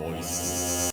Voice.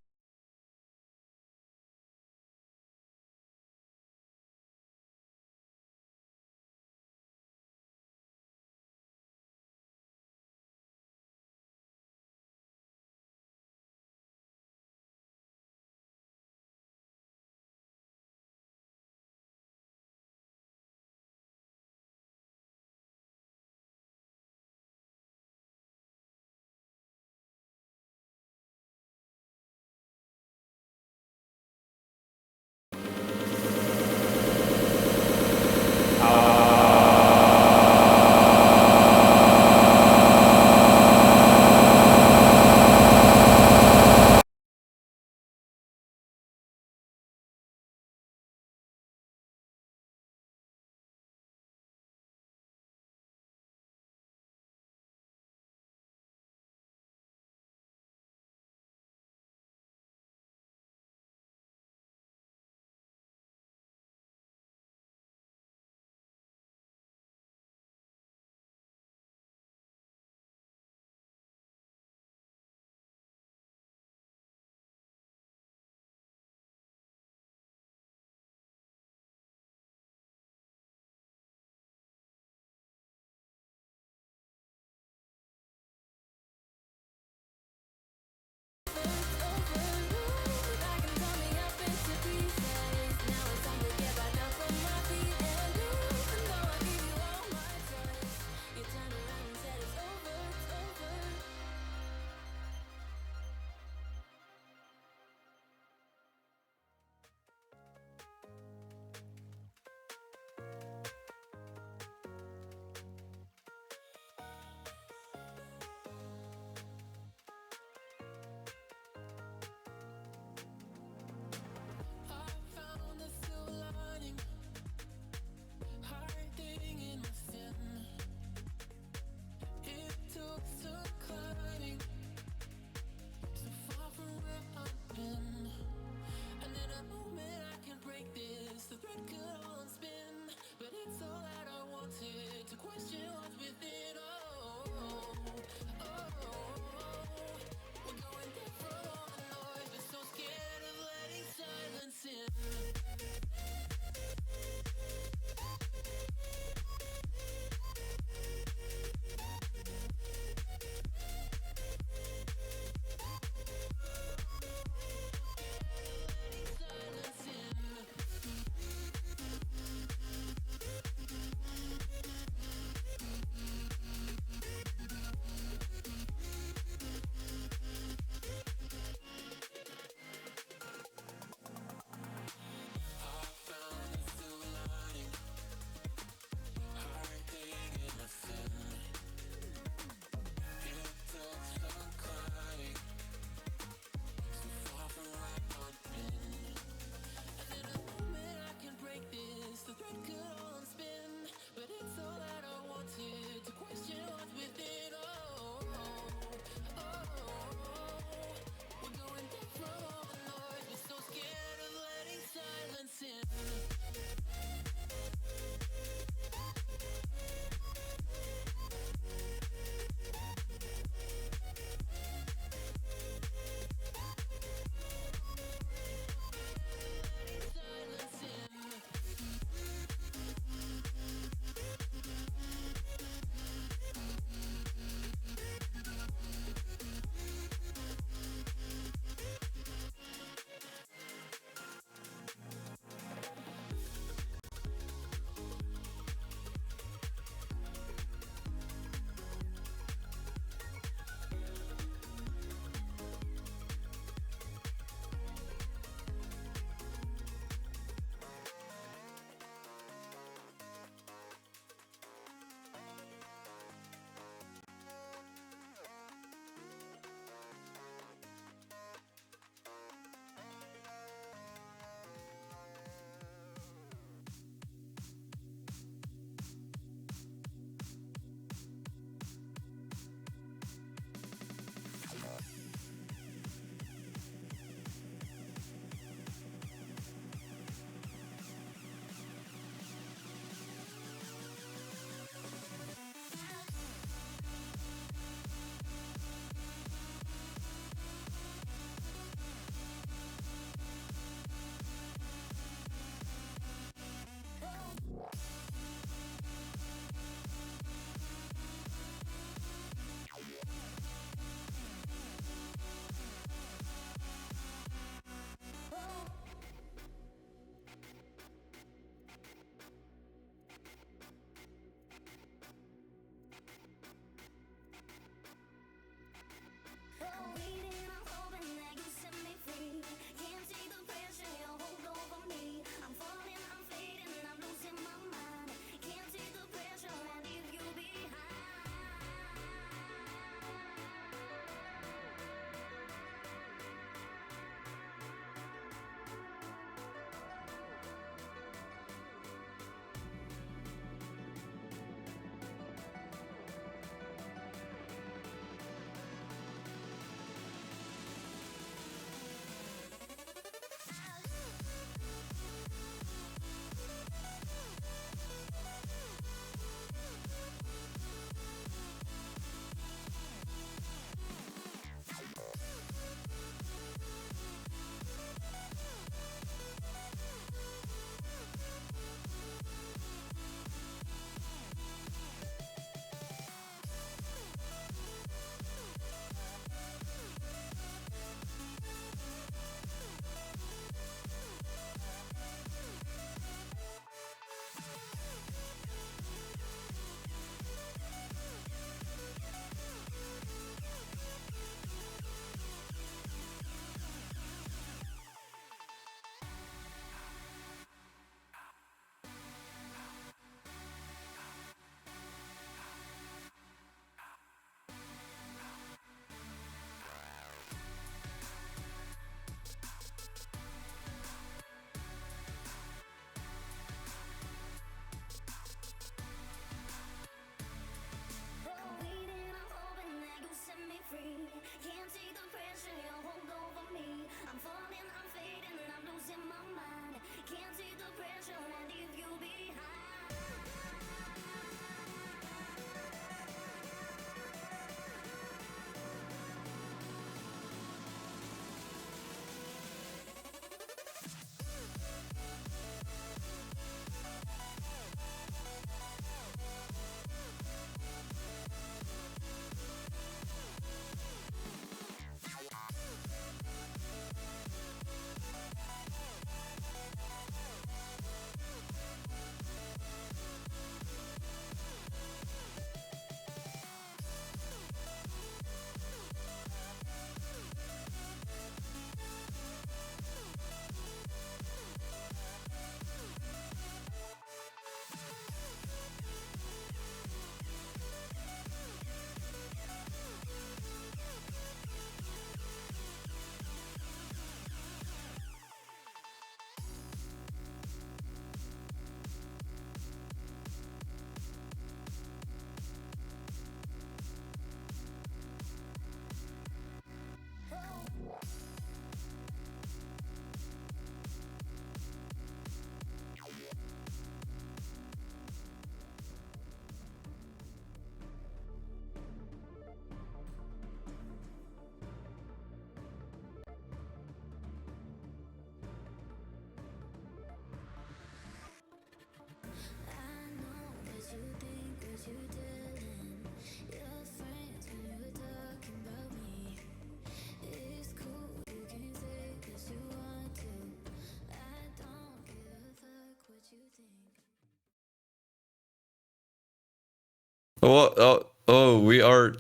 Oh, we are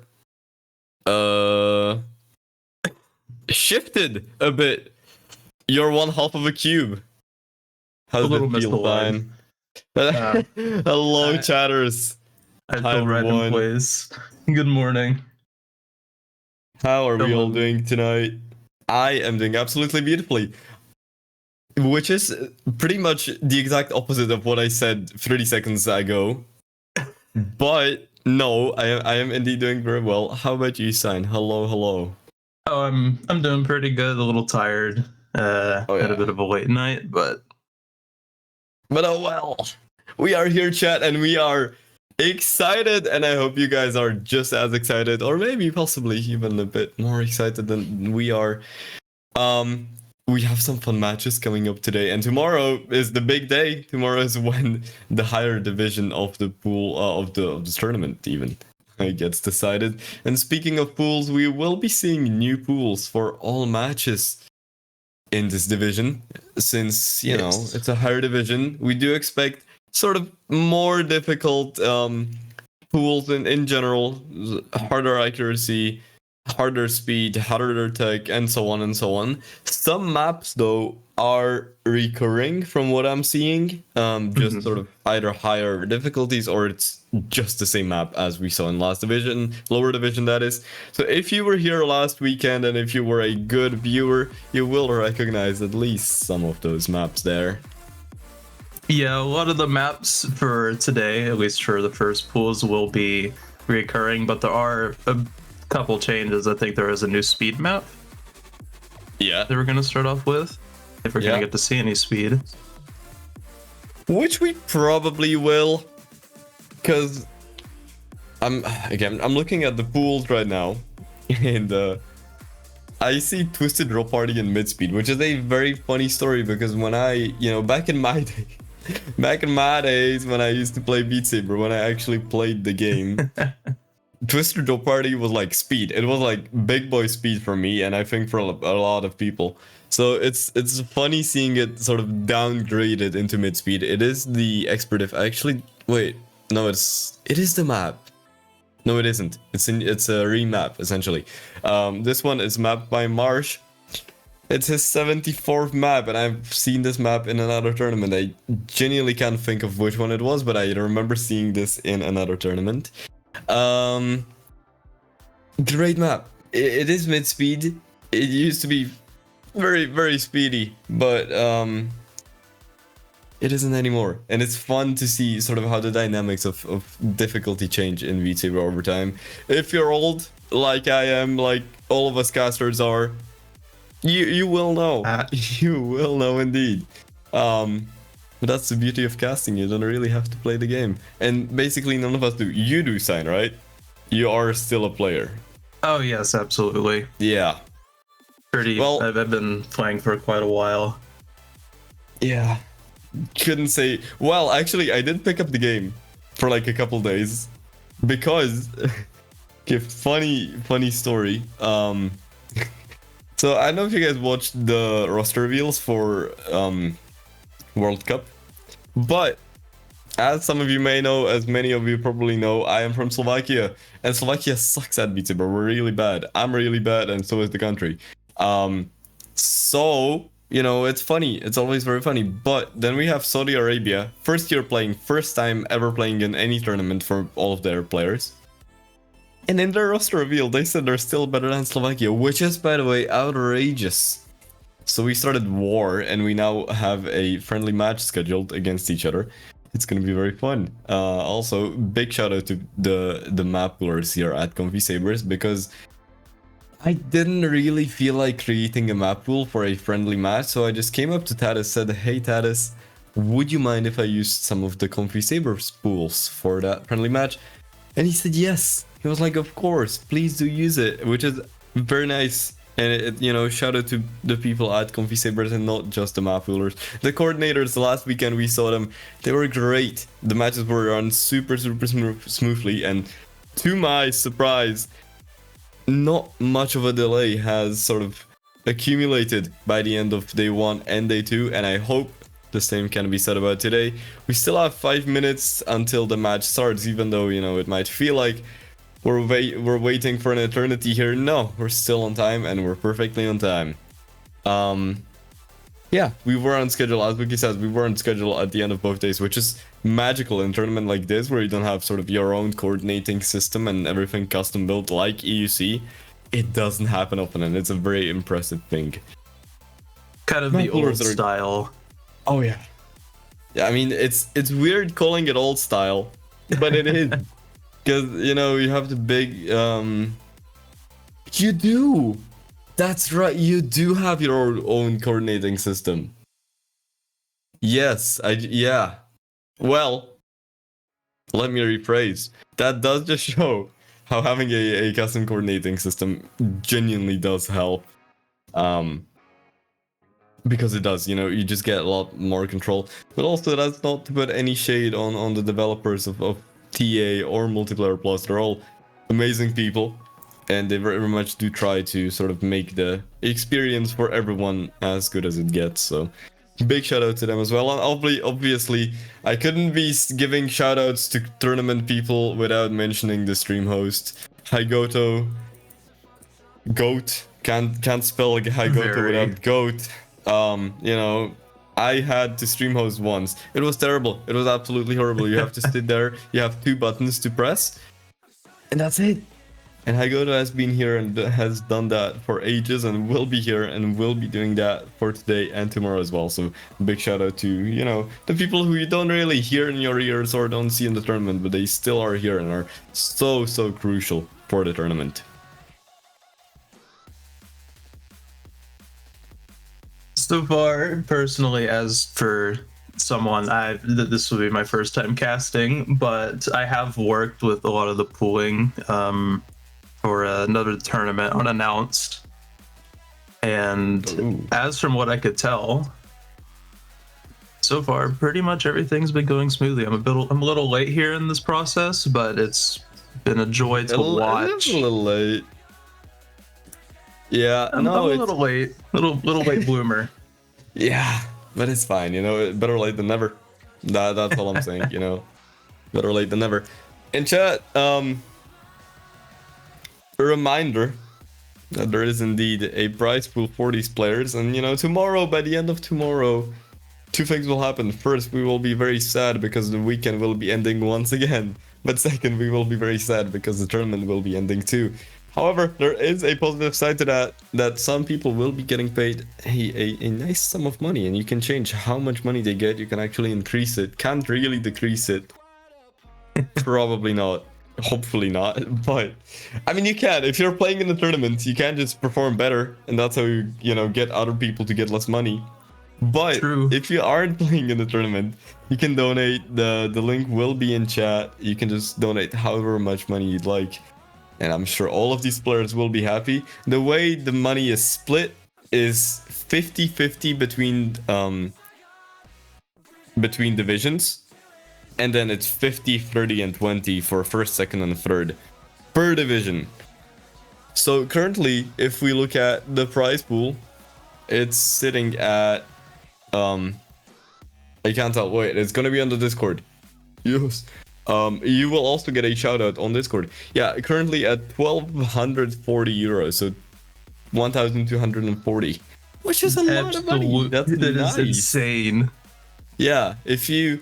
shifted a bit. You're one half of a cube. How does it feel, Fine? Hello, chatters. I feel right in place. Good morning. How are we all doing tonight? I am doing absolutely beautifully. Which is pretty much the exact opposite of what I said 30 seconds ago. But no, I am indeed doing very well. How about you, Sign? Hello. Oh, I'm doing pretty good. A little tired. Had a bit of a late night, but oh well. We are here, chat, and we are excited, and I hope you guys are just as excited, or maybe possibly even a bit more excited than we are. We have some fun matches coming up today, and tomorrow is the big day. Tomorrow is when the higher division of the pool of the tournament even gets decided. And speaking of pools, we will be seeing new pools for all matches in this division, since you know it's a higher division. We do expect sort of more difficult pools in general, harder accuracy, harder speed, harder tech, and so on and so on. Some maps though are recurring from what I'm seeing, just sort of either higher difficulties or it's just the same map as we saw in last division, lower division that is. So if you were here last weekend and if you were a good viewer, you will recognize at least some of those maps there. Yeah, a lot of the maps for today, at least for the first pools, will be recurring, but there are a couple changes. I think there is a new speed map. Yeah. That we're going to start off with, if we're going to get to see any speed. Which we probably will, because I'm looking at the pools right now, and I see Twisted Drop Party in mid speed, which is a very funny story because when I, back in my days when I used to play Beat Saber, when I actually played the game, Twisted Drop Party was like speed. It was like big boy speed for me, and I think for a lot of people. So it's funny seeing it sort of downgraded into mid speed. It is the expert if actually wait, no, it is the map. No, it isn't. It's a remap essentially. This one is mapped by Marsh. It's his 74th map, and I've seen this map in another tournament. I genuinely can't think of which one it was, but I remember seeing this in another tournament. Great map. It is mid speed. It used to be very, very speedy, but it isn't anymore. And it's fun to see sort of how the dynamics of difficulty change in Beat Saber over time. If you're old, like I am, like all of us casters are, you will know. You will know indeed. But that's the beauty of casting. You don't really have to play the game. And basically none of us do. You do, Sign, right? You are still a player. Oh, yes, absolutely. Yeah. Pretty well, I've been playing for quite a while. Yeah. Couldn't say. Well, actually, I did pick up the game for like a couple days because funny story. So I don't know if you guys watched the roster reveals for World Cup, but as some of you may know, as many of you probably know, I am from Slovakia, and Slovakia sucks at Beat Saber. We're really bad. I'm really bad, and so is the country. So it's funny. It's always very funny. But then we have Saudi Arabia, first time ever playing in any tournament for all of their players. And in their roster reveal, they said they're still better than Slovakia, which is, by the way, outrageous. So we started war, and we now have a friendly match scheduled against each other. It's gonna be very fun. Also, big shout out to the map pullers here at Comfy Sabers, because I didn't really feel like creating a map pool for a friendly match, so I just came up to Tatis, said, "Hey Tatis, would you mind if I used some of the Comfy Sabers pools for that friendly match?" And he said yes. He was like, "Of course, please do use it," which is very nice. And shout out to the people at Comfy Sabers and not just the map poolers. The coordinators, last weekend we saw them. They were great. The matches were run super smoothly, and to my surprise, not much of a delay has sort of accumulated by the end of day 1 and day 2, and I hope the same can be said about today. We still have 5 minutes until the match starts, even though, you know, it might feel like we're waiting for an eternity here. No, we're still on time, and we're perfectly on time. Yeah, we were on schedule, as Wiki says, we were on schedule at the end of both days, which is magical in a tournament like this, where you don't have sort of your own coordinating system and everything custom built like EUC. It doesn't happen often, and it's a very impressive thing. Kind of the old style. Oh yeah. Yeah, I mean, it's weird calling it old style, but it is. Because, you know, you have the big, you do! That's right, you do have your own coordinating system. Yes, yeah. Well, let me rephrase. That does just show how having a custom coordinating system genuinely does help. Because it does, you know, you just get a lot more control. But also, that's not to put any shade on the developers of TA or Multiplayer Plus. They're all amazing people, and they very much do try to sort of make the experience for everyone as good as it gets. So big shout out to them as well. And obviously, I couldn't be giving shout outs to tournament people without mentioning the stream host, Higoto. Goat. Can't spell Higoto without goat. You know, I had to stream host once. It was terrible. It was absolutely horrible. You have to sit there, you have 2 buttons to press, and that's it. And Higoto has been here and has done that for ages, and will be here and will be doing that for today and tomorrow as well. So big shout out to, you know, the people who you don't really hear in your ears or don't see in the tournament, but they still are here and are so crucial for the tournament. So far, personally, as for someone, this will be my first time casting, but I have worked with a lot of the pooling for another tournament unannounced. And as from what I could tell, so far, pretty much everything's been going smoothly. I'm a little late here in this process, but it's been a joy to watch. It's a little late. Yeah, I'm a little late, little late bloomer. Yeah, but it's fine, you know, better late than never. That's all I'm saying, you know. Better late than never. In chat, a reminder that there is indeed a prize pool for these players, and you know, tomorrow, by the end of tomorrow, 2 things will happen. First, we will be very sad because the weekend will be ending once again. But second, we will be very sad because the tournament will be ending too. However, there is a positive side to that some people will be getting paid a nice sum of money, and you can change how much money they get. You can actually increase it. Can't really decrease it. Probably not. Hopefully not. But, I mean, you can. If you're playing in the tournament, you can just perform better, and that's how you know, get other people to get less money. But if you aren't playing in the tournament, you can donate. The link will be in chat. You can just donate however much money you'd like. And I'm sure all of these players will be happy. The way the money is split is 50-50 between divisions. And then it's 50, 30, and 20 for first, second, and third per division. So currently, if we look at the prize pool, it's sitting at I can't tell. Wait, it's gonna be on the Discord. Yes. You will also get a shout out on Discord. Yeah, currently at 1,240 euros, so 1,240, which is a lot of money. That's nice. Is insane. Yeah, if you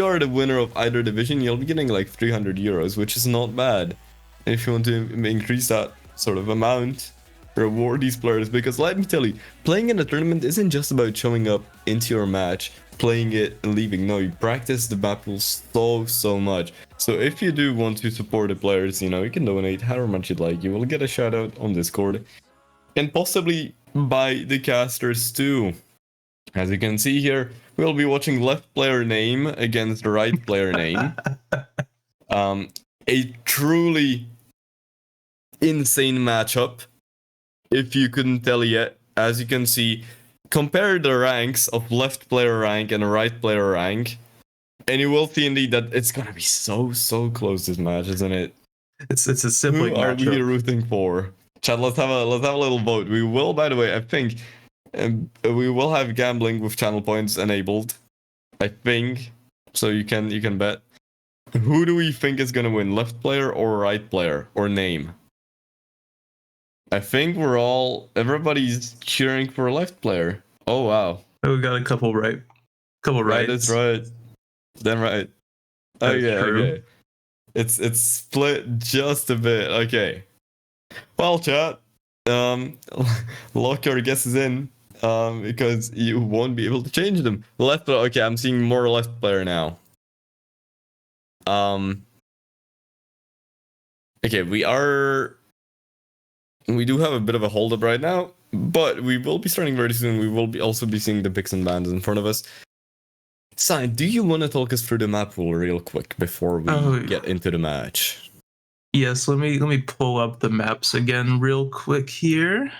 are the winner of either division, you'll be getting like 300 euros, which is not bad. And if you want to increase that sort of amount, reward these players, because let me tell you, playing in a tournament isn't just about showing up into your match, playing it and leaving. No, you practice the map rules so much. So if you do want to support the players, you know, you can donate however much you'd like. You will get a shout out on Discord and possibly by the casters too. As you can see here, we'll be watching left player name against the right player name. A truly insane matchup, if you couldn't tell yet. As you can see, compare the ranks of left player rank and right player rank, and you will see indeed that it's gonna be so close, this match, isn't it? It's a simple matchup. Who are we rooting for? Chat, let's have a little vote. We will, by the way, I think we will have gambling with channel points enabled. I think. So you can bet. Who do we think is gonna win? Left player or right player? Or name? I think everybody's cheering for left player. Oh wow. Oh, we got a couple right. Right is right. Then right. That's Okay, true. okay. It's split just a bit. Okay. Well, chat. Lock your guesses in. Because you won't be able to change them. Left player. Okay, I'm seeing more left player now. Okay, we do have a bit of a hold up right now, but we will be starting very soon. We will also be seeing the picks and bans in front of us. Sign, do you want to talk us through the map pool real quick before we get into the match? Yes, let me pull up the maps again real quick here.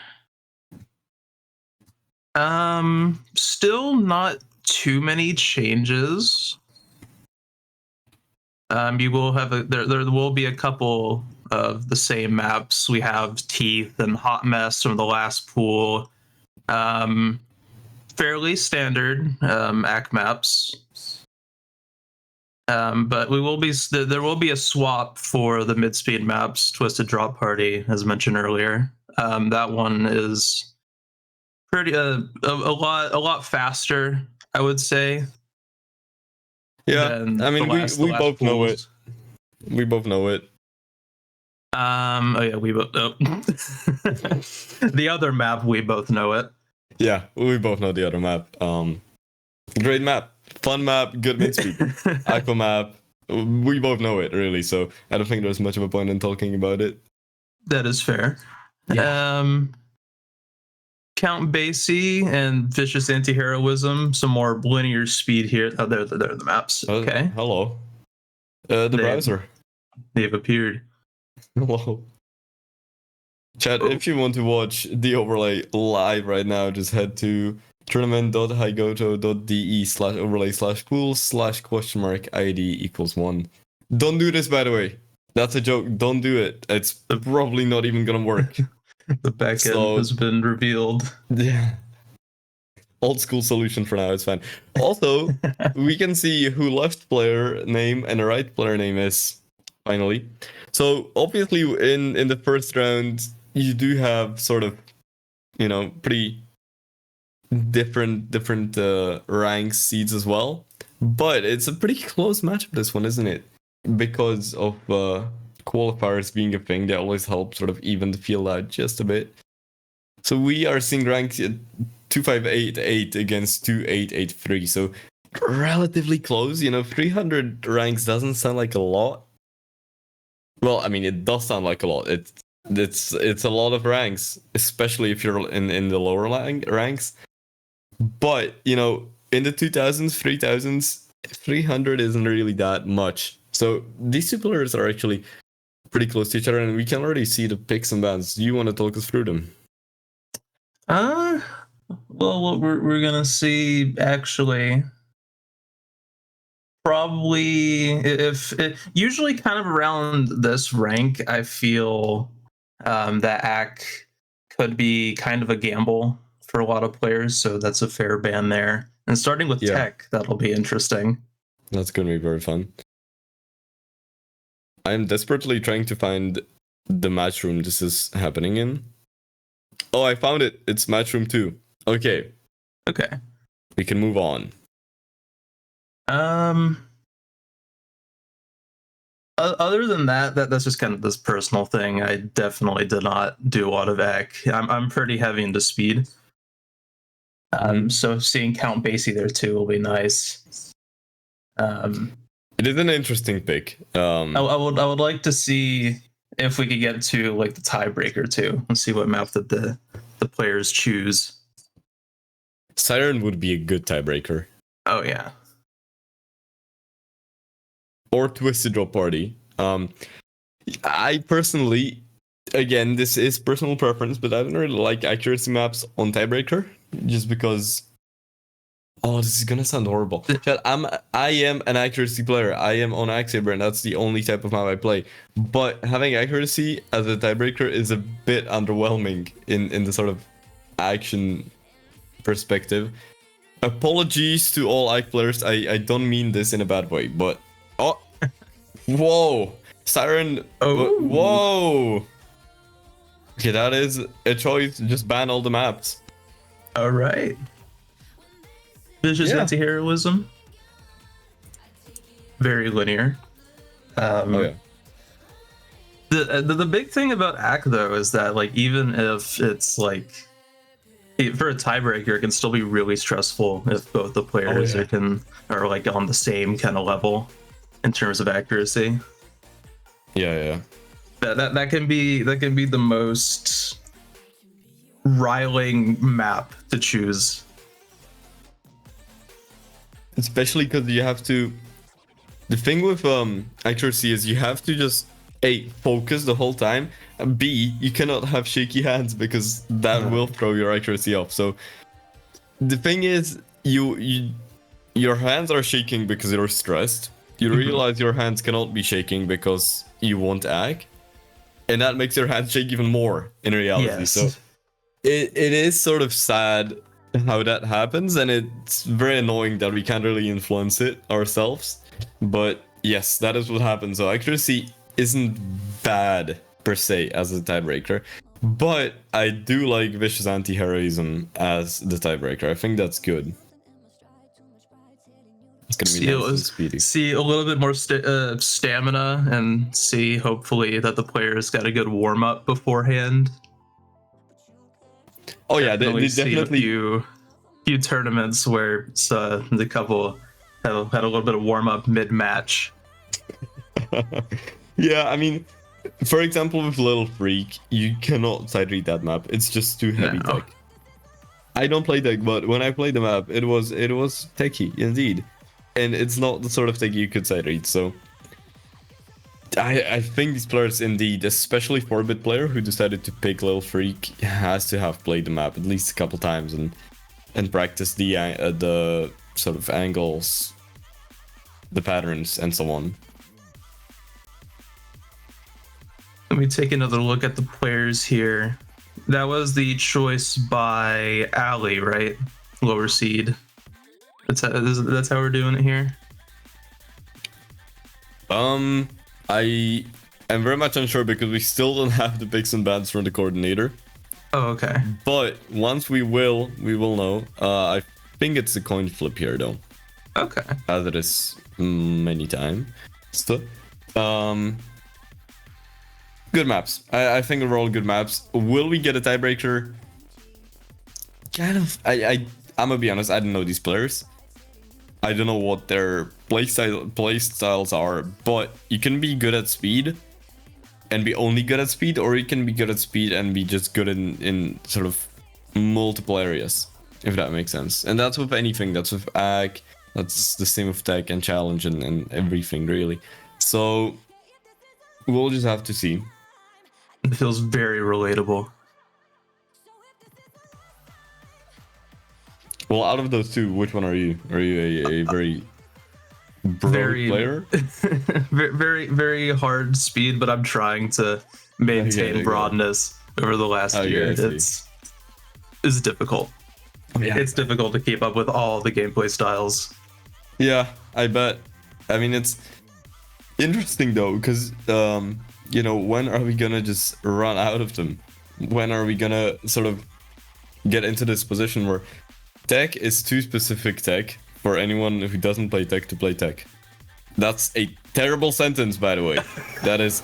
Still not too many changes. You will have there will be a couple of the same maps. We have Teeth and Hot Mess from the last pool. Fairly standard ACK maps. But there will be a swap for the mid-speed maps, Twisted Drop Party, as mentioned earlier. That one is pretty a lot faster, I would say. Yeah, I mean we both know it. We both know it. Oh yeah, we both know. The other map, we both know it. Yeah, we both know the other map. Great map, fun map, good mid speed. Aqua map. We both know it really, so I don't think there's much of a point in talking about it. That is fair. Yeah. Count Basie and Vicious Anti-Heroism, some more linear speed here. Oh, there are the maps. Okay. Hello. The browser. They've appeared. Hello. Chat, if you want to watch the overlay live right now, just head to tournament.higoto.de/overlay/pool/?ID=1. Don't do this, by the way. That's a joke. Don't do it. It's probably not even gonna work. The backend has been revealed. Yeah. Old school solution for now, it's fine. Also, we can see who left player name and the right player name is, finally. So, obviously, in the first round, you do have sort of, pretty different ranks, seeds as well. But it's a pretty close matchup, this one, isn't it? Because of qualifiers being a thing, they always help sort of even the field out just a bit. So we are seeing ranks at 2588 against 2883. So relatively close. 300 ranks doesn't sound like a lot. Well, I mean, it does sound like a lot. It's a lot of ranks, especially if you're in the lower ranks. But in the 2000s, 3000s, 300 isn't really that much. So these two players are actually pretty close to each other, and we can already see the picks and bans. Do you want to talk us through them? Well, what we're gonna see actually, probably usually kind of around this rank, I feel that ACK could be kind of a gamble for a lot of players, so that's a fair ban there. And starting with Tech, that'll be interesting. That's gonna be very fun. I'm desperately trying to find the match room this is happening in. Oh, I found it. It's match room 2. Okay. We can move on. Other than that's just kind of this personal thing. I definitely did not do a lot of ACK. I'm pretty heavy into speed. So seeing Count Basie there too will be nice. It is an interesting pick. I would like to see if we could get to like the tiebreaker too, and see what map that the players choose. Siren would be a good tiebreaker. Oh yeah. Or Twisted Drop Party. I personally, again, this is personal preference, but I don't really like accuracy maps on tiebreaker, just because. Oh, this is gonna sound horrible. I am an accuracy player. I am on Saber, and that's the only type of map I play. But having accuracy as a tiebreaker is a bit underwhelming in the sort of action perspective. apologies to all Ike players. I don't mean this in a bad way, but oh, whoa, Siren. Oh. Whoa. Okay, that is a choice. Just ban all the maps. All right. Vicious anti-heroism. Very linear. Oh yeah. The big thing about ACK though is that like even if it's like for a tiebreaker, it can still be really stressful if both the players are like on the same kind of level in terms of accuracy. Yeah. That can be the most riling map to choose. Especially because you have to. The thing with accuracy is you have to just A, focus the whole time, and B, you cannot have shaky hands because that will throw your accuracy off. So the thing is, your hands are shaking because you're stressed. You realize your hands cannot be shaking because you won't act, and that makes your hands shake even more in reality. Yes. So it is sort of sad how that happens, and it's very annoying that we can't really influence it ourselves. But yes, that is what happens. So accuracy isn't bad per se as a tiebreaker, but I do like vicious anti-heroism as the tiebreaker. I think that's good. It's gonna be nice and speedy. See a little bit more stamina, and see hopefully that the players got a good warm up beforehand. Oh yeah, they definitely. A few tournaments where the couple had a little bit of warm up mid match. Yeah, I mean, for example, with Little Freak, you cannot side read that map. It's just too heavy tech. I don't play tech, but when I played the map, it was techy indeed, and it's not the sort of tech you could side read. So I think these players indeed, especially 4-bit player who decided to pick Little Freak, has to have played the map at least a couple times and practice the sort of angles, the patterns, and so on. Let me take another look at the players here. That was the choice by Allie, right? Lower seed. That's how we're doing it here. I am very much unsure because we still don't have the picks and bans from the coordinator. Oh, okay. But once we will know. I think it's a coin flip here though. Okay. As it is many times. So, good maps. I think they're all good maps. Will we get a tiebreaker? Kind of. I'm gonna be honest. I don't know these players. I don't know what their play styles are, but you can be good at speed and be only good at speed, or you can be good at speed and be just good in sort of multiple areas, if that makes sense. And that's with anything. That's with ag. That's the same with tech and challenge and everything really. So we'll just have to see. It feels very relatable. Well, out of those two, which one are you? Are you a very broad player? very hard speed, but I'm trying to maintain broadness over the last year. It's difficult. Yeah. It's difficult to keep up with all the gameplay styles. Yeah, I bet. I mean, it's interesting though, because you know, when are we gonna just run out of them? When are we gonna sort of get into this position where tech is too specific tech for anyone who doesn't play tech to play tech? That's a terrible sentence, by the way. That is,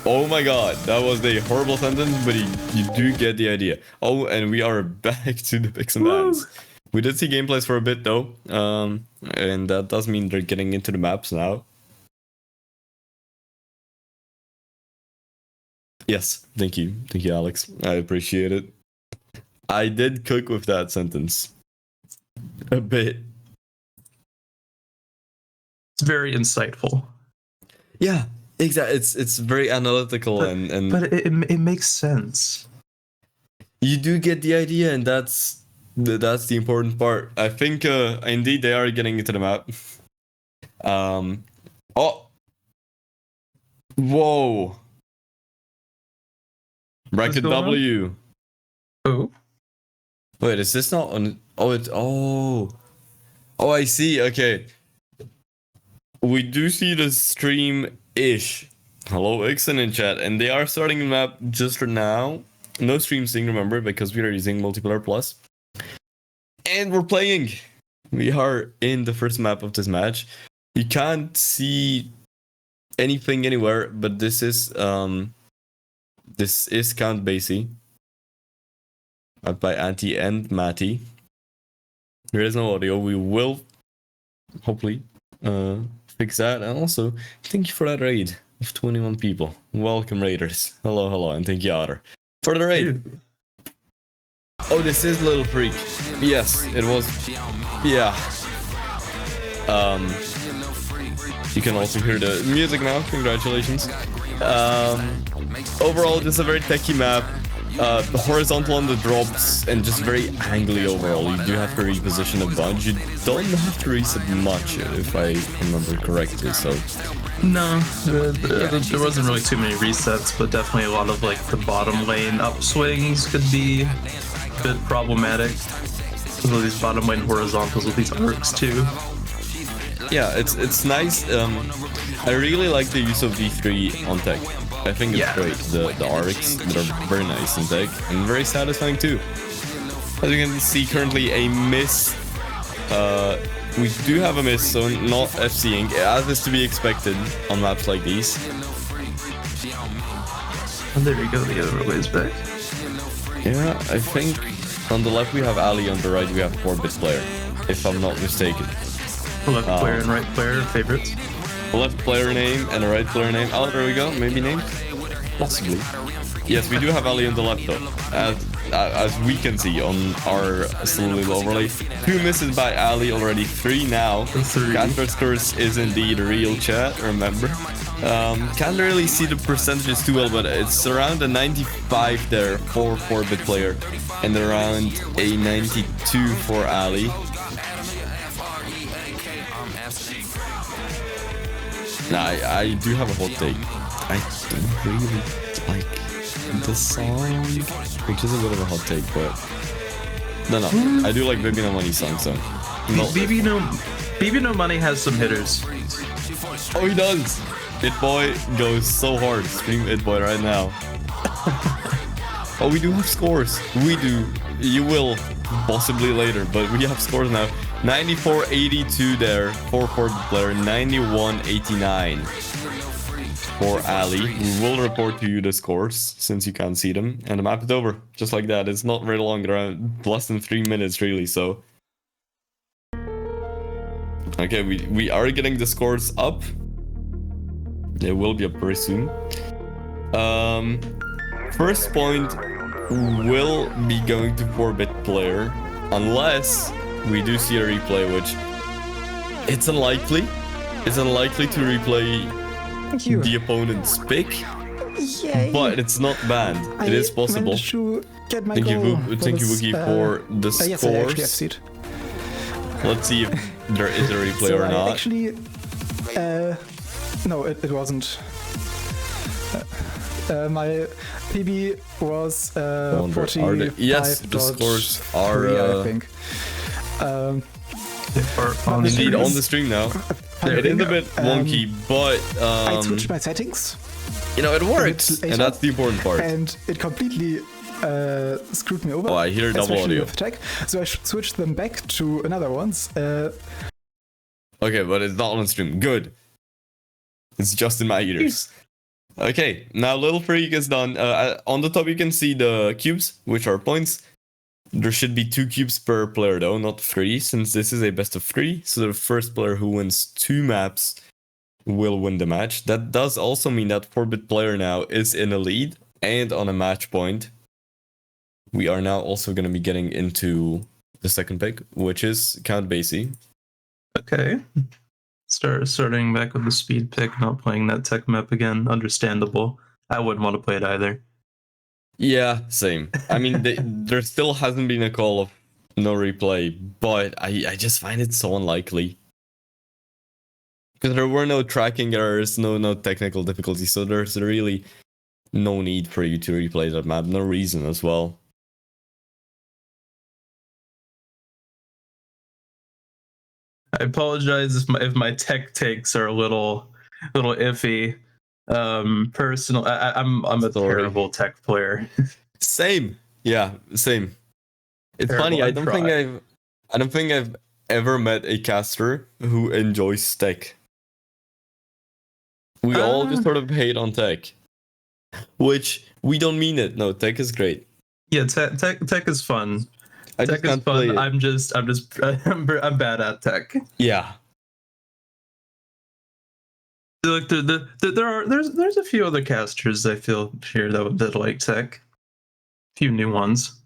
oh my god, that was a horrible sentence, but you do get the idea. Oh, and we are back to the picks and bans. We did see gameplays for a bit though, and that does mean they're getting into the maps now. Yes, thank you, Alex. I appreciate it. I did cook with that sentence a bit. It's very insightful. Yeah, exactly. It's very analytical, but it makes sense. You do get the idea, and that's the important part. I think indeed they are getting into the map. Oh, whoa! Bracket W. Oh, Wait, is this not on? Oh, oh, I see. Okay, we do see the stream-ish. Hello, Ixon in chat, and they are starting the map just for now. No stream sync, remember, because we are using multiplayer plus, and we're playing. We are in the first map of this match. You can't see anything anywhere, but this is Count Basie by Anti and Matty. There is no audio. We will hopefully fix that. And also, thank you for that raid of 21 people. Welcome, raiders. Hello, and thank you, Otter, for the raid. Oh, this is Little Freak. Yes, it was. Yeah. You can also hear the music now. Congratulations. Overall, just a very techy map. The horizontal on the drops and just very angly overall. You do have to reposition a bunch. You don't have to reset much, if I remember correctly. So no, there wasn't really too many resets, but definitely a lot of like the bottom lane upswings could be a bit problematic. With all these bottom lane horizontals with these arcs too. Yeah, it's nice. I really like the use of V3 on tech. I think it's great. The arcs that are very nice in tech and very satisfying too. As you can see, currently a miss. We do have a miss, so not FCing, as is to be expected on maps like these. And there we go, the other ways back. Yeah, I think on the left we have Allie, on the right we have 4-bit player, if I'm not mistaken. Left player and right player favorites. Left player name and a right player name. Oh, there we go. Maybe name? Possibly. Yes, we do have Ali on the left though. As we can see on our little overlay. 2 misses by Ali already. 3 now. CastersCouch is indeed real, chat, remember. Can't really see the percentages too well, but it's around a 95 there for 4-bit player. And around a 92 for Ali. Nah, I do have a hot take. I don't really like the song, which is a bit of a hot take, but no, I do like Baby No Money song. So Baby No Money has some hitters. Oh, he does. It Boy goes so hard. Stream It Boy right now. Oh, we do have scores. We do. You will possibly later, but we have scores now. 94-82 there for 4-bit player, 91-89 for Ali. We will report to you the scores since you can't see them, and the map is over just like that. It's not very long, around less than 3 minutes really. So okay, we are getting the scores up. They will be up very soon. First point will be going to 4-bit player unless we do see a replay, which it's unlikely. It's unlikely to replay the opponent's pick. Yay. But it's not banned. It is possible. Thank you, Wookie, for the scores. Yes, I actually have seen it. Let's see if there is a replay so or not. Actually, no, it wasn't. My PB was 45. Yes, the scores are. I think. Indeed, on the stream now. It is a bit wonky, but I switched my settings. You know, it works, and that's the important part. And it completely screwed me over. Oh, I hear double audio. With attack, so I switched them back to another ones. Okay, but it's not on stream. Good. It's just in my ears. Okay, now Little Freak is done. On the top you can see the cubes, which are points. There should be 2 cubes per player though, not 3, since this is a best of 3. So the first player who wins 2 maps will win the match. That does also mean that 4-bit player now is in a lead and on a match point. We are now also going to be getting into the second pick, which is Count Basie. Okay. Starting back with the speed pick, not playing that tech map again. Understandable. I wouldn't want to play it either. Yeah, same. I mean, there still hasn't been a call of no replay, but I just find it so unlikely. Because there were no tracking errors, no technical difficulties, so there's really no need for you to replay that map. No reason as well. I apologize if my tech takes are a little iffy. Personal, I'm a Sorry. terrible tech player. Same. Yeah, same. It's Terrible, funny. I don't think I've ever met a caster who enjoys tech. We all just sort of hate on tech, which we don't mean it. No, tech is great. Yeah, tech is fun. I Tech just is can't play fun. it. I'm bad at tech. Yeah. Like there's a few other casters I feel here that like tech. A few new ones.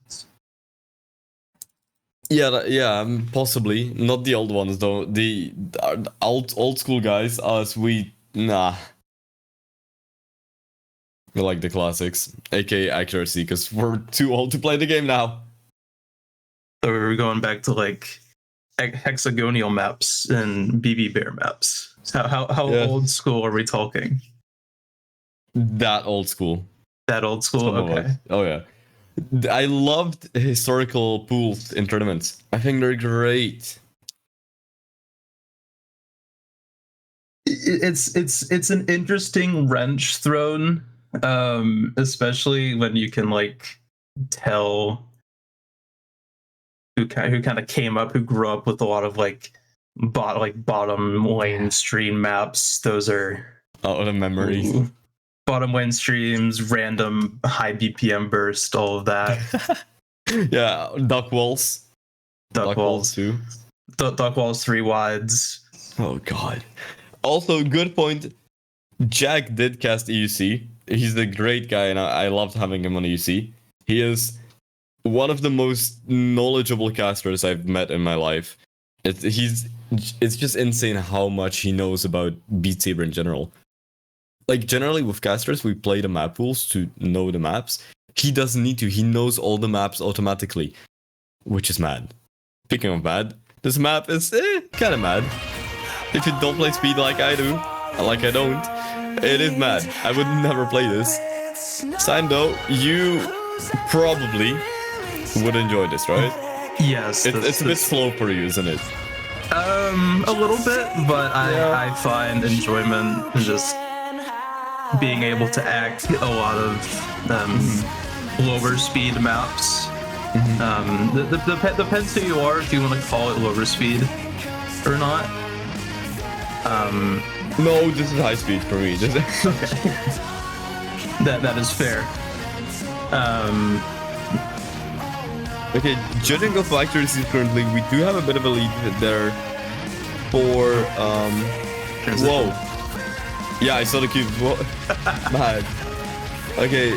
Yeah, possibly not the old ones though. The old school guys, us, we We like the classics, aka accuracy, because we're too old to play the game now. So we were going back to like hexagonal maps and BB bear maps. How old school are we talking? That old school. That old school. Some of Okay. us. Oh yeah. I loved historical pools in tournaments. I think they're great. It's an interesting wrench thrown, especially when you can like tell who kind of came up, who grew up with a lot of like bottom lane stream maps. Those are The memories. Ooh. Bottom lane streams, random high BPM burst, all of that. Yeah, duck walls. Duck walls too. Duck walls 3 wides. Oh god. Also, good point. Jack did cast EUC. He's a great guy, and I loved having him on EUC. He is one of the most knowledgeable casters I've met in my life. It's just insane how much he knows about Beat Saber in general. Like, generally with casters, we play the map pools to know the maps. He doesn't need to. He knows all the maps automatically, which is mad. Speaking of mad, this map is kind of mad. If you don't play speed like I do, like I don't, it is mad. I would never play this. Sando, you probably would enjoy this, right? Yes. It's a bit slow for you, isn't it? A little bit, but I find enjoyment just being able to act a lot of lower speed maps. Depends who you are, if you want to call it lower speed or not. No, this is high speed for me. Okay. That is fair. Okay, judging of accuracy currently, we do have a bit of a lead there for Transition. whoa. Yeah, I saw the cube. Mad. Okay,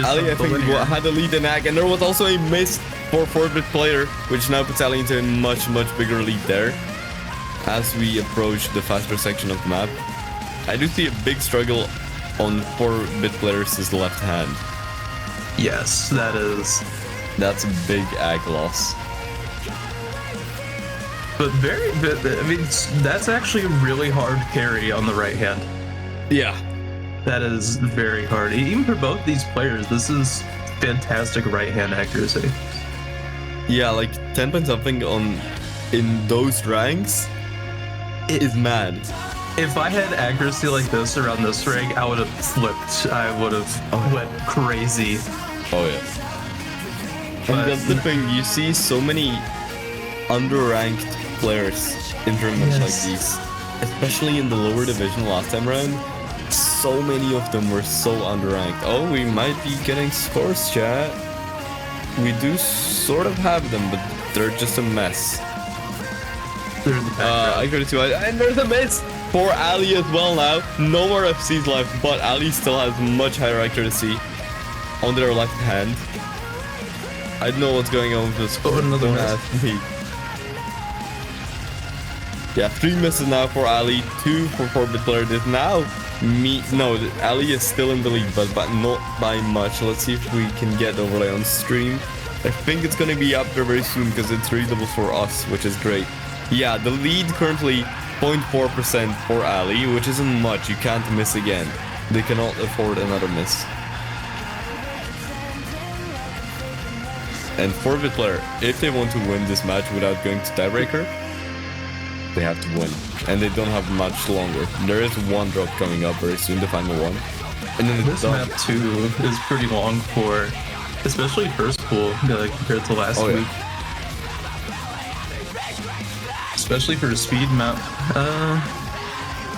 Ali, I think had the lead in Ag, and there was also a miss for 4-bit player, which now puts Ali into a much bigger lead there. As we approach the faster section of the map, I do see a big struggle on 4-bit players' left hand. Yes, That's a big Ag loss. but that's actually a really hard carry on the right hand. Yeah. That is very hard. Even for both these players, this is fantastic right hand accuracy. Yeah, like 10 point something in those ranks is mad. If I had accuracy like this around this rank, I would have flipped. I would have went crazy. Oh yeah. And that's the thing, you see so many underranked players in tournaments like these, especially in the lower division last time around. So many of them were so underranked. Oh, we might be getting scores, chat. We do sort of have them, but they're just a mess. I go to and there's a miss for Ali as well now. No more FCs left, but Ali still has much higher accuracy on their left hand. I don't know what's going on with this. Oh, another Don't miss. ask me. Yeah, 3 misses now for Ali, 2 for 4-bit player. This now no, Ali is still in the lead, but not by much. Let's see if we can get overlay on stream. I think it's gonna be up there very soon because it's readable for us, which is great. Yeah, the lead currently 0.4% for Ali, which isn't much. You can't miss again. They cannot afford another miss. And 4-bit player, if they want to win this match without going to tiebreaker, They have to win. And they don't have much longer. There is one drop coming up very soon, the final one. And then This map too is pretty long for, especially first pool, compared to last week. Especially for a speed map.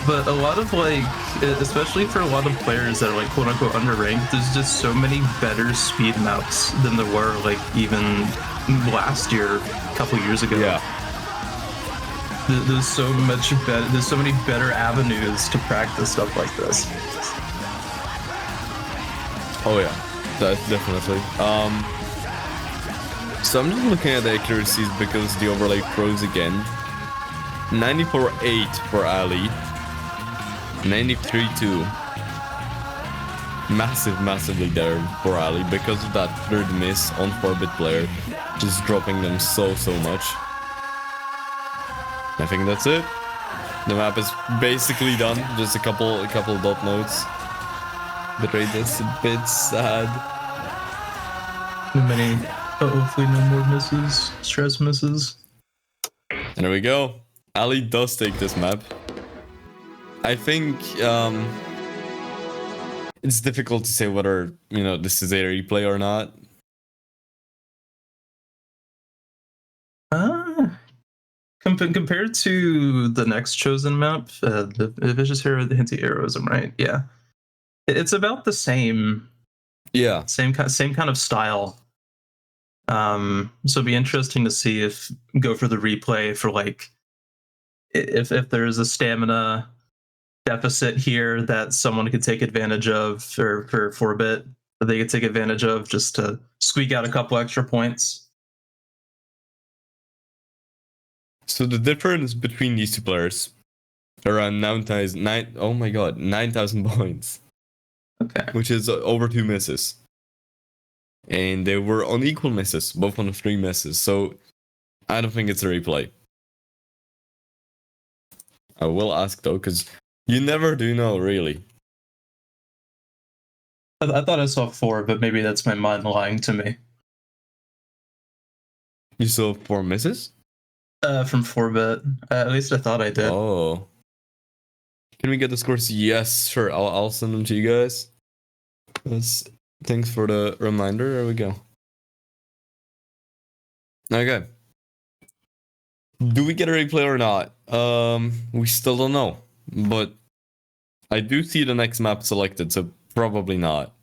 But a lot of especially for a lot of players that are like quote unquote underranked, there's just so many better speed maps than there were like even last year, a couple years ago. Yeah. There's so much better. There's so many better avenues to practice stuff like this. Oh yeah, that's definitely. So I'm just looking at the accuracies because the overlay froze again. 94.8 for Allie. 93.2. Massively there for Allie because of that third miss on 4-bit player, just dropping them so much. I think that's it. The map is basically done. Just a couple dot notes. But right, that's a bit sad. Hopefully no more misses, stress misses. And there we go. Allie does take this map. I think it's difficult to say whether, this is a replay or not. Compared to the next chosen map, the Vicious Hero, the Hinty Heroism, right? Yeah. It's about the same. Yeah. Same kind of style. So it'd be interesting to see if go for the replay for if there's a stamina deficit here that someone could take advantage of for 4-bit that they could take advantage of just to squeak out a couple extra points. So the difference between these two players around 9,000 points. Okay. Which is over 2 misses. And they were on equal misses, both on 3 misses. So I don't think it's a replay. I will ask though, because you never do know, really. I thought I saw 4, but maybe that's my mind lying to me. You saw 4 misses? From 4-bit. At least I thought I did. Oh. Can we get the scores? Yes, sure. I'll send them to you guys. Thanks for the reminder. There we go. Okay. Do we get a replay or not? We still don't know. But I do see the next map selected, so probably not.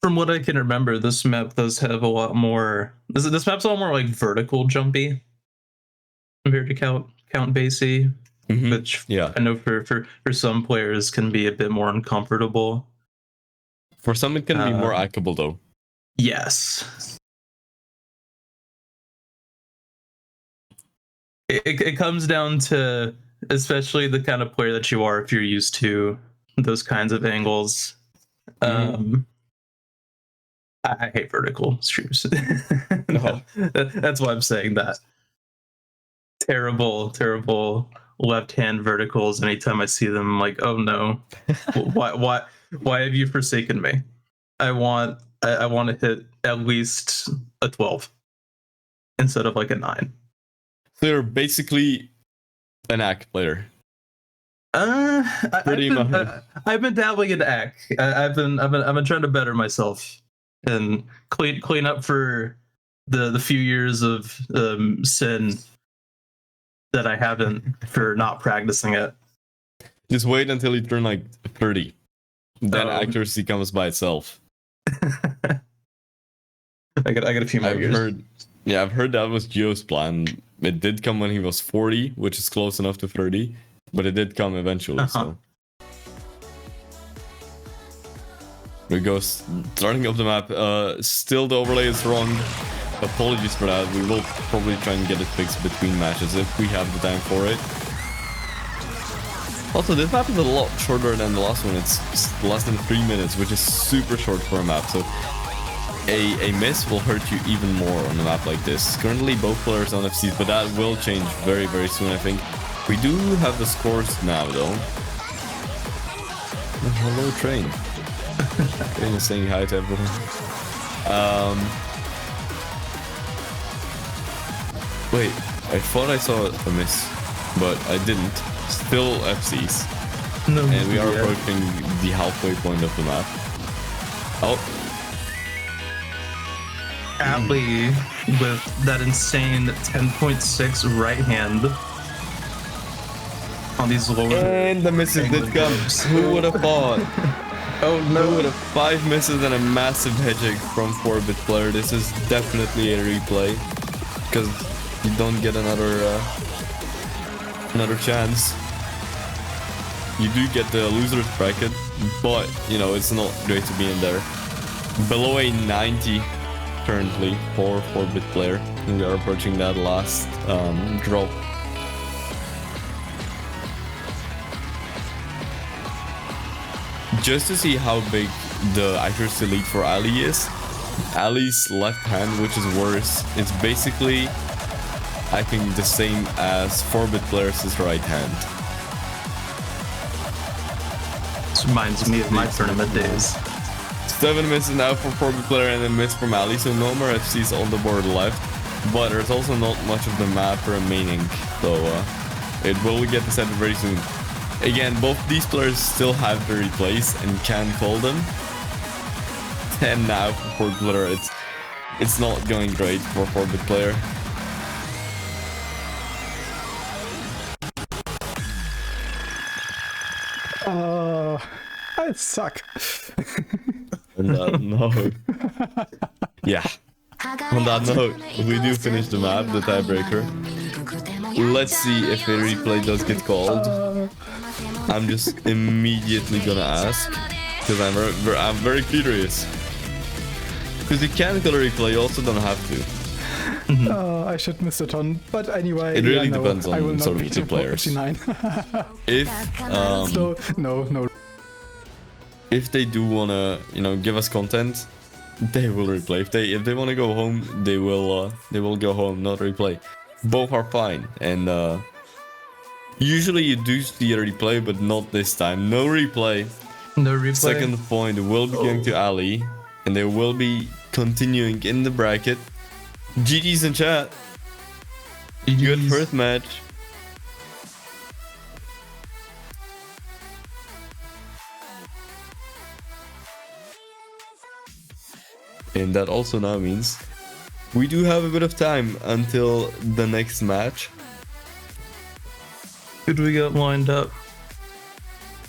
From what I can remember, this map does have a lot more. This map's a lot more vertical jumpy compared to Count Basie, which I know for some players can be a bit more uncomfortable. For some, it can be more hackable though. Yes. It comes down to especially the kind of player that you are if you're used to those kinds of angles. I hate vertical streams. No. That's why I'm saying that. Terrible left-hand verticals. Anytime I see them, I'm like, oh no, why have you forsaken me? I want to hit at least a 12 instead of a 9. So you're basically an ACK player. I've been dabbling in ACK. I've been trying to better myself and clean up for the few years of sin that I haven't for not practicing it. Just wait until you turn 30. Then accuracy comes by itself. I got a few more years. I've heard that was Gio's plan. It did come when he was 40, which is close enough to 30, but it did come eventually. So we go starting up the map. Still the overlay is wrong. Apologies for that. We will probably try and get it fixed between matches if we have the time for it. Also, this map is a lot shorter than the last one. It's less than 3 minutes, which is super short for a map. So a miss will hurt you even more on a map like this. Currently, both players on FCs, but that will change very, very soon, I think. We do have the scores now, though. Oh, hello, Train. Train is saying hi to everyone. Wait, I thought I saw a miss, but I didn't. Still FCs. No, And we are yeah. approaching the halfway point of the map. Oh, Allie with that insane 10.6 right hand on these lower. and the misses did come. Who would have thought? Oh Who would have 5 misses and a massive hedgehog from 4-bit player? This is definitely a replay, because you don't get another chance. You do get the loser's bracket, but you know it's not great to be in there. Below a 90 currently for 4-bit player. And we are approaching that last drop. Just to see how big the accuracy lead for Allie is. Allie's left hand, which is worse, it's basically, I think, the same as 4-bit players' right hand. This reminds me of my tournament days. 7 misses now for 4-bit player and a miss from Allie, so no more FCs on the board left. But there's also not much of the map remaining, so it will get decided very soon. Again, both these players still have their replays and can call them. And now for 4-bit player, it's not going great for 4-bit player. I suck. On that note, yeah. On that note, we do finish the map, the tiebreaker. Let's see if a replay does get called. I'm just immediately gonna ask, because I'm very curious. Because you can call a replay, you also don't have to. I should miss a ton, but anyway. It really yeah, no, depends I will on not sort of beat the him for players. 89. If So, no. if they do wanna, you know, give us content, they will replay. If they wanna go home, they will go home, not replay. Both are fine, and usually you do see a replay, but not this time. No replay. No replay. Second point will be going to Allie, and they will be continuing in the bracket. GG's in chat. Good first match. And that also now means we do have a bit of time until the next match. Who do we got lined up?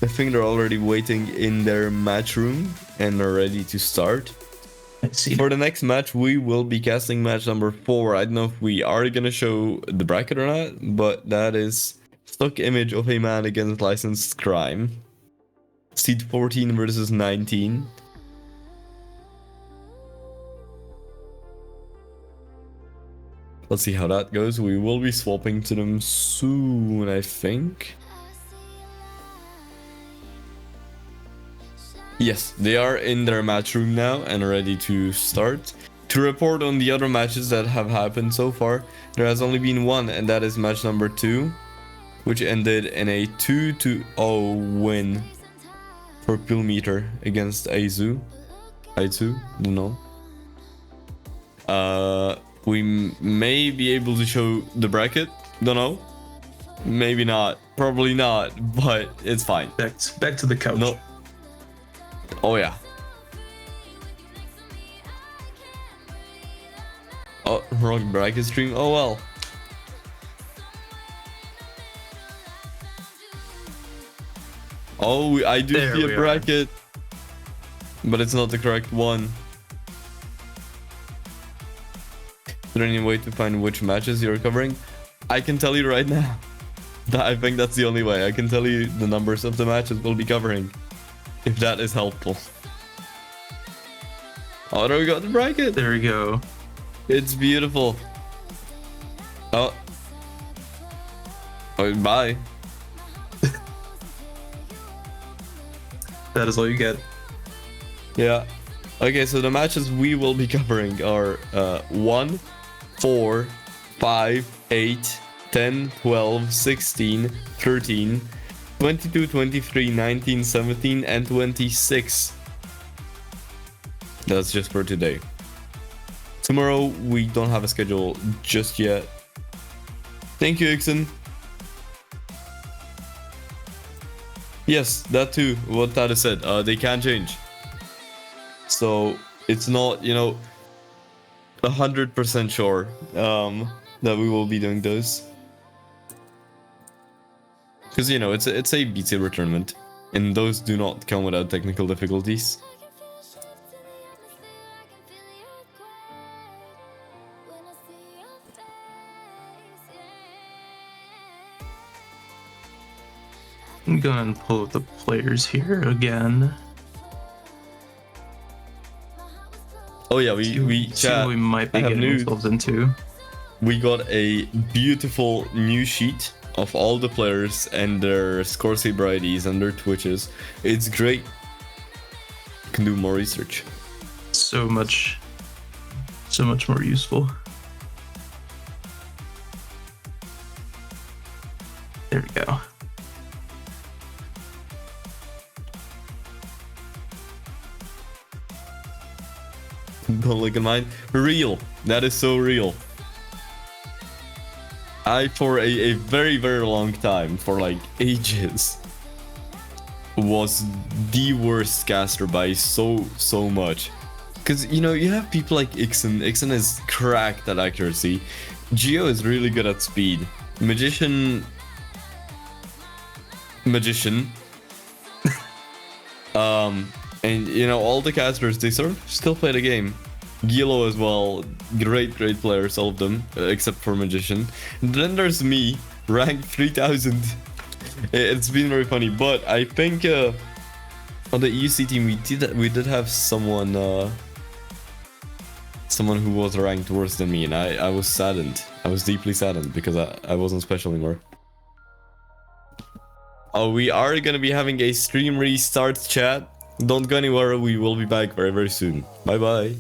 I think they're already waiting in their match room and are ready to start. Let's see. For the next match, we will be casting match number 4. I don't know if we are gonna show the bracket or not, but that is stock image of a man against licensed crime. Seed 14 versus 19. Let's see how that goes. We will be swapping to them soon, I think. Yes, they are in their match room now and ready to start. To report on the other matches that have happened so far, there has only been one, and that is match number 2, which ended in a 2-0 win for Pulemetr against aizu. Don't know. We may be able to show the bracket. Don't know. Maybe not. Probably not. But it's fine. Back to the couch. No. Oh yeah. Oh, wrong bracket stream. Oh well. Oh, I do There see we a are. bracket, but it's not the correct one. Is there any way to find which matches you're covering? I can tell you right now. I think that's the only way. I can tell you the numbers of the matches we'll be covering, if that is helpful. Oh, there we go, the bracket. There we go. It's beautiful. Oh. Oh, bye. That is all you get. Yeah. Okay, so the matches we will be covering are 1, 4, 5, 8, 10, 12, 16, 13, 22, 23, 19, 17, and 26. That's just for today. Tomorrow we don't have a schedule just yet. Thank you, Ixon. Yes, that too. What Tada said. They can change. So it's not, you know, 100% sure that we will be doing those. Because, you know, it's a Beat Saber tournament, and those do not come without technical difficulties. I'm gonna pull up the players here again. Oh yeah, we See what we might be getting ourselves into. We got a beautiful new sheet of all the players and their score saber IDs and their Twitches. It's great. You can do more research. So much more useful. There we go. Don't look at mine. Real. That is so real. I, for a very, very long time, for like ages, was the worst caster by so much. Because, you know, you have people like Ixon. Ixon is cracked at accuracy. Geo is really good at speed. Magician. And, you know, all the casters, they sort of still play the game. Gilo as well, great players, all of them, except for Magician. And then there's me, ranked 3000. It's been very funny, but I think on the EUC team we did have someone who was ranked worse than me, and I was saddened. I was deeply saddened because I wasn't special anymore. Oh, we are gonna be having a stream restart, chat. Don't go anywhere, we will be back very, very soon. Bye bye.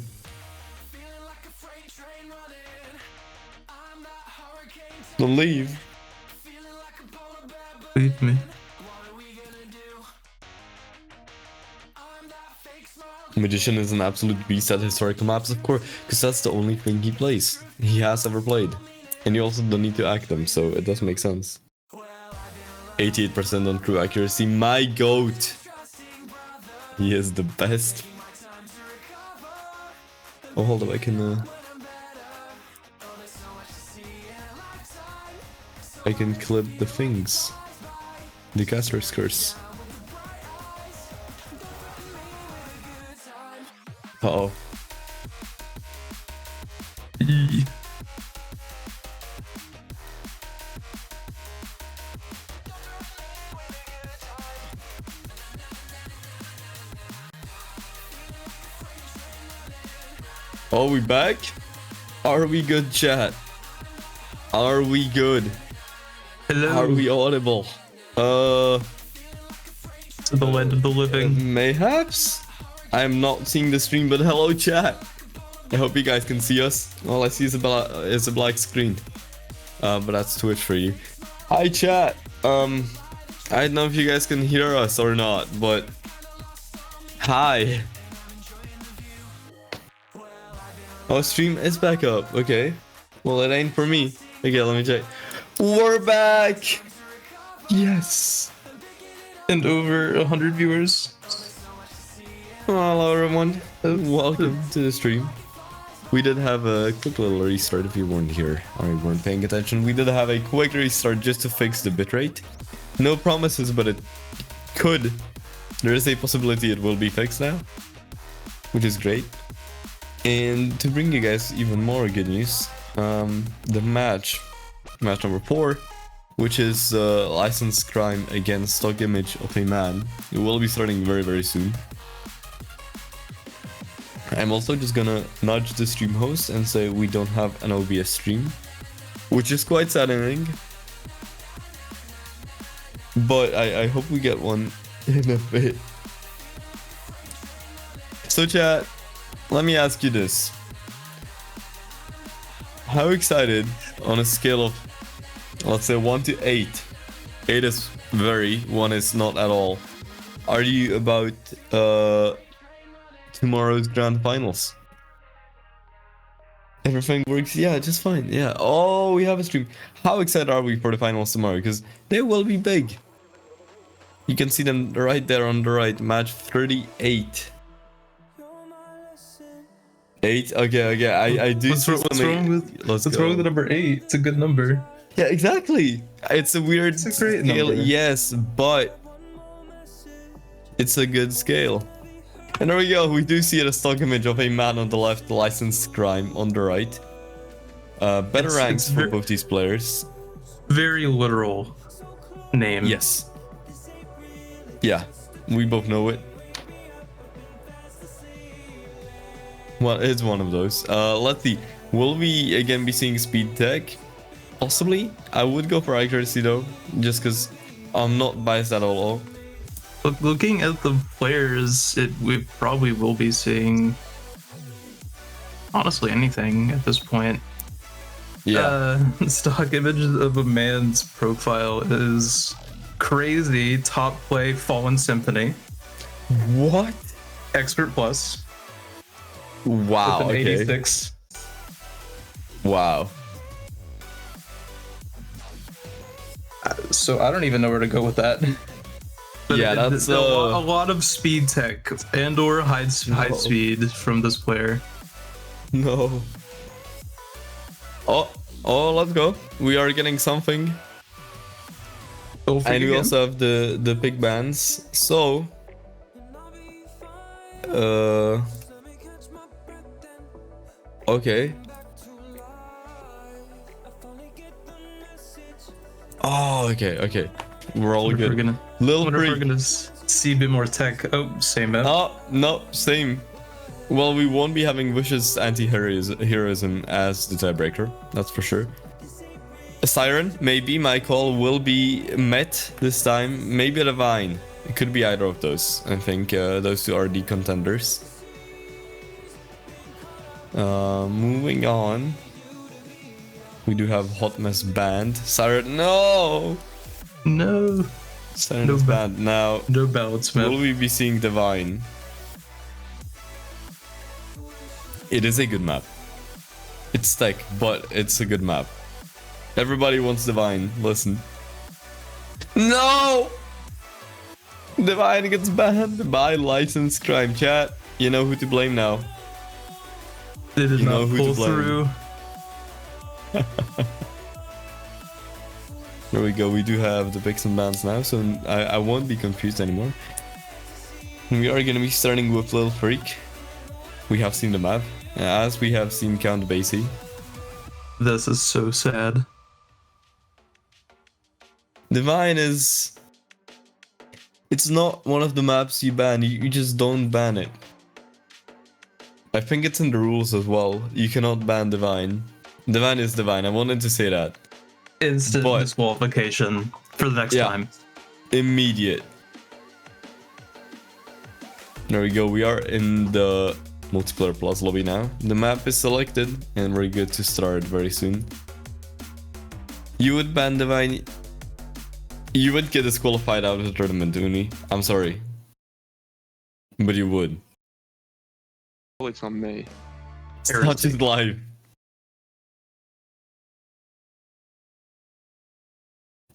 Don't leave. Leave me. Magician is an absolute beast at historical maps, of course, because that's the only thing he plays. He has ever played. And you also don't need to act them, so it does make sense. 88% on true accuracy, my goat! He is the best. Oh, hold up, I can clip the things. The caster's curse. Uh-oh. Are we back? Are we good, chat? Are we good? Hello. Are we audible? To the land of the living. Mayhaps? I'm not seeing the stream, but hello, chat. I hope you guys can see us. All I see is a black screen. But that's Twitch for you. Hi, chat. I don't know if you guys can hear us or not, but hi. Oh, stream is back up. Okay. Well, it ain't for me. Okay, let me check. We're back. Yes. And over 100 viewers. Hello, everyone. Welcome to the stream. We did have a quick little restart if you weren't here or you weren't paying attention. We did have a quick restart just to fix the bitrate. No promises, but it could. There is a possibility it will be fixed now, which is great. And to bring you guys even more good news, the match number 4, which is licensed crime against stock image of a man, it will be starting very, very soon. I'm also just gonna nudge the stream host and say we don't have an OBS stream, which is quite saddening. But I hope we get one in a bit. So chat, let me ask you this. How excited on a scale of, let's say, 1 to 8, 8 is very, 1 is not at all, are you about tomorrow's grand finals? Everything works, yeah, just fine. Yeah. Oh, we have a stream. How excited are we for the finals tomorrow? Because they will be big. You can see them right there on the right. Match 38. 8. Okay. I do see What's something. wrong with Let's what's go. wrong with the number 8? It's a good number. Yeah, exactly. It's a weird It's a great scale, number. yes, but it's a good scale. And there we go. We do see the stock image of a man on the left, licensed crime on the right. Better ranks for both these players. Very literal name. Yes. Yeah, we both know it. Well, it's one of those. Let's see. Will we again be seeing speed tech? Possibly. I would go for accuracy though, just because I'm not biased at all. Looking at the players, we probably will be seeing honestly anything at this point. Yeah. Stock image of a man's profile is crazy. Top play, Fallen Symphony, What? Expert Plus, Wow. with an Okay. 86. Wow. So I don't even know where to go with that. But Yeah, that's a lot of speed tech and or high speed from this player. No. Oh, let's go. We are getting something. And we also have the big bands. So okay. Oh, okay. We're all good. Little wonder if we're Creek. gonna see a bit more tech. Oh, same map. Oh, no, same. Well, we won't be having Wish's anti-heroism as the tiebreaker, that's for sure. A Siren, maybe. My call will be met this time. Maybe a Divine. It could be either of those. I think those two are the contenders. Moving on. We do have Hot Mess Band. Siren, no! No. Siren No is ba- banned now. No balance map. Will we be seeing Divine? It is a good map. It's tech, but it's a good map. Everybody wants Divine. Listen. No! Divine gets banned by licensed crime. Chat, you know who to blame now. They did You know not who to pull blame. through. There we go. We do have the picks and bans now, so I won't be confused anymore. We are going to be starting with Little Freak. We have seen the map, as we have seen Count Basie. This is so sad. Divine is... It's not one of the maps you ban, you just don't ban it. I think it's in the rules as well. You cannot ban Divine. Divine is Divine, I wanted to say that. Instant But- disqualification for the next Yeah. time. Immediate. There we go, we are in the Multiplayer Plus lobby now. The map is selected and we're good to start very soon. You would ban Divine... You would get disqualified out of the tournament, Uni. I'm sorry. But you would. It's on me. It's not just live.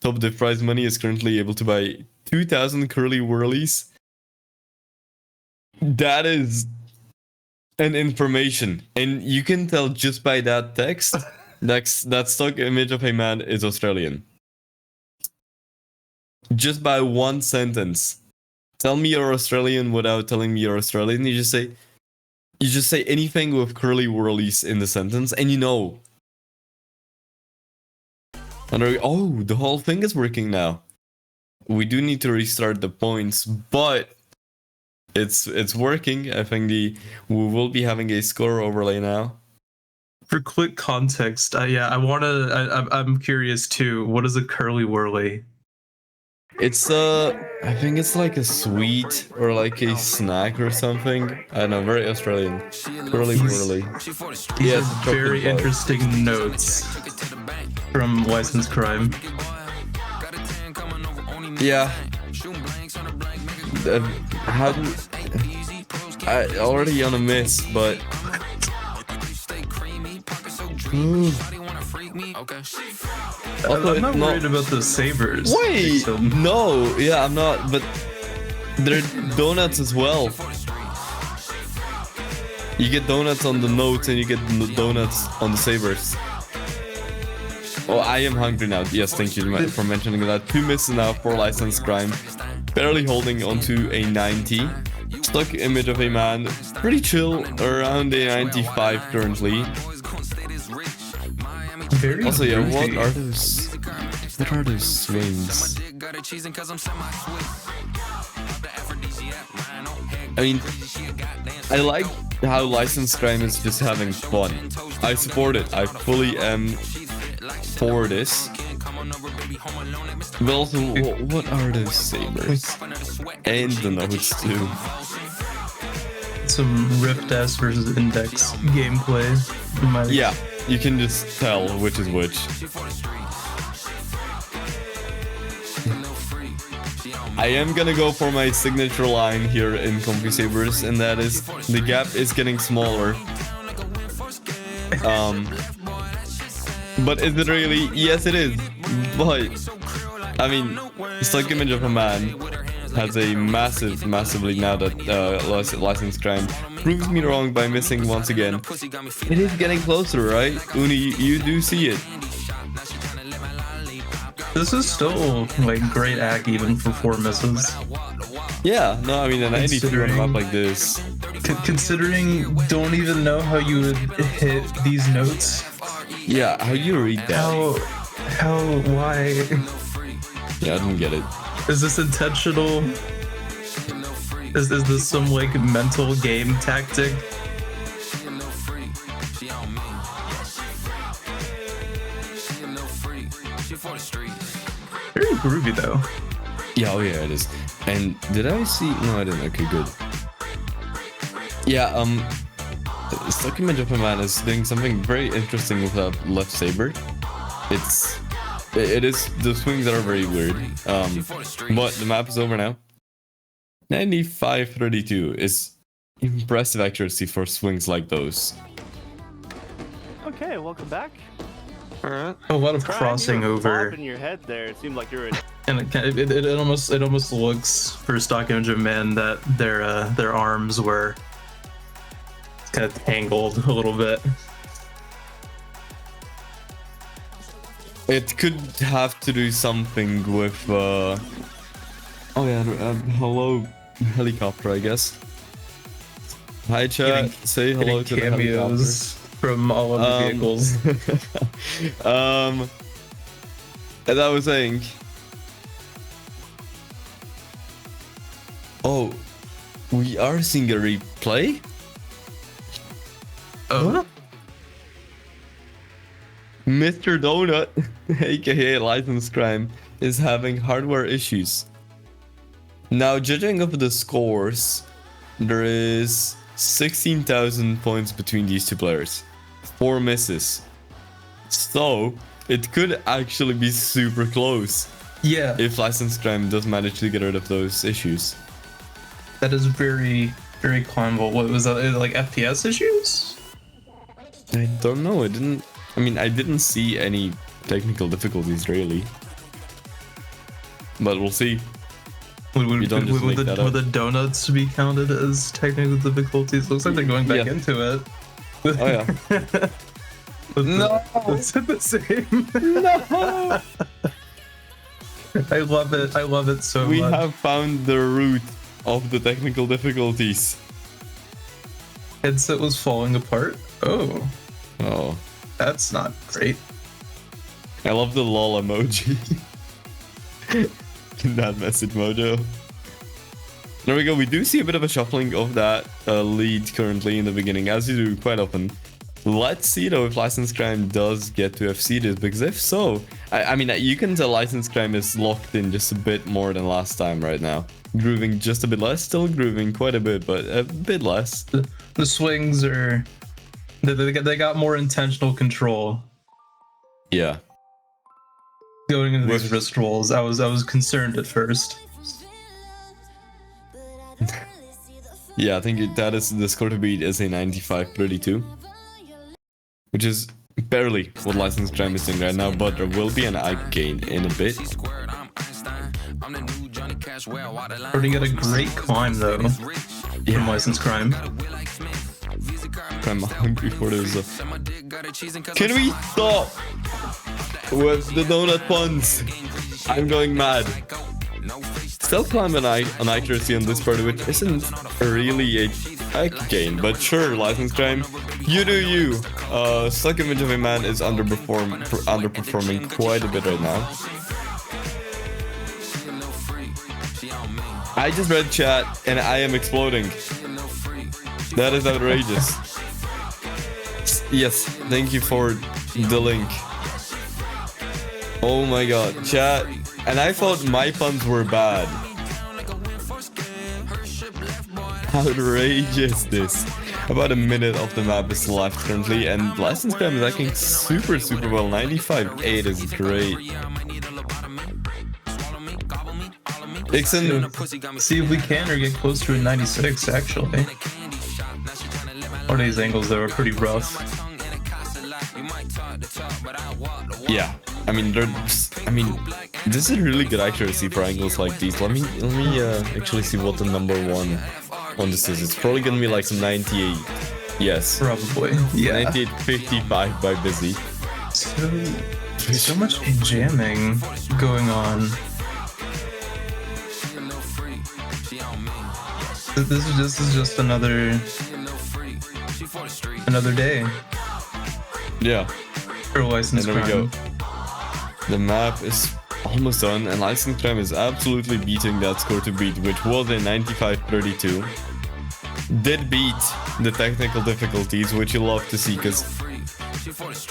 Top div prize money is currently able to buy 2,000 curly whirlies. That is an information. And you can tell just by that text that stock image of a man is Australian. Just by one sentence. Tell me you're Australian without telling me you're Australian. You just say anything with curly whirlies in the sentence and you know. And oh, the whole thing is working now. We do need to restart the points, but it's working. I think we will be having a score overlay now. For quick context, I'm curious too. What is a curly whirly? It's I think it's like a sweet or like a snack or something. I don't know, very Australian. Curly whirly. These Yeah, are it's a chocolate very bar. interesting notes from Licensed Crime. Yeah. How do I already on a miss, but Although I'm not it's worried about the Sabers. Wait, So- no, yeah, I'm not, but they're donuts as well. You get donuts on the notes and you get donuts on the Sabers. Oh, I am hungry now. Yes, thank you for mentioning that. 2 misses now for licensed crime. Barely holding onto a 90. Stock image of a man. Pretty chill, around a 95 currently. Very Also, yeah, groovy. what are those swings? I mean, I like how licensed crime is just having fun. I support it. I fully am for this. But also, what are those Sabers? And the notes too. Some Rift S versus Index gameplay. Yeah, you can just tell which is which. I am gonna go for my signature line here in Comfy Sabers, and that is the gap is getting smaller. But is it really? Yes, it is. But I mean, stock image of a man has a massively now that licensed crime proves me wrong by missing once again. It is getting closer, right? Uni, you do see it. This is still like great act even for 4 misses. Yeah, no, I mean a 92 on a map like this. Considering don't even know how you would hit these notes. Yeah, how do you read that? Why? Yeah, I didn't get it. Is this intentional? Is this some like mental game tactic? Very groovy though. Yeah, oh yeah, it is. And did I see? No, I didn't. Okay, good. Yeah, stock image of a man is doing something very interesting with that left saber. It is, the swings are very weird. But the map is over now. 95-32 is impressive accuracy for swings like those. Okay, welcome back. Alright. A lot of Brian, crossing you were over, bobbing your head there. It seemed like you were. and it almost looks for stock image of men that their arms were kind of tangled a little bit. It could have to do something with oh yeah, hello helicopter, I guess. Hi chat, say hello to the helicopter. Cameos from all of the vehicles. As I was saying, oh, we are seeing a replay. Oh, Mr. Donut, aka License Crime, is having hardware issues. Now, judging of the scores, there is 16,000 points between these two players. 4 misses. So, it could actually be super close yeah, if License Crime does manage to get rid of those issues. that is very, very climbable. What was that, like FPS issues? I don't know, I didn't see any technical difficulties really. But we'll see. You don't just make that up. Would the donuts be counted as technical difficulties? Looks like they're going back Yeah. into it. Oh yeah. No! It's the same. No! I love it. I love it so We much. have found the root of the technical difficulties. Headset was falling apart. Oh, Oh. that's not great. I love the lol emoji. In that message mojo. There we go. We do see a bit of a shuffling of that lead currently in the beginning, as you do quite often. Let's see though if License Crime does get to FC this, because if so, I mean, you can tell License Crime is locked in just a bit more than last time right now. Grooving just a bit less, still grooving quite a bit, but a bit less. The swings are. They got more intentional control Yeah. going into these With- wrist rolls. I was concerned at first. Yeah, I think that is the score to beat is a 95-32. Which is barely what License Crime is doing right now, but there will be an eye gain in a bit. Already got a great climb though from License Crime. Crime before there's a... Can we stop with the donut puns? I'm going mad. Still climbing on accuracy on this part, which isn't really a hack gain, but sure, License Crime, you do you. Stock Image of a Man is underperforming quite a bit right now. I just read chat and I am exploding. That is outrageous. Yes, thank you for the link. Oh my god, chat. And I thought my puns were bad. Outrageous this. About a minute of the map is left currently, and License Crime is acting super well. 95.8 is great. Dixon, See if we can or get close to a 96 actually. All these angles though are pretty rough. yeah. I mean, this is really good accuracy for angles like these. Let me actually see what the number one on this is. It's probably gonna be like 98. Yes. Probably. Yeah. 98.55 by Busy. So much jamming going on. This is just another day Yeah. for License And there we Crime. go. The map is almost done, and License Crime is absolutely beating that score to beat, which was a 95.32. Did beat the technical difficulties, which you love to see, because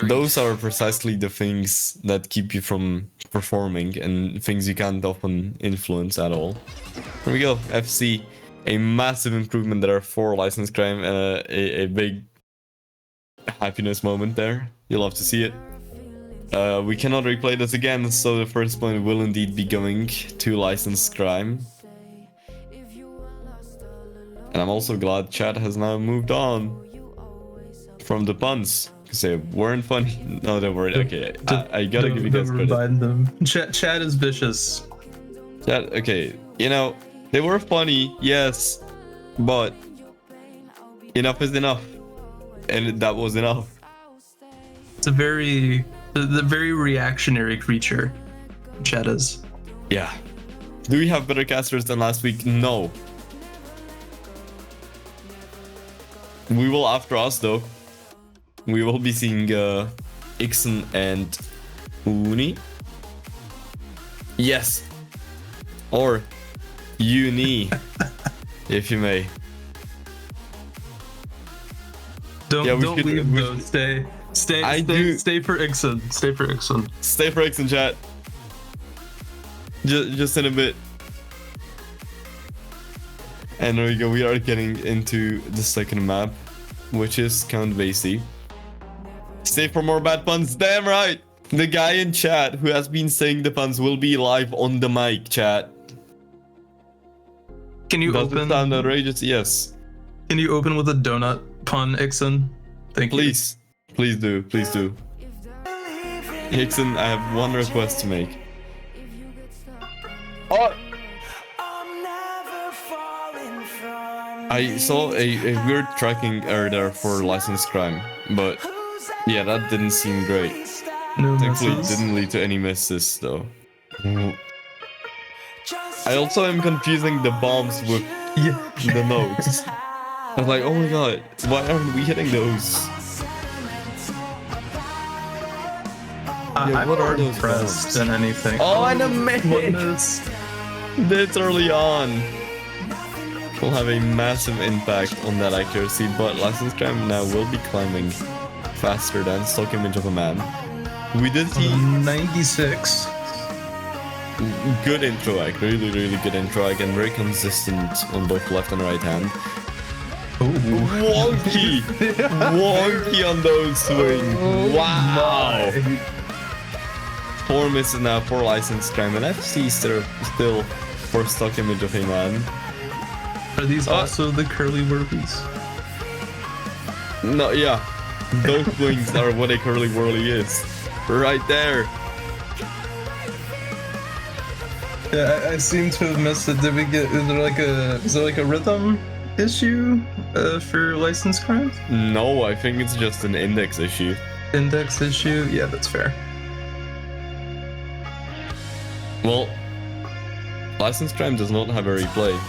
those are precisely the things that keep you from performing and things you can't often influence at all. Here we go, FC. A massive improvement there for License Crime, and a big happiness moment there. You love to see it. We cannot replay this again, so the first point will indeed be going to License Crime. And I'm also glad chat has now moved on from the puns, because they weren't funny. No, they weren't. Okay, I gotta give you guys credit. Remind them. Chat is vicious. Chat, okay, you know, they were funny, yes, but enough is enough. And that was enough. It's a very reactionary creature. Chat is. Yeah. Do we have better casters than last week? No. We will after us though. We will be seeing Ixon and Uni. Yes. Or Uni, if you may. Don't leave though. Stay for Ixon. Stay for Ixon. Stay for Ixon, chat. Just in a bit. And there we go, we are getting into the second map, which is Count Basie. Stay for more bad puns, damn right! The guy in chat who has been saying the puns will be live on the mic, chat. Can you Does it open? sound outrageous? Yes. Can you open with a donut pun, Ixon? Thank you. Please. Please do. Please do. Ixon, I have one request to make. Oh! I saw a weird tracking error there for License Crime, but yeah, that didn't seem great. No Thankfully, it misses. didn't lead to any misses though. I also am confusing the bombs with the notes. I was like, oh my god, why aren't we hitting those? I'm what are more those impressed bombs? than anything. Oh, and a mate! Goodness. This early on will have a massive impact on that accuracy, but License Crime now will be climbing faster than Stock Image of a Man. We did see 96. good intro act, really good intro act, and very consistent on both left and right hand. Wonky! Wonky on those swings. Wow! 4 misses now for License Crime, and FC still for Stock Image of a Man. Are these also the curly burpees? No, yeah. Those wings are what a curly whirly is. Right there. Yeah, I seem to have missed it. Did we get? Is there like a rhythm issue for license crimes? No, I think it's just an index issue. Index issue? Yeah, that's fair. Well, license crime does not have a replay.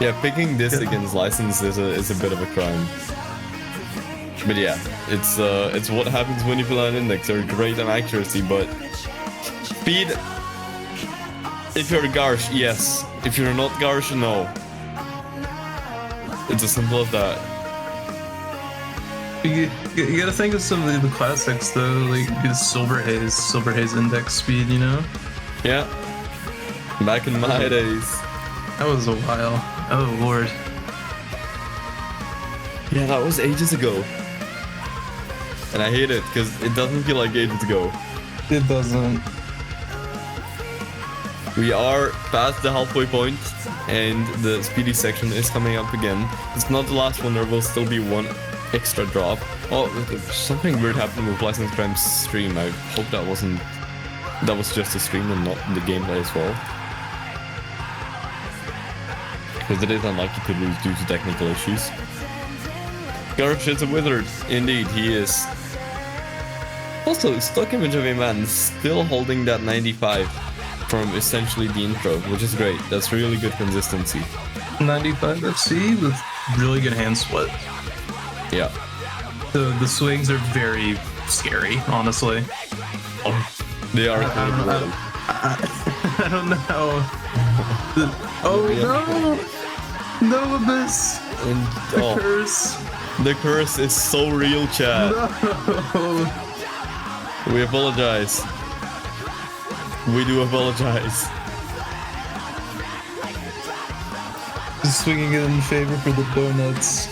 Yeah, picking this against license is a bit of a crime. But yeah, it's what happens when you play an index. They're great on accuracy, but speed. If you're Garsh, yes. If you're not Garsh, no. It's as simple as that. You gotta think of some of the classics though, like Silver Haze index speed, you know? Yeah. Back in my days. That was a while. Oh lord. Yeah, that was ages ago. And I hate it because it doesn't feel like ages ago. It doesn't. We are past the halfway point and the speedy section is coming up again. It's not the last one, there will still be one extra drop. Oh, something weird happened with License Crime's stream. I hope that was just a stream and not the gameplay as well. Because it is unlikely to lose due to technical issues. Garsh is a wizard. Indeed, he is. Also, stock image of a man still holding that 95 from essentially the intro, which is great. That's really good consistency. 95 FC with really good hand split. Yeah. The swings are very scary, honestly. They are kind of brutal. I don't know. Oh no! No, Abyss! And, The curse! the curse is so real, chat. No! We apologize. We do apologize. Just swinging it in favor for the donuts.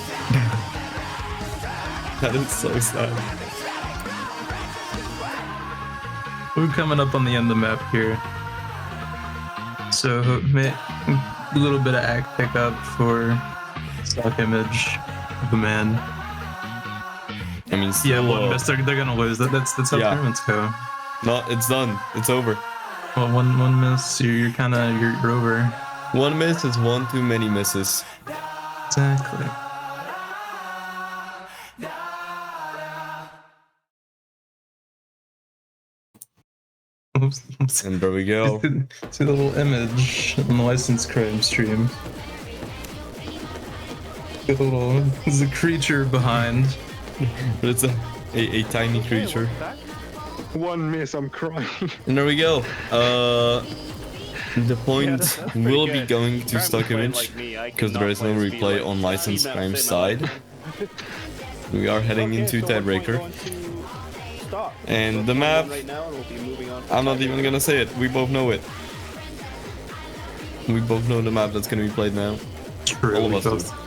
That is so sad. We're coming up on the end of the map here. So, a little bit of act pickup for stock image of the man. I mean, still, Yeah, one miss. They're gonna lose. That's how tournaments go. No, it's done. It's over. Well, one miss, you're over. One miss is one too many misses. Exactly. Oops. And there we go. See the little image on the license crime stream. There's a creature behind. But it's a tiny creature. One miss, I'm crying. And there we go. The point will be going to stock image because there is no replay on license crime side. We are heading into tiebreaker. And the map, I'm not even gonna say it. We both know it. We both know the map that's gonna be played now. True. All of us do.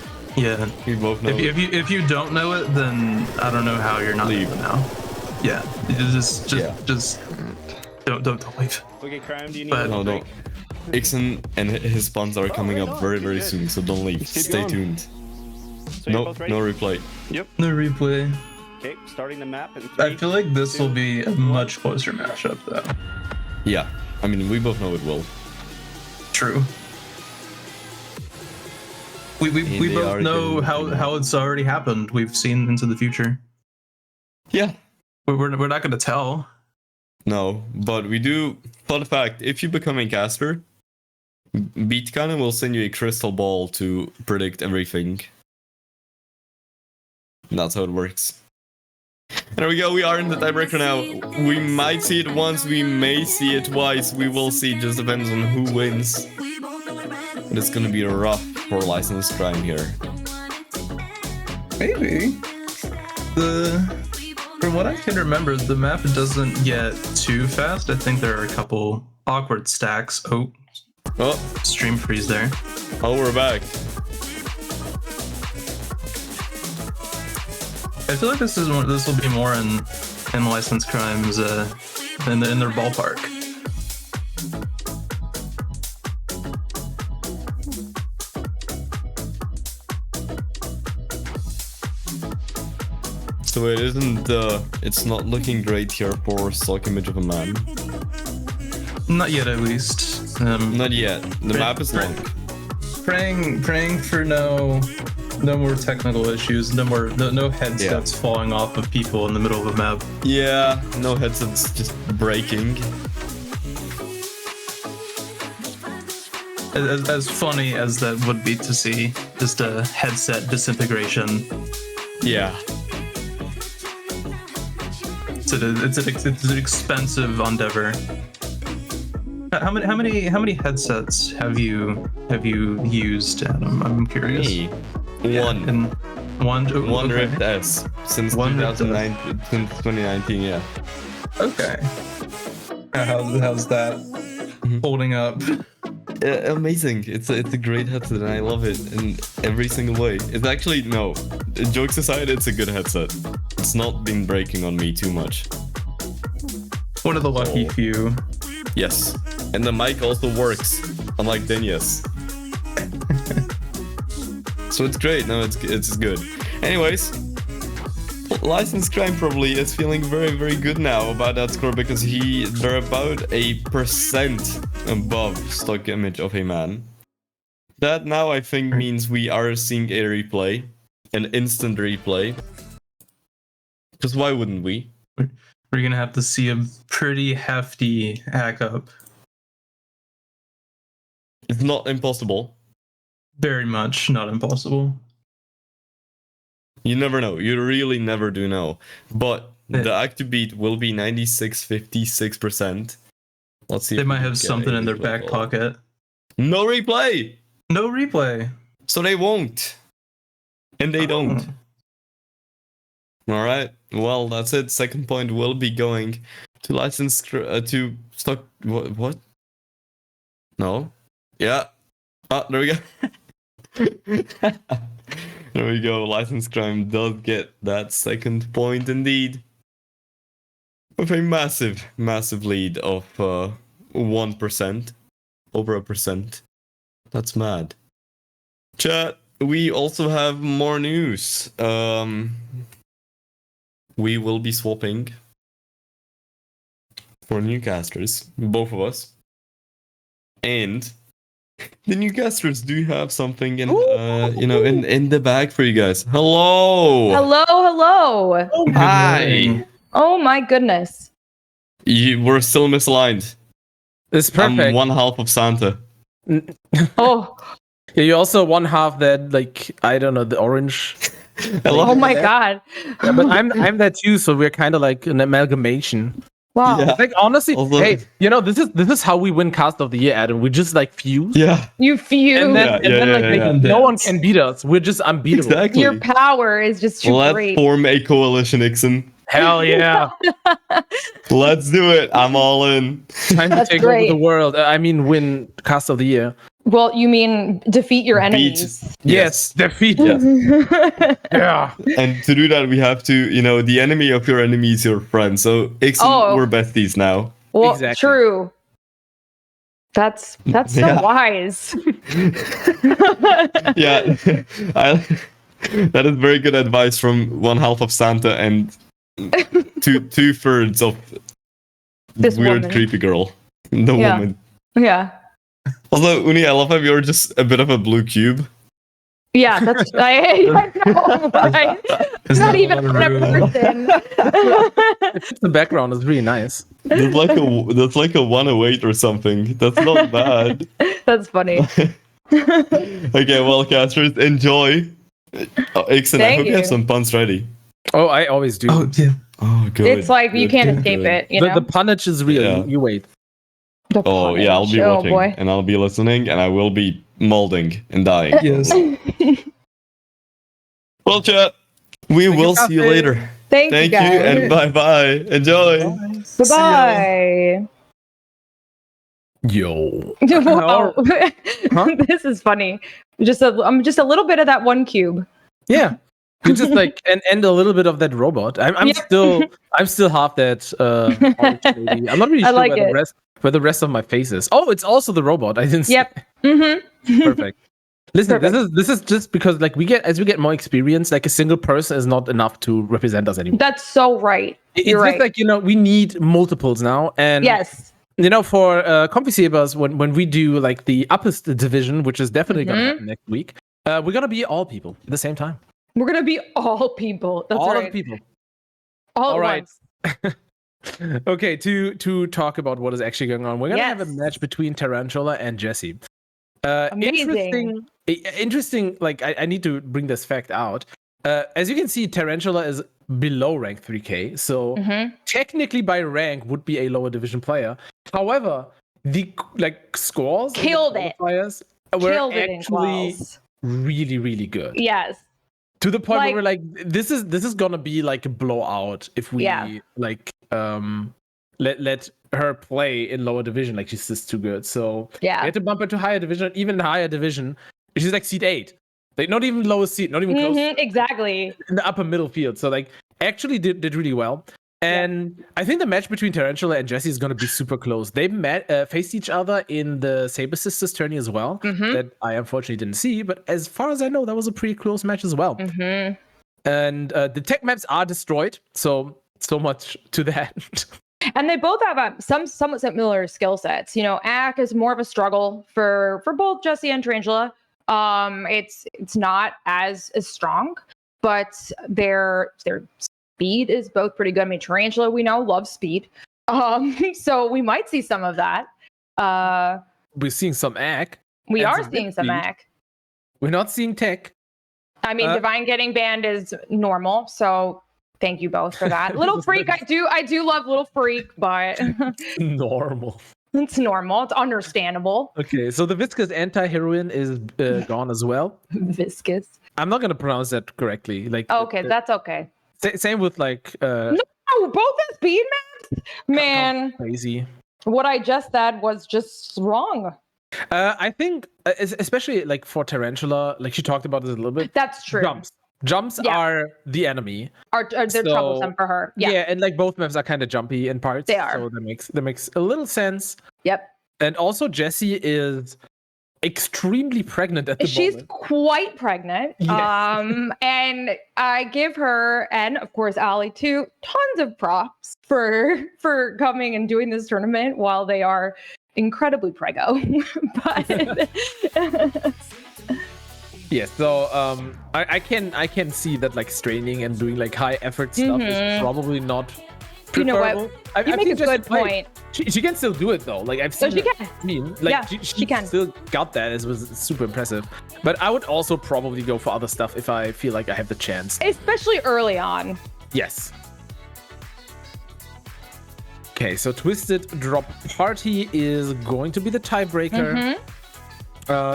Yeah. We both know it. If you don't know it, then I don't know how you're not Leave. knowing now. Yeah. Just don't leave. Okay, Crime, do you need But- No, don't. Ixon and his spawns are coming up very soon, so don't leave. Stay going. tuned. So you're both ready? No replay. No replay. Okay, starting the map in I 3. feel like this will be a much closer matchup, though. Yeah, I mean, we both know it will. True. We they both are know going to- how it's already happened. We've seen into the future. Yeah. We're not gonna tell. No, but we do. Fun fact: if you become a caster, Beatcannon will send you a crystal ball to predict everything. And that's how it works. There we go. We are in the tiebreaker now. We might see it once. We may see it twice. We will see. It just depends on who wins. But it's gonna be rough for License Crime here. Maybe. From what I can remember, the map doesn't get too fast. I think there are a couple awkward stacks. Oh, Oh, stream freeze there. we're back. I feel like this will be more in License Crimes in their ballpark. So it isn't. It's not looking great here for stock image of a man. Not yet, at least. Not yet. The map is long. Praying for no more technical issues, no headsets falling off of people in the middle of a map. Yeah, no headsets just breaking. As funny as that would be to see, just a headset disintegration. Yeah. It's an expensive endeavor. How many headsets have you used, Adam? I'm curious. Me. One. One One okay. Rift S since 2019. Yeah. Okay. How's that holding up? Amazing. It's a great headset and I love it in every single way. It's actually, no, jokes aside, it's a good headset. It's not been breaking on me too much. One of the lucky few. Yes. And the mic also works, unlike Denya's. So it's great. No, it's good. Anyways, Licensed Crime probably is feeling very, very good now about that score because they're about 1% above stock image of a man. That now I think means we are seeing a replay, an instant replay. Because why wouldn't we? We're gonna have to see a pretty hefty hack up. It's not impossible. Very much not impossible. You never know. You really never do know. But the active beat will be 96.56%. Let's see. They if might we have can something get in a their back replay. pocket. No replay. No replay. So they won't. And they don't. All right. Well, that's it. Second point will be going to license to stock. What? No. Yeah. Oh, there we go. There we go. License Crime does get that second point indeed. With a massive, massive lead of 1%. Over 1%. That's mad. Chat, we also have more news. We will be swapping for new casters, both of us. And the new casters do have something in in the bag for you guys. Hello. Hello. Hi. Oh my goodness. You were still misaligned. It's perfect. I'm one half of Santa. Oh. Yeah, you also one half that, like, I don't know, the orange. Hello. Oh my god. Yeah, but I'm that too, so we're kind of like an amalgamation. Wow. Yeah. Like, honestly, Although- hey, this is how we win Cast of the Year, Adam. We just like fuse. Yeah. You feel And then, Yeah. no one can beat us. We're just unbeatable. Exactly. your power is just too Let's great. form a coalition, Ixon. Hell yeah. Let's do it. I'm all in. Time to That's take great. over the world. I mean, win Cast of the Year. Well, you mean defeat your enemies. Yes, defeat. Yes. Yeah. And to do that, we have to, the enemy of your enemy is your friend. So, Ixon, Oh. we're besties now. Well, Exactly. true. That's so Yeah. wise. Yeah. That is very good advice from one half of Santa and two-thirds of This weird, woman. creepy girl. The Yeah. woman. Yeah. Also, Uni, I love how you're just a bit of a blue cube. Yeah, that's I know, right? Is Not that even one a room? person. The background is really nice. That's like a 108 or something. That's not bad. That's funny. Okay, well, casters, enjoy. Ixon, I Thank hope you have you. some puns ready. Oh, I always do. Oh yeah. Oh, good. It's like you good, can't good, escape good. it, you the know? punnage is real. Yeah. You wait. The Oh, yeah, I'll be punch. watching. Oh boy. And I'll be listening, and I will be molding and dying. Yes. Well, chat, we will you, see you Cafe. later. Thank Thank you you, guys. and bye-bye. Enjoy. Bye-bye. Yo. Wow. Huh? This is funny. I'm just a little bit of that one cube. Yeah. You just like and a little bit of that robot. I'm Yep. still half that orange lady. I'm not really I sure like where it. the rest of my face is. Oh, it's also the robot. I didn't see. Yep. Mm-hmm. Perfect. Listen, Perfect. this is just because like we get more experience, like a single person is not enough to represent us anymore. That's so right. It's You're just right. like, you know, we need multiples now. And Yes. you know, for Comfy Sabers, when we do like the uppest division, which is definitely gonna happen next week, we're gonna be all people at the same time. We're gonna be all people. That's all right. of the people. All All at right. once. Okay, to talk about what is actually going on, we're gonna have a Yes. match between Taranchola and Jessie. Amazing. Interesting. Like I need to bring this fact out. As you can see, Tarantula is below rank 3K, so technically by rank would be a lower division player. However, the like scores in the Killed it. qualifiers were Killed it in actually quals. really, really good. Yes. To the point Like- where we're like, this is gonna be like a blowout if we like let her play in lower division. Like she's just too good. So we Yeah. had to bump her to higher division. Even higher division, she's like seed 8. Like not even lowest seed, not even close Exactly. in the upper middle field. So like actually did really well. And I think the match between Tarantula and Jessie is going to be super close. They faced each other in the Saber Sisters tourney as well, that I unfortunately didn't see. But as far as I know, that was a pretty close match as well. And the tech maps are destroyed, so much to that. And they both have some somewhat similar skill sets. You know, Ack is more of a struggle for both Jessie and Tarantula. It's not as strong, but their speed is both pretty good. I mean, Tarantula, we know, loves speed. So we might see some of that. We're seeing some Ack. We and are some seeing some speed. Ack. We're not seeing tech. I mean, Divine getting banned is normal, so thank you both for that. Little Freak, I do love Little Freak, but Normal. it's normal. It's understandable. Okay, so the Viscous anti-heroine is gone as well. Viscous. I'm not gonna pronounce that correctly. Like Okay, that's okay. same with like Oh, both the speed maps? Man, crazy. what I just said was just wrong. I think especially like for Tarantula, like she talked about this a little bit. That's true. Jumps Yeah. are the enemy. They're troublesome for her. Yeah. And like both maps are kind of jumpy in parts. They are. So that makes a little sense. Yep. And also Jessie is extremely pregnant at the She's moment. quite pregnant. Yes. And I give her and of course Allie too tons of props for coming and doing this tournament while they are incredibly preggo. But Yes, so I can see that like straining and doing like high effort stuff is probably not You know what? preferable. you I've make a seen Jessie good play. point. She can still do it though. Like I've So seen she her can. stream. Like Yeah, she she can. still got that. It was super impressive. But I would also probably go for other stuff if I feel like I have the chance. Especially early on. Yes. Okay, so Twisted Drop Party is going to be the tiebreaker.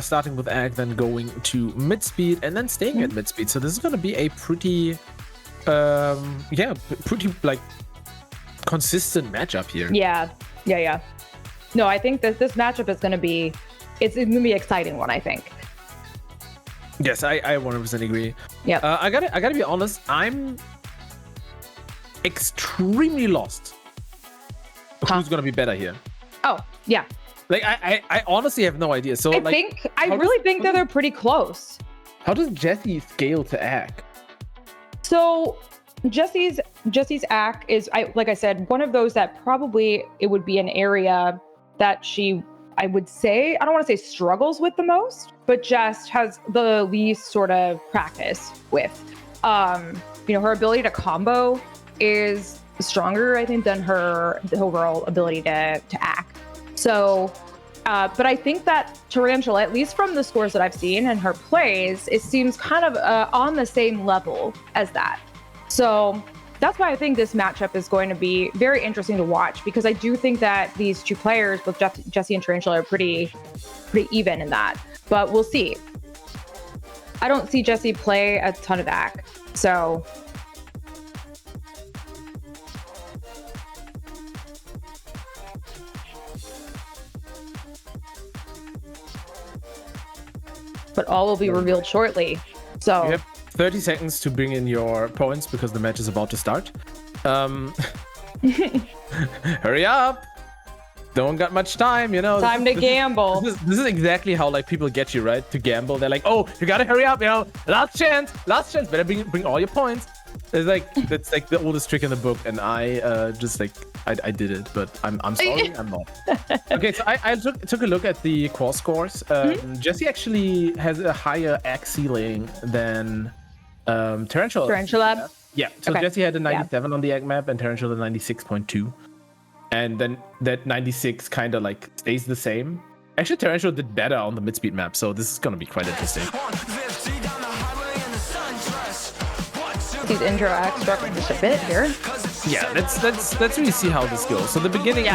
Starting with Ag, then going to mid speed, and then staying at mid speed. So this is going to be a pretty, pretty like consistent matchup here. Yeah. No, I think that this matchup is going to be, it's going to be an exciting one, I think. Yes, I 100% agree. Yep. I gotta be honest. I'm extremely lost. Who's gonna be better here? Oh, yeah. Like I honestly have no idea. So I like, really think that they're pretty close. how does Jessie scale to Ack? So Jessie's act is, like I said, one of those that probably it would be an area that she, I would say, I don't want to say struggles with the most, but just has the least sort of practice with. Her ability to combo is stronger, I think, than the overall ability to act. So, but I think that Tarantula, at least from the scores that I've seen and her plays, it seems kind of on the same level as that. So that's why I think this matchup is going to be very interesting to watch, because I do think that these two players, both Jessie and Tarantula, are pretty even in that. But we'll see. I don't see Jessie play a ton of Ack, so. But all will be revealed shortly. So You have 30 seconds to bring in your points because the match is about to start. Hurry up! don't got much time, you know. Time to gamble. This is exactly how like people get you, right? To gamble. They're like, oh, you gotta hurry up, you know. Last chance. Better bring all your points. It's like that's like the oldest trick in the book, and I just like I did it, but I'm sorry, I'm not. Okay, so I took a look at the core scores. Jessie actually has a higher ACK ceiling than Taranchola. Tarantula. Yeah, so Okay. Jessie had a 97 on the ACK map, and Taranchola 96.2. And then that 96 kind of like stays the same. Actually, Taranchola did better on the mid-speed map, so this is gonna be quite interesting. These intro acts struggling just a bit here. Yeah, let's really see how this goes. So the beginning is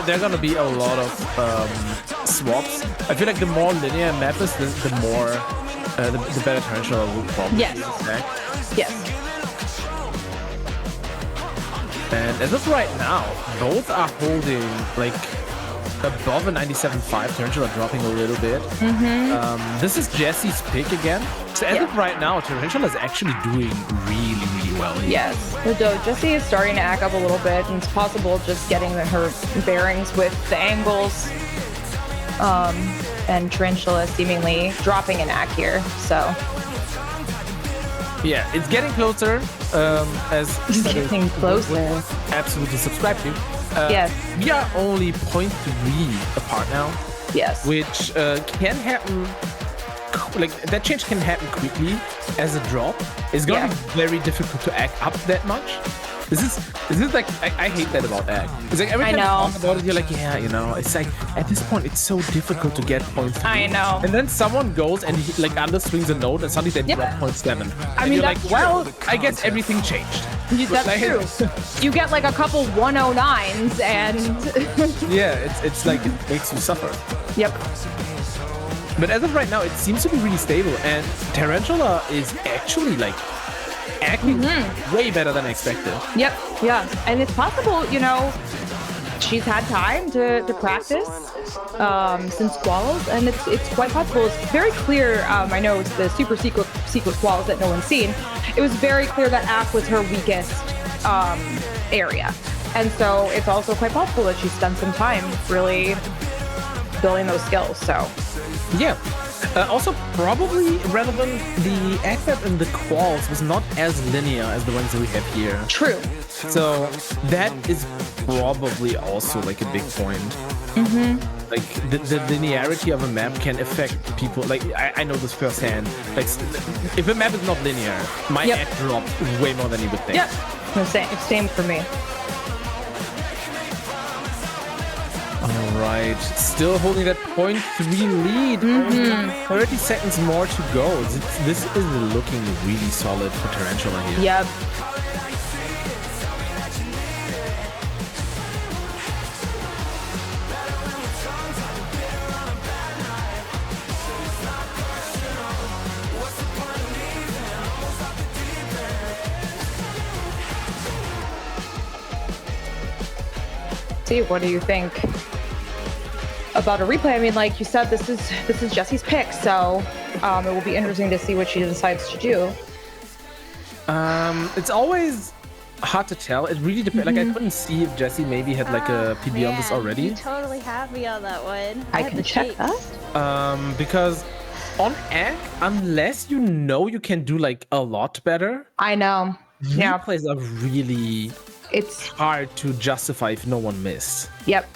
there are gonna be a lot of swaps. I feel like the more linear a map is, the more the better Tarantula will probably attack. Yes. And as of right now, both are holding like above a 97.5. Tarantula dropping a little bit. This is Jesse's pick again. So as of right now, Tarantula is actually doing really well here. Yes. Although Jessie is starting to act up a little bit, and it's possible just getting her bearings with the angles. And Tarantula seemingly dropping an act here. So yeah, it's getting closer. As it's getting closer. Absolutely subscribe to. Yes. We are only 0.3 apart now. Yes. Which can happen. Like that change can happen quickly as a drop. It's gonna be very difficult to act up that much. This is like I hate that about ag. It's like every time you talk about it, you're like, yeah, you know, it's like at this point it's so difficult to get 0.3. I know. And then someone goes and he, like underswings a node and suddenly they drop 0.7. I mean, you're that's like, well, I guess everything changed. That's like, true. You get like a couple 109s and yeah, it's like it makes you suffer. Yep. But as of right now, it seems to be really stable, and Tarantula is actually like acting way better than I expected. Yep. Yeah. And it's possible, you know, she's had time to practice since Squalls, and it's quite possible. It's very clear. I know it's the super secret Squalls that no one's seen. It was very clear that Ack was her weakest area, and so it's also quite possible that she spent some time really building those skills. So yeah. Also, probably relevant, the ACK and the quals was not as linear as the ones that we have here. True. So that is probably also like a big point. Like the linearity of a map can affect people. Like I know this firsthand. Like if a map is not linear, my ACK drops way more than you would think. Yep. Same for me. Alright, still holding that 0.3 lead. 30 seconds more to go. This is looking really solid for Tarantula here. Yep. See, what do you think about a replay? I mean, like you said, this is Jesse's pick, so it will be interesting to see what she decides to do. It's always hard to tell. It really depends. Like I couldn't see if Jessie maybe had like a PB on this already. You totally have me on that one. I can check that. Because on ACK, unless you know you can do like a lot better, I know. Yeah. replays are really It's hard to justify if no one missed. Yep.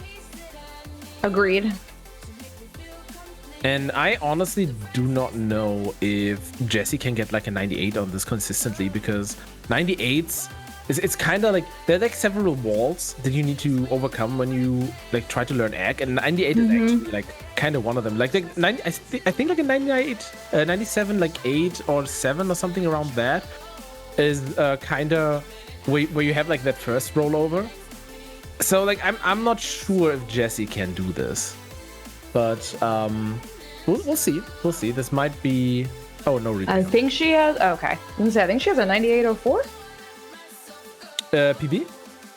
Agreed. And I honestly do not know if Jessie can get like a 98 on this consistently, because 98s it's kind of like there are like several walls that you need to overcome when you like try to learn ACK, and 98 is actually like kind of one of them. Like 90, I think like a 98, 97, like 8 or 7 or something around that is kind of where you have like that first rollover. So like I'm not sure if Jessie can do this, but we'll see. We'll see. This might be. Oh no, replay. I think she has. Okay. I think she has a 9804. PB?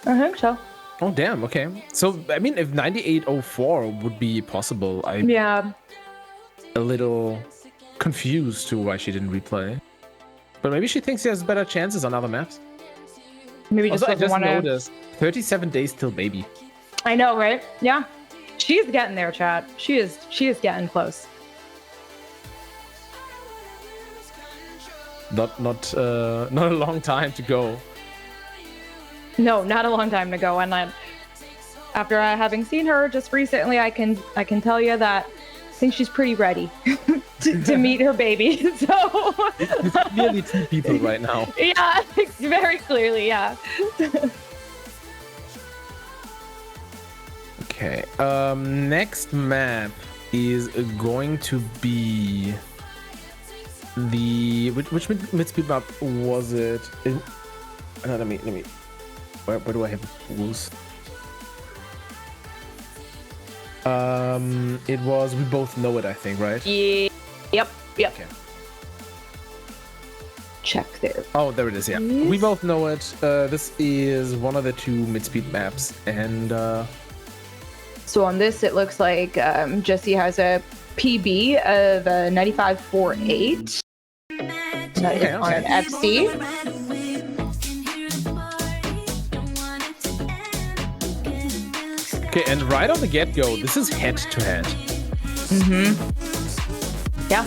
I think so. Oh damn. Okay. So I mean, if 9804 would be possible, I'm a little confused to why she didn't replay. But maybe she thinks she has better chances on other maps. Maybe just Also, I doesn't just want to. noticed 37 days till baby. I know, right? Yeah. She's getting there, chat. She is getting close. Not a long time to go. No, not a long time to go. And after having seen her just recently, I can tell you that I think she's pretty ready to meet her baby. So It's nearly 2 people right now. yeah, very clearly, yeah. Okay. Next map is going to be the which mid-speed map was it? Let me. Where do I have pools? It was We Both Know It, I think, right? Yep. Okay. Check there. Oh, there it is. Yeah, We Both Know It. This is one of the 2 mid-speed maps, and So on this, it looks like Jessie has a PB of 95.48. That is on an FC. okay, and right on the get-go, this is head-to-head. Yeah.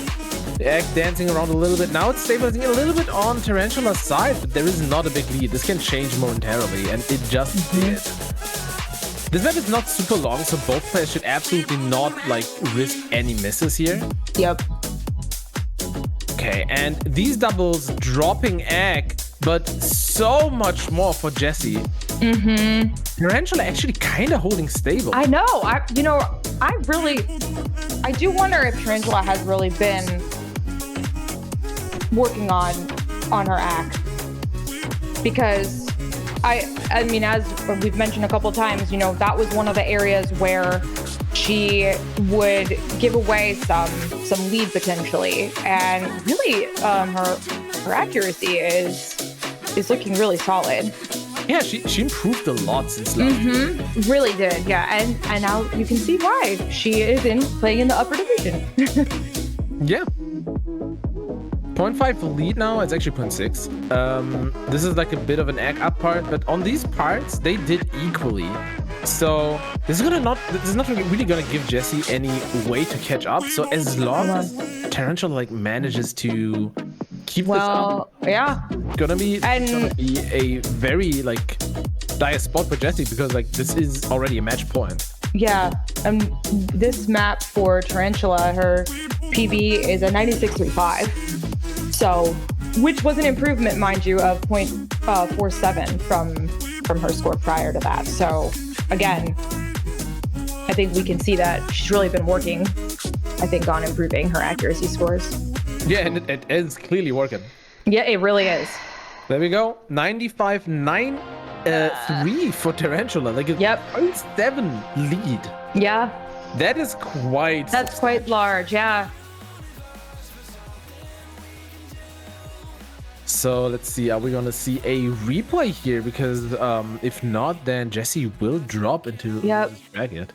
The egg dancing around a little bit. Now it's stabilizing a little bit on Taranchola's side, but there is not a big lead. This can change momentarily, and it just did. This map is not super long, so both players should absolutely not risk any misses here. Yep. Okay, and these doubles dropping egg, but so much more for Jessie. Taranchola actually kind of holding stable. I know. I do wonder if Tarantula has really been working on her act, because I mean, as we've mentioned a couple times, that was one of the areas where she would give away some lead potentially, and really her accuracy is looking really solid. Yeah, she improved a lot since last. Really did, yeah, and now you can see why she is playing in the upper division. Yeah. 0.5 lead now, it's actually 0.6. This is like a bit of an egg up part, but on these parts, they did equally. So this is not really gonna give Jessie any way to catch up. So as long as Tarantula manages to keep this up, yeah, it's gonna be a very dire spot for Jessie, because this is already a match point. Yeah, this map for Tarantula, her PB is a 96.35. So, which was an improvement, mind you, of 0.47 from her score prior to that. So, again, I think we can see that she's really been working, I think, on improving her accuracy scores. Yeah, and it is clearly working. Yeah, it really is. There we go. 95.93 for Tarantula. A 0.7 lead. Yeah. That is quite... That's quite large, yeah. So let's see, are we gonna see a replay here? Because if not, then Jessie will drop into this bracket.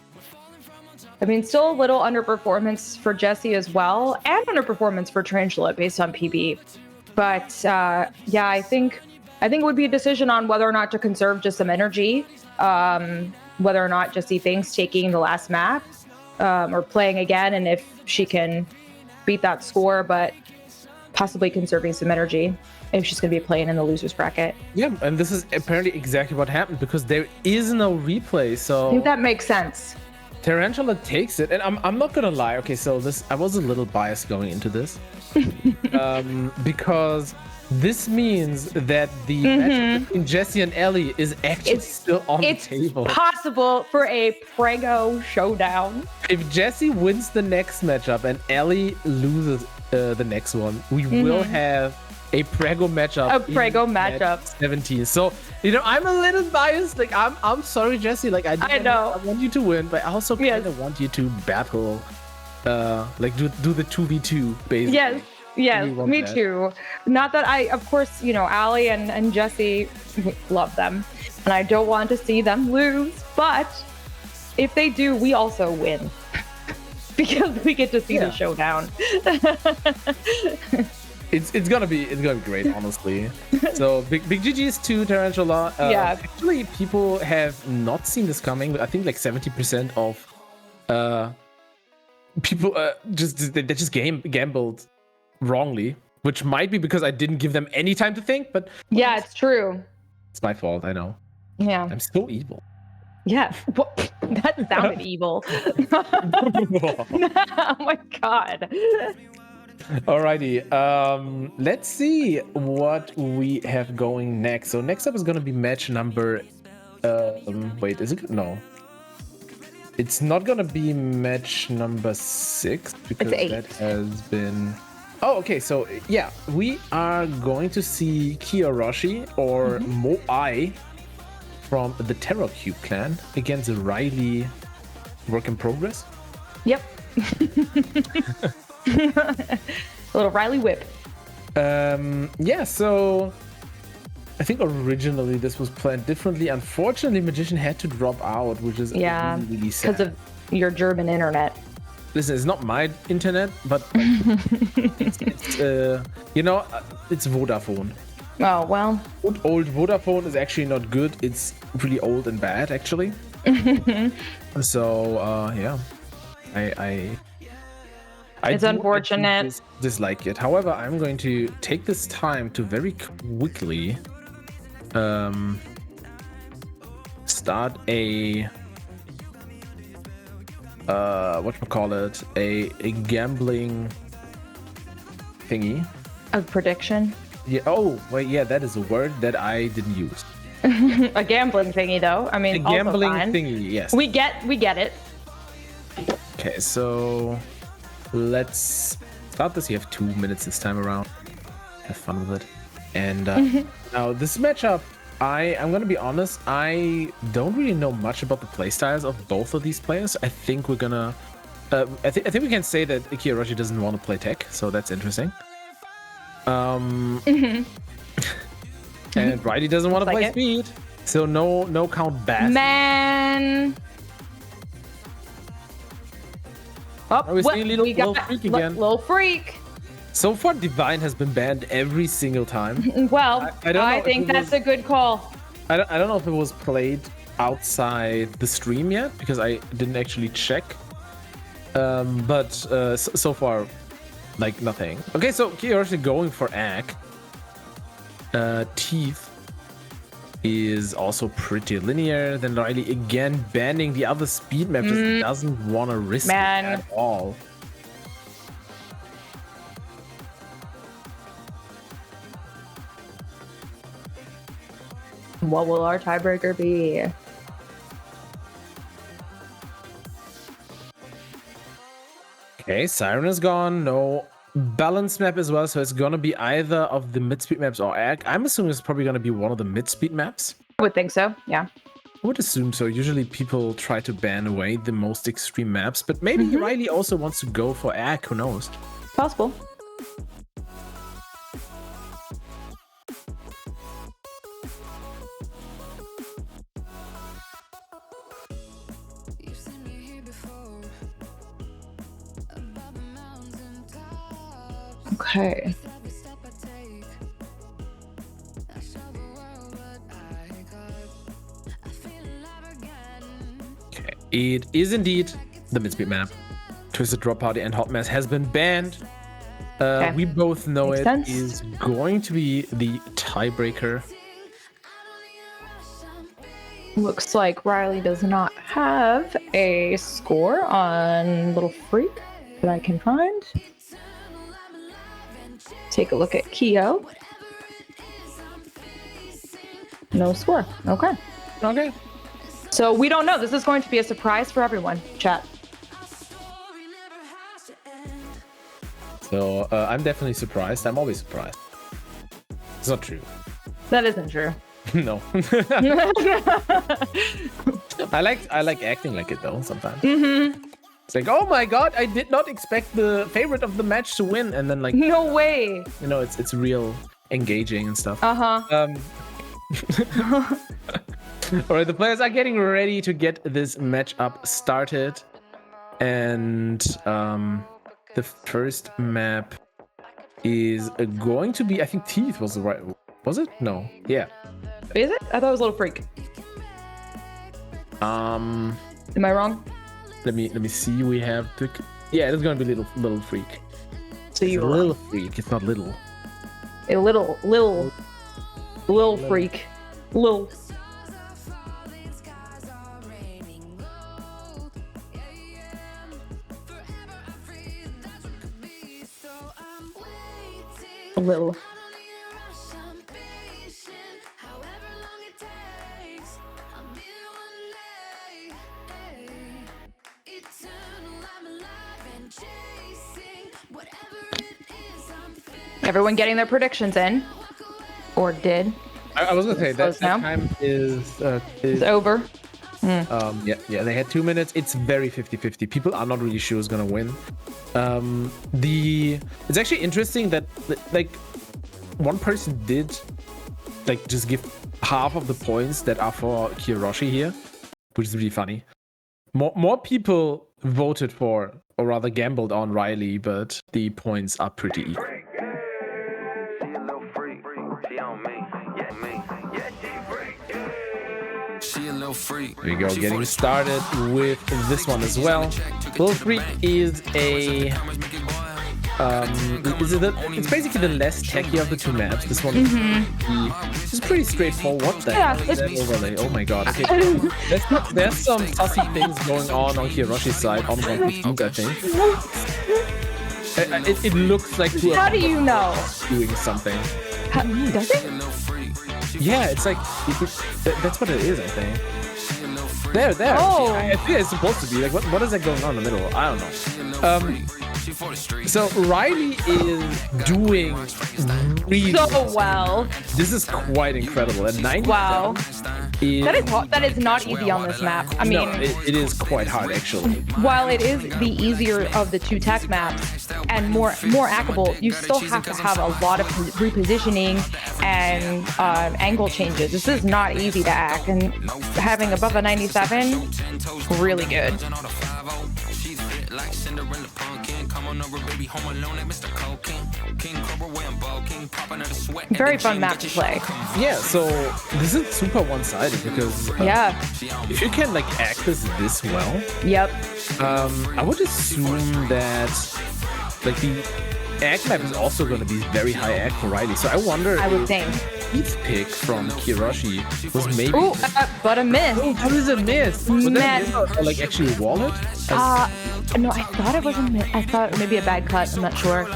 I mean, still a little underperformance for Jessie as well, and underperformance for Tarantula based on PB. But yeah, I think it would be a decision on whether or not to conserve just some energy, whether or not Jessie thinks taking the last map or playing again, and if she can beat that score, but possibly conserving some energy if she's going to be playing in the losers bracket. Yeah, and this is apparently exactly what happened, because there is no replay. So I think that makes sense. Tarantula takes it, and I'm not gonna lie. Okay, so I was a little biased going into this, because this means that the match between Jessie and Allie is actually still on the table. It's possible for a PREGGO showdown. If Jessie wins the next matchup and Allie loses the next one, we will have a PREGGO matchup. A PREGGO matchup. 17. So, I'm a little biased. I'm sorry, Jessie. I know. I want you to win, but I also kind of want you to battle. Do the 2v2, basically. Yes, me too. Not that of course, Allie and Jessie, love them. And I don't want to see them lose. But if they do, we also win. Because we get to see the showdown. It's gonna be great, honestly. So big GGs to Tarantula. Actually, people have not seen this coming. I think 70% of people they just gambled wrongly, which might be because I didn't give them any time to think, but Yeah, it's true. it's my fault, I know. Yeah. I'm so evil. Yeah. What? That sounded evil. Oh my god. Alrighty, let's see what we have going next. So next up is gonna be match number wait, is it? No. It's not gonna be match number 6 because It's 8. that has been. Oh, okay. So yeah, we are going to see Kiyoroshi or Moai from the Taranchola clan against Riley. Work in progress. Yep. A little rileywip. Yeah. So I think originally this was planned differently. Unfortunately, Magician had to drop out, which is really sad. Because of your German internet. Listen, it's not my internet, but it's you know, it's Vodafone. Oh, well. Old Vodafone is actually not good. It's really old and bad, actually. So, yeah. It's unfortunate. Dislike it. However, I'm going to take this time to very quickly start a whatchamacallit, a gambling thingy. A prediction? Yeah. Oh, wait. Yeah, that is a word that I didn't use. A gambling thingy, though. I mean, A gambling also fine. thingy. Yes. We get it. Okay, so let's start this. You have 2 minutes this time around. Have fun with it. And now this matchup, I'm gonna be honest, I don't really know much about the playstyles of both of these players. I think we're gonna I think we can say that Kiyoroshi doesn't want to play tech, so that's interesting. And Riley doesn't want to play speed, so no count bass. Man. Oh, Are we seeing little freak again? Little freak. So far, Divine has been banned every single time. Well, I don't know I if think it that's was- a good call. I don't know if it was played outside the stream yet, because I didn't actually check. But so far, like nothing. Okay, so Kiyoroshi going for Ack. Teeth is also pretty linear. Then Riley again banning the other speed map, just doesn't want to risk it at all. What will our tiebreaker be? Okay, Siren is gone. No balance map as well, so it's gonna be either of the mid-speed maps or Ack. I'm assuming it's probably gonna be one of the mid-speed maps. I would think so, yeah. I would assume so. Usually people try to ban away the most extreme maps, but maybe Riley also wants to go for Ack, who knows? Possible. Okay. Okay, it is indeed the mid-speed map. Twisted Drop Party and Hot Mess has been banned. We both know Makes it sense. is going to be the tiebreaker. Looks like Riley does not have a score on Little Freak that I can find. Take a look at Kyo. No score. Okay. Okay. So we don't know. This is going to be a surprise for everyone. Chat. So I'm definitely surprised. I'm always surprised. It's not true. That isn't true. No. I like acting like it though sometimes. It's like, oh my god, I did not expect the favorite of the match to win, and then like, No way. you know, it's real engaging and stuff. Uh-huh. All right, the players are getting ready to get this matchup started, and the first map is going to be, I think Teeth was the right. Was it? No. Yeah. Is it? I thought it was Little Freak. Um. Am I wrong? Let me see. We have the. Yeah, it's gonna be little freak. So It's you a little freak. It's not little. a little freak. Little. A little. Everyone getting their predictions in, or did? I was gonna say that Close now. time is It's over. yeah, they had 2 minutes. It's very 50-50. People are not really sure who's gonna win. It's actually interesting that like one person did like just give half of the points that are for Kiyoroshi here, which is really funny. More people voted for, or rather gambled on Riley, but the points are pretty equal. There you go, getting started with this one as well. Little Freak is a it's basically the less techy of the two maps. This one is pretty straightforward. What the hell is that overlay? Oh my god. Okay. There's some sussy things going on Kiyoroshi's side on 115, I think. It looks like How do you know? doing something. Does it? Yeah, it's like that's what it is, I think. There. Oh. I think it's supposed to be like what is that going on in the middle? I don't know. So Riley is doing really So well. This is quite incredible. At 97 Wow. That is not easy on this map. I mean, no, it is quite hard actually. while it is the easier of the two tech maps and more hackable, you still have to have a lot of repositioning and angle changes. This is not easy to hack, and having above a 97, really good. Very fun map to play. Yeah, so this is super one-sided because Yeah. if you can like act this well, Yep. I would assume that like the act map is also going to be very high act for Riley. So I wonder I would if think. his pick from Kiyoroshi was maybe. Ooh, but a miss. How is it miss? Was that Man. a miss or like actually wallet? No, I thought it was a miss. I thought maybe a bad cut. I'm not sure.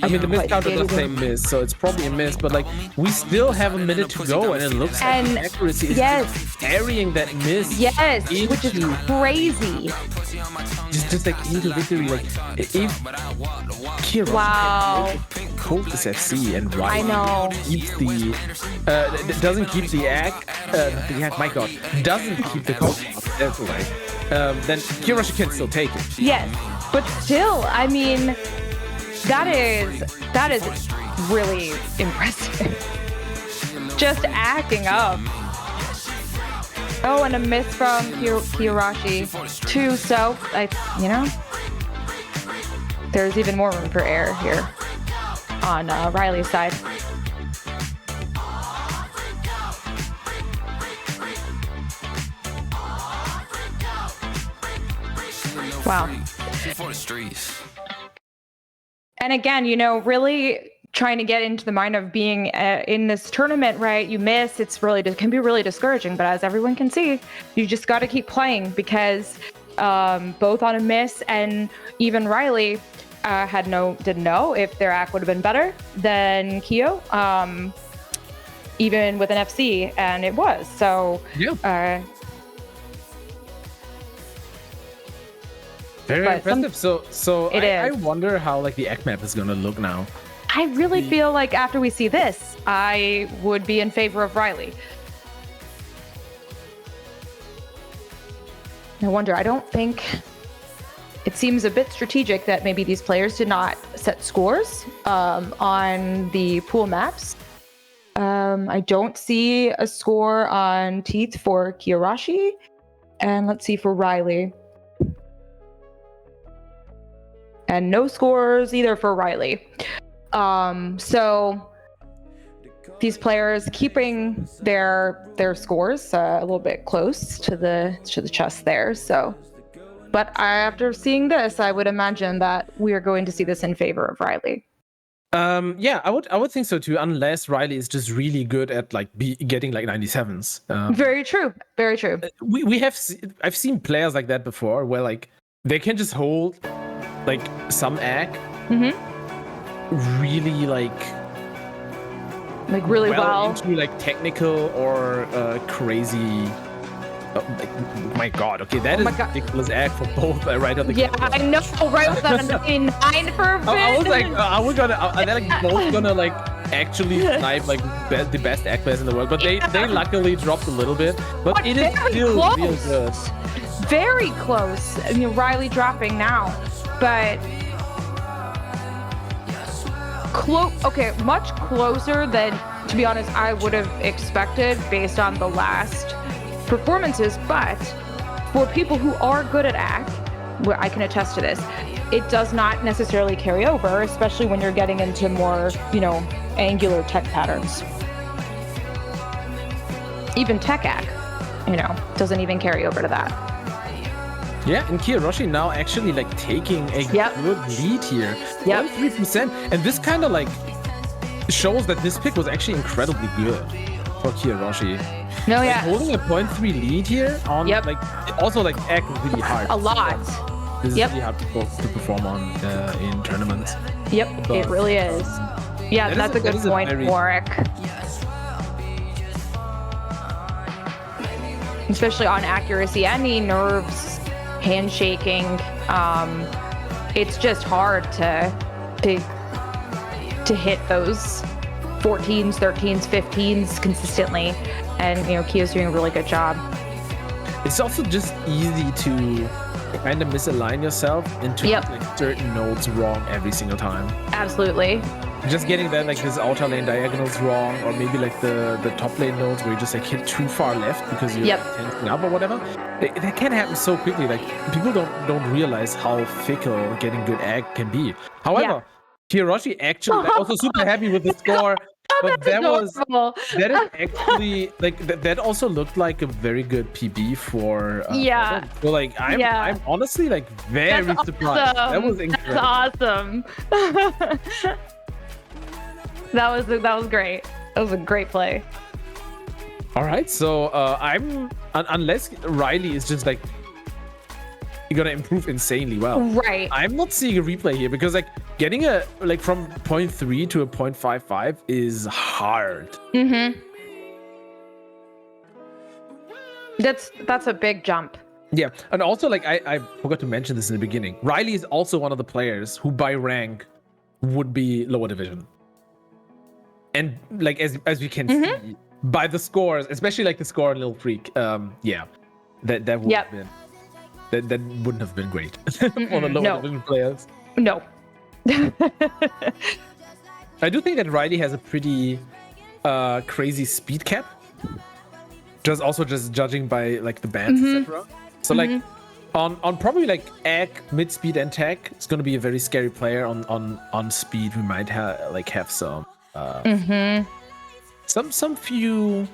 I mean, the miss counter does say miss, so it's probably a miss, but like, we still have a minute to go, and it looks like And the accuracy is yes. just carrying that miss. Yes, which is into- crazy. Just like into victory. Like, if Kiyoroshi Wow. hold this FC and Riley I know. keeps the doesn't keep the act, my god, doesn't keep the code. That's right. Then Kiyoroshi can still take it. Yes, but still, I mean, that is really impressive. Just acting up. Oh, and a miss from Kiyoroshi too. So there's even more room for error here on Riley's side. Wow. And again, really trying to get into the mind of being in this tournament, right? You miss, it can be really discouraging. But as everyone can see, you just got to keep playing because both on a miss and even Riley didn't know if their act would have been better than Kiyo, even with an FC, and it was. So Yeah. Very impressive. So I wonder how like the act map is gonna look now. I really feel like after we see this, I would be in favor of Riley. No wonder. I don't think it seems a bit strategic that maybe these players did not set scores on the pool maps. I don't see a score on Teeth for Kiyoroshi, and let's see for Riley. And no scores either for Riley. So these players keeping their scores a little bit close to the chest there. So, but after seeing this, I would imagine that we are going to see this in favor of Riley. Yeah, I would think so too, unless Riley is just really good at like getting like 97s. Very true. Very true. I've seen players like that before, where like they can just hold like some ag really really well. into like technical or crazy. Oh my god, okay, that is ridiculous ag for both right on the I know, right? Was that a 99 for a bit? I was like, are they like both gonna like actually snipe like the best ag players in the world? But they luckily dropped a little bit, but it is still real good. Very close. Riley dropping now, but much closer than, to be honest, I would have expected based on the last performances. But for people who are good at ag, where I can attest to this, it does not necessarily carry over, especially when you're getting into more, angular tech patterns. Even tech ag, doesn't even carry over to that. Yeah, and Kiyoroshi now actually like taking a good lead here. 3%. And this kind of like shows that this pick was actually incredibly good for Kiyoroshi. No, like, holding a 0.3 lead here on like also like act really hard. A lot. This is really hard to perform on in tournaments. Yep, but, it really is. Yeah, that's a good point, Warwick. Especially on accuracy, any nerves, handshaking. It's just hard to hit those 14s, 13s, 15s consistently. And Kia's doing a really good job. It's also just easy to kind of misalign yourself and to get like certain nodes wrong every single time. Absolutely. Just getting that like this outer lane diagonals wrong, or maybe like the top lane nodes where you just like hit too far left because you're tensing up or whatever. That can happen so quickly. Like people don't realize how fickle getting good ag can be. However, Kiyoroshi actually also super happy with the score. But that is actually like that also looked like a very good PB for so like I'm honestly like very surprised. That was incredible. That's awesome. that was great. That was a great play. All right, so I'm unless Riley is just like you're gonna improve insanely well. Right. I'm not seeing a replay here because like getting a like from 0.3 to a 0.55 is hard. That's a big jump. Yeah, and also like I forgot to mention this in the beginning. Riley is also one of the players who by rank would be lower division. And like as we can see by the scores, especially like the score on Lil Freak, that would have been that wouldn't have been great for the lower division players. No. I do think that Riley has a pretty crazy speed cap. Just judging by like the bands, etc. So like on probably like ag, mid speed and tech, it's gonna be a very scary player. On speed, we might have some few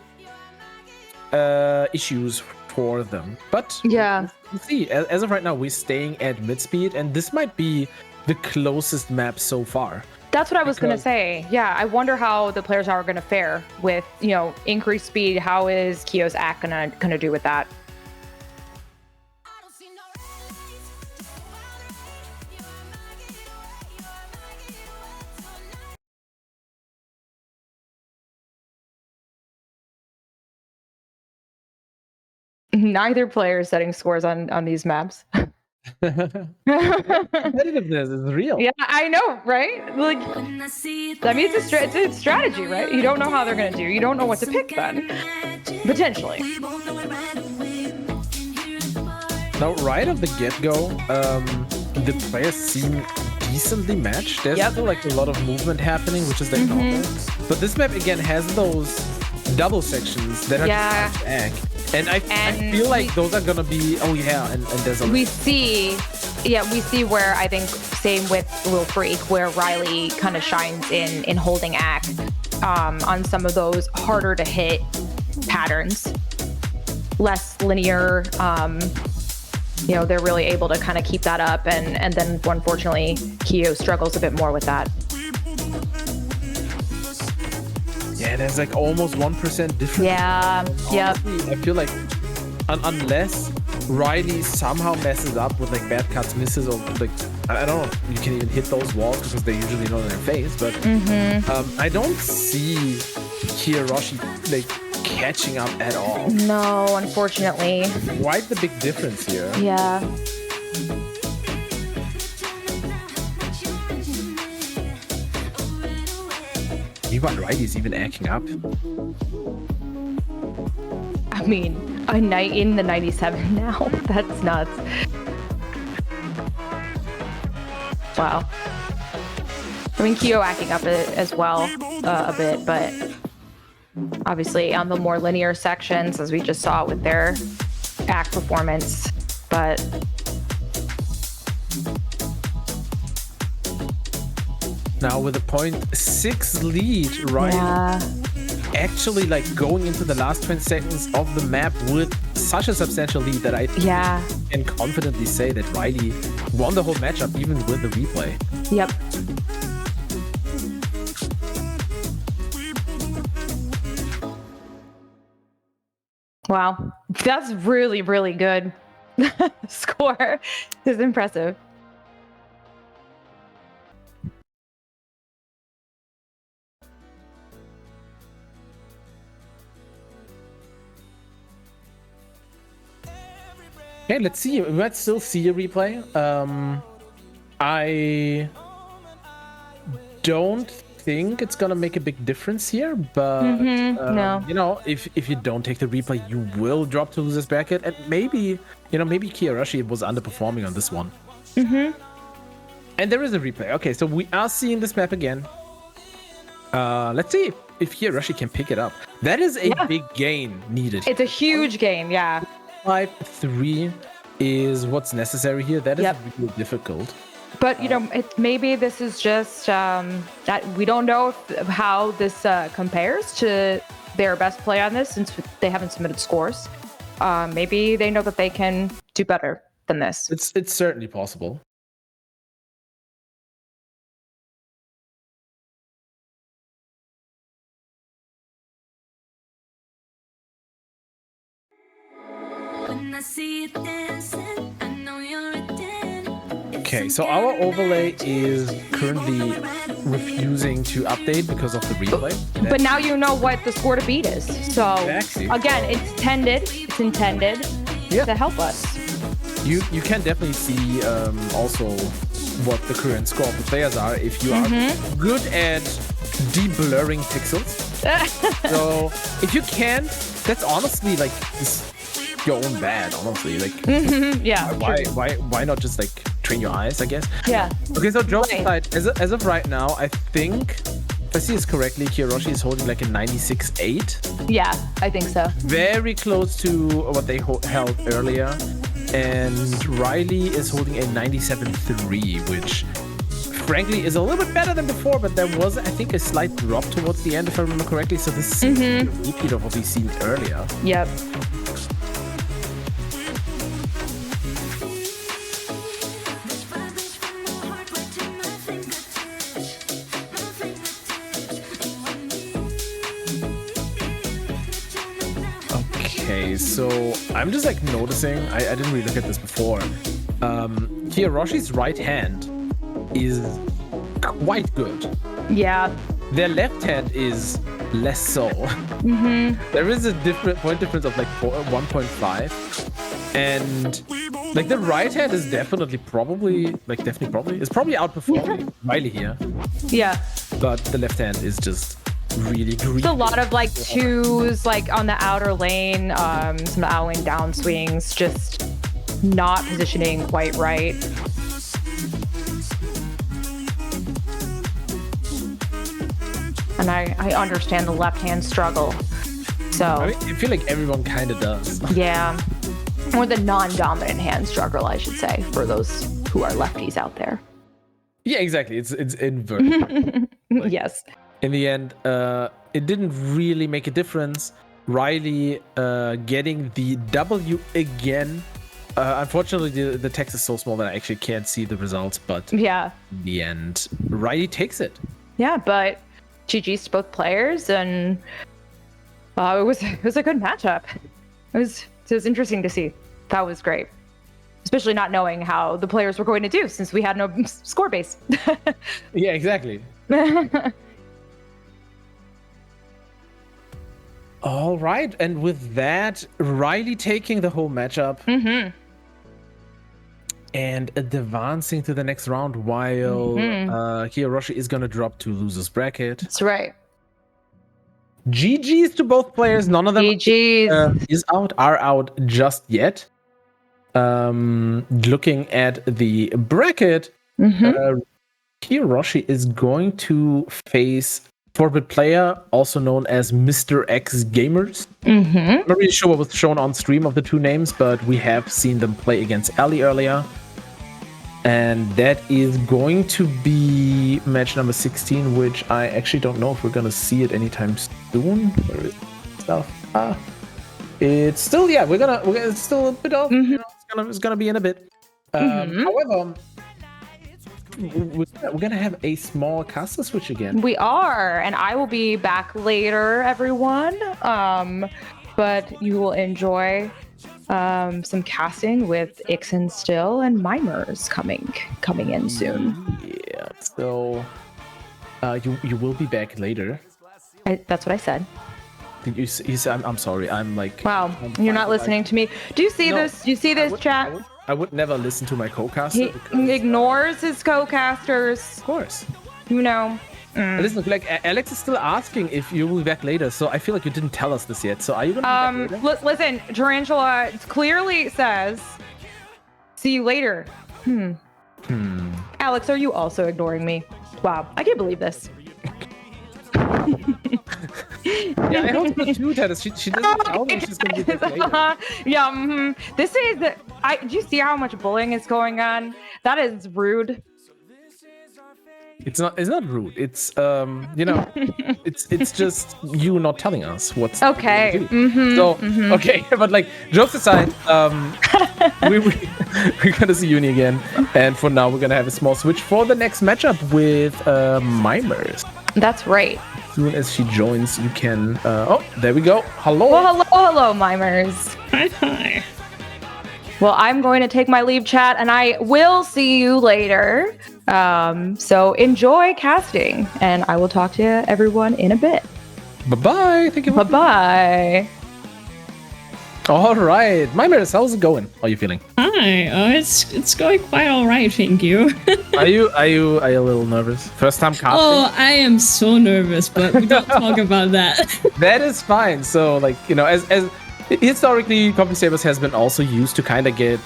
issues for them. But we'll see. As of right now, we're staying at mid speed, and this might be the closest map so far. That's what I was gonna say. Yeah, I wonder how the players are gonna fare with increased speed. How is Kio's act gonna do with that? Neither player is setting scores on these maps. Competitiveness is real. Yeah, I know, right? Like that means it's a strategy, right? You don't know how they're gonna do. You don't know what to pick then, potentially. Now, right off the get-go, the players seem decently matched. There's still like a lot of movement happening, which is like normal. But this map again has those double sections that are just ag. And I feel like those are gonna be and there's a we see where I think same with Lil Freak where Riley kind of shines in holding act. on some of those harder to hit patterns, less linear. They're really able to kind of keep that up, and then unfortunately, Kiyo struggles a bit more with that. Yeah, there's like almost 1% difference. Yeah, yep. Honestly, I feel like unless Riley somehow messes up with like bad cuts, misses, or like I don't know, you can even hit those walls because they're usually not in their face. But I don't see Kiyoroshi like catching up at all. No, unfortunately. Quite the big difference here. Yeah. Meanwhile, Riley's even acting up. I mean, a night in the 97 now. That's nuts. Wow. I mean, Kiyo acting up as well a bit, but obviously on the more linear sections, as we just saw with their act performance. But now with a 0.6 lead, Riley actually like going into the last 20 seconds of the map with such a substantial lead that I can confidently say that Riley won the whole matchup even with the replay. Yep. Wow, that's really, really good score. It's impressive. Okay, let's see. We might still see a replay. I don't think it's gonna make a big difference here, but no. you know, if you don't take the replay, you will drop to losers bracket, and maybe maybe Kiyoroshi was underperforming on this one. And there is a replay. Okay, so we are seeing this map again. Let's see if Kiyoroshi can pick it up. That is a big gain needed. It's a huge gain, yeah. 5-3 is what's necessary here. That is really difficult. But maybe this is just that we don't know how this compares to their best play on this, since they haven't submitted scores. Maybe they know that they can do better than this. It's certainly possible. Okay, so our overlay is currently refusing to update because of the replay. But now you know what the score to beat is. So again, it's intended to help us. You can definitely see also what the current score of the players are if you are good at de-blurring pixels. So if you can't, that's honestly like your own bad, honestly. Like why not just like train your eyes, I guess? Yeah. Okay, so jokes aside, as of right now, I think, if I see this correctly, Kiyoroshi is holding like a 96.8. Yeah, I think so. Very close to what they held earlier. And Riley is holding a 97.3, which frankly is a little bit better than before, but there was, I think, a slight drop towards the end, if I remember correctly. So this is a repeat of what we've seen earlier. Yep. Okay, so I'm just like noticing, I didn't really look at this before. Kiyoroshi's right hand is quite good. Yeah. Their left hand is less so. There is a point difference of like 1.5. And like the right hand is definitely probably outperforming Riley here. Yeah. But the left hand is just really green. It's a lot of like twos, like on the outer lane, some out lane down swings, just not positioning quite right. And I understand the left hand struggle. So I feel like everyone kind of does. Yeah. Or the non-dominant hand struggle, I should say, for those who are lefties out there. Yeah, exactly. It's inverted. Yes. in the end, it didn't really make a difference. Riley getting the W again. Unfortunately, the text is so small that I actually can't see the results, but Yeah. in the end, Riley takes it. Yeah, but GG's to both players, and it was a good matchup. It was interesting to see. That was great, especially not knowing how the players were going to do since we had no score base. Yeah, exactly. All right, and with that, Riley taking the whole matchup and advancing to the next round, while Kiyoroshi is gonna drop to loser's bracket. That's right. GG's to both players. None of them are out just yet. Looking at the bracket, Kiyoroshi is going to face 4-bit player, also known as Mr. X Gamers. I'm not really sure what was shown on stream of the two names, but we have seen them play against Allie earlier. And that is going to be match number 16, which I actually don't know if we're going to see it anytime soon. Where is stuff? It's still, yeah, it's still a bit off. You know, it's gonna be in a bit. However, we're gonna have a small caster switch again. We are, and I will be back later, everyone. But you will enjoy some casting with Ixen still and Mimers coming in soon. Yeah, so you will be back later. That's what I said. Did you said, I'm sorry. I'm like, wow, you're not listening to me. Do you see this? Do you see this, chat? I would never listen to my co-caster. He ignores his co-casters. Of course. You know. Listen, like Alex is still asking if you will be back later, so I feel like you didn't tell us this yet. So are you gonna be back later? Listen, Tarantula clearly says, "See you later." Alex, are you also ignoring me? Wow, I can't believe this. Yeah, I hope so too, Dennis. She doesn't tell me she's gonna be back later. Yeah, this is. Do you see how much bullying is going on? That is rude. It's not rude. It's you know, it's just you not telling us what's okay. Okay, but like jokes aside, we're gonna see Uni again, and for now we're gonna have a small switch for the next matchup with Mimers. That's right. As soon as she joins, you can. Oh, there we go. Hello. Well, hello, Mimers. Hi. Well, I'm going to take my leave, chat, and I will see you later. So enjoy casting, and I will talk to everyone in a bit. Bye-bye. Thank you. Bye-bye. All right, Mimers, how's it going? How are you feeling? Hi. It's going quite all right, thank you. Are you a little nervous? First time casting? Oh, I am so nervous, but we don't talk about that. That is fine. So, like, you know, as historically, Company Sabers has been also used to kind of get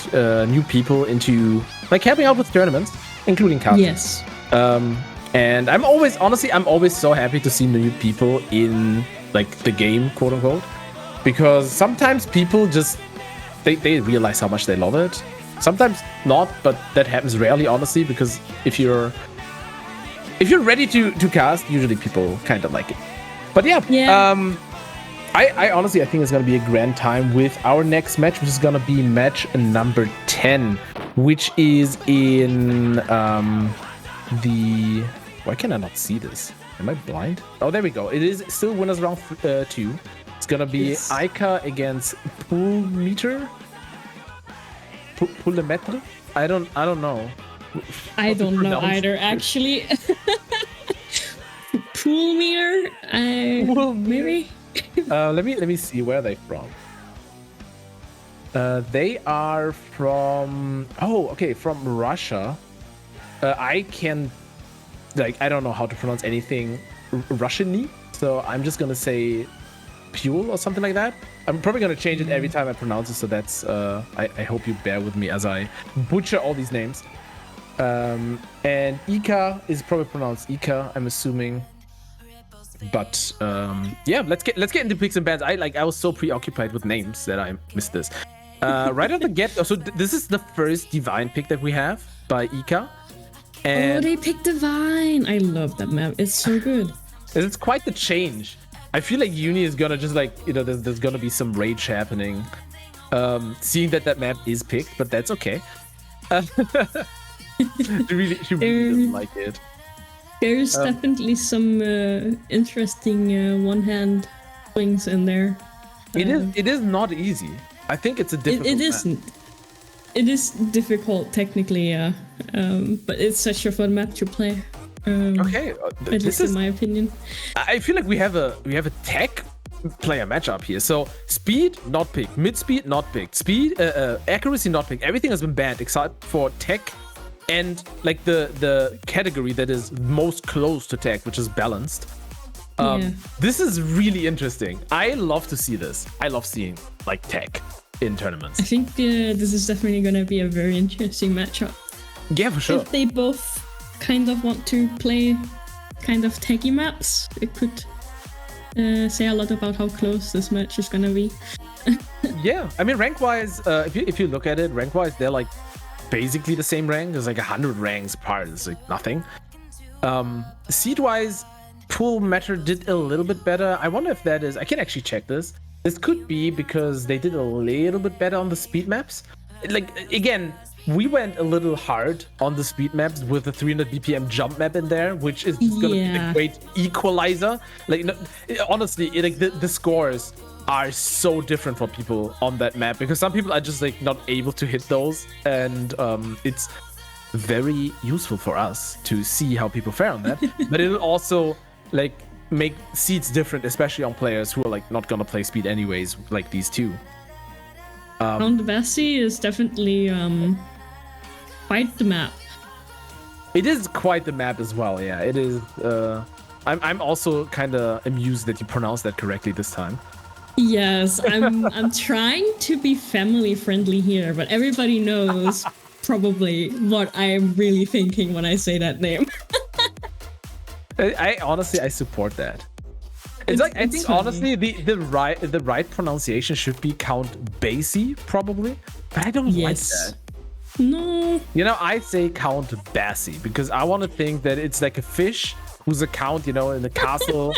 new people into like helping out with tournaments, including casting. Yes. And I'm always so happy to see new people in like the game, quote unquote, because sometimes people just they realize how much they love it. Sometimes not, but that happens rarely, honestly, because if you're ready to cast, usually people kind of like it. But yeah. I honestly, I think it's going to be a grand time with our next match, which is going to be match number 10, which is in the... Why can I not see this? Am I blind? Oh, there we go. It is still winners round 2. It's going to be Aika against Pulemetr. Pulemetr? I don't know. I don't know either, actually. Pulemetr? Maybe? Let me see where they're from. They are from from Russia. I don't know how to pronounce anything Russian-y, so I'm just gonna say Pule or something like that. I'm probably gonna change it every time I pronounce it, so that's I hope you bear with me as I butcher all these names. And Ika is probably pronounced Ika, I'm assuming. But yeah, let's get into picks and bans. I was so preoccupied with names that I missed this. Right at the get, so this is the first divine pick that we have by Ika. And they picked divine. I love that map. It's so good. It's quite the change. I feel like Uni is gonna just like, you know, there's gonna be some rage happening. Seeing that map is picked, but that's okay. she really doesn't like it. There's definitely some interesting one-hand swings in there. It is not easy. I think it's a difficult It map. isn't. It is difficult technically, yeah. But it's such a fun map to play. Okay, At least in my opinion. I feel like we have a tech player matchup here. So speed not picked, mid speed not picked, speed accuracy not picked. Everything has been banned except for tech and like the category that is most close to tech, which is balanced. This is really interesting. I love to see this. I love seeing like tech in tournaments. I think this is definitely going to be a very interesting matchup. Yeah, for sure. If they both kind of want to play kind of techy maps, it could say a lot about how close this match is going to be. Yeah, I mean, rank-wise, if you look at it, rank-wise, they're like basically the same rank. There's like 100 ranks apart. It's like nothing. Seed-wise, Pulemetr did a little bit better. I wonder if that is... I can actually check this. This could be because they did a little bit better on the speed maps. Like, again, we went a little hard on the speed maps with the 300 BPM jump map in there, which is just gonna be a great equalizer. Like, no, honestly, like the scores are so different for people on that map because some people are just like not able to hit those, and it's very useful for us to see how people fare on that. But it'll also like make seeds different, especially on players who are like not gonna play speed anyways, like these two. Round Bassi is definitely quite the map. It is quite the map as well. Yeah, it is. I'm also kind of amused that you pronounced that correctly this time. Yes, I'm trying to be family friendly here, but everybody knows probably what I'm really thinking when I say that name. I honestly support that. It's like I think funny. honestly the right pronunciation should be Count Basie probably, but I don't like that. No. You know, I say Count Bassie because I want to think that it's like a fish who's a count, you know, in the castle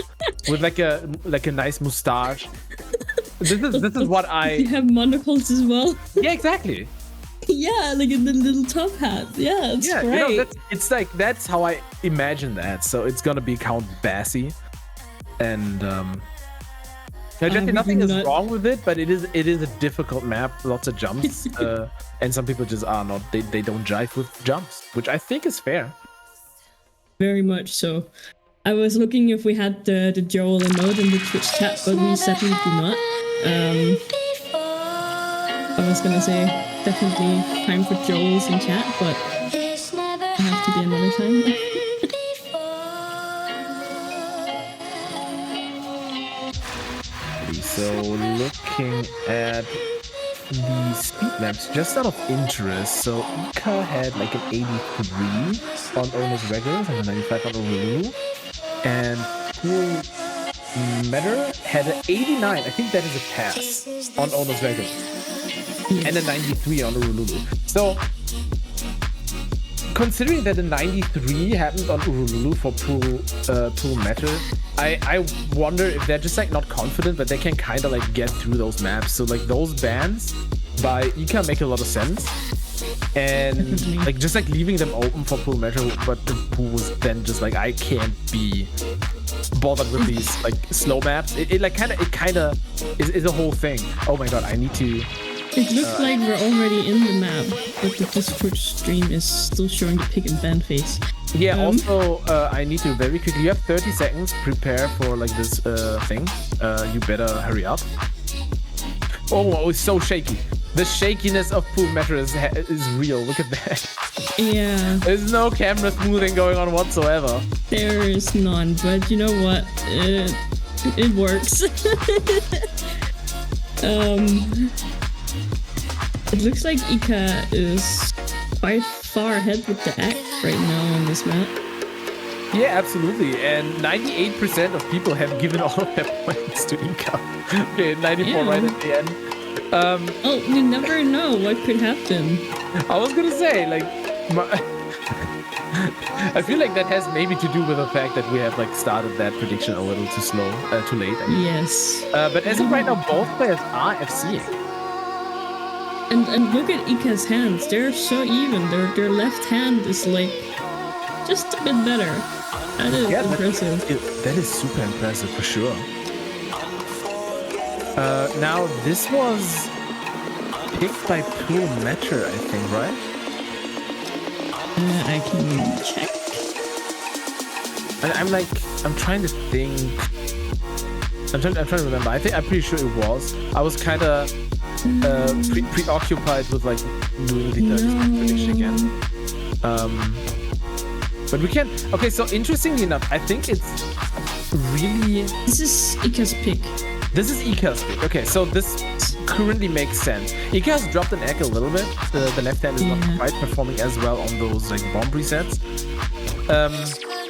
with like a nice mustache. This is what I. You have monocles as well. Yeah, exactly. Yeah, like in the little top hat. Yeah, it's great. You know, it's like that's how I imagine that. So it's gonna be Count Bassie. And nothing is wrong with it, but it is a difficult map, lots of jumps, and some people just are not they don't jive with jumps, which I think is fair. Very much so. I was looking if we had the Joel emote in the Twitch chat, but we sadly do not. I was gonna say definitely time for Joel's in chat, but it have to be another time. So looking at the speed maps, just out of interest, so Ika had like an 83 on Owner's Regulars and a 95 on Urulu, and Pulemetr had an 89, I think that is a pass, on Owner's Regulars, and a 93 on Urulu. So considering that the 93 happened on Urulu for Pulemetr, I wonder if they're just like not confident, but they can kind of like get through those maps. So like those bans by Ika make a lot of sense, and like just like leaving them open for Pulemetr, but the Pul was then just like I can't be bothered with these like slow maps. It kind of is a whole thing. Oh my god, I need to. It looks like we're already in the map, but the Discord stream is still showing the pick and ban face. Yeah, also, I need to very quickly, you have 30 seconds, prepare for like this thing. You better hurry up. Oh, it's so shaky. The shakiness of Pulemetr is real, look at that. Yeah. There's no camera smoothing going on whatsoever. There is none, but you know what? It works. It looks like Ika is quite far ahead with the act right now on this map. Yeah, absolutely. And 98% of people have given all of their points to Ika. Okay, 94 right at the end. Oh, you never know what could happen. I was gonna say, like, I feel like that has maybe to do with the fact that we have like started that prediction a little too slow, too late. I guess. Yes. But as of right now, both players are FCing. And look at Ika's hands. They're so even. Their left hand is like just a bit better. That is impressive. That is super impressive for sure. Now this was picked by Pulemetr, I think, right? I can check. And I'm trying to think. I'm trying to remember. I'm pretty sure it was. I was kind of preoccupied with like doing the prediction again. But we can. Okay, so interestingly enough, I think it's really. This is Ika's pick. This is Ika's pick. Okay, so this currently makes sense. Ika has dropped an egg a little bit. The left hand is not quite performing as well on those like bomb resets.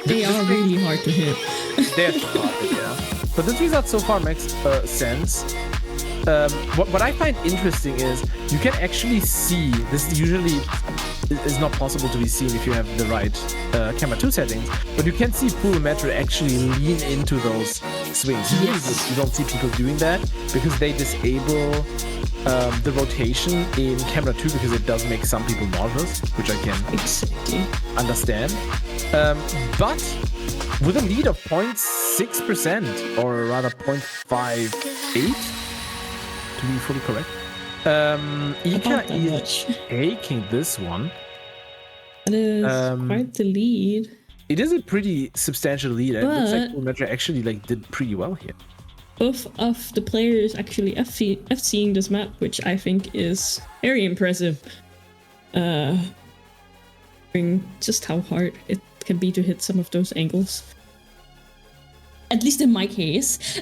They are really hard to hit. They're hard, yeah. But this result so far makes sense. What I find interesting is you can actually see this usually is not possible to be seen if you have the right camera 2 settings, but you can see Pulemetr actually lean into those swings. Usually you don't see people doing that because they disable the rotation in camera 2 because it does make some people nervous, which I can understand. But with a lead of 0.6% or rather 0.58 to be fully correct, Ika is taking this one. That is quite the lead. It is a pretty substantial lead. It looks like Pulemetr actually like did pretty well here. Both of the players actually FCing this map, which I think is very impressive. Just how hard it can be to hit some of those angles. At least in my case.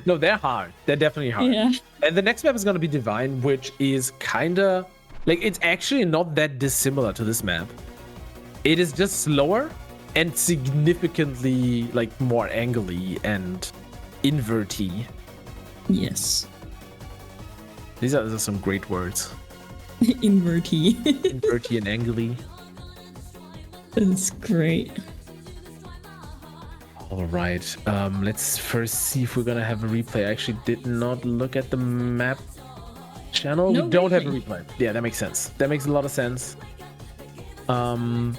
No, they're hard. They're definitely hard. Yeah. And the next map is going to be Divine, which is kind of like, it's actually not that dissimilar to this map. It is just slower and significantly like more angly and inverty. Yes. These are some great words. Inverty. Inverty and angly. That's great. All right, let's first see if we're gonna have a replay. I actually did not look at the map channel. No, we don't have a replay. Yeah, that makes sense. That makes a lot of sense. I'm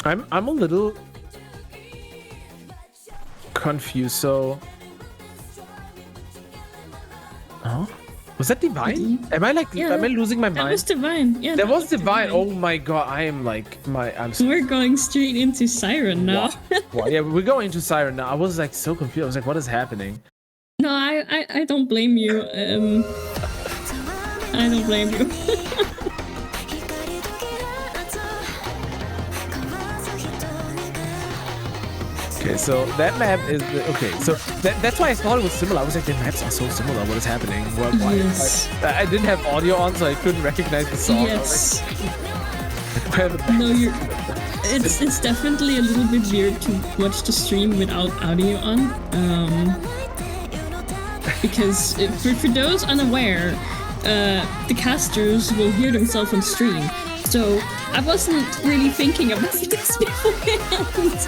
a little confused. So, was that Divine? Am I like, am I losing my mind? That was Divine. Yeah, that was Divine. Oh my god, I am like, we're going straight into Siren now. Well, yeah, we're going into Siren now. I was like so confused. I was like, what is happening? No, I don't blame you. I don't blame you. Okay, so that map is okay. So that's why I thought it was similar. I was like, the maps are so similar. What is happening? Why? Yes. I didn't have audio on, so I couldn't recognize the song. Yes. Like, no, it's definitely a little bit weird to watch the stream without audio on. Because for those unaware, the casters will hear themselves on stream. So I wasn't really thinking about this beforehand.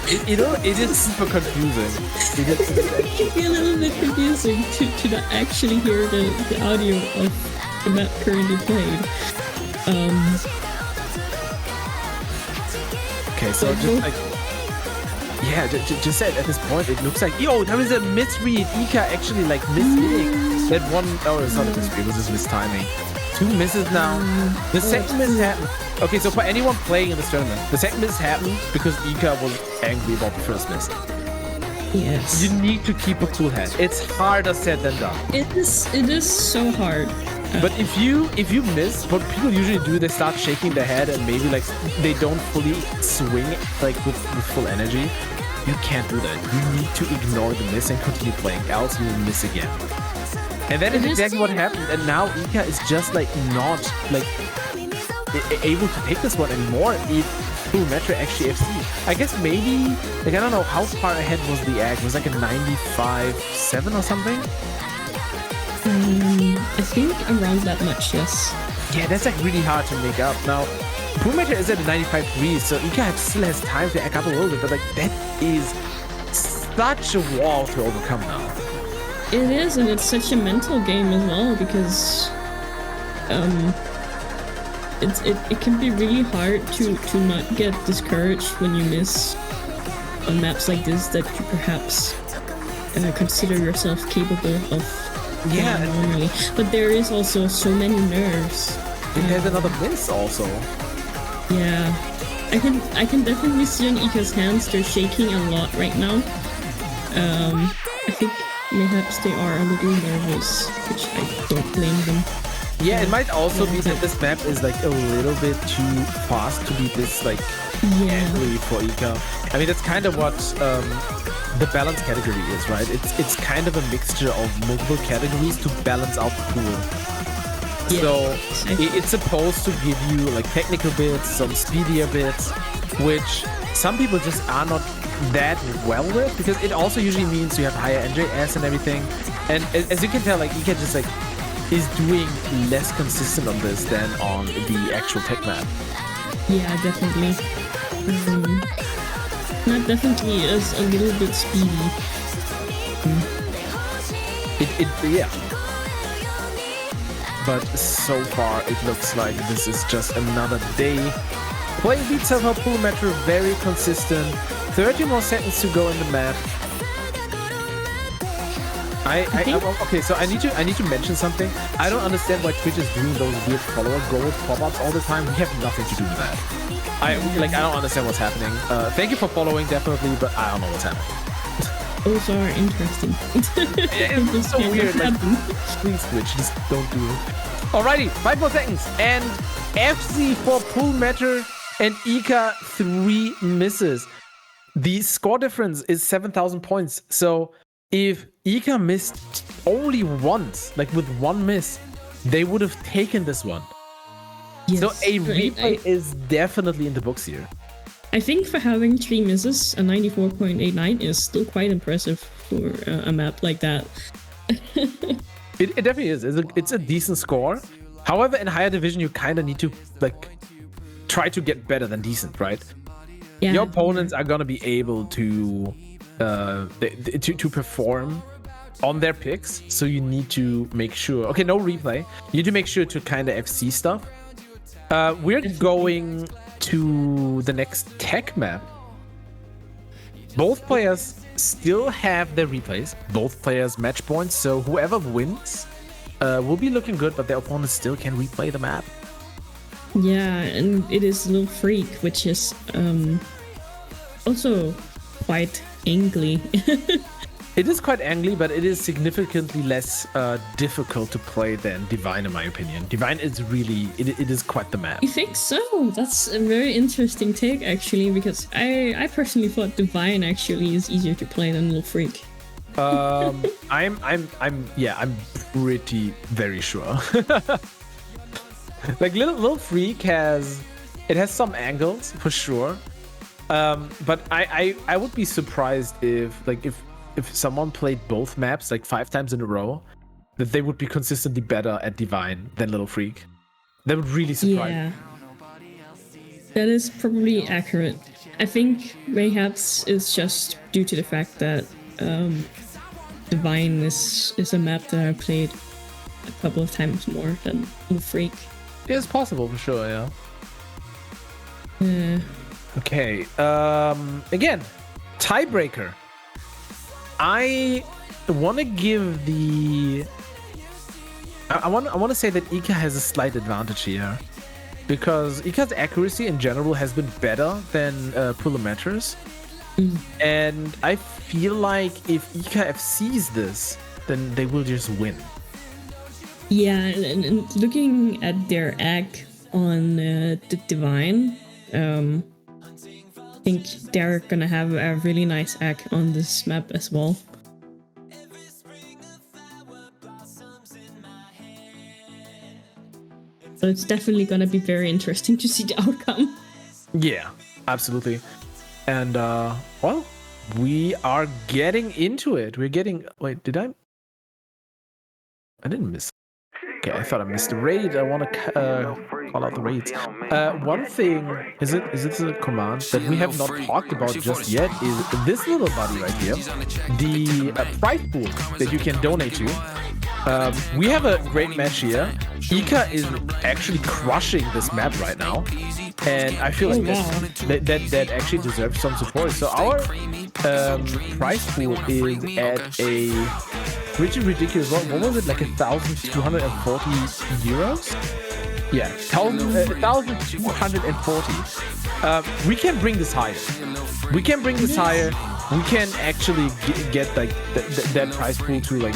It is super confusing. It can be a little bit confusing to not actually hear the audio of the map currently played. Okay, so just like, yeah, just at this point, it looks like, yo, there is a misread. Ika actually like mishitting that one. Oh, it's not a misread. It was just mistiming. 2 misses now. The second miss happened. Okay, so for anyone playing in this tournament, the second miss happened because Ika was angry about the first miss. Yes. You need to keep a cool head. It's harder said than done. It is so hard. But if you miss, what people usually do, they start shaking their head and maybe like they don't fully swing like with full energy. You can't do that. You need to ignore the miss and continue playing, else you will miss again. And that is exactly what happened. And now Ika is just like not like able to take this one anymore. Pulemetr actually FC. I guess maybe like I don't know how far ahead was the egg. It was like a 95-7 or something. I think around that much, yes. Yeah, that's like really hard to make up. Now, Pulemetr is at a 95.3, so Ika still has time to act up a little bit, but like that is such a wall to overcome now. It is, and it's such a mental game as well because it can be really hard to not get discouraged when you miss on maps like this that you perhaps consider yourself capable of. Yeah, normally. But there is also so many nerves. And there's another miss also. Yeah, I can definitely see on Ika's hands they're shaking a lot right now. I think perhaps they are a little nervous, which I don't blame them. Yeah, it might also be that this map is like a little bit too fast to be this like angry for Ika. I mean, that's kind of what the balance category is, right? It's kind of a mixture of multiple categories to balance out the pool. Yeah, so exactly. it's supposed to give you like technical bits, some speedier bits, which some people just are not that well with, because it also usually means you have higher NJS and everything. And as you can tell, like Ika just like is doing less consistent on this than on the actual tech map. Yeah, definitely. That definitely is a little bit speedy. Yeah. But so far, it looks like this is just another day. Play beats of Pulemetr very consistent. 30 more seconds to go in the map. Okay, so I need to mention something. I don't understand why Twitch is doing those weird follower gold pop-ups all the time. We have nothing to do with that. I don't understand what's happening. Thank you for following, definitely, but I don't know what's happening. Those are interesting. It's so weird. Like, please, Twitch, just don't do it. Alrighty, 5 more seconds, and FC for Pulemetr and Ika 3 misses. The score difference is 7,000 points. So if Ika missed only once, like with one miss, they would have taken this one. Yes, so a replay is definitely in the books here. I think for having 3 misses, a 94.89 is still quite impressive for a map like that. It definitely is. It's a decent score. However, in higher division, you kind of need to like try to get better than decent, right? Yeah. Your opponents are gonna be able to perform on their picks, so you need to make sure. Okay, no replay. You need to make sure to kind of FC stuff. We're going to the next tech map. Both players still have their replays. Both players match points, so whoever wins will be looking good, but their opponents still can replay the map. Yeah, and it is Little Freak, which is also quite angry. It is quite angry, but it is significantly less difficult to play than Divine, in my opinion. Divine is really, it is quite the map. You think so? That's a very interesting take, actually, because I personally thought Divine actually is easier to play than Little Freak. I'm pretty very sure. Like Little Freak has some angles for sure. But I would be surprised if someone played both maps like 5 times in a row, that they would be consistently better at Divine than Little Freak. That would really surprise me. That is probably accurate. I think perhaps it's just due to the fact that Divine is a map that I played a couple of times more than Little Freak. Yeah, it's possible for sure, yeah. Okay, again, tiebreaker. I want to give the... I want to say that Ika has a slight advantage here, because Ika's accuracy in general has been better than Pulemetr's. And I feel like if Ika FCs this, then they will just win. Yeah, and looking at their ag on the Divine, I think they're gonna have a really nice ag on this map as well. So it's definitely gonna be very interesting to see the outcome. Yeah, absolutely. And well, we are getting into it. We're getting... Wait, did I didn't miss. Okay, I thought I missed the raid. I want to call out the raids. One thing is it a command that we have not talked about just yet is this little buddy right here, the prize pool that you can donate to. We have a great match here. Ika is actually crushing this map right now, and I feel like that actually deserves some support. So our prize pool is at a pretty ridiculous. What was it, like 1,240 euros? Yeah, 1,240. We can bring this higher. We can bring this higher. We can actually get like that prize pool to like,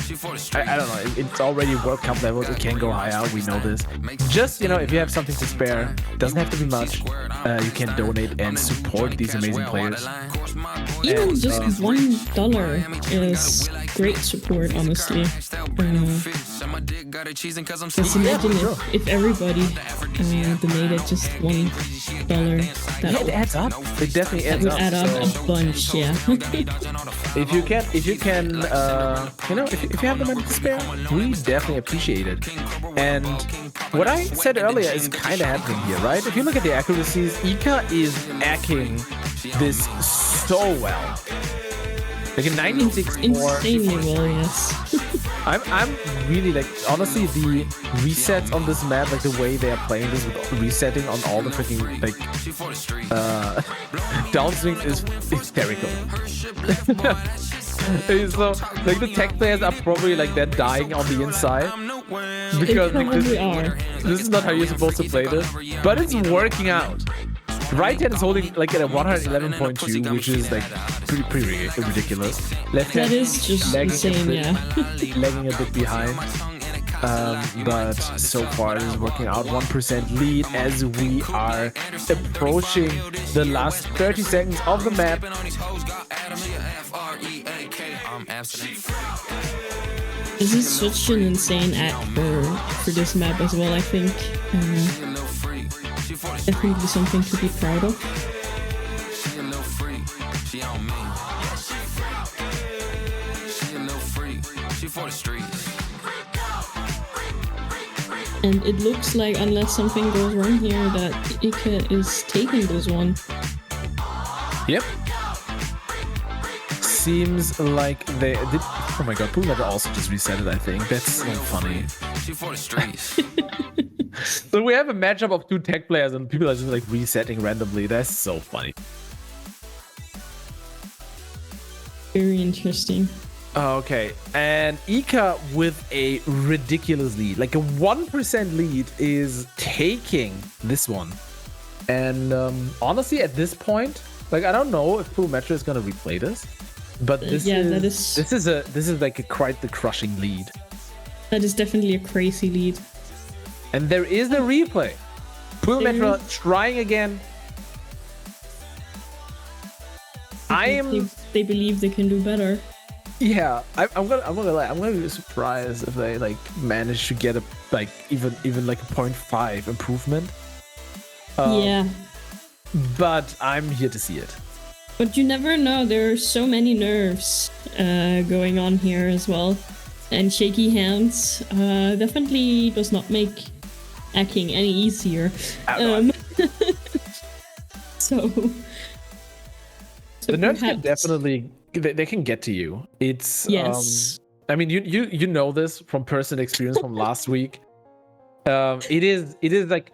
I don't know, it's already World Cup levels. It can go higher. We know this. Just, you know, if you have something to spare, doesn't have to be much. You can donate and support these amazing players. Even just $1 is great support, honestly. Just imagine if everybody donated just $1. It adds up. It definitely adds up. That would add up a bunch, yeah. If you can, you know, if you have the money to spare, we definitely appreciate it. And what I said earlier is kind of happening here, right? If you look at the accuracies, Ika is acking this so well. Like a 96 insanely well, yes. I'm really like, honestly, the resets on this map, like the way they are playing this with resetting on all the freaking like downswings is hysterical. So like the tech players are probably like they're dying on the inside because like, this is not how you're supposed to play this, but it's working out. Right hand is holding like at a 111.2, which is like pretty ridiculous. Left hand is just insane, yeah. Lagging a bit behind. But so far it is working out. 1% lead as we are approaching the last 30 seconds of the map. This is such an insane act for this map as well, I think. Definitely something to be proud of. And it looks like, unless something goes wrong here, that Ika is taking this one. Yep. Seems like they did. Oh my god, Pulemetr also just reset it, I think. That's so funny. So we have a matchup of two tech players and people are just like resetting randomly. That's so funny. Very interesting. Okay, and Ika with a ridiculous lead, like a 1% lead, is taking this one. And honestly, at this point, like I don't know if Pulemetr is gonna replay this, but this is like quite the crushing lead. That is definitely a crazy lead. And there is a replay. Pulemetr trying again. They believe they can do better. Yeah, I'm gonna be surprised if they like manage to get a like even like a 0.5 improvement. Yeah. But I'm here to see it. But you never know. There are so many nerves going on here as well, and shaky hands definitely does not make hacking any easier. So the nerves can definitely they can get to you. It's yes. I mean you know this from personal experience from last week. It is like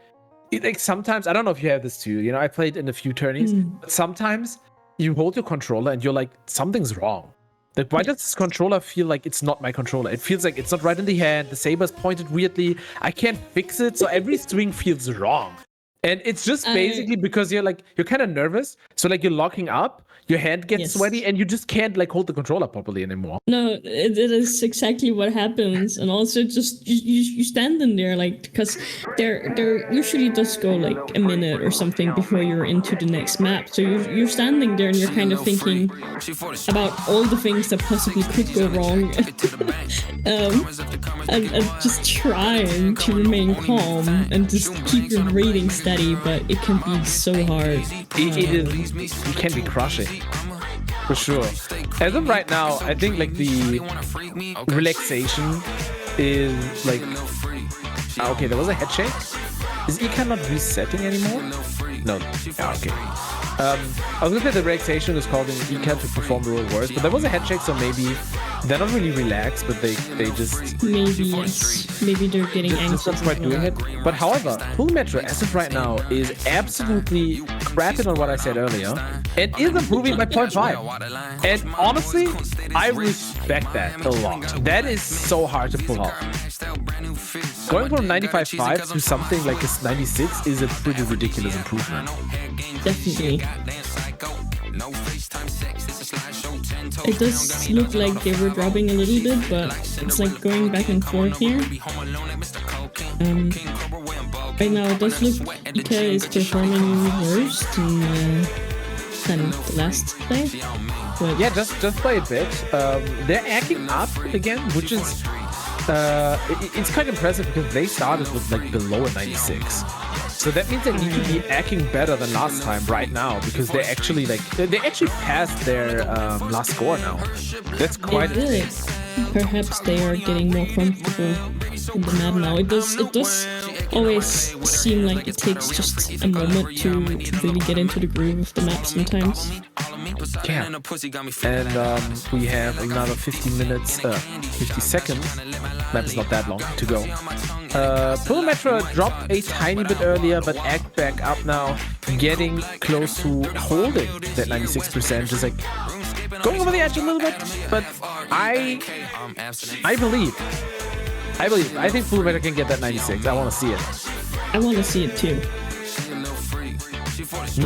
sometimes, I don't know if you have this too, you know, I played in a few tourneys, but sometimes you hold your controller and you're like, something's wrong. Like, why does this controller feel like it's not my controller? It feels like it's not right in the hand. The saber's pointed weirdly. I can't fix it. So every swing feels wrong. And it's just basically because you're kind of nervous. So like you're locking up, your hand gets sweaty, and you just can't like hold the controller properly anymore. No, it is exactly what happens. And also just you stand in there like, because there usually does go like a minute or something before you're into the next map. So you're standing there and you're kind of thinking about all the things that possibly could go wrong. and just trying to remain calm and just keep your rating steady, but it can be so hard. It can be crushing. For sure. As of right now, I think like the relaxation is like Okay, there was a head shake. Is Ika not resetting anymore? No. Yeah, okay. I was gonna say the relaxation is causing Ika to perform the role worse, but there was a head shake, so maybe they're not really relaxed, but they just Maybe, yes. Maybe they're getting just anxious. not quite doing it. But however, Pulemetr as of right now is absolutely crapping on what I said earlier and is improving by 0.5. And honestly, I respect that a lot. That is so hard to pull off. Going from 95.5 to something like this 96 is a pretty ridiculous improvement. Definitely. It does look like they were dropping a little bit, but it's like going back and forth here. Right now it does look Ika is performing worse than the last play. But Yeah, just by a bit. They're acting up again, which is it's quite impressive because they started with like below a 96. So that means they need to be acting better than last time right now because they actually passed their last score now. That's quite they did. Perhaps they are getting more comfortable in the map now. It does always seem like it takes just a moment to really get into the groove of the map sometimes. Yeah. And we have another 50 seconds. Map is not that long to go. Pulemetr dropped a tiny bit earlier, but act back up now, getting close to holding that 96%, just like going over the edge a little bit. But I believe. I think Pulemetr can get that 96. I want to see it. I want to see it too.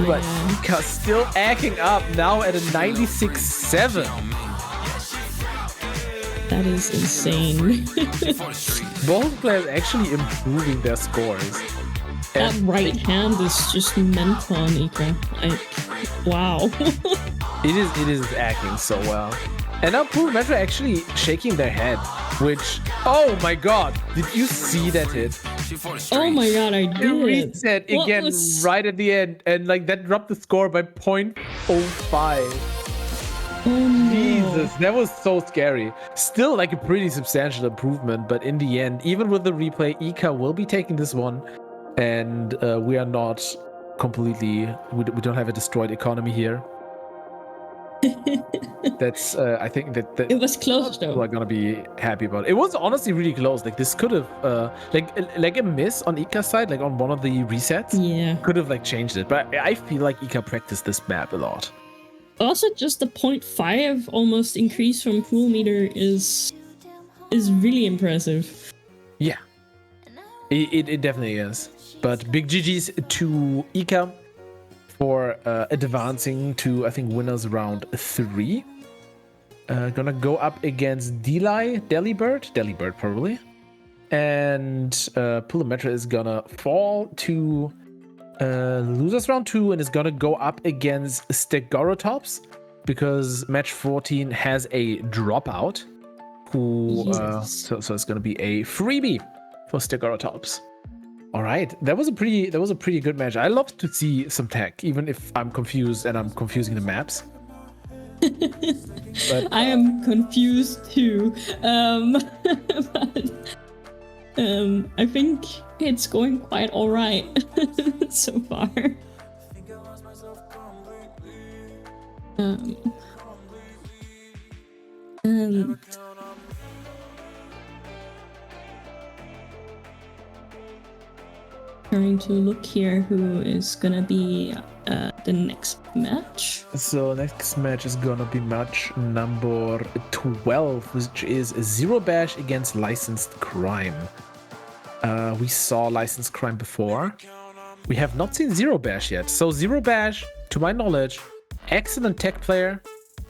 But Ika still acting up now at a 96.7. That is insane. Both players actually improving their scores. That right hand is just mental on Ika. Wow. It is acting so well. And now Pulemetr actually shaking their head, which, oh my god, did you see that hit? Oh my god, I It did. reset again right at the end, and like that dropped the score by 0.05. Oh no. Jesus, that was so scary. Still like a pretty substantial improvement, but in the end, even with the replay, Ika will be taking this one, and we are not completely, we don't have a destroyed economy here. That's I think that It was close though. people are gonna be happy about it. It was honestly really close. Like this could have like a miss on Ika's side, like on one of the resets, Yeah. could have like changed it. But I feel like Ika practiced this map a lot. Also, just the 0.5 almost increase from Pulemetr is really impressive. Yeah, it definitely is. But big GG's to Ika for advancing to, I think, winners round 3. Gonna go up against Delibird probably. And Pulemetr is gonna fall to losers round 2 and is gonna go up against Stegorotops because match 14 has a dropout. So it's gonna be a freebie for Stegorotops. All right, that was a pretty good match. I love to see some tech, even if I'm confused and I'm confusing the maps. But I am confused too. But I think it's going quite all right so far. And trying to look here who is gonna be the next match. So next match is gonna be match number 12, which is Zerobash against Licensed Crime. We saw Licensed Crime before. We have not seen Zerobash yet. So Zerobash, to my knowledge, excellent tech player.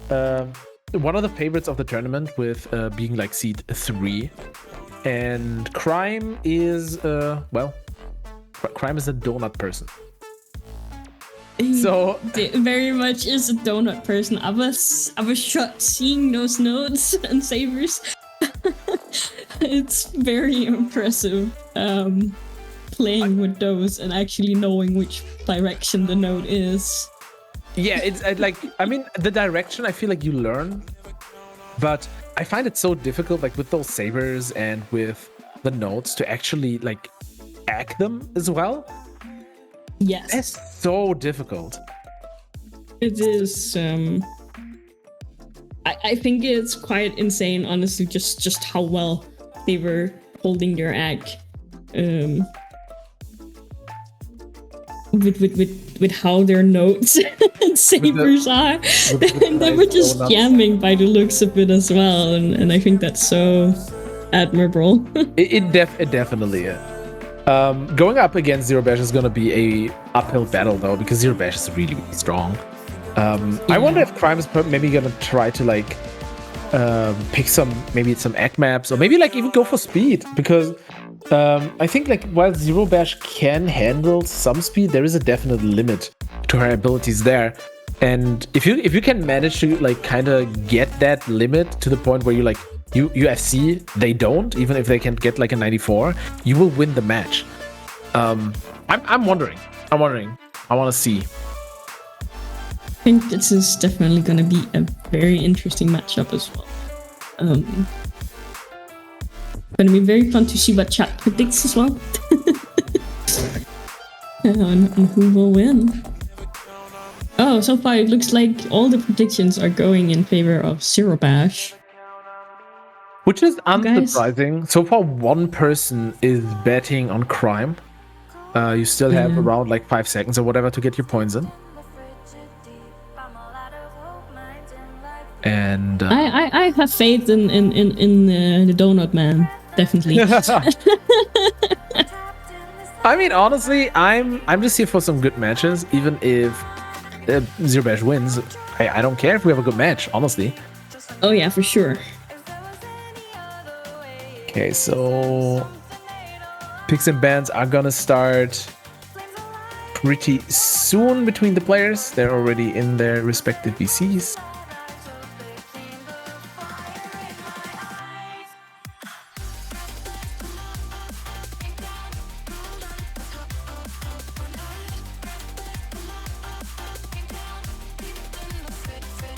One of the favorites of the tournament with being like seed 3. And Crime is, Crime is a donut person. So very much is a donut person. I was shocked seeing those notes and Sabers. It's very impressive playing with those and actually knowing which direction the note is. Yeah, it's I mean, the direction I feel like you learn, but I find it so difficult, like with those Sabers and with the notes to actually like act them as well. Yes. That's so difficult. It is. I think it's quite insane, honestly, just how well they were holding their act. With how their notes and sabers are. And they were just jamming by the looks of it as well. And I think that's so admirable. It definitely is. Going up against Zerobash is going to be a uphill battle though, because Zerobash is really, really strong. I wonder if Crime is maybe going to try to like pick some egg maps, or maybe like even go for speed, because I think like while Zerobash can handle some speed, there is a definite limit to her abilities there. And if you can manage to like kind of get that limit to the point where you like UFC, they don't, even if they can get like a 94, you will win the match. I'm wondering. I want to see. I think this is definitely going to be a very interesting matchup as well. Going to be very fun to see what chat predicts as well. and who will win. Oh, so far it looks like all the predictions are going in favor of Zerobash. Which is unsurprising. So far, one person is betting on Crime. You still have around like 5 seconds or whatever to get your points in. And I have faith in the Donut Man, definitely. I mean, honestly, I'm just here for some good matches. Even if Zerobash wins, I don't care if we have a good match, honestly. Oh yeah, for sure. Okay, so picks and bans are gonna start pretty soon between the players. They're already in their respective VCs.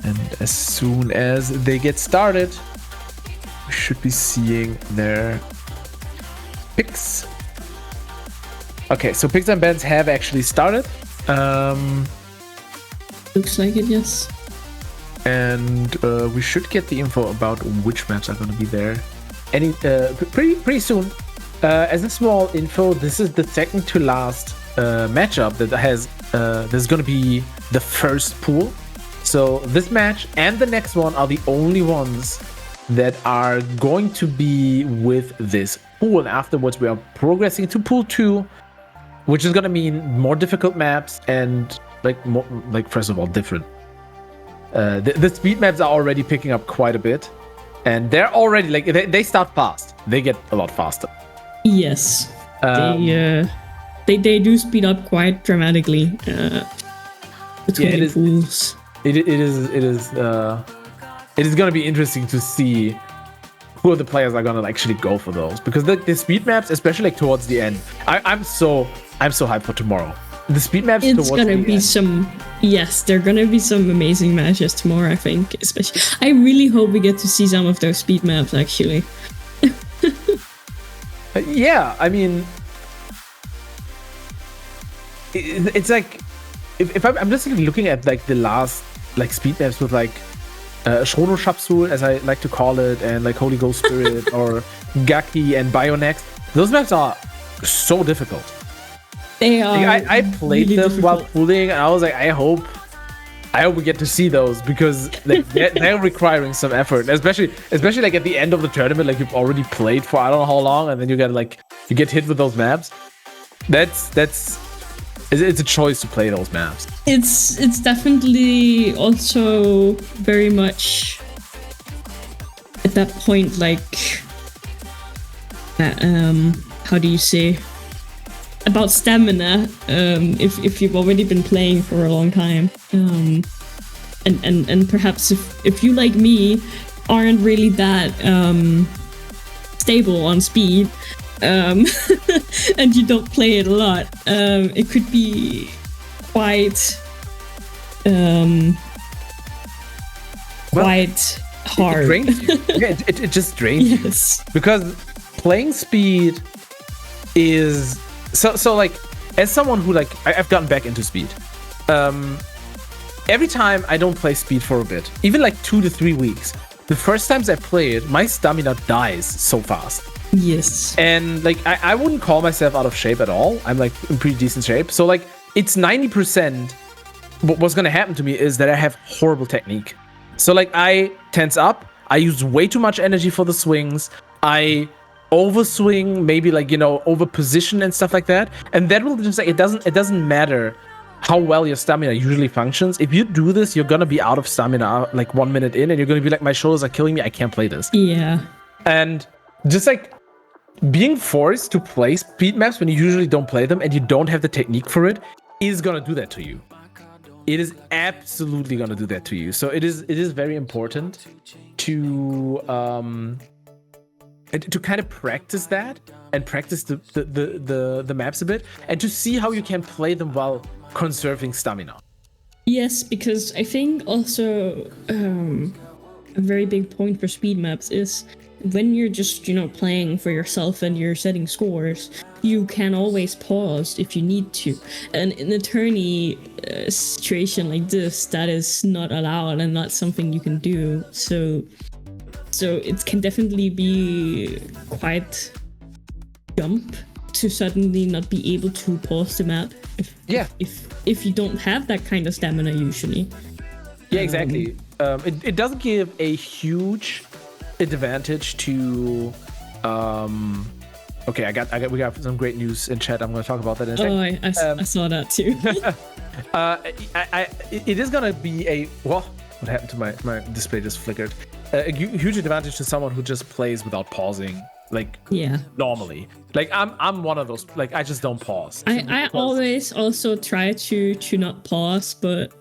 And as soon as they get started, we should be seeing their picks. Okay, so picks and bans have actually started. Looks like it, yes. And we should get the info about which maps are going to be there pretty soon. As a small info, this is the second to last matchup that has this is going to be the first pool. So this match and the next one are the only ones that are going to be with this pool. And afterwards, we are progressing to pool 2, which is going to mean more difficult maps and first of all, different. The speed maps are already picking up quite a bit, and they're already like they start fast. They get a lot faster. Yes, they do speed up quite dramatically between the pools. It is going to be interesting to see who the players are going to actually go for those, because the speed maps, especially like towards the end, I'm so hyped for tomorrow. The speed maps. It's gonna be there are gonna be some amazing matches tomorrow, I think. Especially, I really hope we get to see some of those speed maps actually. Yeah, I mean, it's like if I'm just looking at like the last like speed maps with like Shrono as I like to call it, and like Holy Ghost Spirit or Gaki and Bionex. Those maps are so difficult. They are. Like, I played really them difficult. while pooling, and I was like, I hope we get to see those, because like, they're requiring some effort, especially like at the end of the tournament. Like you've already played for I don't know how long, and then you get hit with those maps. It's a choice to play those maps. It's definitely also very much at that point, like how do you say, about stamina, if you've already been playing for a long time, and perhaps if you, like me, aren't really that stable on speed, and you don't play it a lot, it could be quite hard. It drains you. Yeah, it just drains Yes. you, because playing speed is so like, as someone who like I've gotten back into speed. Every time I don't play speed for a bit, even like 2 to 3 weeks, the first times I play it, my stamina dies so fast. Yes. And like I wouldn't call myself out of shape at all. I'm like in pretty decent shape. So like it's 90%. What's gonna happen to me is that I have horrible technique. So like I tense up, I use way too much energy for the swings, I overswing, maybe like, you know, over position and stuff like that. And that will just like it doesn't matter how well your stamina usually functions. If you do this, you're gonna be out of stamina like 1 minute in, and you're gonna be like, my shoulders are killing me, I can't play this. Yeah. And just like being forced to play speed maps when you usually don't play them and you don't have the technique for it is gonna do that to you. It is absolutely gonna do that to you. So it is very important to kind of practice that and practice the maps a bit and to see how you can play them while conserving stamina. Yes, because I think also a very big point for speed maps is when you're just, you know, playing for yourself and you're setting scores, you can always pause if you need to. And in a tourney situation like this, that is not allowed and not something you can do. So it can definitely be quite jump to suddenly not be able to pause the map if you don't have that kind of stamina usually. Yeah, exactly. It doesn't give a huge advantage to okay, we got some great news in chat. I'm going to talk about that in a second. I saw that too. It is going to be a what happened to my display just flickered. A huge advantage to someone who just plays without pausing, like normally. Like I'm one of those, like I just don't pause. I always also try to not pause, but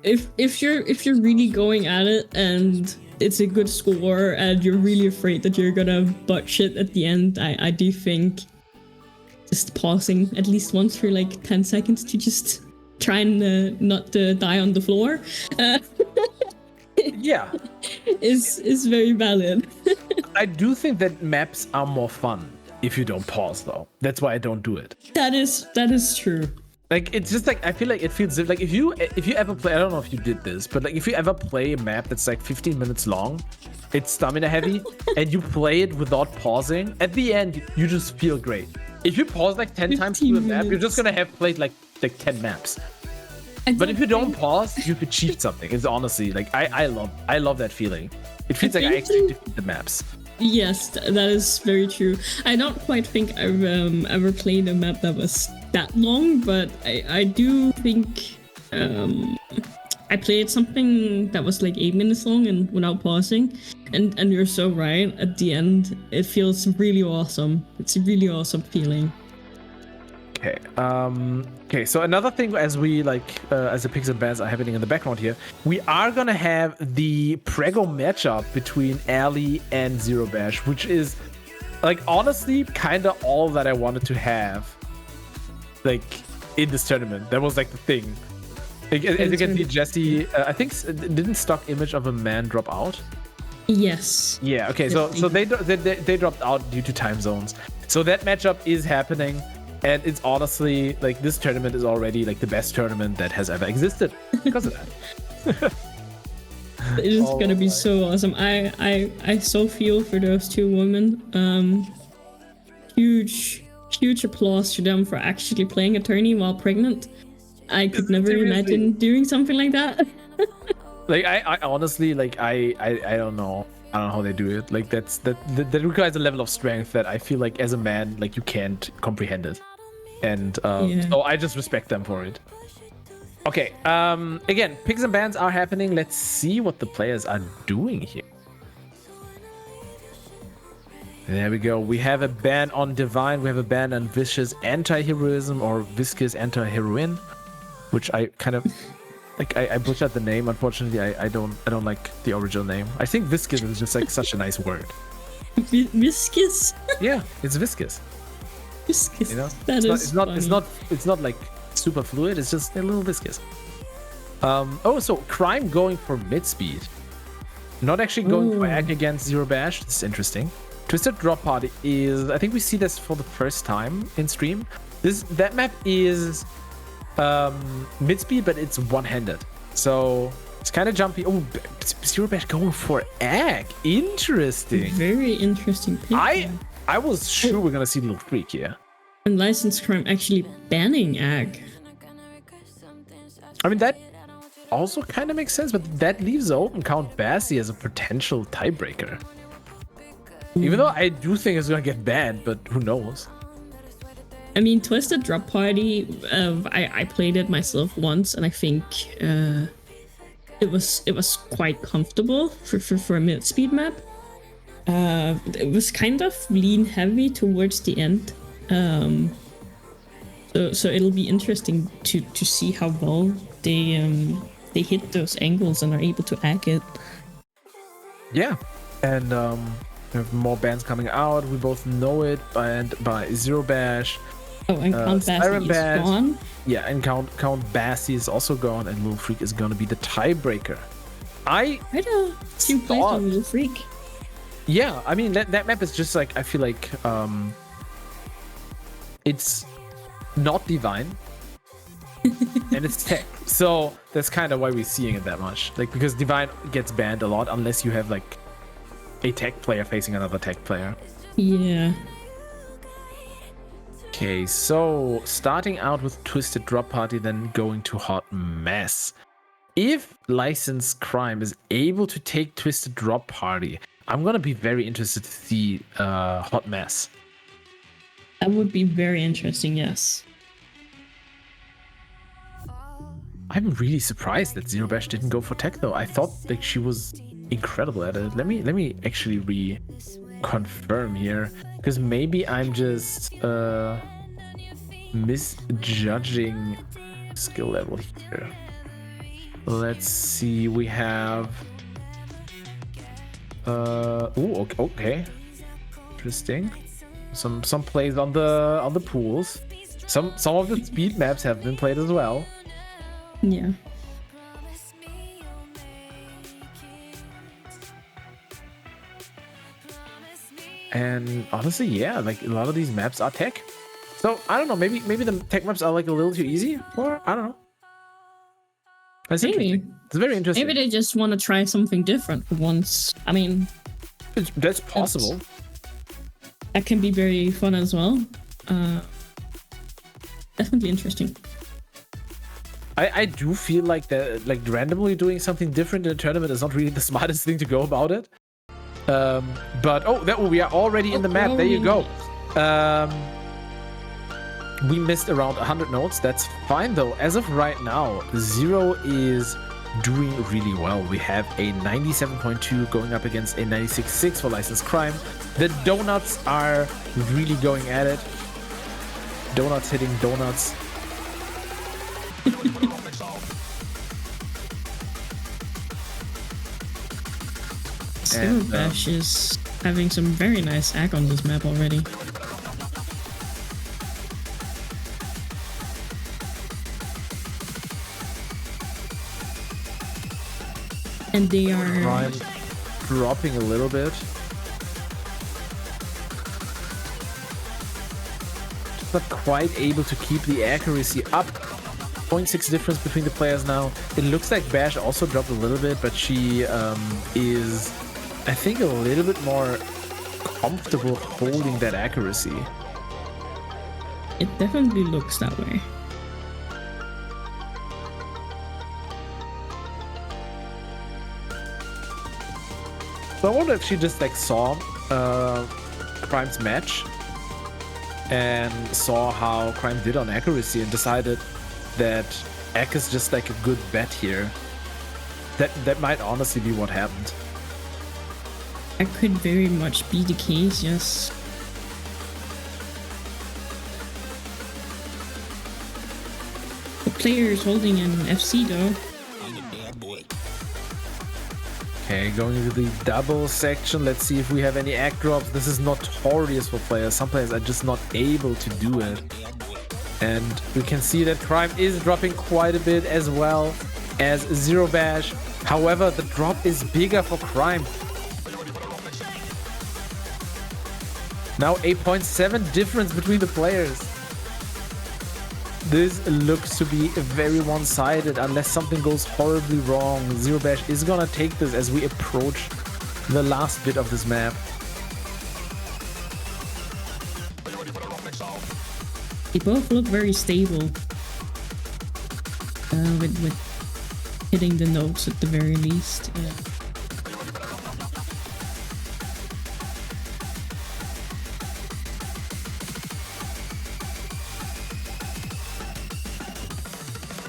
if you're really going at it and it's a good score and you're really afraid that you're gonna botch it at the end, I do think just pausing at least once for like 10 seconds to just try and not die on the floor is very valid. I do think that maps are more fun if you don't pause though. That's why I don't do it. That is true. Like it's just like I feel like it feels like if you ever play, I don't know if you did this, but like if you ever play a map that's like 15 minutes long, it's stamina heavy, and you play it without pausing, at the end you just feel great. If you pause like 10 times through a map, you're just gonna have played like 10 maps. But if you don't pause, you've achieved something. It's honestly like I love that feeling. It feels like I actually defeat the maps. Yes, that is very true. I don't quite think I've ever played a map that was that long, but I do think I played something that was like 8 minutes long and without pausing, and you're so right. At the end, it feels really awesome. It's a really awesome feeling. Okay. Okay. So another thing, as we as the picks and bans are happening in the background here, we are gonna have the PREGGO matchup between Allie and Zerobash, which is, like, honestly, kind of all that I wanted to have, like, in this tournament. That was like the thing. Like, as you can see, Jesse, I think didn't stock image of a man drop out. Yes. Yeah. Okay. So they dropped out due to time zones. So that matchup is happening. And it's honestly, like, this tournament is already, like, the best tournament that has ever existed because of that. It is gonna be so awesome. I so feel for those two women. Huge applause to them for actually playing a tourney while pregnant. I could never imagine doing something like that. Like, I honestly, like, I don't know. I don't know how they do it. Like, that requires a level of strength that I feel like as a man, like, you can't comprehend it. And so I just respect them for it. Okay, again, picks and bans are happening. Let's see what the players are doing here. There we go. We have a ban on Divine. We have a ban on Vicious Anti-Heroism or Viscous Anti-Heroine, which I kind of... Like, I butchered the name. Unfortunately, I don't like the original name. I think viscous is just like such a nice word. Viscous? Yeah, it's viscous. Viscous. You know? It's not like super fluid. It's just a little viscous. Oh, so Crime going for mid speed, not actually going for Ag against Zerobash. This is interesting. Twisted Drop Party is, I think we see this for the first time in stream. That map is mid speed, but it's one-handed, so it's kind of jumpy. Oh, Zerobash going for egg. Interesting. Very interesting pick. I was sure we're gonna see Little Freak here. And Licensed Crime actually banning egg. I mean, that also kind of makes sense, but that leaves open Count Basie as a potential tiebreaker. Even though I do think it's gonna get banned, but who knows? I mean, Twisted Drop Party, I played it myself once, and I think it was quite comfortable for a mid-speed map. It was kind of lean heavy towards the end. So it'll be interesting to see how well they hit those angles and are able to hack it. Yeah, and we have more bands coming out. We both know it, and by Zerobash. Oh, and Count Basie is gone. Yeah, and Count Basie is also gone, and Little Freak is gonna be the tiebreaker. I don't see plays on Little Freak. Yeah, I mean that map is just like, I feel like it's not divine and it's tech, so that's kind of why we're seeing it that much. Like, because divine gets banned a lot unless you have like a tech player facing another tech player. Yeah. Okay, so starting out with Twisted Drop Party, then going to Hot Mess. If Licensed Crime is able to take Twisted Drop Party, I'm gonna be very interested to see Hot Mess. That would be very interesting, yes. I'm really surprised that Zerobash didn't go for tech though. I thought like she was incredible at it. Let me actually reconfirm here, because maybe I'm just misjudging skill level here. Let's see. We have okay, interesting. Some plays on the pools. Some of the speed maps have been played as well. Yeah. And honestly, yeah, like a lot of these maps are tech. So I don't know, maybe the tech maps are like a little too easy, or I don't know. That's maybe. It's very interesting. Maybe they just want to try something different for once. I mean, that's possible. That can be very fun as well. Definitely interesting. I do feel like that, like randomly doing something different in a tournament is not really the smartest thing to go about it. But we are already in the map. There you go. We missed around 100 notes. That's fine though. As of right now, Zero is doing really well. We have a 97.2 going up against a 96.6 for Licensed Crime. The donuts are really going at it. Donuts hitting donuts. Zerobash is having some very nice hack on this map already. And they are Crime dropping a little bit. Just not quite able to keep the accuracy up. 0.6 difference between the players now. It looks like Bash also dropped a little bit, but she is, I think, a little bit more comfortable holding that accuracy. It definitely looks that way. So I wonder if she just like saw Crime's match and saw how Crime did on accuracy and decided that Eck is just like a good bet here. That might honestly be what happened. That could very much be the case, yes. The player is holding an FC though. Okay, going into the double section. Let's see if we have any act drops. This is notorious for players. Some players are just not able to do it. And we can see that Crime is dropping quite a bit as well as Zerobash. However, the drop is bigger for Crime. Now 8.7 difference between the players. This looks to be very one-sided unless something goes horribly wrong. Zerobash is gonna take this as we approach the last bit of this map. They both look very stable. With hitting the notes at the very least.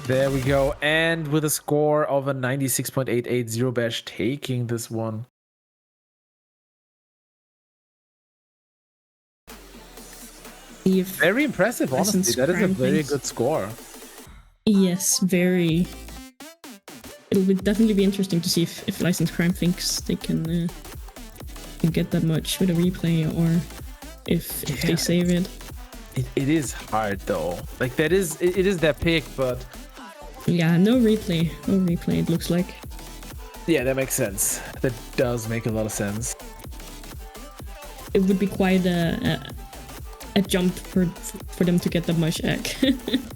There we go, and with a score of a 96.88, Zerobash taking this one. Very impressive, honestly. That is a very good score. Yes, very. It'll definitely be interesting to see if Licensed Crime thinks they can get that much with a replay, or if they save it. It is hard though. Like it is their pick, but yeah, no replay. No replay, it looks like. Yeah, that makes sense. That does make a lot of sense. It would be quite a jump for them to get that much egg.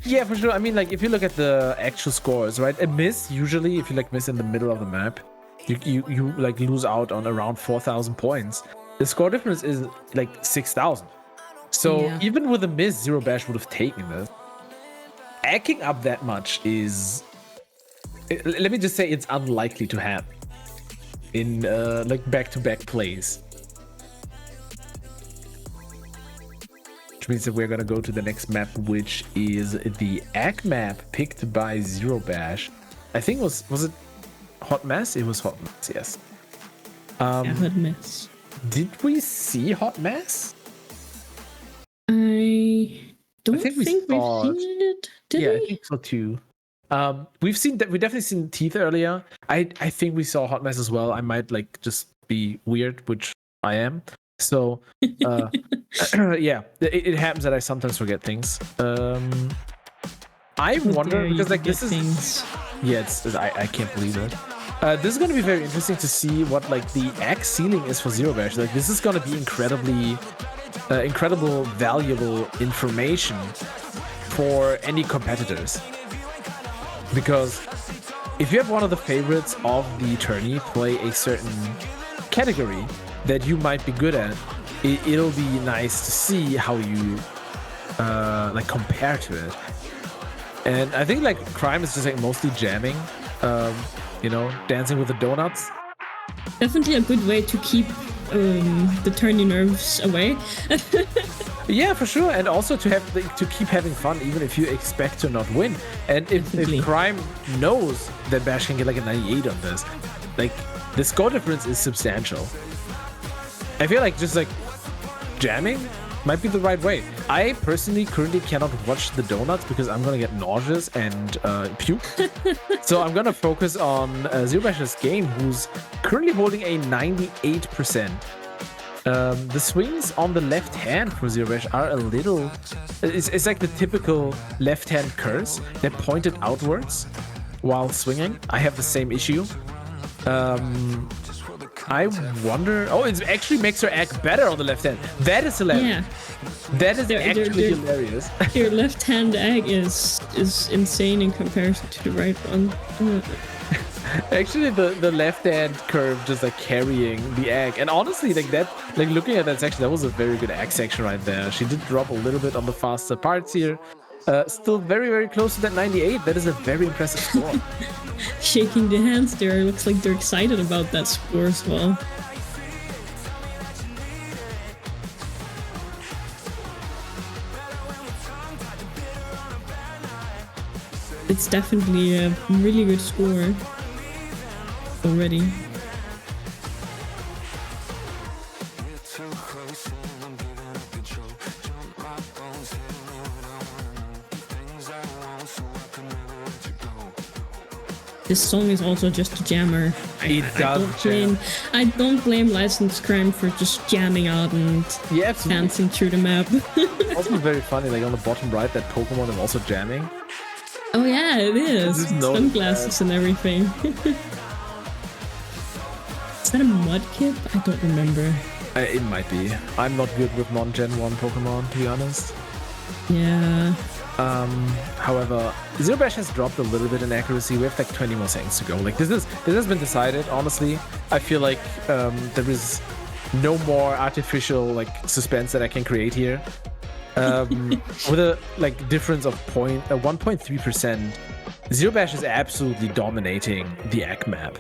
Yeah, for sure. I mean, like if you look at the actual scores, right? A miss usually, if you like miss in the middle of the map, you like lose out on around 4,000 points. The score difference is like 6,000. So Yeah. even with a miss, Zerobash would have taken this. Acking up that much is, let me just say, it's unlikely to happen in like back-to-back plays. Which means that we're gonna go to the next map, which is the Egg map picked by Zerobash. I think was it Hot Mess? It was Hot Mess, yes. Yeah, Hot Mess. Did we see Hot Mess? I don't think we've saw seen it. Did yeah, we? I think so too. We've seen that. We definitely seen Teeth earlier. I think we saw Hot Mess as well. I might like just be weird, which I am. So yeah, it happens that I sometimes forget things. I wonder because like this is things. yeah, I can't believe it. This is going to be very interesting to see what like the X ceiling is for Zerobash. Like this is going to be incredible valuable information for any competitors, because if you have one of the favorites of the tourney play a certain category that you might be good at, it'll be nice to see how you like compare to it. And I think like Crime is just like mostly jamming, you know, dancing with the donuts. Definitely a good way to keep the tourney nerves away. Yeah, for sure, and also to keep having fun, even if you expect to not win. And if Crime knows that Bash can get like a 98 on this, like the score difference is substantial. I feel like just like jamming might be the right way. I personally currently cannot watch the donuts because I'm gonna get nauseous and puke. So I'm gonna focus on Zerobash's game, who's currently holding a 98%. The swings on the left hand for Zerobash are a little... It's like the typical left hand curse. They're pointed outwards while swinging. I have the same issue. I wonder... Oh, it actually makes her act better on the left hand. That is hilarious. Yeah. That is actually hilarious. Your left hand egg is insane in comparison to the right one. Actually, the left hand curve just like carrying the egg, and honestly, like that, like looking at that section, that was a very good egg section right there. She did drop a little bit on the faster parts here. Still very close to that 98. That is a very impressive score. Shaking the hands there, looks like they're excited about that score as well. It's definitely a really good score already. This song is also just a jammer. I don't blame Licensed Crime for just jamming out and dancing through the map. Also very funny, like on the bottom right, that Pokemon is also jamming. Oh yeah, it is. Sunglasses and everything. Is that a Mudkip? I don't remember. It might be. I'm not good with non-Gen 1 Pokemon, to be honest. Yeah. However, Zerobash has dropped a little bit in accuracy. We have like 20 more seconds to go. Like this has been decided. Honestly, I feel like there is no more artificial like suspense that I can create here. With a like difference of 1.3%, Zerobash is absolutely dominating the Egg map,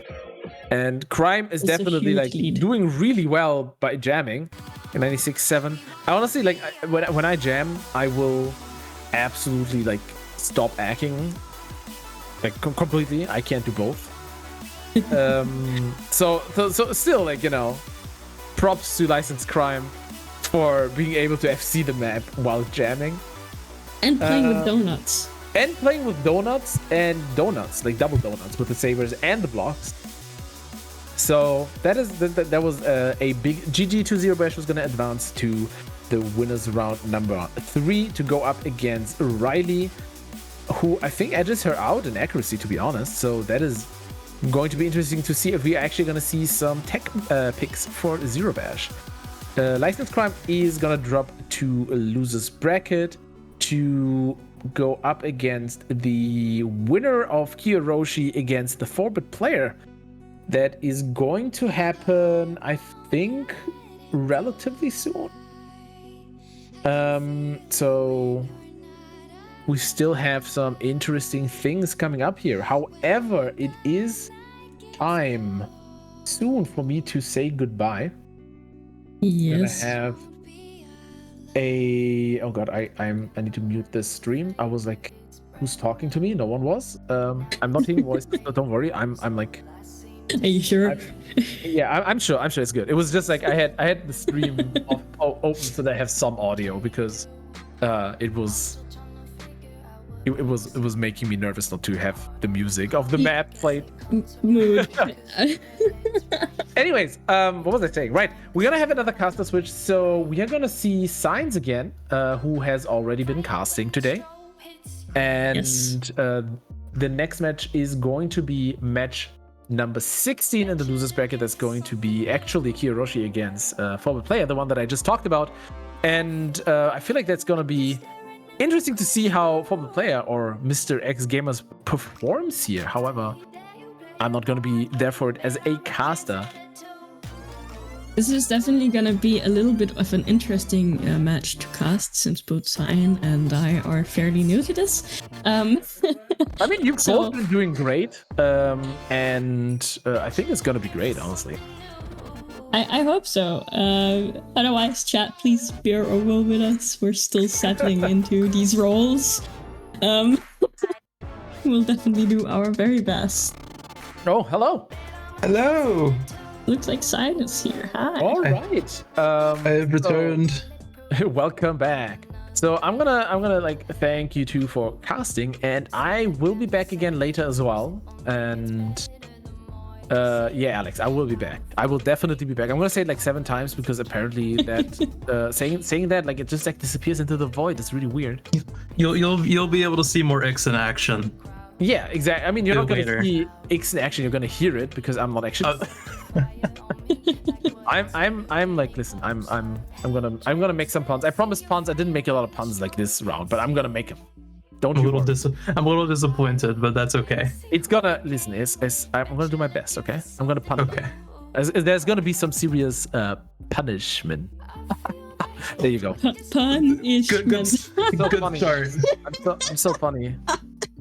and Crime is It's a definitely huge like lead. doing really well by jamming. 96.7. I honestly like when I jam, I will absolutely like stop acting like completely. I can't do both. So still, like, you know, props to Licensed Crime for being able to FC the map while jamming And playing with donuts. and playing with donuts, like double donuts with the sabers and the blocks. So that was a big GG to Zerobash. Was going to advance to the winners round number 3 to go up against Riley, who I think edges her out in accuracy, to be honest. So that is going to be interesting to see if we are actually going to see some tech picks for Zerobash. Licensed Crime is going to drop to losers bracket to go up against the winner of Kiyoroshi against the 4-bit player. That is going to happen, I think, relatively soon. So we still have some interesting things coming up here. However, it is time soon for me to say goodbye. Yes. I'm gonna have a I need to mute this stream. I was like, who's talking to me? No one was. I'm not hearing voices, so don't worry. I'm like, Are you sure? I'm sure it's good. It was just like I had the stream open so that I have some audio because it was making me nervous not to have the music of the map played. Mood. Anyways, what was I saying? Right, we're gonna have another caster switch, so we are gonna see Signs again, who has already been casting today, and Yes. The next match is going to be match number 16 in the losers bracket. That's going to be actually Kiyoroshi against forward player, the one that I just talked about, and I feel like that's gonna be interesting to see how forward player or Mr. X Gamers performs here. However, I'm not going to be there for it as a caster. This is definitely gonna be a little bit of an interesting match to cast since both Cyan and I are fairly new to this. I mean, you've So- both been doing great, and I think it's going to be great, honestly. I hope so. Otherwise, chat, please bear over with us. We're still settling into these roles. We'll definitely do our very best. Oh, hello. Hello! Looks like Cyan is here. Hi. All right. I have returned. Welcome back. So I'm gonna like thank you two for casting, and I will be back again later as well. And yeah, Alex, I will be back. I will definitely be back. I'm gonna say it like 7 times because apparently that saying that like it just like disappears into the void. It's really weird. You'll be able to see more X in action. Yeah, exactly. I mean, you're not gonna Later. see X in action. You're gonna hear it because I'm not actually. I'm like, listen, I'm gonna make some puns. I promised puns. I didn't make a lot of puns like this round, but I'm gonna make them. Don't I'm you a worry. I'm a little disappointed, but that's okay. It's gonna listen. I'm gonna do my best. Okay, I'm gonna pun. Okay. There's gonna be some serious punishment. There you go. Punishment. So funny. start. I'm so funny.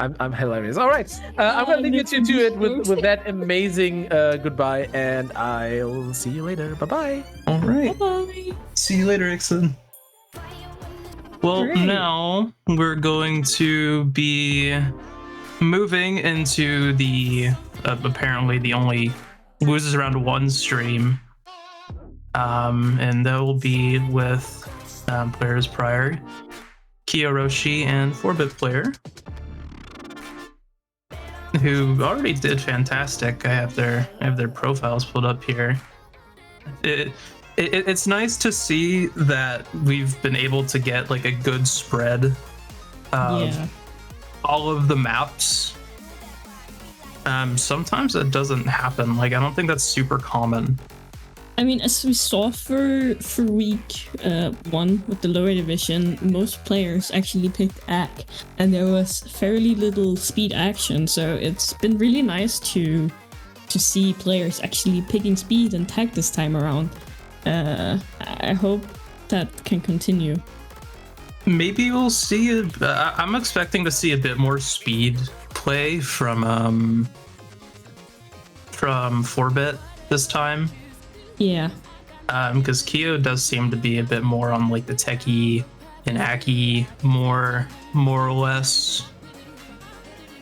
I'm hilarious. All right, I'm gonna leave you two to it with that amazing goodbye, and I'll see you later. Bye bye. All right. Bye. See you later, Ixon. Well, Great. now we're going to be moving into the apparently the only loses around 1 stream, and that will be with players prior, Kiyoroshi and 4-bit player, who already did fantastic. I have their profiles pulled up here. It's nice to see that we've been able to get like a good spread of Yeah. all of the maps. Sometimes that doesn't happen. Like, I don't think that's super common. I mean, as we saw for week 1 with the lower division, most players actually picked Ack, and there was fairly little speed action. So it's been really nice to see players actually picking speed and tech this time around. I hope that can continue. Maybe we'll see. I'm expecting to see a bit more speed play from 4-bit this time. Yeah. Because Kyo does seem to be a bit more on like the techie and Aki more or less.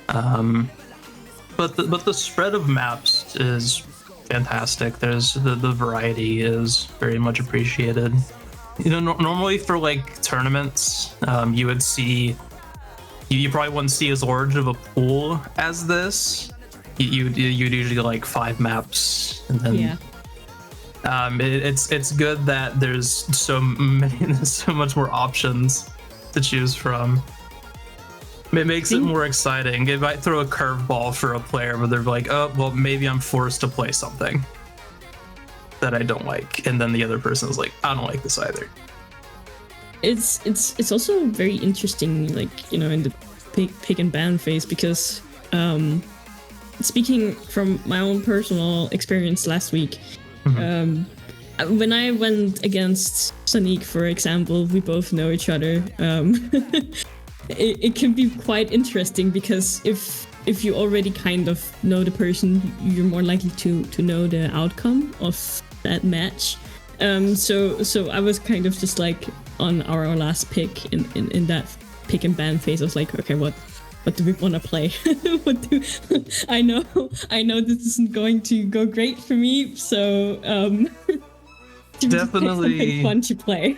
But the spread of maps is fantastic. There's the variety is very much appreciated. You know, normally for like tournaments, you would see you probably wouldn't see as large of a pool as this. You'd usually like 5 maps, and then Yeah. It's good that there's so much more options to choose from. It makes it more exciting. It might throw a curveball for a player where they're like, oh, well, maybe I'm forced to play something that I don't like, and then the other person is like, I don't like this either. It's also very interesting, like, you know, in the pick and ban phase, because speaking from my own personal experience last week, when I went against Sonic, for example, we both know each other. It can be quite interesting, because if you already kind of know the person, you're more likely to know the outcome of that match. So I was kind of just like on our last pick in that pick and ban phase. I was like, okay, what do we want to play? I know this isn't going to go great for me, so definitely fun to play.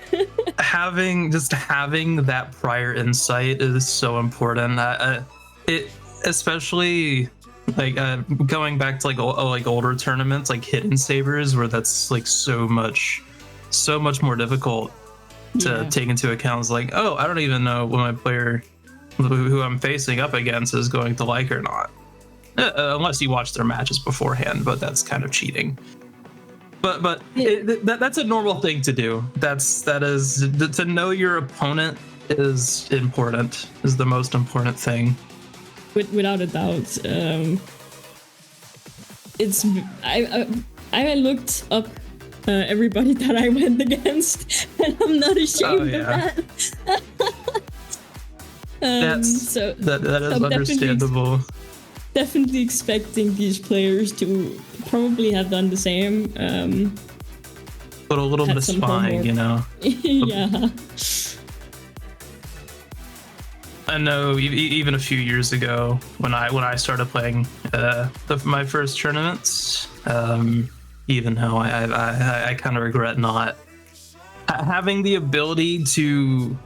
having that prior insight is so important. It especially like going back to like older tournaments like Hidden Sabers, where that's like so much more difficult to take into account. It's like, oh, I don't even know what my player who I'm facing up against is going to like or not, unless you watch their matches beforehand, but that's kind of cheating. But that's a normal thing to do. That is to know your opponent is the most important thing. Without a doubt. I looked up everybody that I went against, and I'm not ashamed of that. That is understandable. Definitely expecting these players to probably have done the same. But a little bit of spying, you know. Yeah. I know even a few years ago when I started playing my first tournaments, even though I kind of regret not having the ability to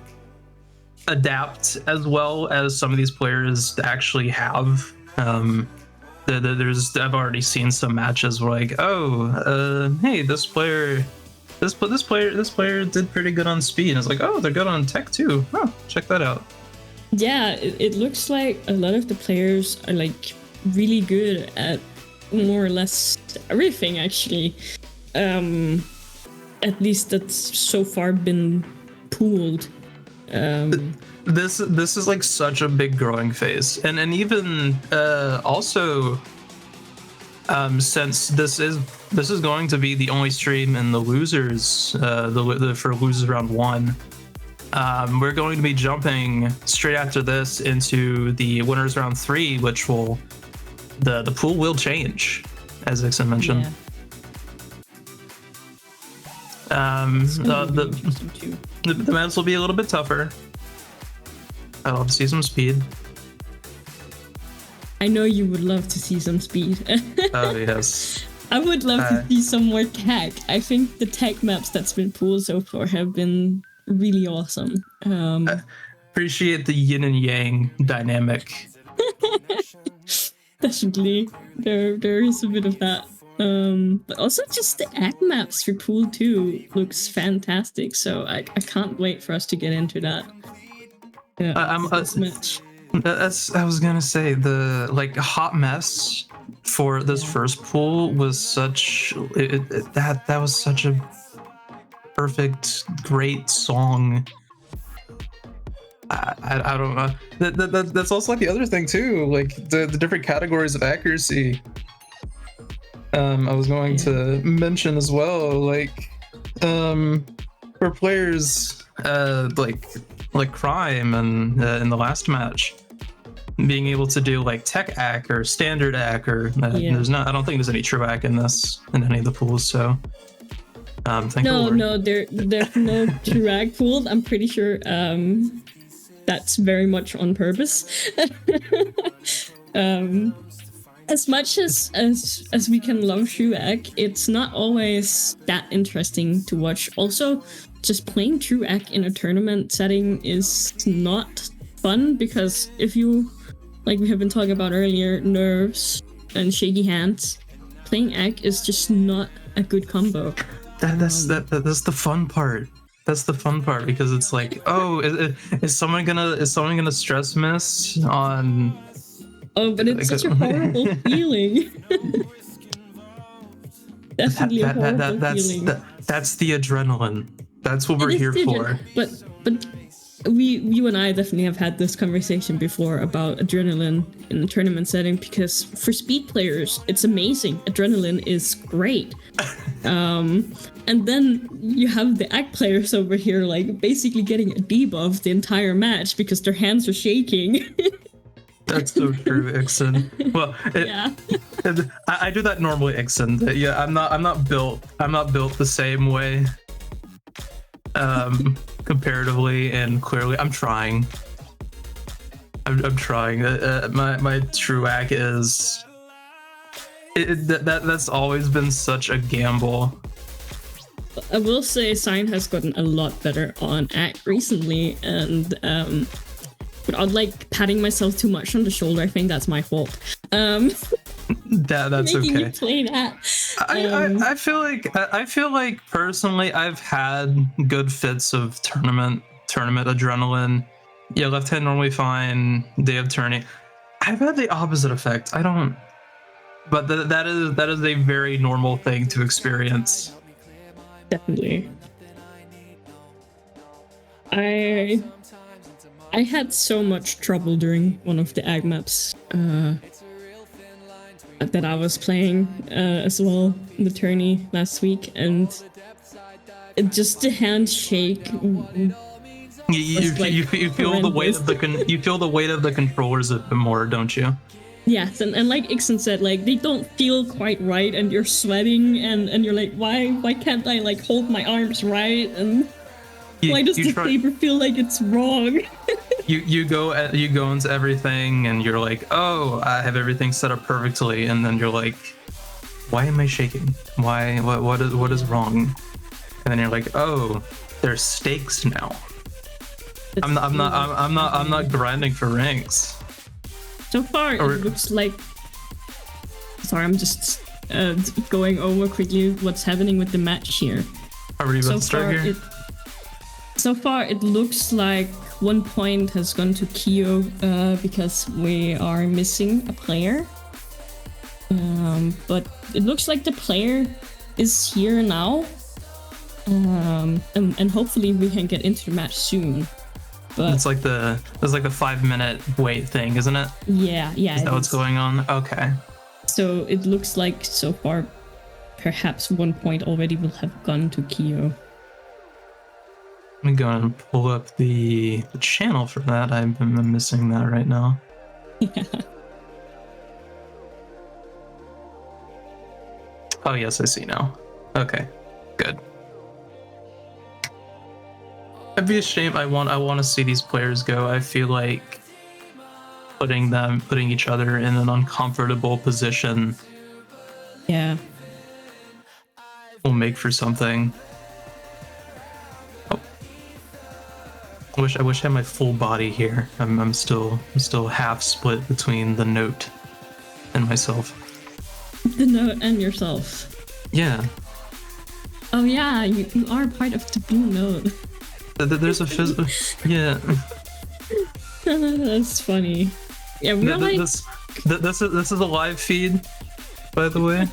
adapt as well as some of these players actually have. I've already seen some matches where like, oh, hey, this player did pretty good on speed, and it's like, oh, they're good on tech too. Oh, check that out. Yeah, it looks like a lot of the players are like really good at more or less everything, actually. At least that's so far been pooled. This is like such a big growing phase, and even also since this is going to be the only stream in the losers for losers round 1. We're going to be jumping straight after this into the winners round 3, which will the pool will change, as Ixon mentioned. Yeah. The maps will be a little bit tougher. I'd love to see some speed. I know you would love to see some speed. Oh yes. I would love to see some more tech. I think the tech maps that's been pulled so far have been really awesome. I appreciate the yin and yang dynamic. Definitely, there is a bit of that. But also just the act maps for Pool 2 looks fantastic. So I can't wait for us to get into that. Yeah, I was gonna say the like hot mess for this first pool was such that was such a perfect, great song. I don't know. That's also like the other thing too, like the different categories of accuracy. I was going to mention as well, like for players like Crime and in the last match, being able to do like tech ack or standard ack or there's not. I don't think there's any true ack in any of the pools. So thank the Lord. No, there's no true ack pool. I'm pretty sure that's very much on purpose. As much as we can love true ack, it's not always that interesting to watch. Also, just playing true ack in a tournament setting is not fun, because if you, like we have been talking about earlier, nerves and shaky hands, playing ack is just not a good combo. That's the fun part. That's the fun part, because it's like, oh, is someone gonna stress miss on? Oh, but it's such a horrible feeling. Definitely a horrible feeling. That's the adrenaline. That's what we're here for. But you and I definitely have had this conversation before about adrenaline in a tournament setting, because for speed players, it's amazing. Adrenaline is great. And then you have the act players over here, like basically getting a debuff the entire match because their hands are shaking. That's so true, Ixon. Well, I do that normally, Ixon. Yeah, I'm not built the same way. Comparatively and clearly, I'm trying. I'm trying. My true ack is that's always been such a gamble. I will say Sign has gotten a lot better on act recently, and without like patting myself too much on the shoulder, I think that's my fault. That's making okay. You play that. I feel like personally, I've had good fits of tournament adrenaline. Yeah, left hand normally fine. Day of turning, I've had the opposite effect. I don't, but that is a very normal thing to experience. Definitely. I had so much trouble during one of the ag maps that I was playing as well in the tourney last week, and just the handshake. You feel the weight of the weight of the controllers a bit more, don't you? Yes, and like Ixon said, like they don't feel quite right, and you're sweating, and you're like, why can't I like hold my arms right, and why does the saber feel like it's wrong? you go into everything, and you're like, oh, I have everything set up perfectly, and then you're like, why am I shaking? Why? What is wrong? And then you're like, oh, there's stakes now. I'm not grinding for ranks. So far, it looks like. Sorry, I'm just going over quickly what's happening with the match here. Are we about to start here? So far, it looks like 1 point has gone to Kiyo because we are missing a player. But it looks like the player is here now. And hopefully we can get into the match soon. But it's like the 5-minute wait thing, isn't it? Yeah. Is that what's going on? Okay. So it looks like so far, perhaps 1 point already will have gone to Kiyo. I'm going to pull up the channel for that. I'm missing that right now. Yeah. Oh yes, I see now. Okay, good. It'd be a shame. I want to see these players go. I feel like putting each other in an uncomfortable position. Yeah. Will make for something. Oh. I wish I had my full body here. I'm still half split between the note and myself. The note and yourself. Yeah. Oh yeah, you are part of the blue note. There's a physical. Yeah. That's funny. Yeah, we're like. This is a live feed, by the way.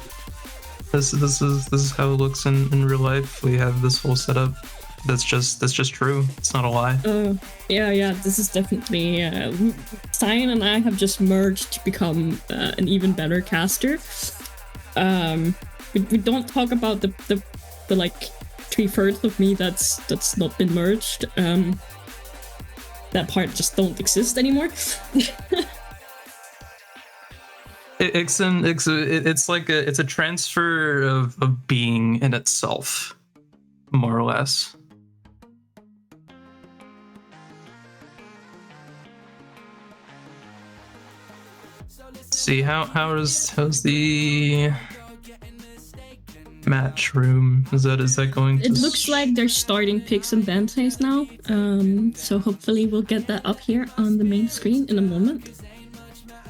This is how it looks in real life. We have this whole setup. That's just true. It's not a lie. Yeah. This is definitely. Cyan and I have just merged to become an even better caster. We don't talk about the like 3/3 of me that's not been merged. That part just don't exist anymore. It's like it's a transfer of being in itself, more or less. See how's the match room? Is that going to... It looks like they're starting picks and band plays now. So hopefully we'll get that up here on the main screen in a moment.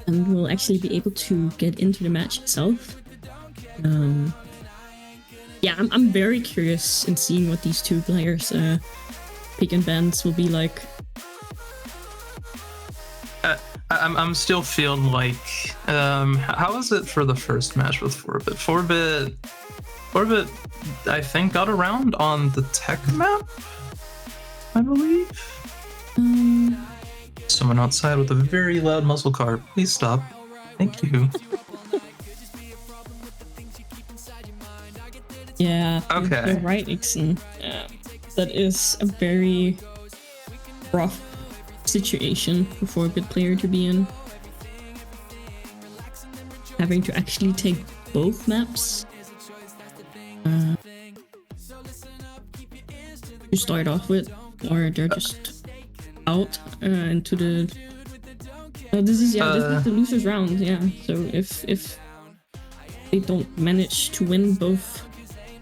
And we'll actually be able to get into the match itself. Yeah, I'm very curious in seeing what these two players pick and bands will be like. I'm still feeling like how was it for the first match with 4-bit? 4-bit I think got around on the tech map, I believe. Someone outside with a very loud muscle car. Please stop. Thank you. Yeah. Okay. You're right, Ixon. That is a very rough situation for a 4-bit player to be in. Having to actually take both maps. To start off with, or they're just out into the. This is the losers round. Yeah. So if they don't manage to win both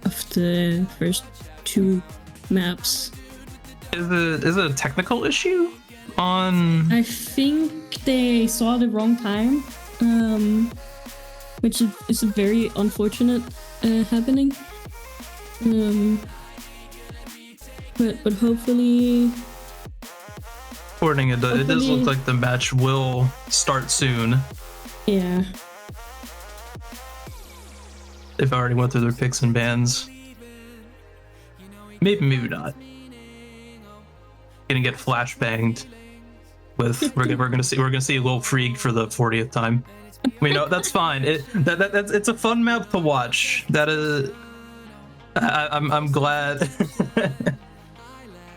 of the first two maps, is it a technical issue on? I think they saw the wrong time, which is a very unfortunate happening. But hopefully, According it does look like the match will start soon. Yeah. They've already went through their picks and bans. Maybe not. Gonna get flashbanged with we're gonna see a little freak for the 40th time. You know, that's fine. It's a fun map to watch. That is, I'm glad.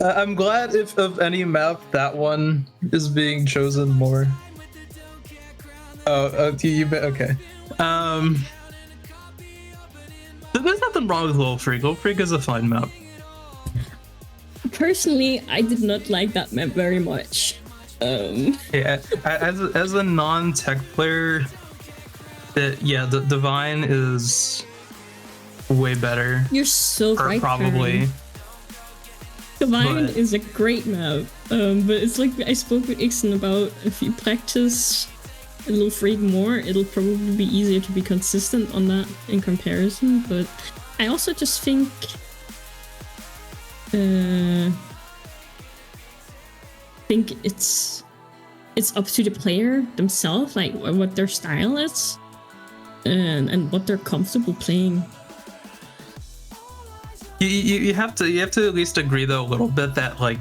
I'm glad if of any map that one is being chosen more. You bet. Okay. There's nothing wrong with Little Freak. Little Freak is a fine map. Personally, I did not like that map very much. Yeah, as a non-tech player, the Divine is way better. You're so right. Probably. Divine is a great map, but it's like I spoke with Ixon about, if you practice a Little Freak more, it'll probably be easier to be consistent on that in comparison. But I also just think it's up to the player themselves, like what their style is and what they're comfortable playing. You have to at least agree though a little bit that like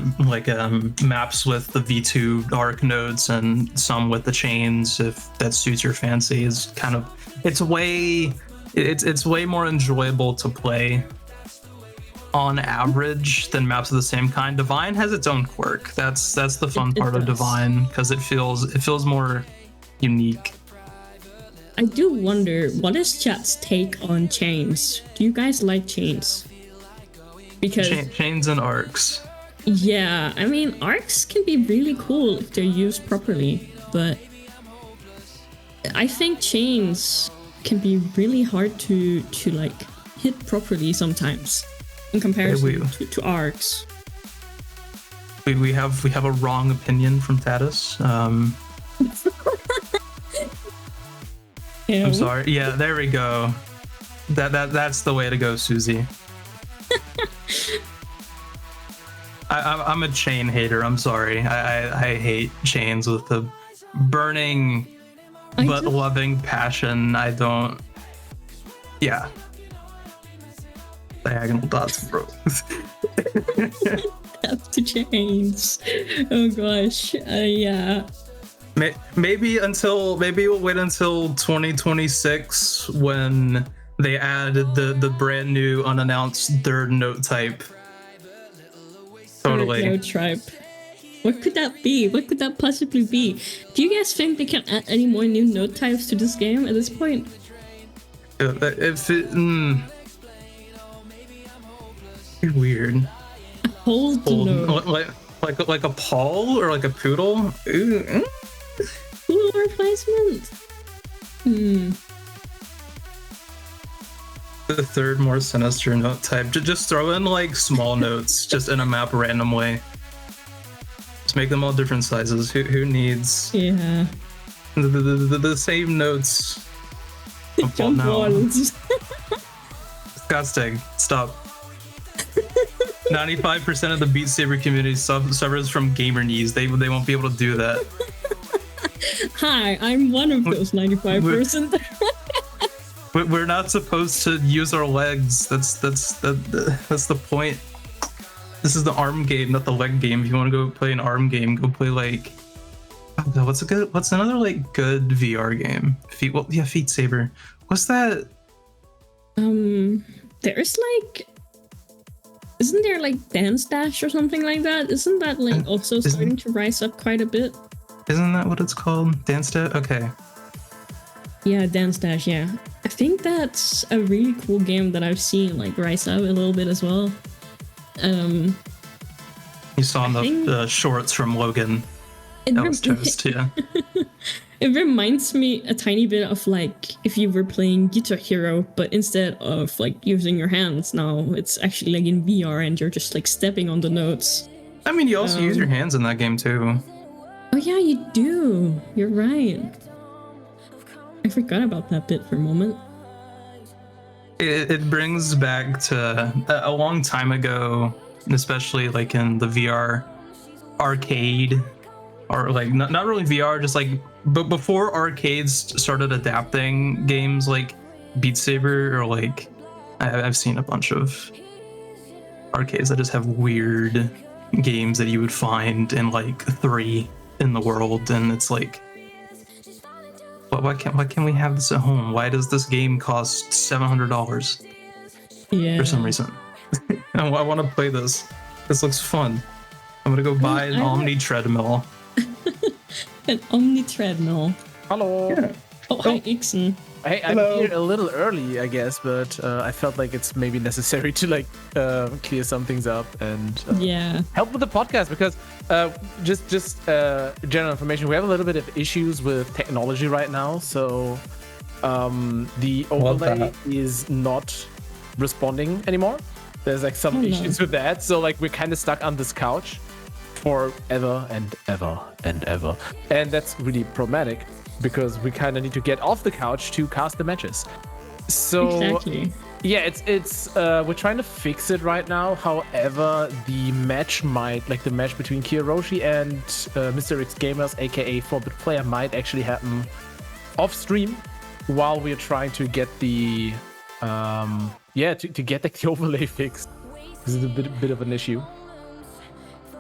maps with the V2 arc nodes and some with the chains, if that suits your fancy, is kind of it's way more enjoyable to play on average than maps of the same kind. Divine has its own quirk. That's the fun part of Divine, because it feels more unique. I do wonder, what is chat's take on chains? Do you guys like chains? Because chains and arcs. Yeah, I mean, arcs can be really cool if they're used properly, but I think chains can be really hard to like hit properly sometimes in comparison to arcs. We have a wrong opinion from Tatus. Yeah, I'm sorry. Yeah, there we go. That's the way to go, Susie. I'm a chain hater. I'm sorry. I hate chains with a burning but loving passion, I don't. Yeah. Diagonal dots, bro. Have to change. Oh gosh. Yeah. Maybe we'll wait until 2026 when they add the brand new unannounced third note type. Totally. Third note type. What could that be? What could that possibly be? Do you guys think they can add any more new note types to this game at this point? If it, weird. Hold note. Like a paw or like a poodle? Ooh. Poodle replacement. The third more sinister note type. Just throw in like small notes just in a map randomly. Just make them all different sizes. Who needs the same notes? Jump walls. Disgusting. Stop. 95% of the Beat Saber community suffers from gamer knees. They won't be able to do that. Hi, I'm one of those 95%. We're not supposed to use our legs. That's the point. This is the arm game, not the leg game. If you want to go play an arm game, go play like what's another like good VR game? Feet Saber. What's that? There's like, isn't there like Dance Dash or something like that? Isn't that like also starting to rise up quite a bit? Isn't that what it's called? Dance Dash? Okay. Yeah, Dance Dash, yeah. I think that's a really cool game that I've seen like rise up a little bit as well. You saw the shorts from Logan. That was toast, yeah. It reminds me a tiny bit of like if you were playing Guitar Hero, but instead of like using your hands, now it's actually like in VR and you're just like stepping on the notes. I mean, you also use your hands in that game too. Oh yeah, you do. You're right. I forgot about that bit for a moment. It brings back to a long time ago, especially like in the VR arcade, or like not really VR, just like but before arcades started adapting games like Beat Saber, or like I've seen a bunch of arcades that just have weird games that you would find in like 3 in the world, and it's like, why can't we have this at home? Why does this game cost $700? Yeah. For some reason. I want to play this. This looks fun. I'm gonna go buy an Omni treadmill. An Omni treadmill. Hello. Yeah. Oh, hi, Ixon. Hey, I'm here a little early, I guess, but I felt like it's maybe necessary to like clear some things up and help with the podcast, because just general information, we have a little bit of issues with technology right now, so the overlay is not responding anymore. There's like some issues with that, so like we're kind of stuck on this couch forever and ever and ever, and that's really problematic, because we kind of need to get off the couch to cast the matches. So exactly. Yeah, it's we're trying to fix it right now. However, the match between Kiyoroshi and Mr. X Gamers, aka 4-bit player, might actually happen off stream while we're trying to get the to get the overlay fixed. This is a bit of an issue.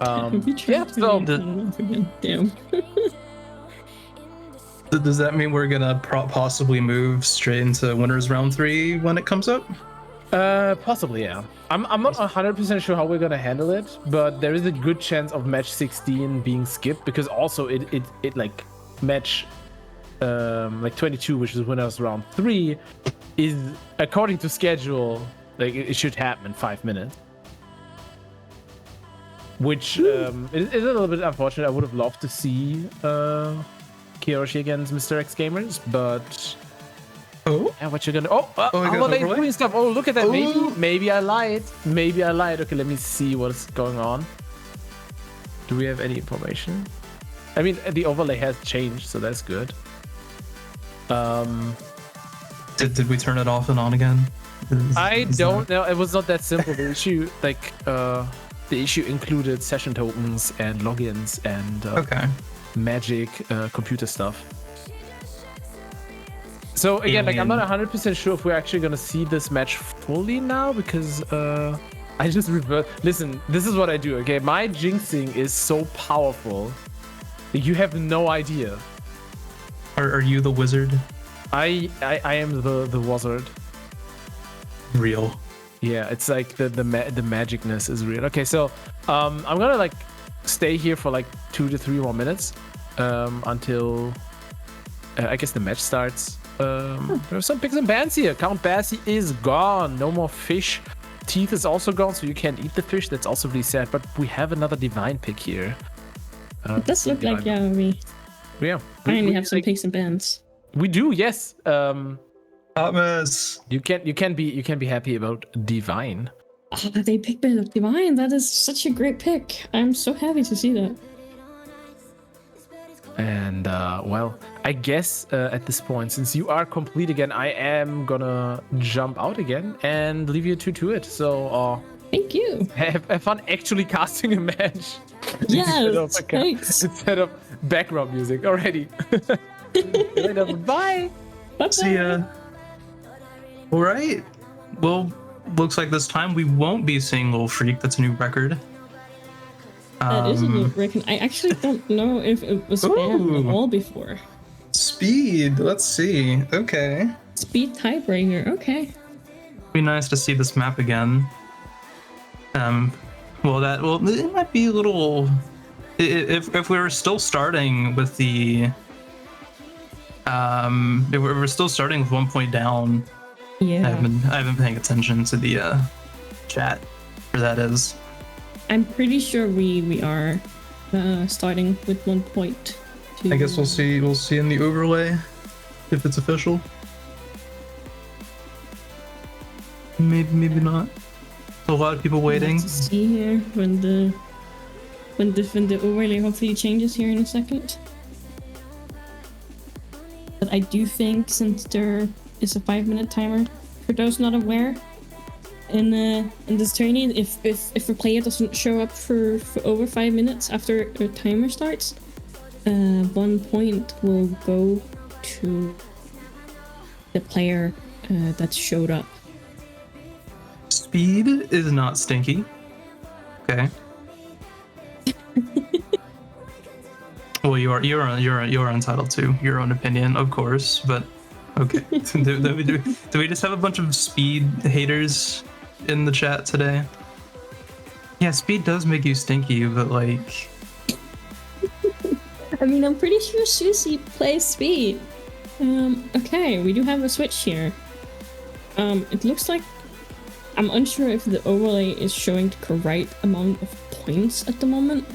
Damn. Does that mean we're gonna possibly move straight into Winners Round 3 when it comes up? Possibly, yeah. I'm not 100% sure how we're gonna handle it, but there is a good chance of match 16 being skipped, because also it like match like 22, which is Winners Round 3, is according to schedule like it should happen in 5 minutes. Which is a little bit unfortunate. I would have loved to see Kiyoroshi against Mr. X Gamers, but what you're gonna doing stuff. Oh, look at that. Maybe I lied. Okay, let me see what's going on. Do we have any information? I mean, the overlay has changed, so that's good. Did we turn it off and on again? I don't know. It was not that simple. The issue, the issue included session tokens and logins and magic computer stuff. So again, like I'm Alien. not 100% sure if we're actually gonna see this match fully now because I just revert. Listen, this is what I do. Okay, my jinxing is so powerful. You have no idea. Are you the wizard? I am the wizard. Real. Yeah, it's like the magicness is real. Okay, so I'm gonna like stay here for like 2 to 3 more minutes until I guess the match starts. There's some picks and bans here. Count Basie is gone. No more fish. Teeth is also gone, so you can't eat the fish. That's also really sad. But we have another divine pick here. It does look like we finally have some picks and bans. We do, yes. Thomas. You can be happy about divine. Oh, they picked divine. That is such a great pick. I'm so happy to see that. And well, I guess at this point, since you are complete again, I am gonna jump out again and leave you to it. So thank you. Have fun actually casting a match. Yeah, thanks. Instead of background music. Alrighty. Bye. Bye. See ya. All right. Well, looks like this time we won't be seeing Little Freak. That's a new record. That is a new record. I actually don't know if it was banned at all before. Speed. Let's see. Okay. Speed tiebreaker. Okay. Be nice to see this map again. Well, it might be a little. If we were still starting with the. If we were still starting with 1 point down. Yeah. I haven't been paying attention to the chat, where that is. I'm pretty sure we are starting with 1 point. I guess we'll see in the overlay if it's official. Maybe not. A lot of people waiting. Let's see here when the overlay hopefully changes here in a second. But I do think since there is a 5-minute timer, for those not aware, in this tourney, if a player doesn't show up for over 5 minutes after a timer starts, 1 point will go to the player that showed up. Speed is not stinky. Okay. Well, you're entitled to your own opinion, of course, but okay. do we just have a bunch of speed haters in the chat today? Yeah, speed does make you stinky, but like. I mean, I'm pretty sure Susie plays speed. Okay, we do have a switch here. It looks like I'm unsure if the overlay is showing the correct amount of points at the moment.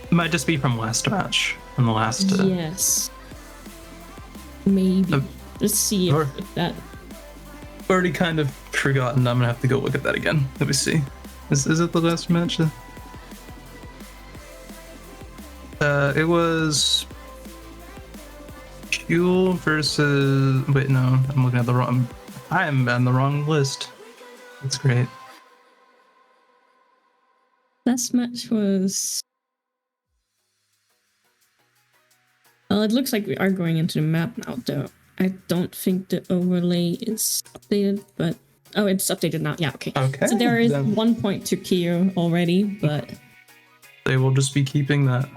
Might just be from last match, from the last. Yes. Maybe. Let's see if that. Already kind of forgotten. I'm gonna have to go look at that again. Let me see. Is it the last match? It was Fuel versus. Wait, no, I'm looking at the wrong. I am on the wrong list. That's great. Last match was. Well, it looks like we are going into the map now, though. I don't think the overlay is updated, but oh, it's updated now. Yeah, okay. Okay. So there is 1 point to Kiyo already, but they will just be keeping that.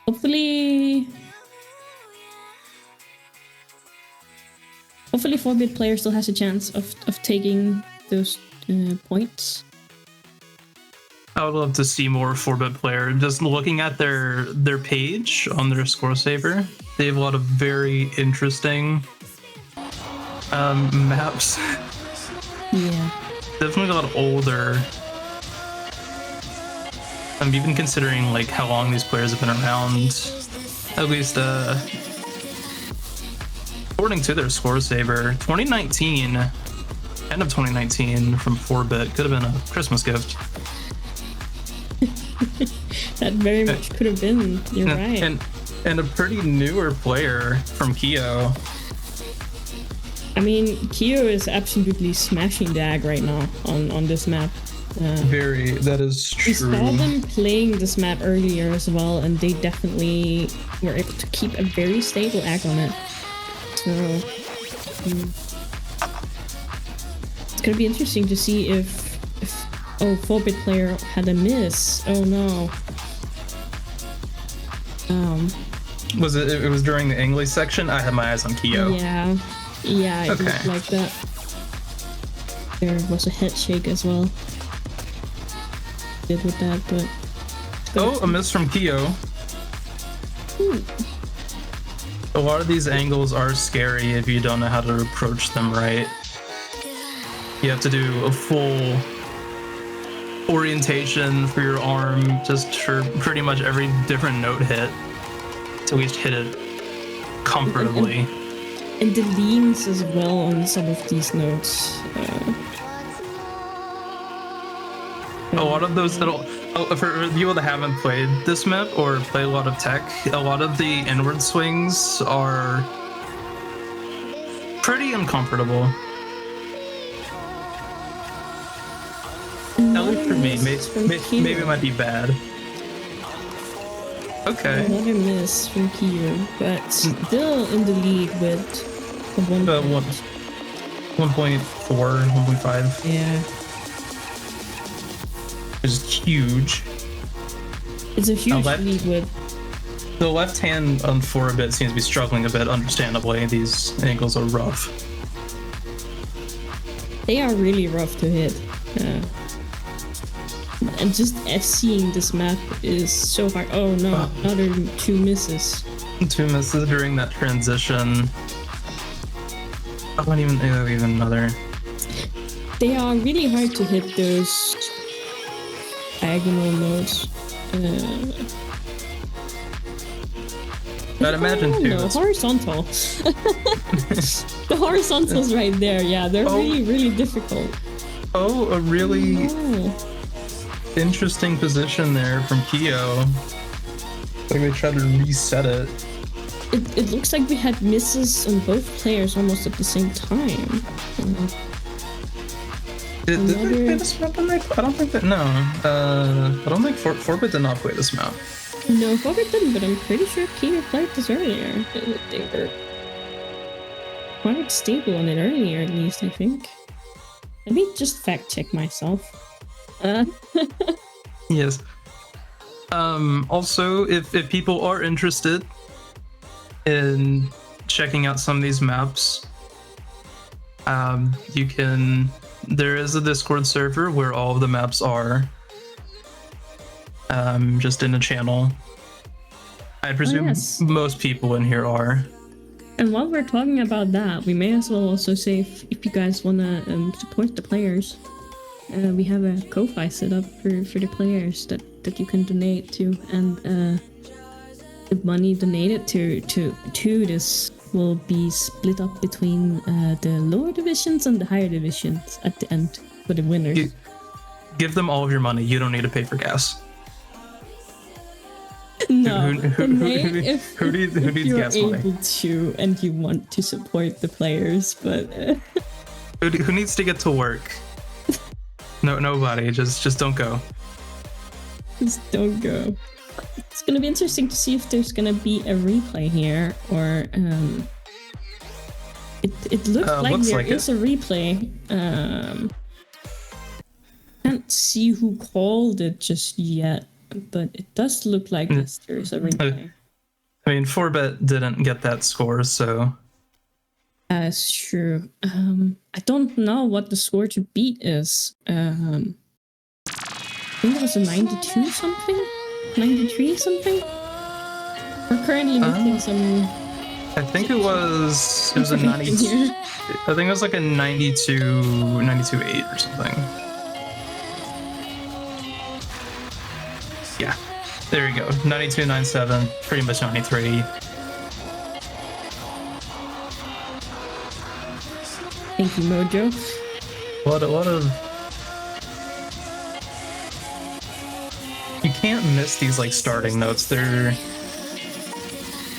Hopefully 4-bit player still has a chance of taking those points. I would love to see more 4-bit player. Just looking at their page on their score saver, they have a lot of very interesting maps. Yeah. Definitely a lot older. I'm even considering like how long these players have been around. At least according to their score saver, 2019, end of 2019 from 4-bit could have been a Christmas gift. That very much could have been. You're right. And a pretty newer player from Kiyo. I mean, Kiyo is absolutely smashing Dag right now on this map. That is We saw true. them playing this map earlier as well, and they definitely were able to keep a very stable act on it. So it's gonna be interesting to see if 4-bit player had a miss. Oh no. Was it was during the English section? I had my eyes on Kiyo. Yeah, it Okay. looked like that. There was a head shake as well. Did with that, but Oh, a miss from Kiyo. A lot of these angles are scary if you don't know how to approach them right. You have to do a full orientation for your arm just for pretty much every different note hit to at least hit it comfortably. and the leans as well on some of these notes. A lot of those little, for people that haven't played this map or play a lot of tech, a lot of the inward swings are pretty uncomfortable. At least for me, maybe it might be bad. Okay. Another miss from Kiyo, but still in the lead with a 1.4, 1.5. Yeah. Is huge. It's a huge left- lead with. The left hand on 4-bit seems to be struggling a bit, understandably. These angles are rough. They are really rough to hit. And just seeing this map is so hard. Oh no, another 2 misses. 2 misses during that transition. I don't even another. They are really hard to hit those diagonal notes. I'd imagine too. No, horizontal. The horizontals right there, yeah, they're really difficult. Oh, a really interesting position there from Kiyo. Like they tried to reset it. It looks like we had misses on both players almost at the same time. Did they play this map on that? I don't think that. No. I don't think 4-bit did not play this map. No, 4-bit didn't, but I'm pretty sure Kiyo played this earlier. They were quite stable on it earlier, at least, I think. Let me just fact check myself. Yes. Also, if people are interested in checking out some of these maps, you can. There is a Discord server where all of the maps are. Just in a channel. I presume most people in here are. And while we're talking about that, we may as well also say if you guys want to support the players, we have a Ko-Fi set up for the players that you can donate to, and the money donated to this will be split up between the lower divisions and the higher divisions at the end for the winners. Give them all of your money. You don't need to pay for gas. No, who needs gas money? Able to and you want to support the players, but who needs to get to work? No, nobody. Just don't go. Just don't go. It's gonna be interesting to see if there's gonna be a replay here, or it looks like there is a replay. Can't see who called it just yet, but it does look like there is a replay. I mean, 4-bit didn't get that score, so. That's true. I don't know what the score to beat is. I think it was a 92 something? 93 something? We're currently making some. I think it was a 92. I think it was like a 92.8 or something. Yeah, there we go. 92.97, pretty much 93. Thank you, Mojo. What of. You can't miss these like starting notes. They're.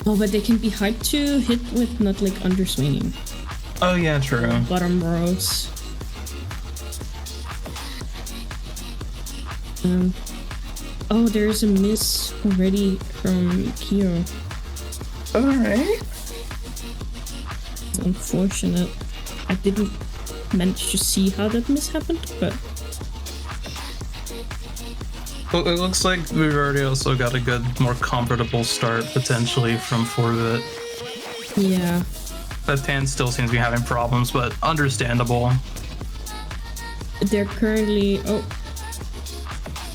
Oh, but they can be hard to hit with not like underswinging. Oh yeah, true. Bottom rows. Oh, there's a miss already from Kiyo. Alright. It's unfortunate. I didn't manage to see how that miss happened, but Well, it looks like we've already also got a good, more comfortable start potentially from 4-bit. yeah. But Tan still seems to be having problems, but understandable. They're currently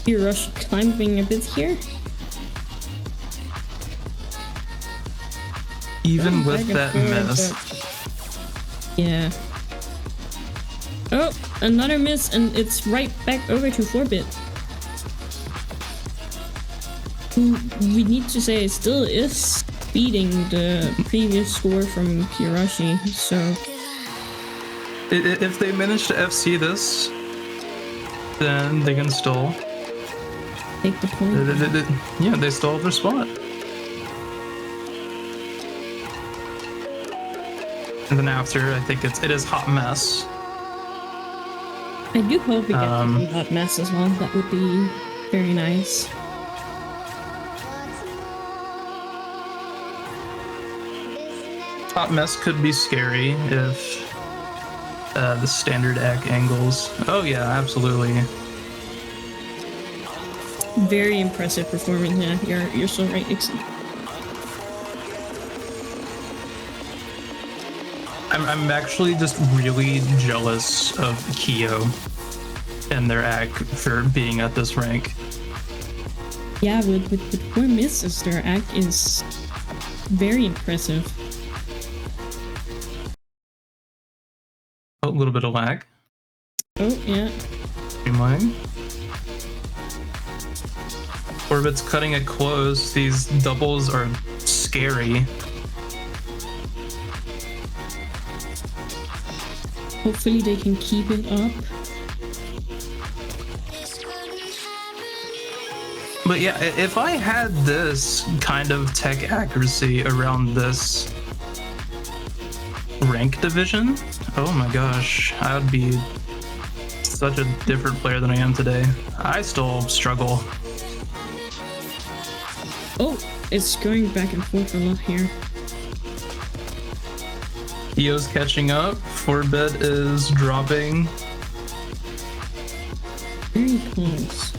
Kiyoroshi climbing a bit here. Even with Back and that forth, miss. but- Yeah. Oh, another miss, and it's right back over to 4-bit. Who we need to say still is beating the previous score from Kiyoroshi, so If they manage to FC this, then they can still... take the point. Yeah, they still have their spot. And then after, I think it is Hot Mess. I do hope we get some hot mess as well. That would be very nice. Hot Mess could be scary if the standard egg angles. Oh yeah, absolutely. Very impressive performance. Yeah, you're so right, Nixon. I'm actually just really jealous of Kiyo and their act for being at this rank. Yeah, with 4 misses, their act is very impressive. A little bit of lag. Oh yeah. Streamline. 4-bit's cutting it close. These doubles are scary. Hopefully they can keep it up. But yeah, if I had this kind of tech accuracy around this rank division, oh my gosh, I would be such a different player than I am today. I still struggle. Oh, it's going back and forth a lot here. Io's catching up. 4-bit is dropping. Very close.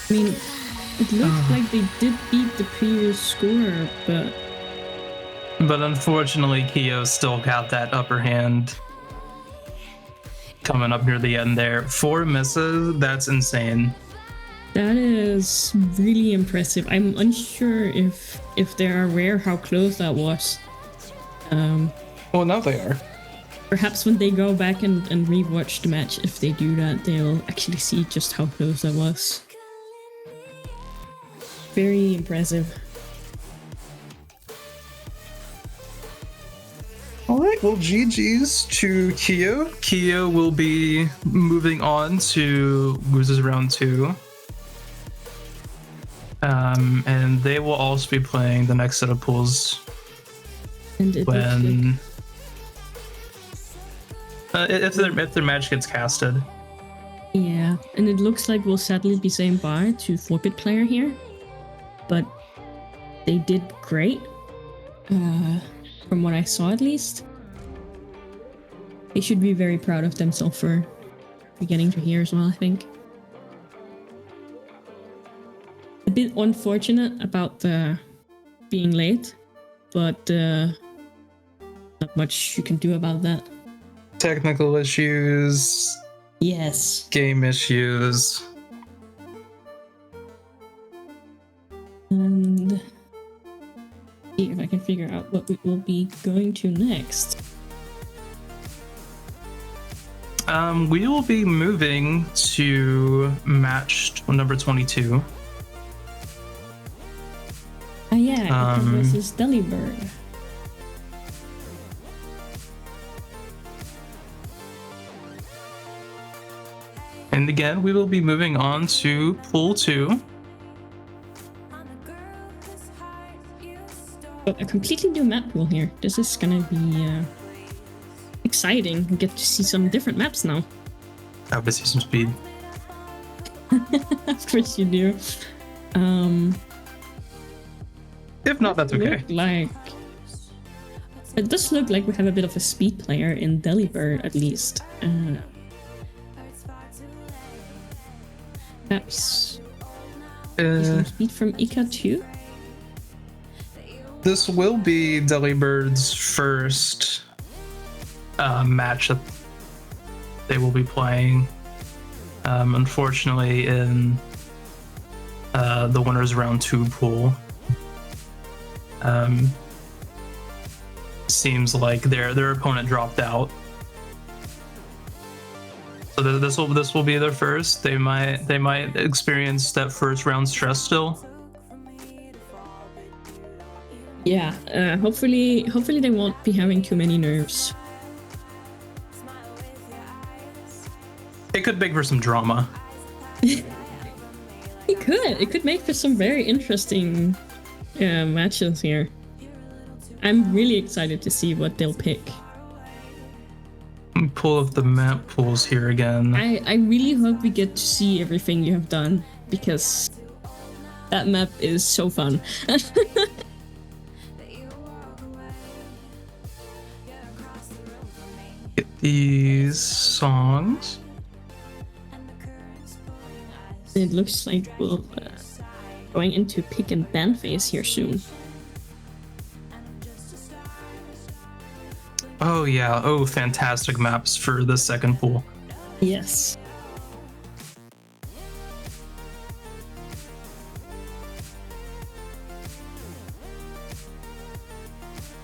I mean, it looks like they did beat the previous score, but unfortunately, Kyo still got that upper hand. Coming up near the end there. 4 misses, that's insane. that is really impressive. I'm unsure if they're aware how close that was. Well, now they are. Perhaps when they go back and rewatch the match, if they do that, they'll actually see just how close that was. Very impressive. Alright, well, GG's to Kyo. Kyo will be moving on to losers round 2. And they will also be playing the next set of pools And it looks when if their match gets casted. yeah, and it looks like we'll sadly be saying bye to 4-bit player here, but they did great, from what I saw at least. They should be very proud of themselves for getting to here as well, I think. A bit unfortunate about the being late, but not much you can do about that. Technical issues, Yes. game issues. And see if I can figure out what we will be going to next. We will be moving to match number 22. Ah yeah, versus Delibird. And again, we will be moving on to pool 2. But a completely new map pool here. This is gonna be exciting. We get to see some different maps now. I hope I see some speed. Of course you do. If not, that's okay. It does look like we have a bit of a speed player in Delibird, at least. Perhaps some speed from Ika too. This will be Delibird's first match that they will be playing. Unfortunately, in the winners round 2 pool, seems like their opponent dropped out. So this will be their first. They might experience that first round stress still. Yeah, hopefully they won't be having too many nerves. It could make for some drama. It could make for some very interesting matches here. I'm really excited to see what they'll pick. Let me pull up the map pools here again. I really hope we get to see everything you have done, because that map is so fun. Get these songs. It looks like we'll going into pick and ban phase here soon. Oh yeah, oh fantastic maps for the second pool. Yes.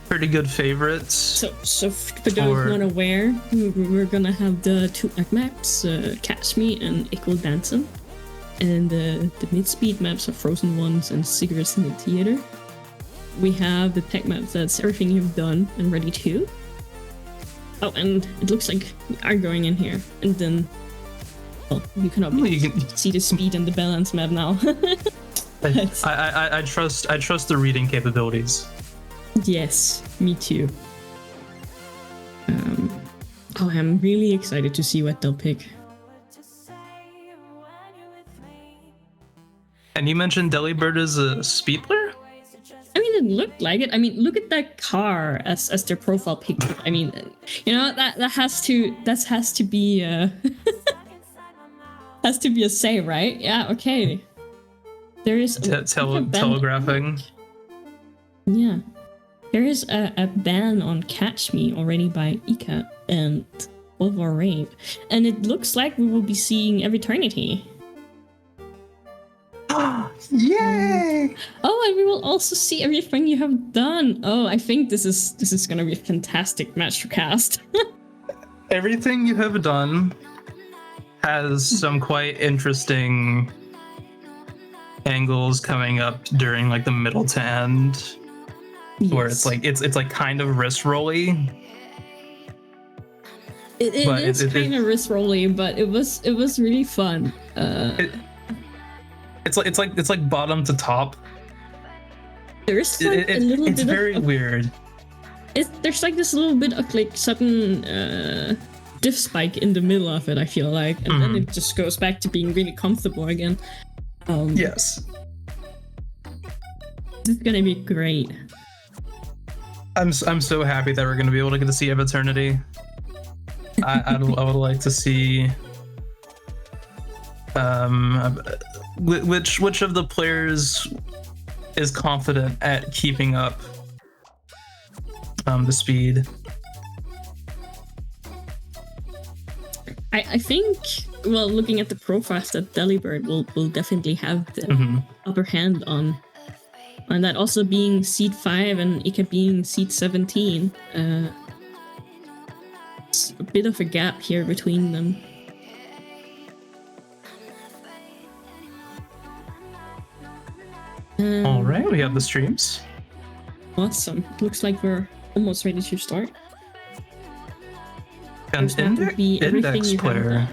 Pretty good favorites. So for those not aware, we're gonna have the 2 egg maps, Catch Me and Equal Dancing. And the mid-speed maps are Frozen Ones and Cigarettes in the Theater. We have the tech maps, that's Everything You've Done and Ready To. Oh, and it looks like we are going in here. And then, well, you can see the speed and the balance map now. I trust the reading capabilities. Yes, me too. I'm really excited to see what they'll pick. And you mentioned Delibird is a speed player? I mean, it looked like it. I mean, look at that car as their profile picture. I mean, you know, that has to be has to be a say, right? Yeah, okay. There is telegraphing. Yeah. There is a ban on Catch Me already by Ika and Volvo Rain. And it looks like we will be seeing Eternity. Yay! Oh, and we will also see Everything You Have Done. Oh, I think this is gonna be a fantastic match to cast. Everything You Have Done has some quite interesting angles coming up during like the middle to end. Yes. Where it's like kind of wrist rolly. It is kind of wrist rolly, but it was really fun. It's like bottom to top. There's like a little bit. It's very weird. There's like this little bit of like sudden diff spike in the middle of it. I feel like, and then it just goes back to being really comfortable again. Yes. This is gonna be great. I'm so happy that we're gonna be able to get to see Eternity. I would like to see which of the players is confident at keeping up the speed. I think, well, looking at the profiles, that Delibird will definitely have the upper hand on that, also being seed 5 and Ika being seed 17. It's a bit of a gap here between them. All right, we have the streams. Awesome. Looks like we're almost ready to start. An index player.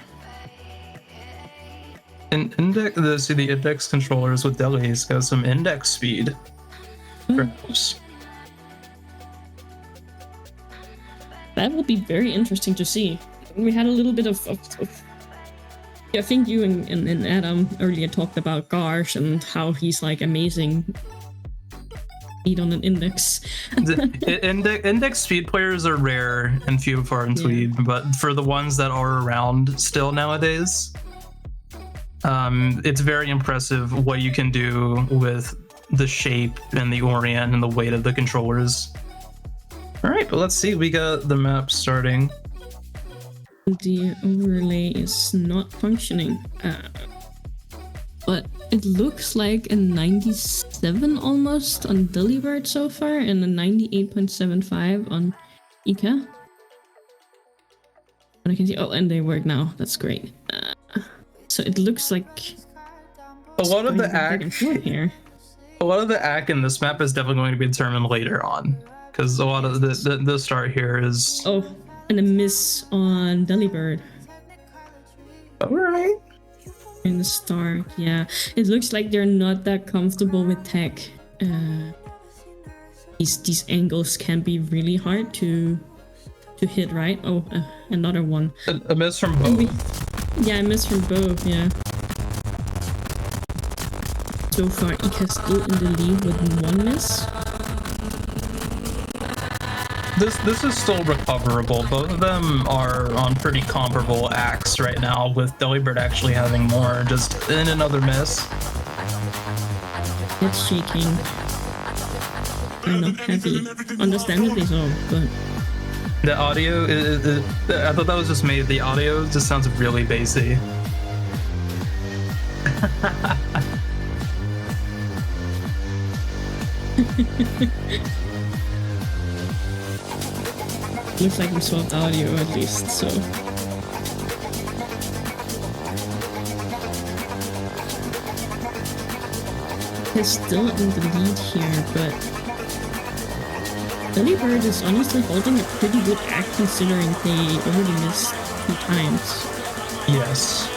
The index controllers with Deli's got some index speed. Perhaps. That will be very interesting to see. We had a little bit of I think you and Adam earlier talked about Garsh and how he's like amazing speed on an index. Index speed players are rare and few and far in between, but for the ones that are around still nowadays, it's very impressive what you can do with the shape and the orient and the weight of the controllers. All right, but let's see. We got the map starting. The overlay is not functioning, but it looks like a 97 almost on Delibird so far and a 98.75 on Ika. And I can see, oh, and they work now. That's great. So it looks like a lot of the act here. A lot of the act in this map is definitely going to be determined later on, because a lot of the start here is. Oh, and a miss on Delibird. All right. In the start, yeah. It looks like they're not that comfortable with tech. These angles can be really hard to hit, right? Oh, another one. A miss from both. Yeah, a miss from both, yeah. So far, Ika's still in the lead with one miss. This is still recoverable. Both of them are on pretty comparable acts right now, with Delibird actually having more. Just in another miss. It's shaking. I'm not happy. Understandably so, but the audio I thought that was just me. The audio just sounds really bassy. looks like we swapped audio at least, so. He's still in the lead here, but Delibird is honestly holding a pretty good act considering they already missed 2 times. Yes.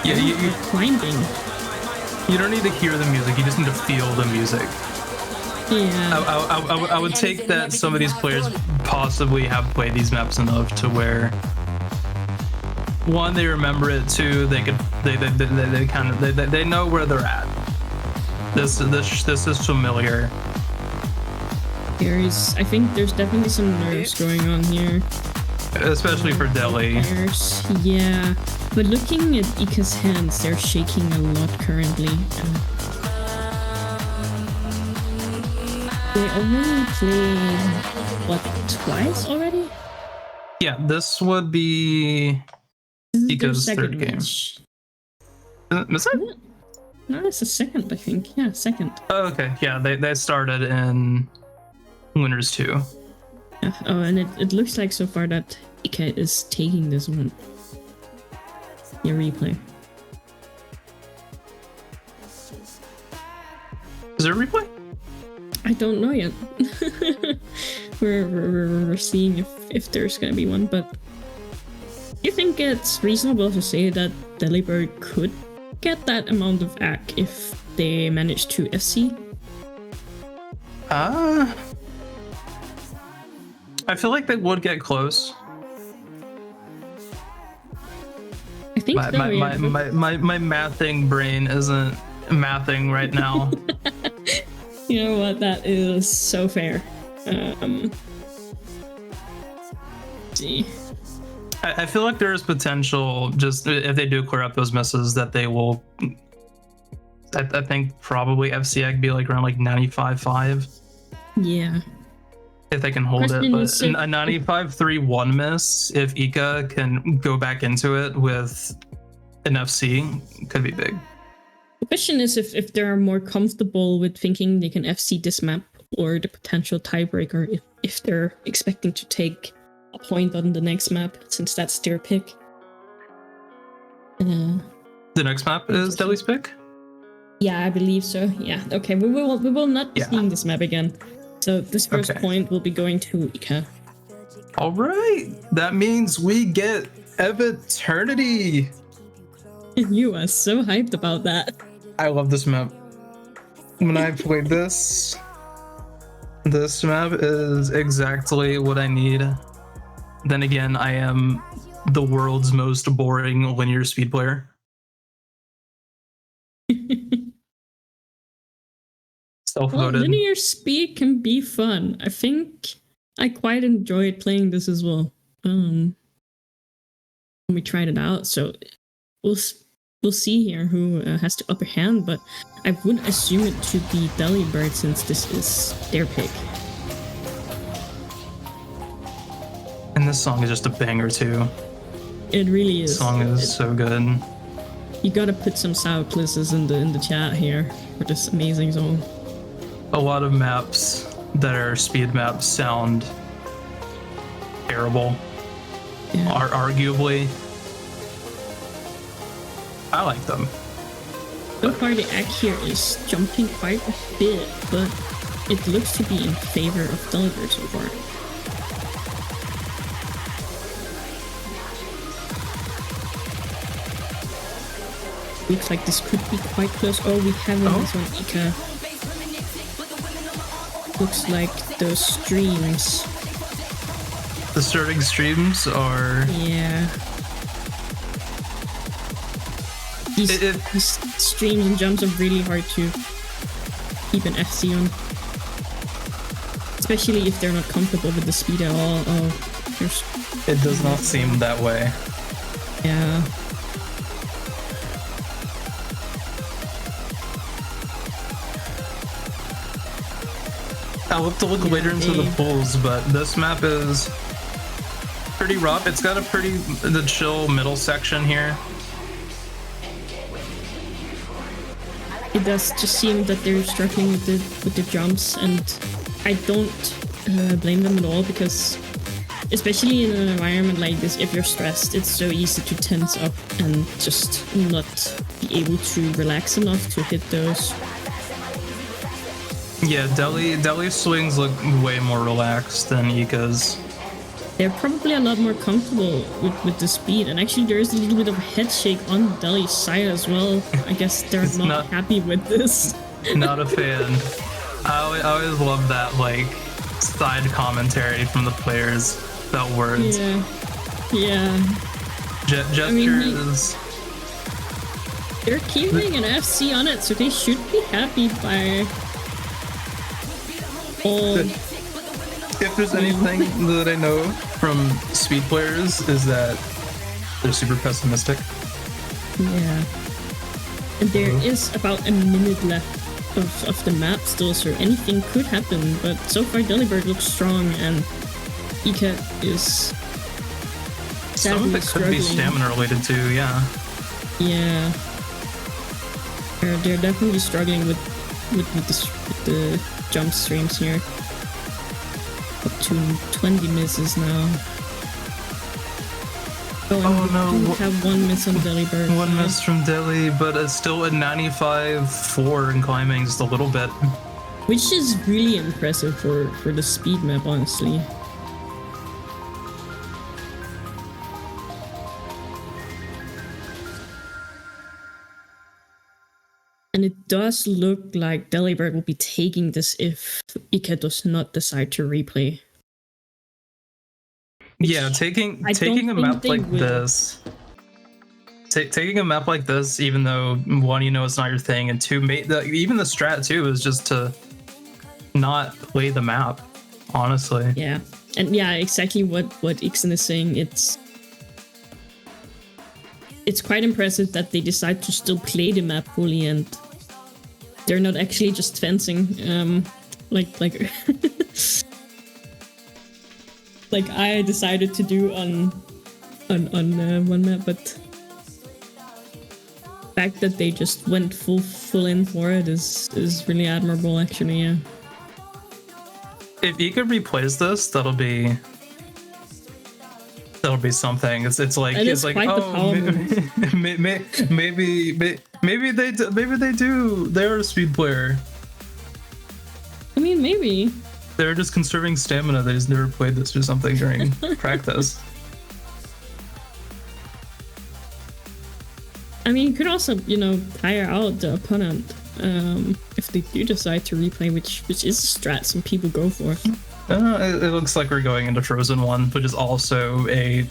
Yeah, you're climbing. You don't need to hear the music, you just need to feel the music. Yeah. I would take that some of these players possibly have played these maps enough to where 1, they remember it, 2, they know where they're at. This is familiar. I think there's definitely some nerves going on here. Especially for Deli. Yeah, but looking at Ika's hands, they're shaking a lot currently. They already played, what, twice already? Yeah, this would be Ika's third game. Match. Is it? No, it's the second, I think. Yeah, second. Oh, okay. Yeah, they started in Winners 2. Yeah. Oh, and it looks like so far that Ika is taking this one. Yeah, replay. Is there a replay? I don't know yet. we're seeing if there's gonna be one, but you think it's reasonable to say that Delibird could get that amount of AC if they manage to FC? I feel like they would get close. I think my mathing brain isn't mathing right now. You know what? That is so fair. See. I feel like there is potential, just if they do clear up those misses, that they will. I think probably FCA could be like around like 95.5. Yeah. If they can hold it, but a 95.3-1 miss, if Ika can go back into it with an FC, could be big. The question is if they're more comfortable with thinking they can FC this map or the potential tiebreaker if they're expecting to take a point on the next map, since that's their pick. The next map is Deli's pick? Yeah, I believe so. Yeah, okay, we will not be seeing this map again. So this first point will be going to Ika. All right, that means we get Eternity. You are so hyped about that. I love this map. When I played this map is exactly what I need. Then again, I am the world's most boring linear speed player. Well, Self-voted. linear speed can be fun. I think I quite enjoyed playing this as well. When we tried it out, so we'll see here who has the upper hand. But I would assume it should be Delibird since this is their pick. And this song is just a banger too. It really is. This song is so good. You gotta put some sour plisses in the chat here for this amazing song. A lot of maps that are speed maps sound terrible. Yeah. Arguably. I like them. So far the act here is jumping quite a bit, but it looks to be in favor of Delibird so far. Looks like this could be quite close. Oh, we have this on Ika. Looks like those streams. The starting streams are... Yeah. These streams and jumps are really hard to keep an FC on. Especially if they're not comfortable with the speed at all. Oh, it does not seem that way. Yeah. I'll have to look later into the pulls, but this map is pretty rough. It's got the chill middle section here. It does just seem that they're struggling with the jumps, and I don't blame them at all, because especially in an environment like this, if you're stressed, it's so easy to tense up and just not be able to relax enough to hit those. Yeah, Deli's swings look way more relaxed than Ika's. They're probably a lot more comfortable with the speed, and actually there is a little bit of a head shake on Deli's side as well. I guess they're not happy with this. Not a fan. I always love that, like, side commentary from the players about words. Yeah. Gestures. I mean, they're keeping an FC on it, so they should be happy by all. If there's anything that I know from speed players, is that they're super pessimistic. Yeah. And there is about a minute left of the map still, so anything could happen, but so far Delibird looks strong, and Ika is some of it could be stamina related too, yeah. Yeah. They're definitely struggling with the jump streams here. Up to 20 misses now. Oh no! We have one miss on Delibird. One miss from Deli, but it's still a 95-4 in climbing, just a little bit. Which is really impressive for the speed map, honestly. And it does look like Delibird will be taking this if Ika does not decide to replay. Yeah, taking a map like this. Taking a map like this, even though one, you know it's not your thing, and two, even the strat too is just to not play the map. Honestly. Yeah, and yeah, exactly what Ixon is saying. It's quite impressive that they decide to still play the map fully, and they're not actually just fencing, like like I decided to do on one map, but the fact that they just went full in for it is really admirable, actually. Yeah. If Ika replays this, that'll be something. It's like oh, maybe they do. They're a speed player. I mean, maybe they're just conserving stamina. They just never played this or something during practice. I mean, you could also, tire out the opponent if they do decide to replay, which is a strat some people go for. It looks like we're going into Frozen 1, which is also a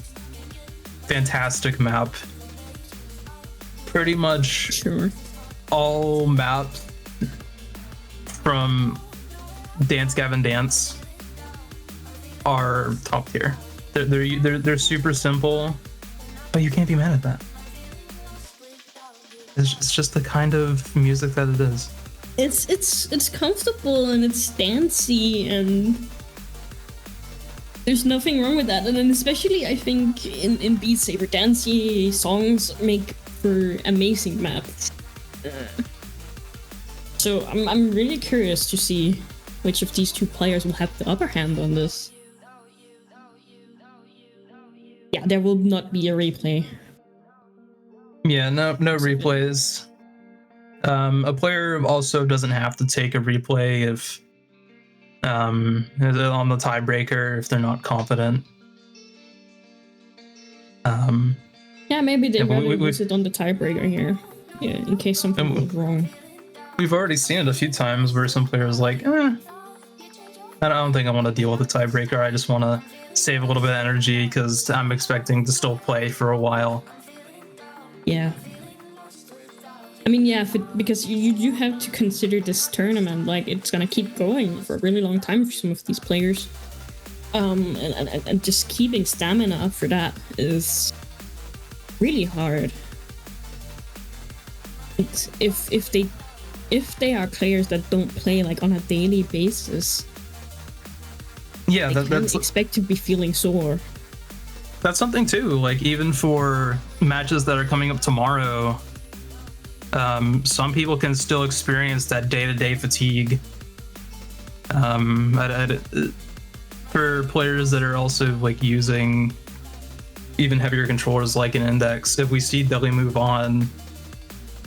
fantastic map. Pretty much Sure. all maps from Dance Gavin Dance are top tier. They're super simple, but you can't be mad at that. It's just the kind of music that it is. It's comfortable and it's dancey and there's nothing wrong with that. And then especially I think in Beat Saber, dancey songs make for amazing maps. So I'm really curious to see which of these two players will have the upper hand on this. Yeah, there will not be a replay. Yeah, no replays. A player also doesn't have to take a replay if on the tiebreaker if they're not confident. Yeah, maybe they Yeah, but rather use it on the tiebreaker here. Yeah, in case something goes wrong. We've already seen it a few times where some players like, I don't think I want to deal with the tiebreaker. I just want to save a little bit of energy because I'm expecting to still play for a while. Yeah. I mean, yeah, because you have to consider this tournament, like, it's gonna keep going for a really long time for some of these players. And just keeping stamina up for that is really hard. And if they are players that don't play, like, on a daily basis, Yeah, they that's can't expect to be feeling sore. That's something too. Like, even for matches that are coming up tomorrow, some people can still experience that day-to-day fatigue. For players that are also like using even heavier controllers like an index, if we see Deli move on,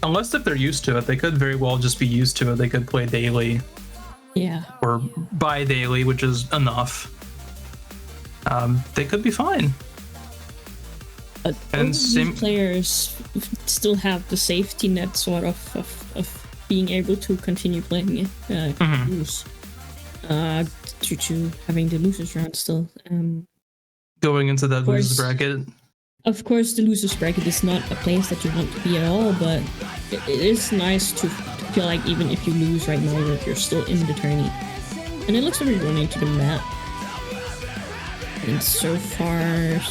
unless if they're used to it, they could very well just be used to it. They could play daily. Yeah. Or bi-daily, which is enough. They could be fine. But and these players still have the safety net sort of being able to continue playing it, lose, due to having the losers round still. Going into that losers bracket. Of course, the losers bracket is not a place that you want to be at all, but it is nice to feel like even if you lose right now, you're still in the tourney. And it looks like we're going into the map. And so far,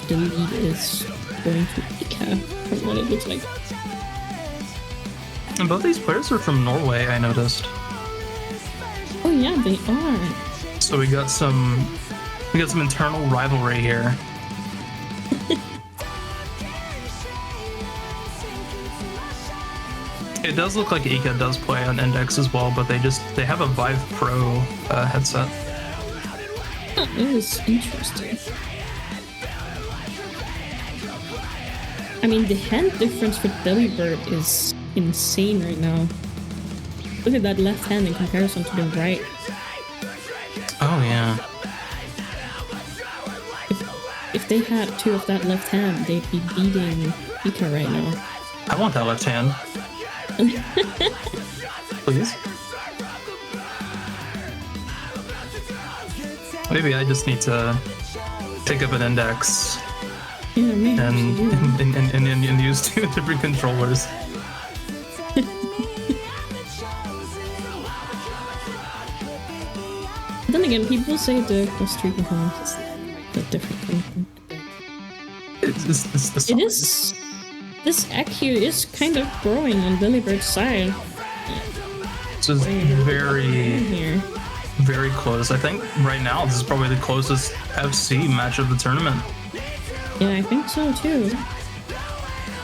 the lead is going to Ika, from what it looks like. And both these players are from Norway, I noticed. Oh yeah, they are. So we got some internal rivalry here. It does look like Ika does play on Index as well, but they have a Vive Pro headset. Oh, that is interesting. I mean, the hand difference for Delibird is insane right now. Look at that left hand in comparison to the right. Oh yeah. If they had two of that left hand, they'd be beating Ika right now. I want that left hand. Please. Maybe I just need to pick up an Index and use two different controllers. Then again, people say the Costa Rican performance is a different. It is. This AllieeCute is kind of growing on Delibird's side. This is very close. I think right now this is probably the closest FC match of the tournament. Yeah, I think so too.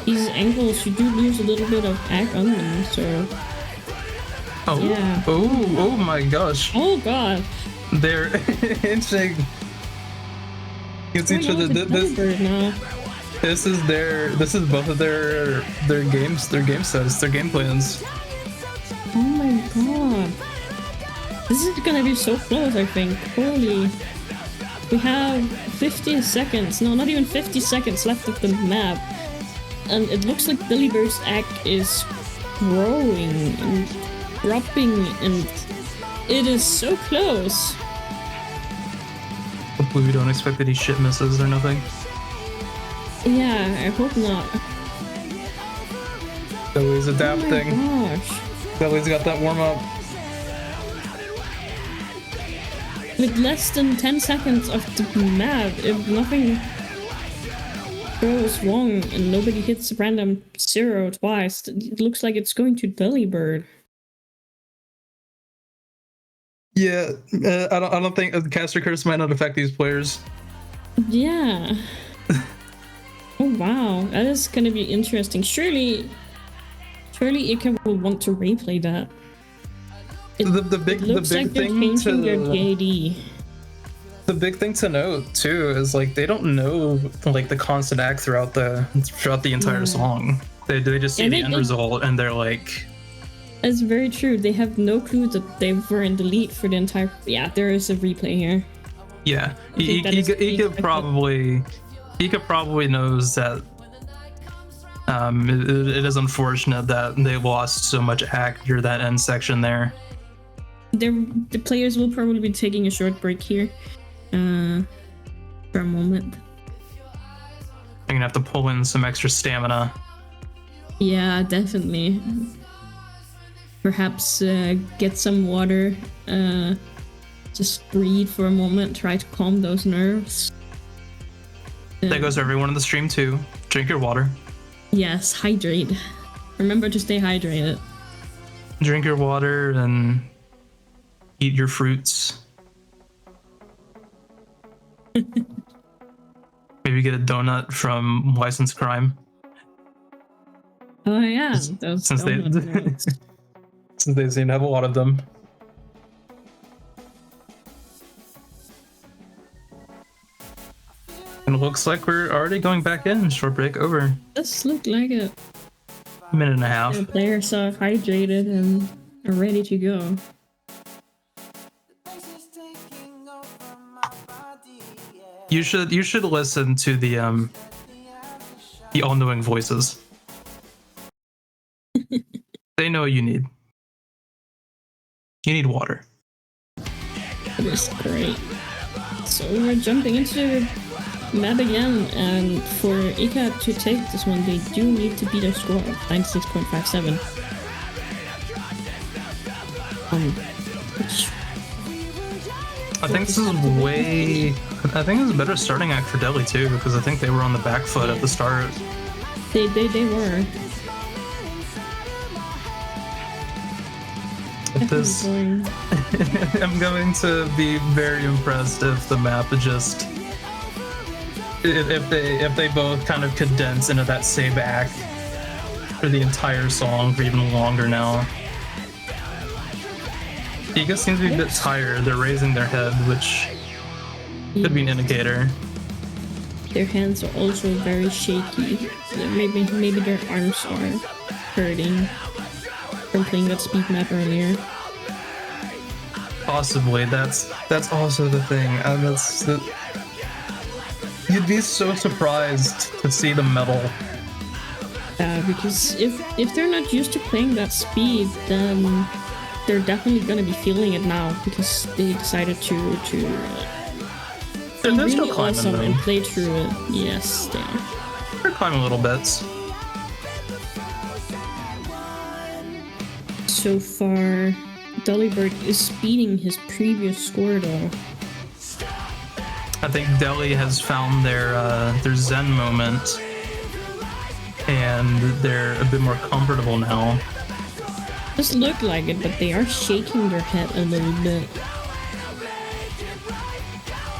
These angles, you do lose a little bit of act on them, so... Oh, yeah. Oh my gosh. Oh god. They're inching against each other. This is both of their games, their game sets, their game plans. Oh my god. This is gonna be so close, I think. Holy. We have 50 seconds, no, not even 50 seconds left of the map. And it looks like Delibird's act is growing and dropping, and it is so close. Hopefully we don't expect any shit misses or nothing. Yeah, I hope not. Delly's Oh adapting. my gosh. Delly's got that warm up. With less than 10 seconds of the map, if nothing goes wrong and nobody hits random 0 twice, it looks like it's going to Delibird. Yeah, I don't think the caster curse might not affect these players. Yeah. Oh wow, that is gonna be interesting. Surely Ika will want to replay that. It looks like they're changing their JD. The big thing to note too is like they don't know like the constant act throughout the entire song. They just see the end result and they're like. That's very true. They have no clue that they were in the lead for the entire. Yeah, there is a replay here. Yeah, Ika probably knows that. It is unfortunate that they lost so much act near that end section there. The players will probably be taking a short break here, for a moment. I'm gonna have to pull in some extra stamina. Yeah, definitely. Perhaps get some water. Just breathe for a moment. Try to calm those nerves. That goes to everyone in the stream too. Drink your water. Yes, hydrate. Remember to stay hydrated. Drink your water and eat your fruits. Maybe get a donut from Licensed Crime. Oh yeah, those since they donuts. since they seem to have a lot of them. And it looks like we're already going back in. Short break over. Does look like it. A minute and a half. The players are hydrated and are ready to go. You should listen to the all-knowing voices. They know what you need. You need water. That is great. So we're jumping into the map again, and for Ika to take this one, they do need to beat a score of 96.57. Which I think this is I think this is a better starting act for Delhi too, because I think they were on the back foot at the start. They were. This, I'm going to be very impressed if the map just if they both kind of condense into that same act for the entire song for even longer now. Ika seems to be a bit tired. They're raising their head, which could be an indicator. Their hands are also very shaky. Maybe their arms are hurting from playing that speed map earlier. Possibly. That's also the thing. You'd be so surprised to see the metal. Because if they're not used to playing that speed, then they're definitely gonna be feeling it now because they decided to they're really still climbing awesome though. and play through it. Yes, they are. They're climbing little bits. So far, Delibird is beating his previous score though. I think Delhi has found their zen moment, and they're a bit more comfortable now. Doesn't look like it, but they are shaking their head a little bit.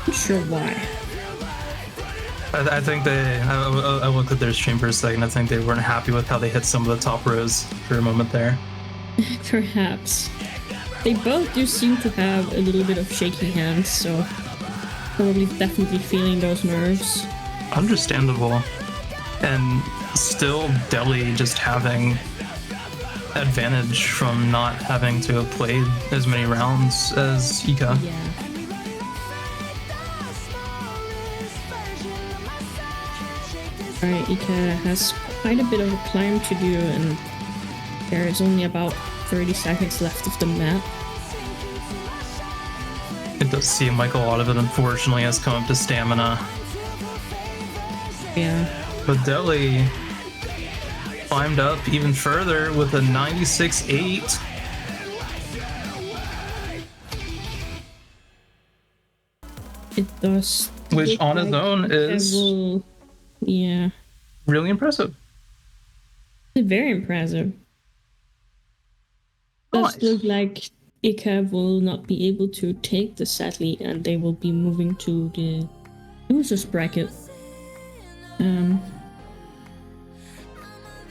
Not sure why. I think I looked at their stream for a second. I think they weren't happy with how they hit some of the top rows for a moment there. Perhaps. They both do seem to have a little bit of shaky hands, so probably definitely feeling those nerves. Understandable. And still Delhi just having advantage from not having to have played as many rounds as Ika. Yeah. Alright, Ika has quite a bit of a climb to do, and there is only about 30 seconds left of the map. It does seem like a lot of it, unfortunately, has come up to stamina. Yeah. But Deli climbed up even further with a 96.8. It does. Which look on its like own is yeah, really impressive. very impressive. Nice. Does look like Ika will not be able to take the sadly, and they will be moving to the losers bracket.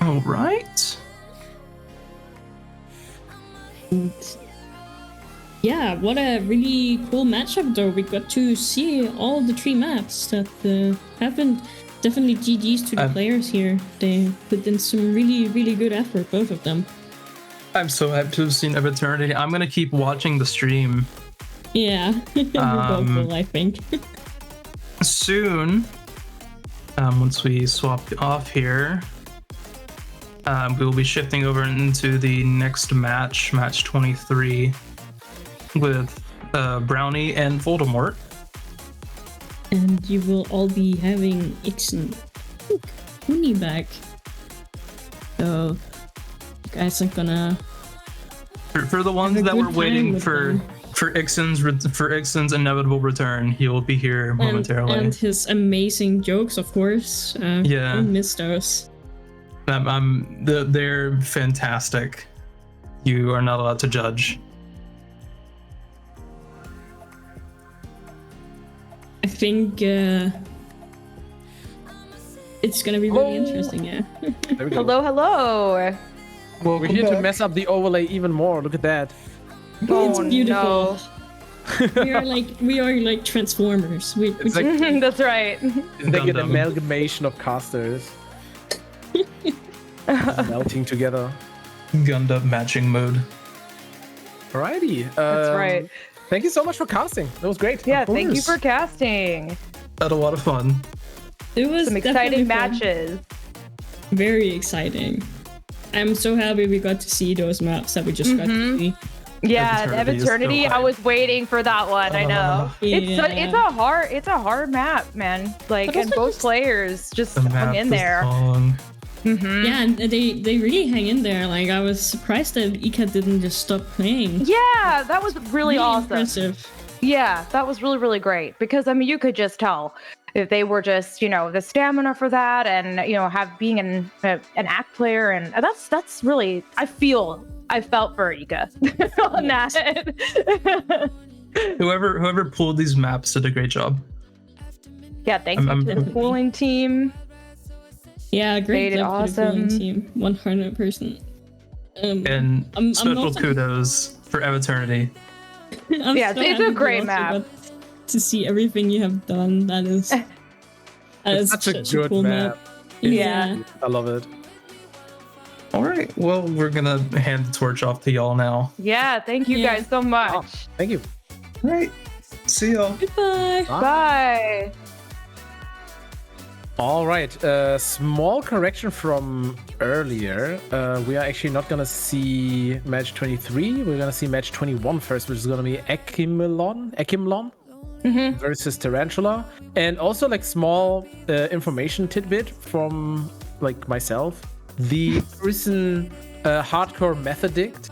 All right. And yeah, what a really cool matchup though. We got to see all the 3 maps that happened. Definitely GG's to the players here. They put in some really, really good effort, both of them. I'm so happy to have seen Eternity. I'm gonna keep watching the stream. Yeah, we both will, I think. Soon, once we swap off here, we will be shifting over into the next match, match 23, with Brownie and Voldemort. And you will all be having Ixen Uni back. So, you guys are gonna. For the ones have a that good were time waiting with for them. Ixen's inevitable return, he will be here momentarily. And his amazing jokes, of course. Yeah. Don't miss those. They're fantastic. You are not allowed to judge. I think it's gonna be really interesting, yeah. There we go. Hello. We're here to mess up the overlay even more. Look at that. It's beautiful. No. we are like Transformers. It's like, That's right. it's like an Gundam. amalgamation of casters. Melting together. Gundam matching mode. Alrighty. That's right. Thank you so much for casting. That was great. Yeah, Of thank you course. for casting. Had a lot of fun. It was Some definitely exciting fun. matches. Very exciting. I'm so happy we got to see those maps that we just got to see. Yeah, Eternity is Eternity. so I was waiting for that one. I know. Yeah. It's a hard map, man. Like, But and also both just- players just The map hung in is there. long. Yeah, and they really hang in there. Like, I was surprised that Ika didn't just stop playing. Yeah, that was really awesome. Impressive. Yeah, that was really, really great. Because, I mean, you could just tell if they were just, the stamina for that and, being an act player. And that's really, I felt for Ika on that. Whoever pulled these maps did a great job. Yeah, thank you to the pooling team. Yeah, great Made it job for the pooling awesome. team. 100%. And I'm special also- kudos for Eternity. I'm Yeah, so it's a happy we great also map. got to see everything you have done. That is It's such a good cool map. Yeah. I love it. All right. Well, we're gonna hand the torch off to y'all now. Yeah, thank you Yeah. guys so much. Oh, thank you. All right. See y'all. Goodbye. Bye. All right. Small correction from earlier. We are actually not gonna see match 23. We're gonna see match 21 first, which is gonna be Eckimlon versus Taranchola. And also like small information tidbit from like myself. The person hardcore methodict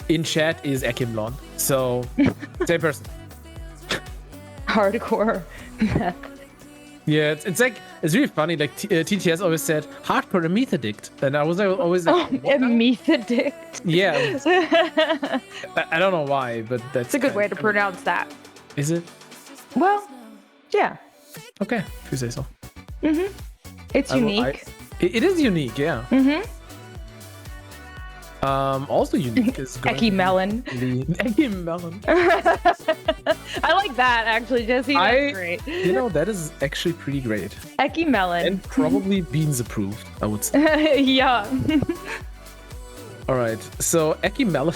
in chat is Eckimlon. So same person. Hardcore. Yeah, it's really funny. Like TTS always said, hardcore a methodict, and I was always like, A methodict. yeah. I don't know why, but that's It's a good way to pronounce that. Is it? Well, yeah. Okay, if you say so. It's unique. It is unique, yeah. Also unique is Eckimlon. Eckimlon. I like that actually, Jesse. That's great. You know, that is actually pretty great. Eckimlon. And probably beans approved, I would say. Yeah. All right, so Eckimlon.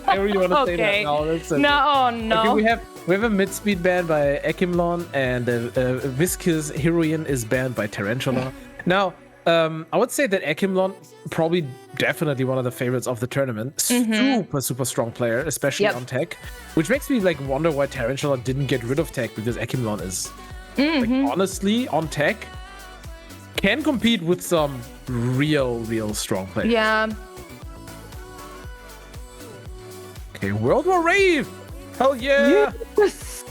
I really want to say that Okay. now. That's No. Okay, we have a mid-speed ban by Eckimlon, and the viscous heroine is banned by Taranchola. Now, I would say that Eckimlon probably definitely one of the favorites of the tournament. Super strong player, especially Yep. on tech, which makes me like wonder why Taranchola didn't get rid of tech, because Eckimlon is like, honestly on tech can compete with some real strong players. Yeah. Okay, World War Rave! Hell yeah! Yes.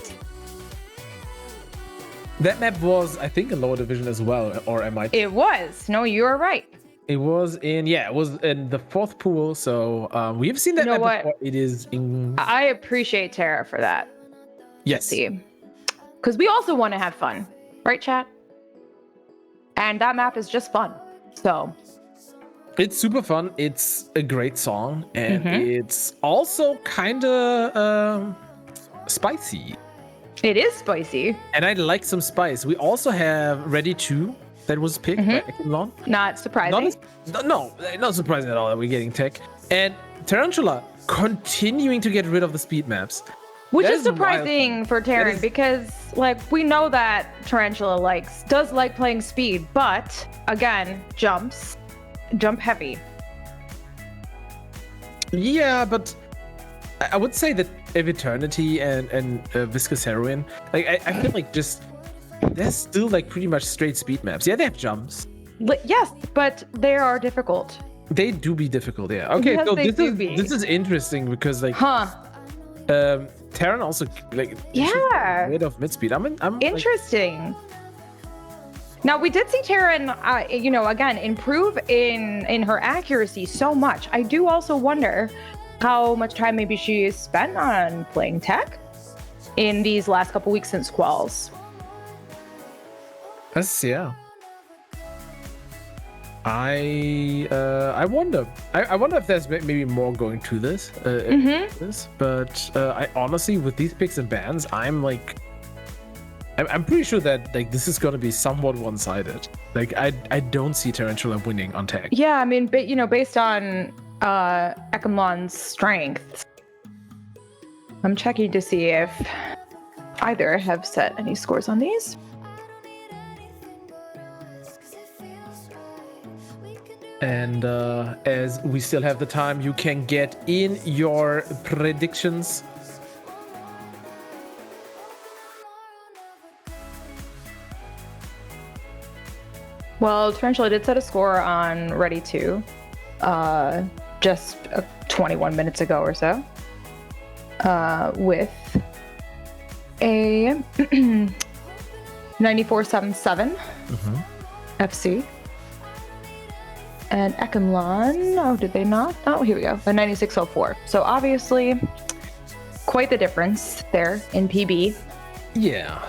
That map was, I think, in lower division as well, or am I? It was. No, you are right. It was in the 4th pool, so we have seen that You know map what? before. It is in... I appreciate Tara for that. Yes. See, because we also want to have fun, right, chat? And that map is just fun. So It's super fun. It's a great song, and it's also kind of spicy. it is spicy. And I like some spice. We also have Ready 2 that was picked by Eckimlon. Not surprising. Not surprising at all that we're getting tech. And Taranchola continuing to get rid of the speed maps. Which That is is a wild surprising thing. for Taryn is- because, like, we know that Tarantula does like playing speed, but again, jump heavy. Yeah, but I would say that Eternity and Viscous Heroin, like I feel like just they're still like pretty much straight speed maps. Yeah, they have jumps. Yes, but they are difficult. They do be difficult, yeah. Okay, Yes, so they this do is be. this is interesting because like Terran also like Yeah. rid of mid speed. I'm like, Interesting. Now we did see Taryn, again improve in her accuracy so much. I do also wonder how much time maybe she spent on playing tech in these last couple weeks since quals. yeah. I wonder. I wonder if there's maybe more going to this. But I honestly, with these picks and bans, I'm pretty sure that like this is gonna be somewhat one-sided. Like I don't see Tarantula winning on tech. Yeah, I mean, based on Eckimlon's strength, I'm checking to see if either have set any scores on these. And as we still have the time, you can get in your predictions. Well, Tarantula did set a score on Ready 2 just 21 minutes ago or so with a 94.77 FC. And Eckimlon, oh, did they not? Oh, here we go, a 96.04. So obviously, quite the difference there in PB. Yeah.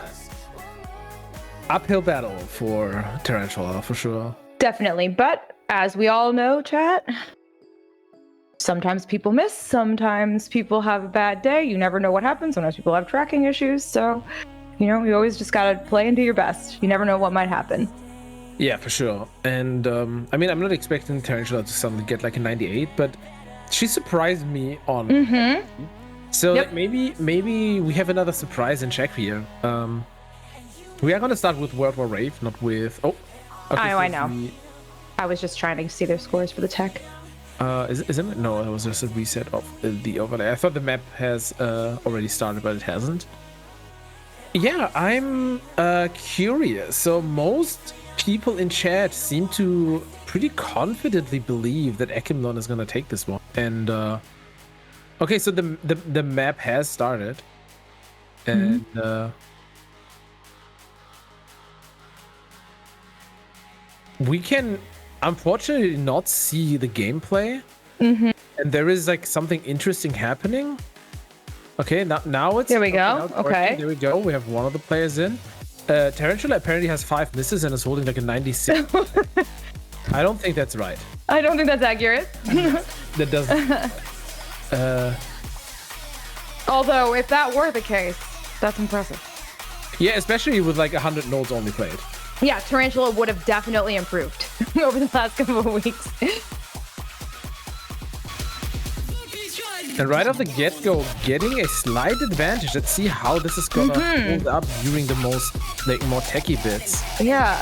Uphill battle for Tarantula, for sure. Definitely, but as we all know, chat, sometimes people miss, sometimes people have a bad day. You never know what happens. Sometimes people have tracking issues. So, you always just gotta play and do your best. You never know what might happen. Yeah, for sure. And I mean, I'm not expecting Tarantula to suddenly get like a 98, but she surprised me on. So like, maybe we have another surprise in check here. We are gonna start with World War Rave, not with. Oh, okay, I know. I was just trying to see their scores for the tech. Is it? No, it was just a reset of the overlay. I thought the map has already started, but it hasn't. Yeah, I'm curious. So most people in chat seem to pretty confidently believe that Eckimlon is gonna take this one. And okay, so the map has started, and we can unfortunately not see the gameplay. And there is like something interesting happening. Okay, now it's There we go. working. Okay. There we go. We have one of the players in. Tarantula apparently has 5 misses and is holding like a 96. I don't think that's right. I don't think that's accurate. That doesn't. Although, if that were the case, that's impressive. Yeah, especially with like 100 nodes only played. Yeah, Tarantula would have definitely improved over the last couple of weeks. And right off the get-go, getting a slight advantage. Let's see how this is gonna hold up during the more techie bits. Yeah.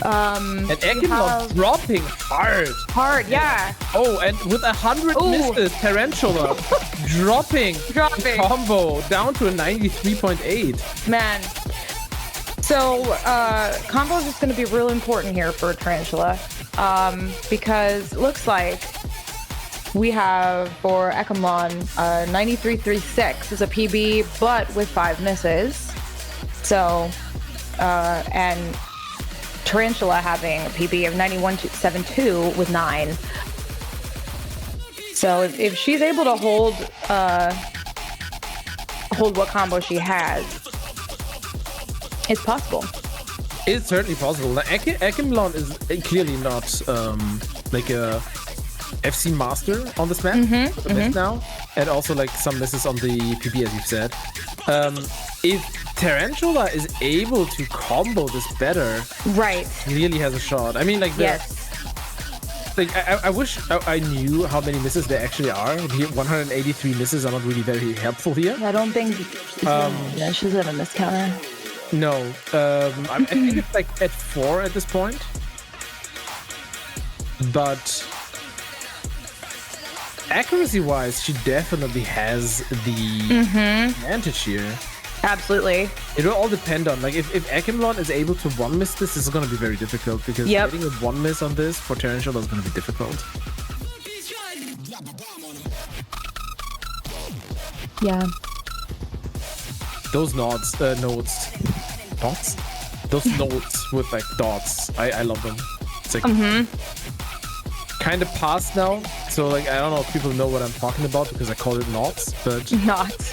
And Eckimlon dropping hard. Hard, yeah. Oh, and with 100 misses, Tarantula dropping the combo down to a 93.8. Man. So, combo is just going to be real important here for Tarantula, because it looks like we have for Eckimlon 9336 is a PB, but with 5 misses. So, and Tarantula having a PB of 9172 with 9. So if she's able to hold what combo she has, it's possible. It's certainly possible. Now, Eckimlon is clearly not like a FC master on this map now, and also like some misses on the PB, as you've said. If Tarantula is able to combo this better, right, really has a shot. I mean, like like I wish I knew how many misses there actually are. 183 misses are not really very helpful here. I don't think she doesn't have a miss counter. No, I think it's like at 4 at this point. But accuracy-wise, she definitely has the advantage here. Absolutely. It will all depend on, like, if Eckimlon is able to 1-miss this is going to be very difficult, because getting a 1-miss on this for Tarantula is going to be difficult. Yeah. Those notes with like dots, I love them. It's like kind of past now, so like I don't know if people know what I'm talking about because I call it knots, but knots.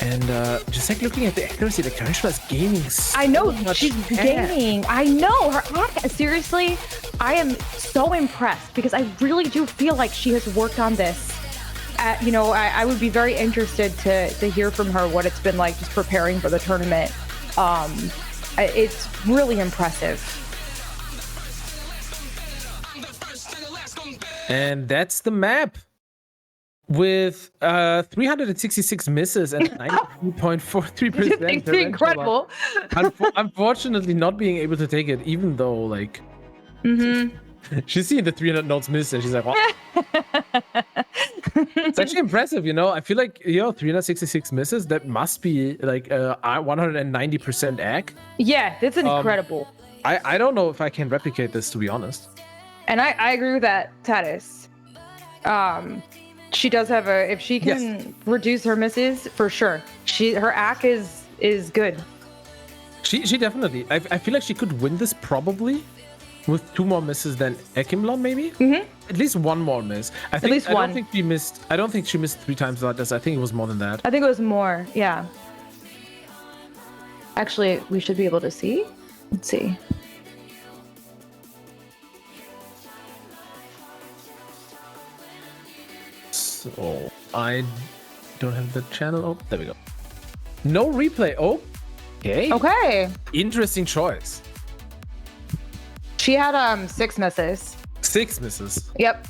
And just like looking at the accuracy, the Tarantula is gaining so I know, much she's gaining. I know, her act, seriously, I am so impressed because I really do feel like she has worked on this. You know, I would be very interested to hear from her what it's been like just preparing for the tournament. It's really impressive. And that's the map. With 366 misses and 93.43%. It's incredible. Unfortunately, not being able to take it, even though, like, she's seeing the 300 notes miss and she's like, oh. It's actually impressive, you know? I feel like, 366 misses, that must be like 190% AC. Yeah, that's incredible. I don't know if I can replicate this, to be honest. And I agree with that, Tatis. She does have if she can reduce her misses, for sure. Her AC is good. She definitely. I feel like she could win this probably with 2 more misses than Eckimlon, maybe. At least 1 more miss. I don't think she missed 3 times like this. I think it was more than that. I think it was more. Yeah. Actually, we should be able to see. Let's see. So I don't have the channel. Oh, there we go. No replay. Okay. Okay. Interesting choice. She had 6 misses. 6 misses. Yep.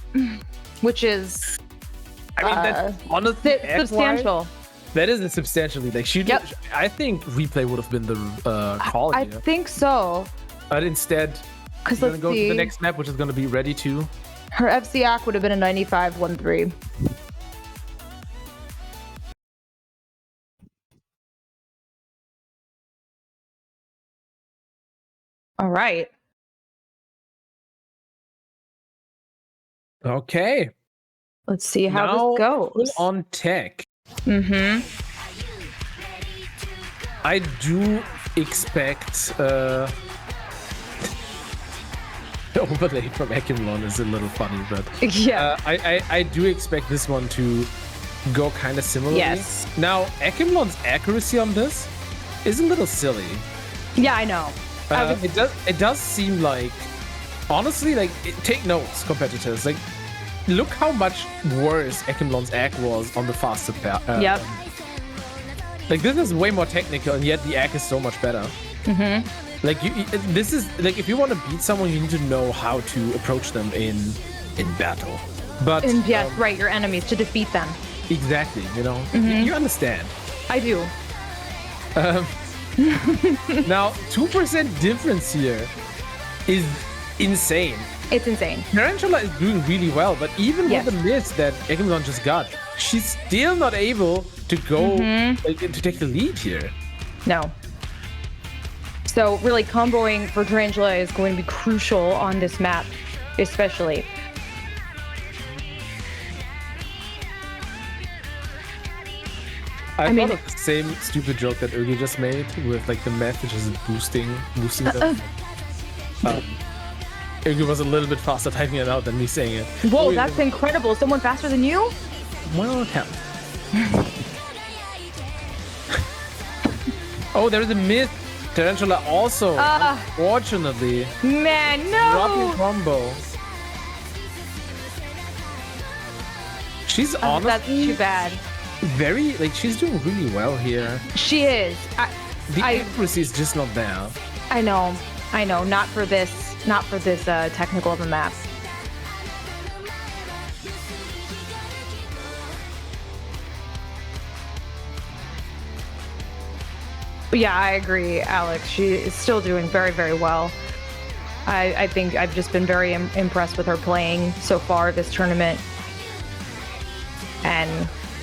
Which is I mean that's honestly substantial. That is a substantially like she I think replay would have been the call I here. think so. But instead we're gonna go to the next map, which is gonna be Ready 2. Her FC AC would have been a 95-13. All right. Okay. Let's see how this goes. On tech. I do expect the overlay from Eckimlon is a little funny, but yeah, I do expect this one to go kind of similarly. Yes. Now Eckimlon's accuracy on this is a little silly. Yeah, I know. It does seem like, honestly, like take notes, competitors. Like, look how much worse Eckimlon's AC was on the faster pair. Yep. Like this is way more technical, and yet the AC is so much better. Like this is like if you want to beat someone, you need to know how to approach them in battle. But yes, right, your enemies to defeat them. Exactly, you know, you understand. I do. Now 2% difference here is insane. It's insane. Taranchola is doing really well, but even with the miss that Eckimlon just got, she's still not able to go like, to take the lead here. No. So really comboing for Tarantula is going to be crucial on this map, especially. I mean- thought of the same stupid joke that Ögi just made with like the messages boosting them. Ögi was a little bit faster typing it out than me saying it. Whoa, Oh, that's incredible. Someone faster than you? Well, attempt. Oh, there's a myth. Tarantula also, unfortunately, Man, dropping no. combo. She's honestly That's too bad. very, like, she's doing really well here. She is. The accuracy is just not there. I know. Not for this technical of a map. But yeah, I agree, Alex. She is still doing very, very well. I think I've just been very impressed with her playing so far this tournament. And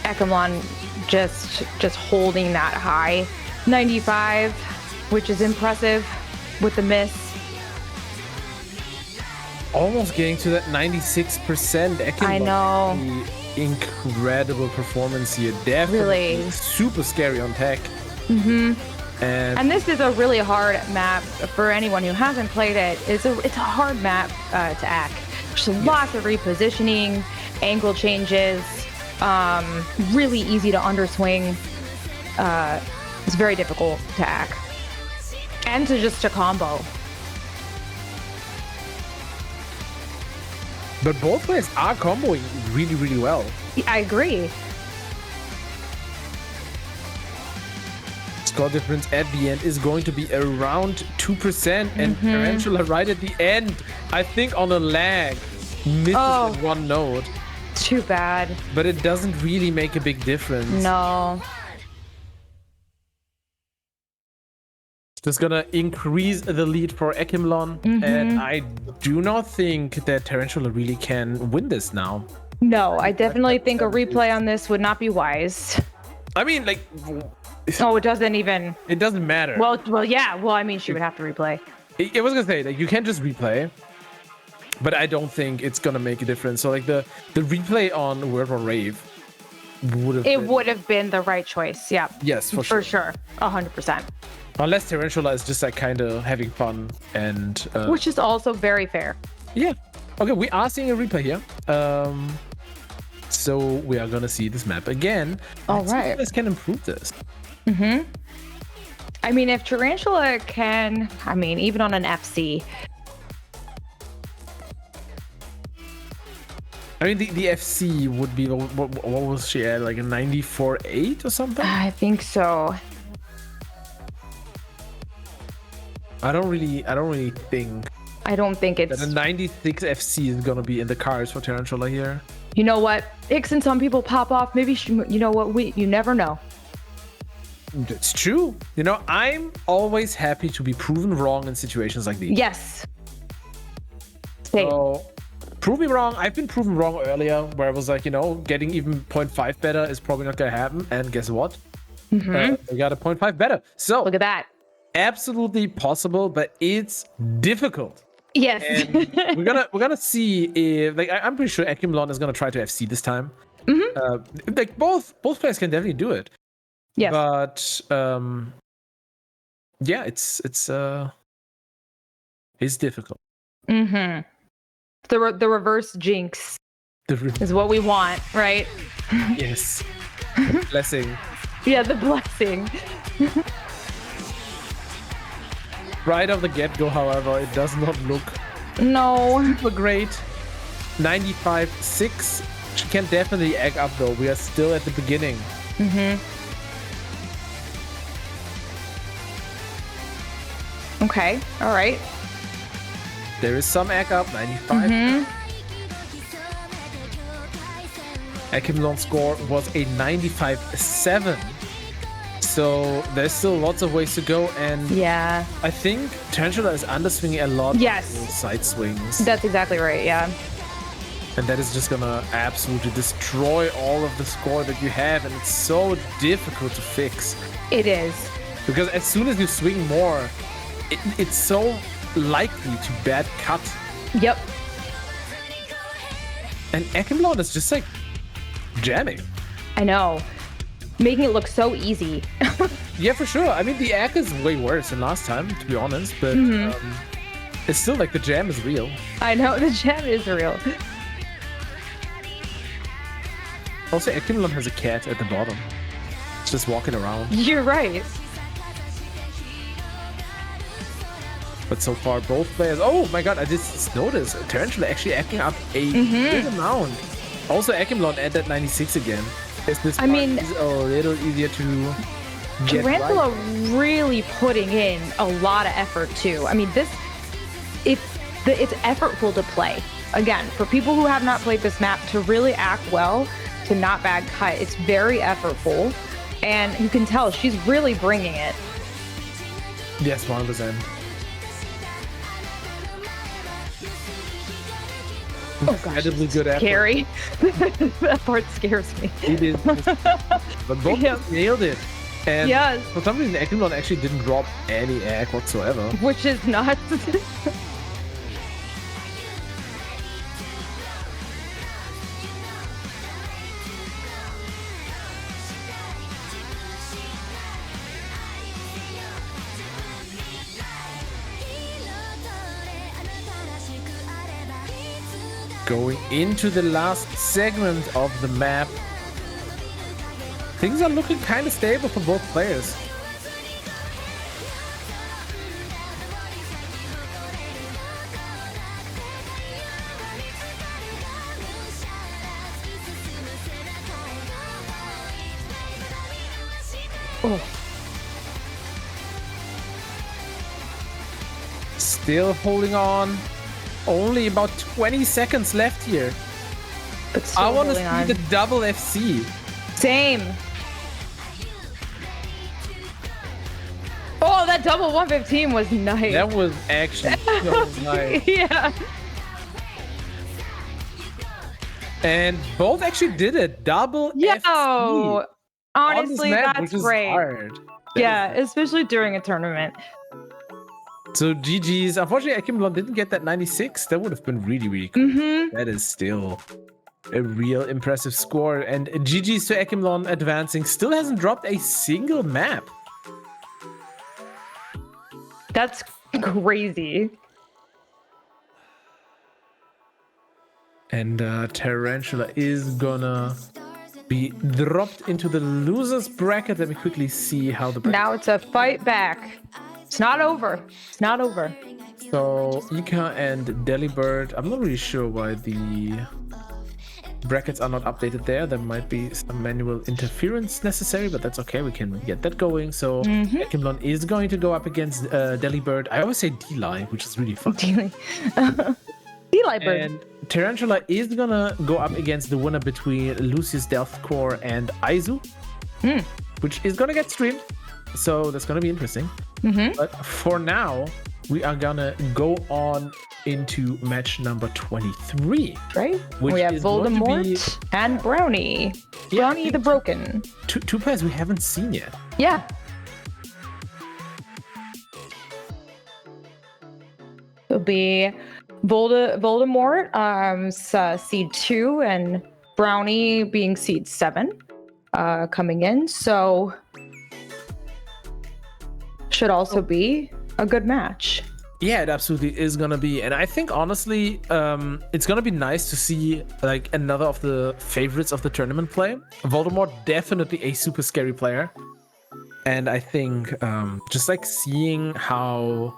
Eckimlon just holding that high 95, which is impressive with the miss. Almost getting to that 96%. Eckimlon, I know. Incredible performance here. Definitely Really. super scary on tech. And this is a really hard map for anyone who hasn't played it. It's a hard map to act. There's lots of repositioning, angle changes, really easy to underswing. It's very difficult to act. And to combo. But both players are comboing really, really well. I agree. Score difference at the end is going to be around 2%, and Tarantula right at the end, I think on a lag, misses at one node. Too bad. But it doesn't really make a big difference. No. Just gonna increase the lead for Eckimlon, and I do not think that Tarantula really can win this now. No, I definitely think a replay on this would not be wise. I mean, like, Oh, it doesn't even. it doesn't matter. Well, yeah. Well, I mean, she would have to replay. I was gonna say that you can just replay, but I don't think it's gonna make a difference. So like the replay on World War Rave would have been the right choice. Yeah. Yes, for For sure. sure. 100%. Unless Tarantula is just like kind of having fun and Which is also very fair. yeah. Okay, we are seeing a replay here. So we are gonna see this map again. All Let's see if right. you guys can improve this. I mean, if Tarantula can, I mean, even on an FC, I mean, the FC would be what was she at, like a 94.8 or something? I think so. I don't really think I don't think that it's. a 96 FC is gonna be in the cards for Tarantula here. You know what? Ix and some people pop off. Maybe you know what? You never know. It's true. You know, I'm always happy to be proven wrong in situations like these. Yes. Same. So, prove me wrong. I've been proven wrong earlier, where I was like, you know, getting even 0.5 better is probably not gonna happen. And guess what? We got a 0.5 better. So Look at that. absolutely possible, but it's difficult. Yes. And we're gonna see if, like, I'm pretty sure Eckimlon is gonna try to FC this time. Like both players can definitely do it. Yes. But yeah, it's difficult. The reverse jinx is what we want, right? Yes. Blessing. Yeah, the blessing. Right off the get-go, however, it does not look No. super great. 95.6. She can definitely egg up though. We are still at the beginning. Okay. All right. There is some egg up. 95. Eckimlon's score was a 95.7. So there's still lots of ways to go, and Yeah. I think Tarantula is underswinging a lot Yes. of side swings. That's exactly right. Yeah. And that is just gonna absolutely destroy all of the score that you have, and it's so difficult to fix. It is. Because as soon as you swing more, it's so likely to bad cut. Yep. And Eckimlon is just like jamming. I know. Making it look so easy. Yeah, for sure. I mean, the Ack is way worse than last time, to be honest, but it's still like the jam is real. I know, the jam is real. Also, Eckimlon has a cat at the bottom. It's just walking around. You're right. But so far, both players... Oh my god, I just noticed. Taranchola actually acting up a good amount. Also, Eckimlon at that 96 again. This I mean, is a little easier to get Taranchola right. really putting in a lot of effort too. I mean, it's effortful to play. Again, for people who have not played this map, to really act well, to not bad cut, it's very effortful, and you can tell she's really bringing it. Yes, 100%. Oh gosh, Incredibly good effort. scary. That part scares me. It is. But both nailed it. And Yes. for some reason, Eckimlon actually didn't drop any Ack whatsoever. Which is nuts. Going into the last segment of the map. Things are looking kind of stable for both players. Oh. Still holding on. Only about 20 seconds left here. But still I want to holding see on. the double FC. Same. Oh, that double 115 was nice. That was actually so nice. Yeah. And both actually did a double Yo, FC on honestly, this map, that's which is great. hard. Yeah, especially during a tournament. So GG's. Unfortunately, Eckimlon didn't get that 96. That would have been really, really cool. That is still a real impressive score. And GG's to Eckimlon advancing. Still hasn't dropped a single map. That's crazy. And Taranchola is gonna be dropped into the losers bracket. Let me quickly see how the bracket. Now it's a fight back. It's not over. It's not over. So Ika and Delibird. I'm not really sure why the brackets are not updated there. There might be some manual interference necessary, but that's okay. We can get that going. So Eckimlon is going to go up against Delibird. I always say Deli, which is really fun. Delibird. And Taranchola is gonna go up against the winner between Lucius Deathcore and aizu, which is gonna get streamed. So that's gonna be interesting. But for now, we are gonna go on into match number 23. Right? Which We have is going to Voldemort be- and Brownie. Brownie the Broken. Two players we haven't seen yet. Yeah. It'll be Voldemort, seed 2, and Brownie being seed 7, coming in. So should also be a good match. Yeah, it absolutely is gonna be, and I think honestly, it's gonna be nice to see like another of the favorites of the tournament play. Voldemort, definitely a super scary player, and I think just like seeing how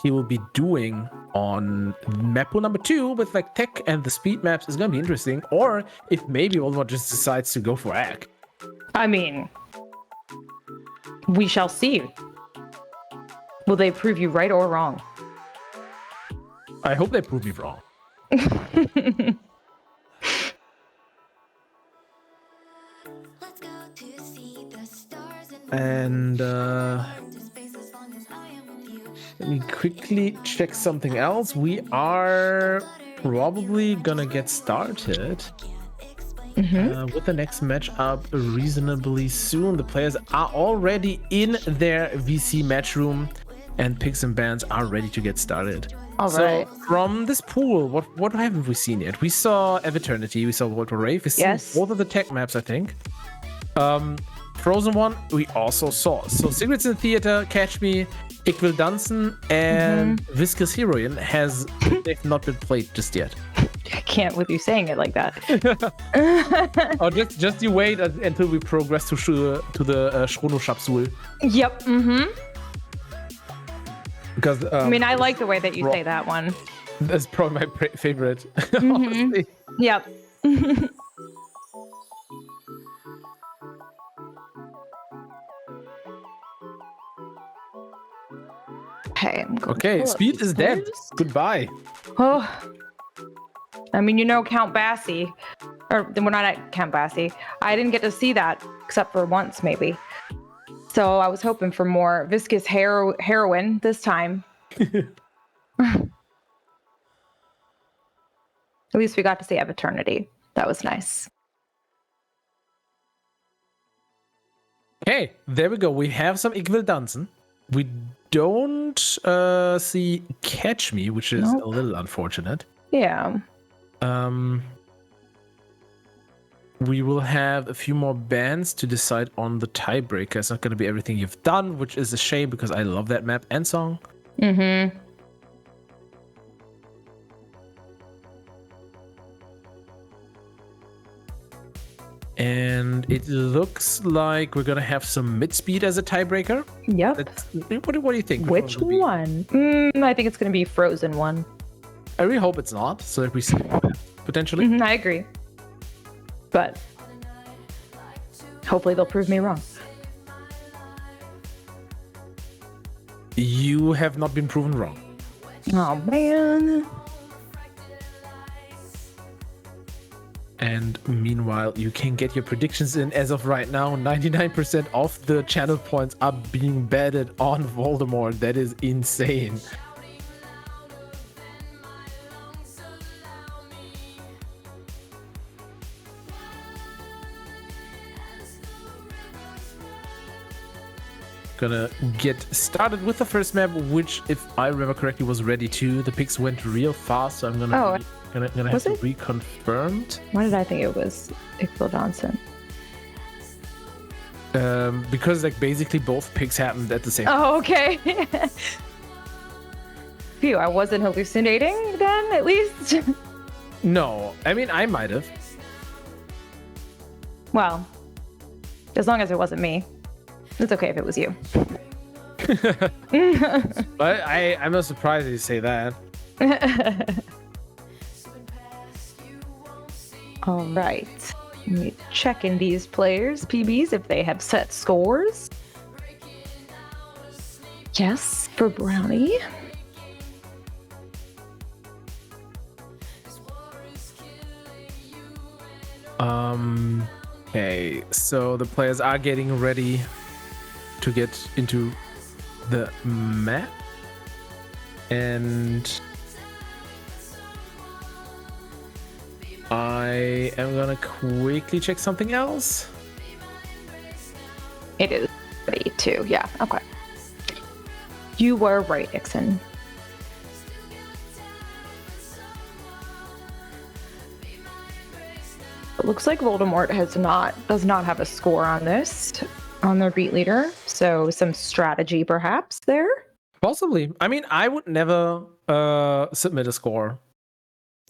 he will be doing on map pool number 2 with like tech and the speed maps is gonna be interesting. Or if maybe Voldemort just decides to go for Ack. I mean, we shall see. Will they prove you right or wrong? I hope they prove me wrong. And let me quickly check something else. We are probably gonna get started with the next matchup reasonably soon. The players are already in their VC match room. and picks and bans are ready to get started. All So right. from this pool, what haven't we seen yet? We saw Eternity, we saw World War Rave, we seen Yes. both of the tech maps, I think. Frozen one, we also saw. So Secrets in Theater, Catch Me, Ickwill Dunson, and Viscous Heroine they've not been played just yet. I can't with you saying it like that. Oh, just you wait until we progress to the Schrono-Schapsul. Yep. Because I mean, I like the way that you say that one. that's probably my favorite. Honestly. Yep. Okay. I'm gonna Okay, pull up speed these is dead. players. Goodbye. Oh. I mean, Count Basie. Or, we're not at Count Basie. I didn't get to see that, except for once, maybe. So I was hoping for more Viscous Heroine this time. At least we got to see Eternity. That was nice. Okay, there we go. We have some Ickwill Dunson. We don't see Catch Me, which is a little unfortunate. Yeah. We will have a few more bands to decide on the tiebreaker. It's not going to be everything you've done, which is a shame because I love that map and song. Mm-hmm. And it looks like we're going to have some mid-speed as a tiebreaker. Yep. What do you think? Which one? I think it's going to be Frozen one. I really hope it's not, so that we see potentially. I agree. But hopefully they'll prove me wrong. You have not been proven wrong. Oh, man. And meanwhile, you can get your predictions in as of right now. 99% of the channel points are being betted on Voldemort. That is insane. Gonna get started with the first map, which, if I remember correctly, was ready too. The picks went real fast, so I'm gonna have to reconfirmed. Why did I think it was Ickwill Johnson? Because like basically both picks happened at the same time. Oh, okay. Phew, I wasn't hallucinating then, at least. No, I mean I might have. Well, as long as it wasn't me. It's okay if it was you. But I'm not surprised you say that. All right. Let me check in these players' PBs if they have set scores. Yes, for Brownie. Okay, so the players are getting ready to get into the map, and I am gonna quickly check something else. It is ready too. Yeah, okay. You were right, Ixon. It looks like Voldemort does not have a score on this, on their beat leader. So some strategy perhaps there. Possibly. I mean, I would never submit a score.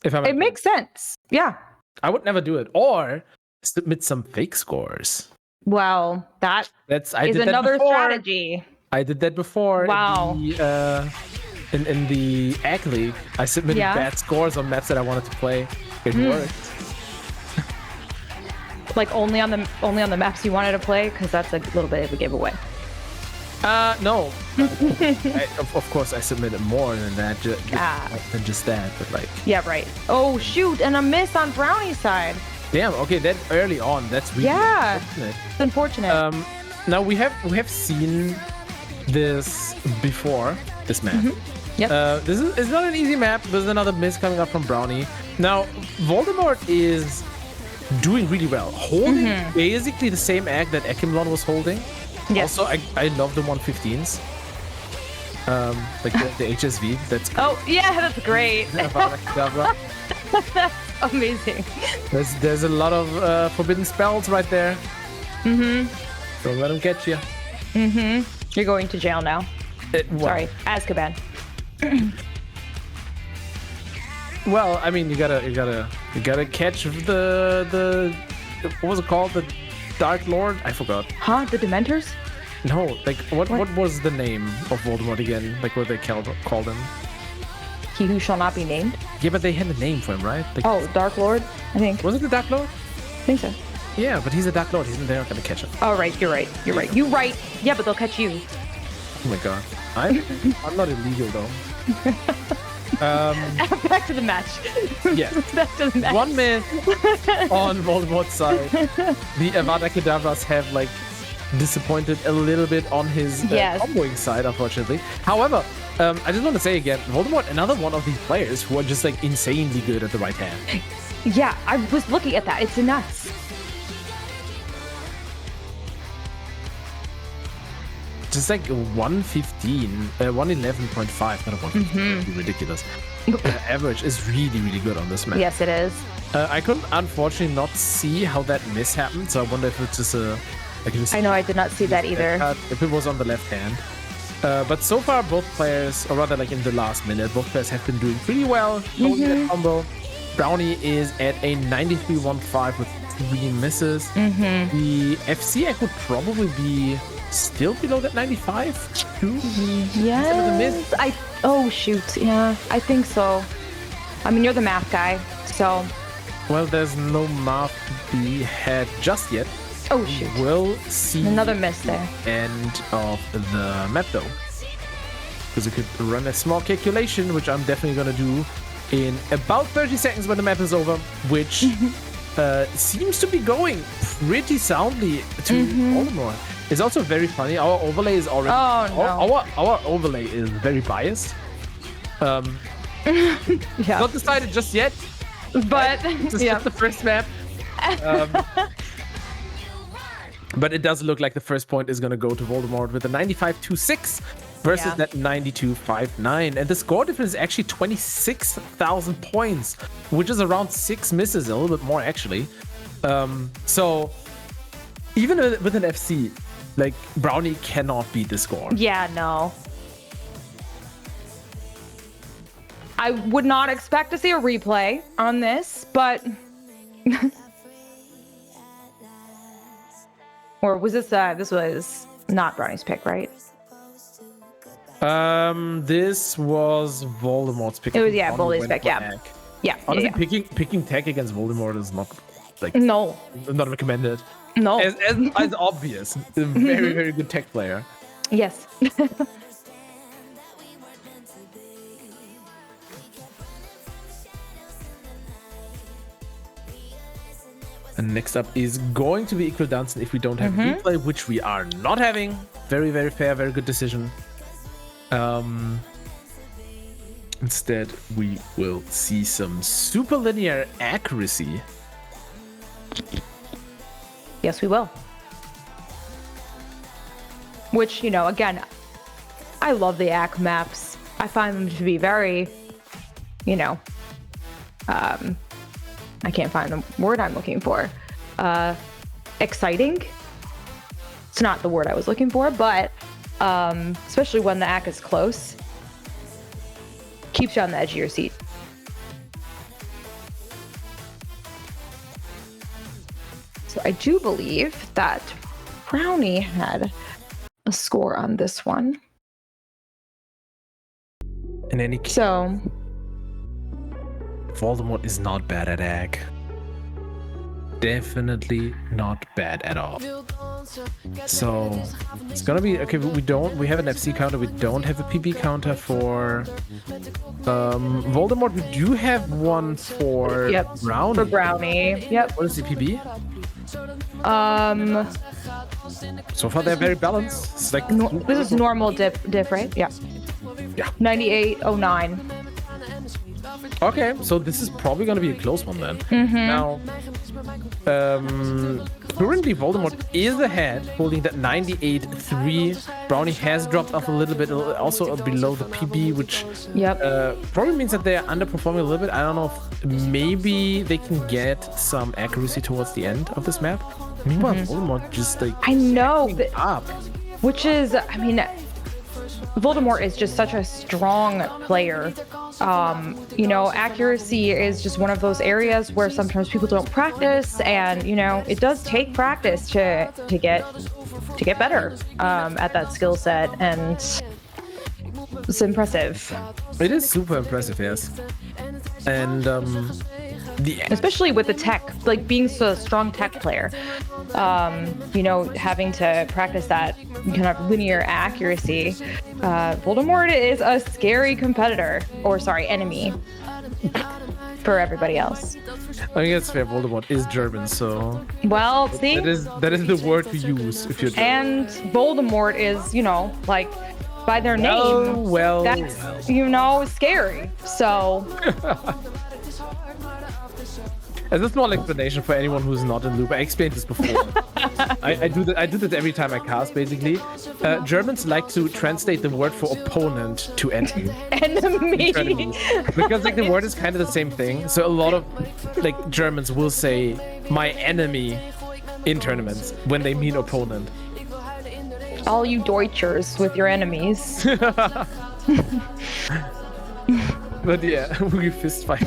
It makes sense. Yeah. I would never do it, or submit some fake scores. Well, that is another strategy. I did that before. Wow. In the Egg League, I submitted bad scores on maps that I wanted to play. It worked. Like only on the maps you wanted to play, because that's a little bit of a giveaway. No. Of course, I submitted more than that, than just that. But like. Yeah, right. Oh shoot, and a miss on Brownie's side. Damn. Okay, that early on, that's really unfortunate. It's unfortunate. Now we have seen this before, this map. Yep. This is not an easy map. There's another miss coming up from Brownie. Now Voldemort is doing really well, holding basically the same egg that Eckimlon was holding. Yes. Also, I love the 115s. Like the HSV. That's Oh yeah, that's great. Avada Kedavra. That's amazing. There's a lot of forbidden spells right there. Mm-hmm. Don't let them get you. Mm-hmm. You're going to jail now. Sorry, Azkaban. Well, I mean, you gotta catch the what was it called? The Dark Lord? I forgot. Huh? The Dementors? No, like what was the name of Voldemort again? Like what they called him? He who shall not be named. Yeah, but they had a name for him, right? Like, Oh, Dark Lord, I think. was it the Dark Lord? I think so. Yeah, but he's a Dark Lord. They're not gonna catch him. Oh, right. You're right. You're right. You right. Yeah, but they'll catch you. Oh my god. I'm not illegal though. Back to the match. Yeah. Back to the match. 1 minute on Voldemort's side. The Avada Kedavras have like disappointed a little bit on his comboing side, unfortunately. However, I just want to say again, Voldemort, another one of these players who are just like insanely good at the right hand. Yeah, I was looking at that. It's nuts. Just like 115, 111.5, not a 115, ridiculous. Average is really, really good on this map. Yes, it is. I couldn't unfortunately not see how that miss happened, so I wonder if it's just a... I know, I did not see that either. If it was on the left hand. But so far, both players, or rather like in the last minute, both players have been doing pretty well. Holding that combo. Brownie is at a 93.15 with 3 misses. The FC egg would probably be still below that 95 too. Yes. Oh shoot. Yeah, I think so. I mean, you're the math guy, so. Well, there's no math to be had just yet. Oh shoot. We'll see Another miss there. End of the map though, because we could run a small calculation, which I'm definitely gonna do in about 30 seconds when the map is over, which seems to be going pretty soundly to Voldemort. It's also very funny. Our overlay is already. Oh no. Our overlay is very biased. Yeah. Not decided just yet. But Just yeah. the first map. But it does look like the first point is going to go to Voldemort with a 95.26 versus that 92.59. And the score difference is actually 26,000 points, which is around 6 misses, a little bit more actually. So even with an FC, like Brownie cannot beat the score. Yeah, no. I would not expect to see a replay on this, but... Or was this was not Brownie's pick, right? This was Voldemort's pick. It was, yeah, Voldemort's pick, yeah. Tech. Yeah. Honestly, yeah. picking tech against Voldemort is not like No. not recommended. No. As obvious. A very, very good tech player. Yes. And next up is going to be Equal Dancing if we don't have replay, which we are not having. Very, very fair, very good decision. Instead, we will see some super linear accuracy. Yes, we will. Which, you know, again, I love the ACK maps. I find them to be very, you know, I can't find the word I'm looking for. Exciting. It's not the word I was looking for, but especially when the ACK is close, keeps you on the edge of your seat. So I do believe that Brownie had a score on this one. In any case, So Voldemort is not bad at ag. Definitely not bad at all. So it's gonna be okay. We have an FC counter. We don't have a PB counter for Voldemort. We do have one for Brownie. For Brownie. Yep. What is the PB? So far they're very balanced. It's like This is normal diff, right? Yeah. Yeah. 9809. Okay, so this is probably gonna be a close one then. Now, currently Voldemort is ahead, holding that 98-3. Brownie has dropped off a little bit, also below the PB, which probably means that they're underperforming a little bit. I don't know if maybe they can get some accuracy towards the end of this map. Meanwhile, Voldemort just like I know, up. which is, I mean, Voldemort is just such a strong player. You know, accuracy is just one of those areas where sometimes people don't practice, and you know, it does take practice to get better at that skill set, and it's impressive. It is super impressive, yes. And especially with the tech, like being so strong tech player, you know, having to practice that kind of linear accuracy. Voldemort is a scary competitor, or sorry, enemy for everybody else. I think that's fair. Voldemort is German, so Well, see, that is the word to use if you're German. and Voldemort is, you know, like by their name, that's you know, scary. So. As a small explanation for anyone who's not in loop, I explained this before. I do that every time I cast, basically. Germans like to translate the word for opponent to enemy. Enemy. Because like the word is kind of the same thing. So a lot of like Germans will say my enemy in tournaments when they mean opponent. All you Deutschers with your enemies. But yeah, we fist fight.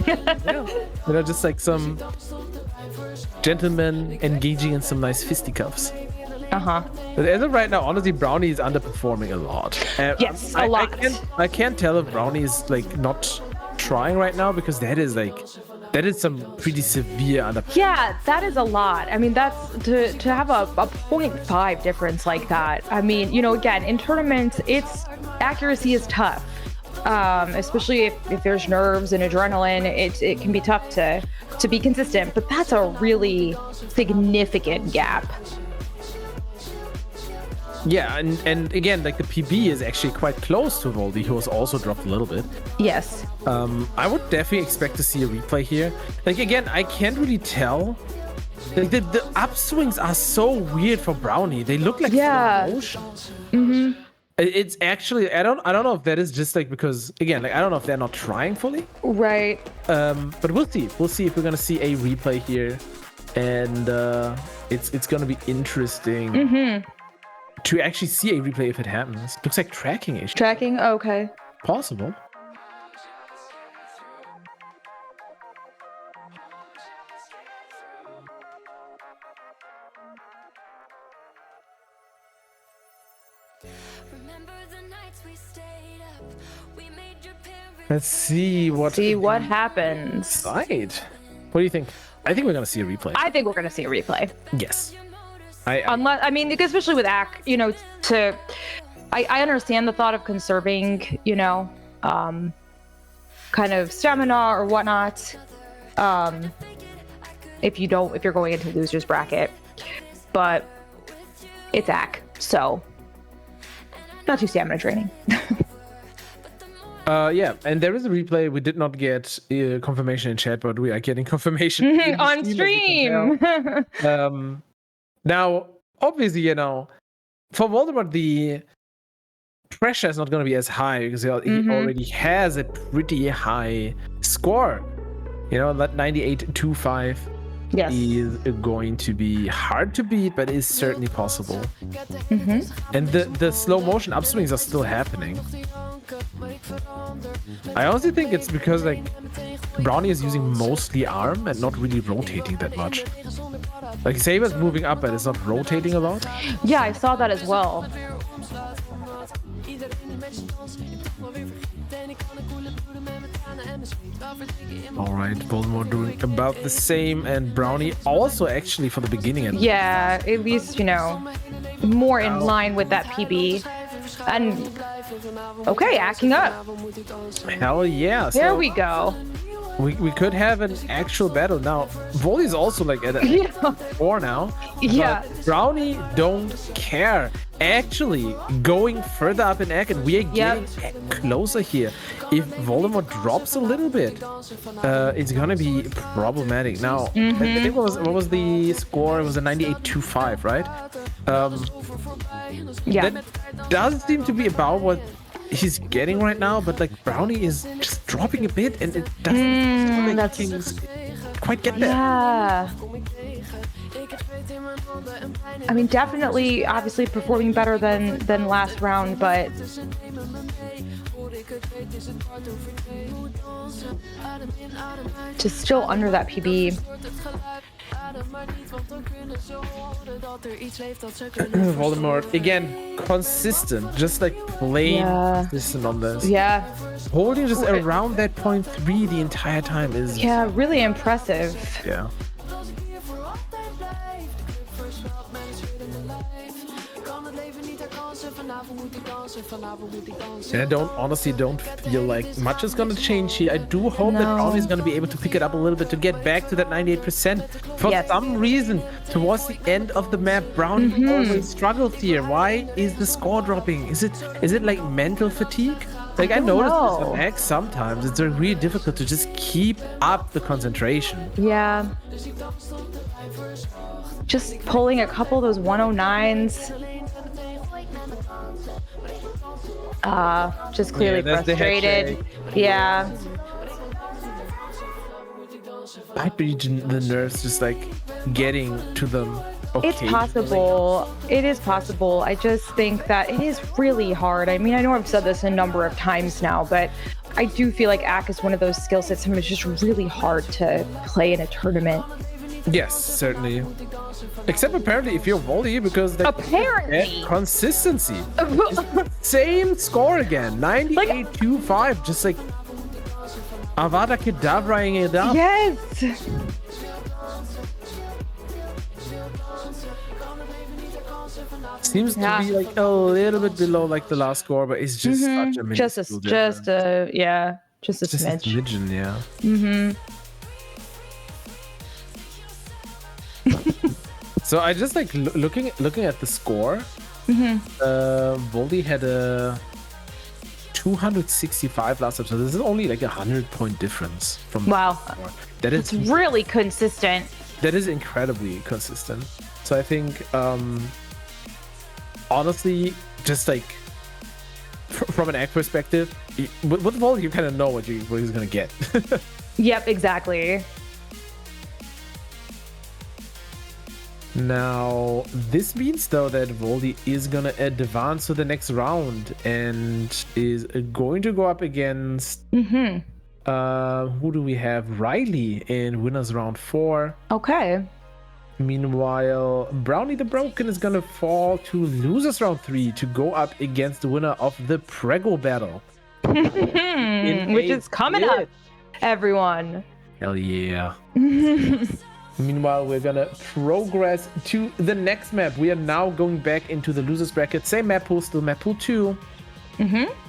Yeah. You know, just like some gentlemen engaging in some nice fisticuffs. But as of right now, honestly, Brownie is underperforming a lot. Yes, a lot. I can't tell if Brownie is like not trying right now, because that is some pretty severe underperformance. Yeah, that is a lot. I mean, that's to have a 0.5 difference like that. I mean, you know, again, in tournaments, accuracy is tough. Especially if there's nerves and adrenaline, it can be tough to be consistent, but that's a really significant gap. Yeah, and again, like the PB is actually quite close to Voldy, who has also dropped a little bit. Yes. I would definitely expect to see a replay here. Like again, I can't really tell. Like the upswings are so weird for Brownie. They look like slow motion. It's actually, I don't know if that is just like because again, like I don't know if they're not trying fully. Right. But we'll see. We'll see if we're gonna see a replay here, and it's gonna be interesting to actually see a replay if it happens. Looks like tracking issue. Tracking. Okay. Possible. Let's see what happens. Right. What do you think? I think we're gonna see a replay. I think we're gonna see a replay. Yes. Unless, I mean, especially with Ack, you know, I understand the thought of conserving, you know, kind of stamina or whatnot. If you're going into loser's bracket, but it's Ack, so not too stamina draining. Yeah, and there is a replay. We did not get confirmation in chat, but we are getting confirmation on stream. Now, obviously, you know, for Voldemort, the pressure is not going to be as high because he already has a pretty high score. You know, that 98.25 is going to be hard to beat, but is certainly possible. And the slow motion upswings are still happening. I honestly think it's because like Brownie is using mostly arm and not really rotating that much. Like Sabers moving up, but it's not rotating a lot. Yeah, I saw that as well. Alright, Voldemort doing about the same, and Brownie also actually for the beginning. Yeah, at least, you know, more in line with that PB. And okay, acting up. Hell yeah. There we go. we could have an actual battle now. Voldy's also like at a 4 now. Yeah. But Brownie don't care. Actually, going further up in egg, and we are getting closer here. If Voldemort drops a little bit, it's gonna be problematic. Now, I think what was the score? It was a 98-5, right? That does seem to be about what he's getting right now, but like Brownie is just dropping a bit, and it doesn't like things quite get there. Yeah. I mean, definitely, obviously performing better than last round, but just still under that PB. Voldemort again, consistent, just like plain consistent on this. Yeah. Holding just around that 0.3 the entire time is really impressive. Yeah. And I honestly don't feel like much is gonna change here. I do hope that Brownie's gonna be able to pick it up a little bit to get back to that 98%. For some reason, towards the end of the map, Brownie always struggles here. Why is the score dropping? Is it like mental fatigue? Like I noticed this on X sometimes. It's really difficult to just keep up the concentration. Yeah. Just pulling a couple of those 109s. Just clearly frustrated. Yeah. Might be the nerves just like getting to them. It's possible. It is possible. I just think that it is really hard. I mean, I know I've said this a number of times now, but I do feel like AK is one of those skill sets that is just really hard to play in a tournament. Yes, certainly. Except apparently if you're Voldy, because the consistency. Same score again. 98-5. Just like Avada Kedavraing it up. Yes. Seems to be like a little bit below like the last score, but it's just such a just a smidge. Yeah. So I just like looking at the score. Voldy had a 265 last time, so this is only like 100-point difference from that is really consistent. That is incredibly consistent. So I think honestly, just like from an act perspective, with Voldy you kind of know what he's gonna get. Yep, exactly. Now, this means though that Voldy is gonna advance to the next round and is going to go up against who do we have? Riley in winners round 4. Okay. Meanwhile, Brownie the Broken is gonna fall to losers round 3 to go up against the winner of the PREGGO battle. Which is coming up, everyone. Hell yeah. Meanwhile, we're gonna progress to the next map. We are now going back into the losers bracket. Same map pool, still map pool 2.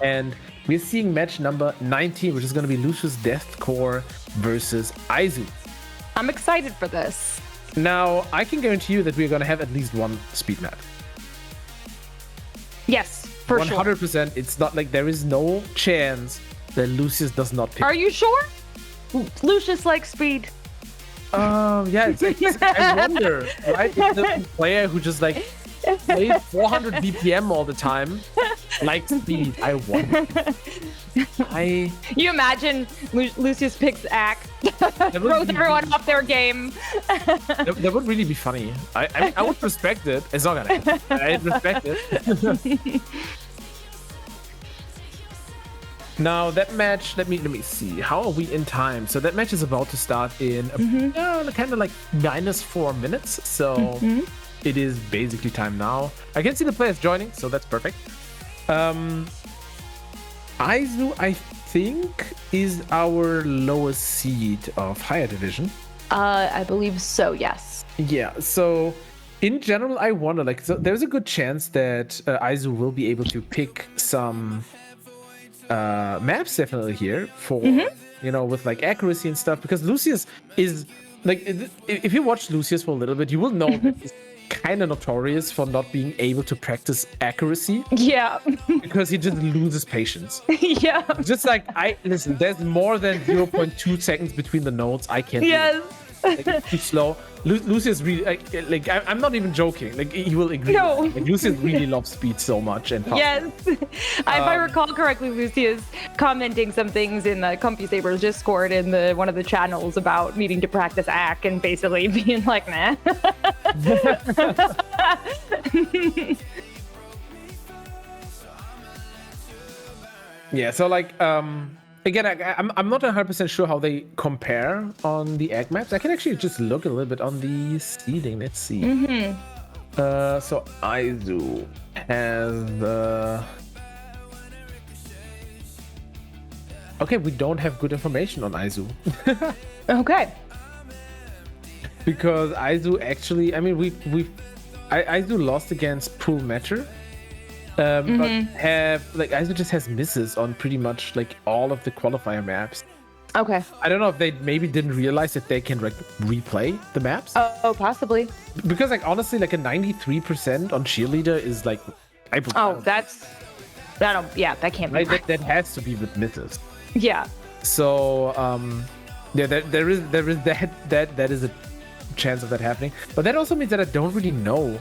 And we're seeing match number 19, which is gonna be Lucius Deathcore versus aizu. I'm excited for this. Now, I can guarantee you that we're gonna have at least one speed map. Yes, for 100%. It's not like there is no chance that Lucius does not pick. Are you sure? Lucius likes speed. Yeah, I wonder, right? If the player who just like plays 400 BPM all the time likes speed. I wonder. You imagine Lucius picks AK, throws everyone off their game. That would really be funny. I would respect it. It's not gonna happen. I'd respect it. Now that match, let me see. How are we in time? So that match is about to start in kind of like -4 minutes. So it is basically time now. I can see the players joining, so that's perfect. aizu, I think, is our lowest seed of higher division. I believe so, yes. Yeah, so in general, I wonder, like, so there's a good chance that aizu will be able to pick some maps definitely here for you know, with like accuracy and stuff, because Lucius is like, if you watch Lucius for a little bit, you will know that he's kind of notorious for not being able to practice accuracy. Yeah. Because he just loses patience. Yeah. Just like, listen, there's more than 0.2 seconds between the notes. I can't. Yes. Like, it's too slow. Lucius really, like I'm not even joking. Like, he will agree. No. Like, Lucius really loves speed so much. And yes. If I recall correctly, Lucius commenting some things in the Comfy Sabers Discord in one of the channels about needing to practice ACK and basically being like, nah. Yeah, so like, again, I'm not 100% sure how they compare on the egg maps. I can actually just look a little bit on the seeding. Let's see. So Aizu has okay, we don't have good information on Aizu. Okay. Because Aizu actually, I mean, Aizu lost against Pulemetr. But Aizu just has misses on pretty much like all of the qualifier maps. Okay. I don't know if they maybe didn't realize that they can like replay the maps. Oh, possibly. Because like honestly, like a 93% on cheerleader is like. That can't be. Right? That has to be with misses. Yeah. So yeah, there is that is a chance of that happening. But that also means that I don't really know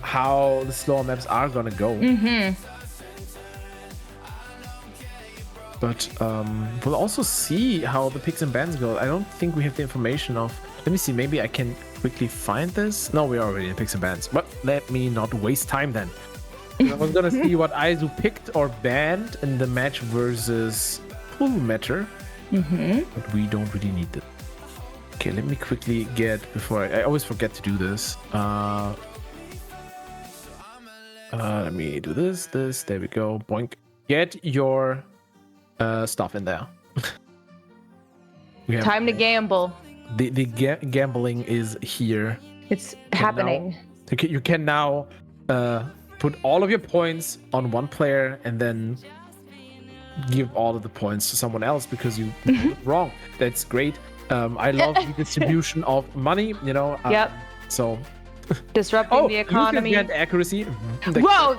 how the slower maps are gonna go. But we'll also see how the picks and bans go. I don't think we have the information of. Let me see. Maybe I can quickly find this. No, we're already in picks and bans. But let me not waste time then. I was gonna see what Aizu picked or banned in the match versus Pulemetr. But we don't really need this. Okay, let me quickly get before I always forget to do this. Let me do this. There we go. Boink. Get your stuff in there. Time to gamble. The gambling is here. It's happening. You can now put all of your points on one player and then give all of the points to someone else because you did it wrong. That's great. I love the distribution of money. You know. Yep. So. Disrupting the economy. And accuracy. Whoa,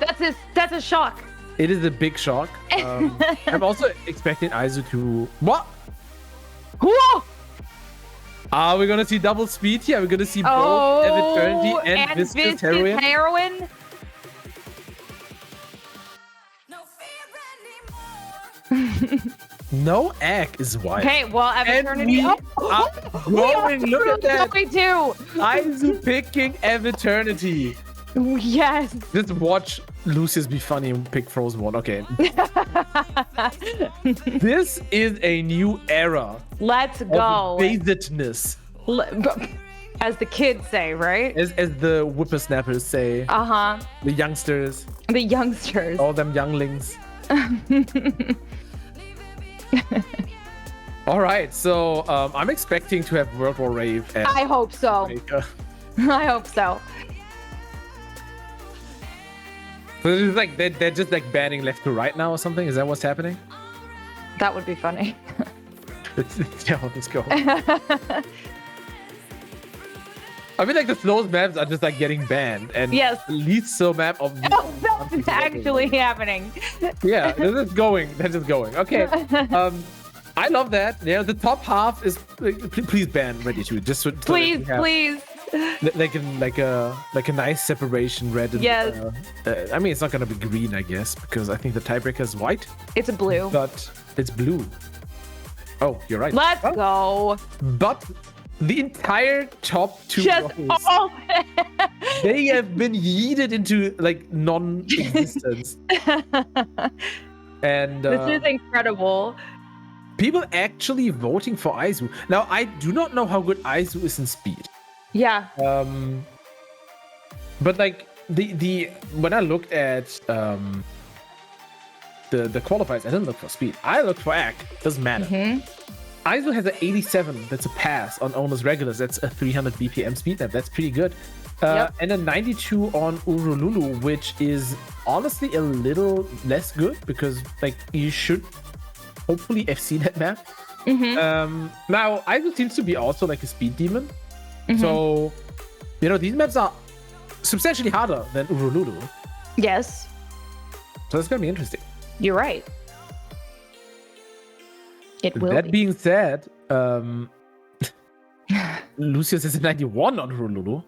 that's a shock. It is a big shock. I'm also expecting Aizu to. What? Whoa! Are we gonna see double speed here? We're gonna see both Eternity and Viscous Heroin. No egg is white. Okay, well, Eternity. Growing. Look at that. Me too. Aizu picking Eternity. Yes. Just watch Lucius be funny and pick Frozen One. Okay. This is a new era. Let's go. Basedness. As the kids say, right? As the whippersnappers say. The youngsters. The youngsters. All them younglings. All right, so I'm expecting to have World War Rave. I hope so. I hope so. So it's like they're just like banning left to right now or something. Is that what's happening? That would be funny. Yeah, let's go. I mean, like the slowest maps are just like getting banned, and yes, the least slow map of that's actually happening. Yeah, they're just going. They're just going. Okay. I love that. Yeah, the top half is please ban Ready to just so please. Like a nice separation, red. And, yes. I mean, it's not gonna be green, I guess, because I think the tiebreaker is white. It's a blue. But it's blue. Oh, you're right. Let's go. But the entire top two rows, they have been yeeted into like non-existence. And this is incredible. People actually voting for Aizu. Now, I do not know how good Aizu is in speed. Yeah. But like the when I looked at the qualifiers, I didn't look for speed. I looked for AC. Doesn't matter. Aizu has an 87. That's a pass on Owner's Regulars. That's a 300 BPM speed map. That's pretty good. And a 92 on Urululu, which is honestly a little less good because like you should hopefully FC that map. Now, aizu seems to be also like a speed demon. So, you know, these maps are substantially harder than Urululu. Yes, So it's going to be interesting. you're right. It will That be. being said, Lucius is a 91 on Urululu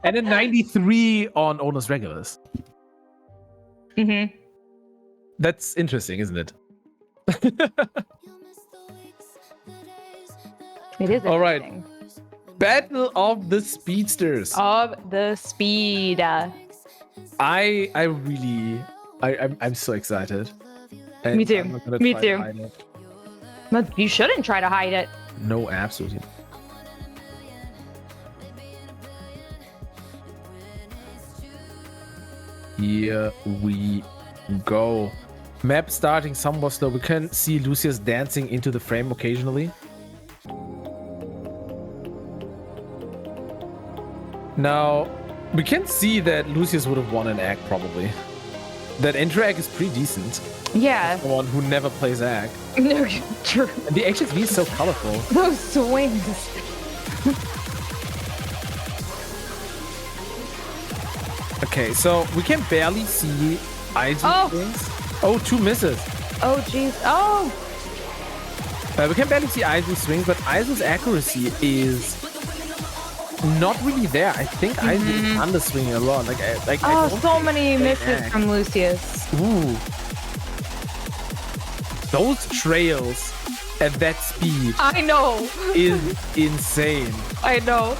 and a 93 on Onus Regulus. That's interesting, isn't it? It is All right. interesting. Battle of the Speedsters. Of the speed. I'm so excited. And Me too. I'm not gonna Me try to too. hide it. But you shouldn't try to hide it. No, absolutely. Here we go. Map starting somewhat slow. We can see Lucius dancing into the frame occasionally. Now, we can see that Lucius would have won an act probably. That intro act is pretty decent. Yeah. Someone who never plays act. True. And the HSV is so colorful. Those swings. Okay, so we can barely see aizu Oh. swings. Oh, 2 misses. Oh, jeez. Oh. We can barely see aizu swings, but aizu's accuracy is not really there. I think aizu is underswinging a lot. I Oh, don't so think many they misses act. from Lucius. Ooh. Those trails at that speed I know. is insane. I know.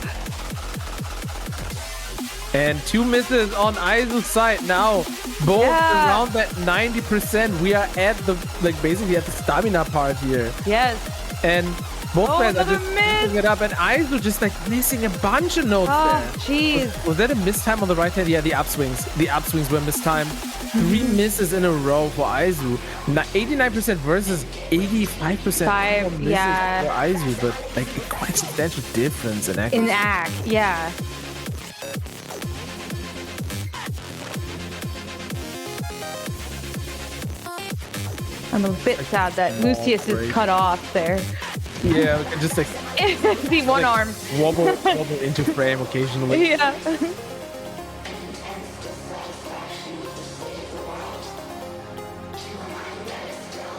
And 2 misses on aizu's side now. Both Yeah. around that 90%. We are at the, basically at the stamina part here. Yes. And both Oh, guys are another just miss. picking it up. And aizu just missing a bunch of notes Oh, there. jeez. Was that a mistime on the right hand? Yeah, the upswings. The upswings were mistimed. 3 misses in a row for aizu. 89% versus 85%. Five, misses yeah. for aizu, but a quite substantial difference in accuracy. In act, yeah. I'm a bit sad that Lucius is cut off there. Yeah, we can just See one arm. wobble into frame occasionally. Yeah.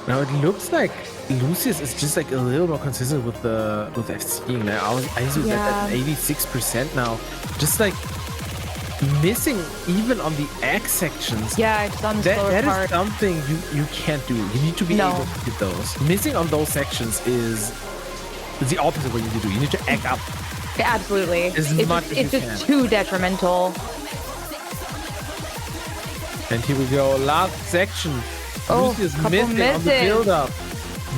Now it looks like Lucius is just a little more consistent with FCing now. Aizu at 86% now. Just missing even on the X sections. Yeah, it's on the slower That part. is something you can't do. You need to be able to get those. Missing on those sections is the opposite of what you need to do. You need to act up. Yeah, absolutely. As It's much just, as it's you just can. too detrimental. And here we go. Last section. Oh, Lucius couple missing on the misses. build-up.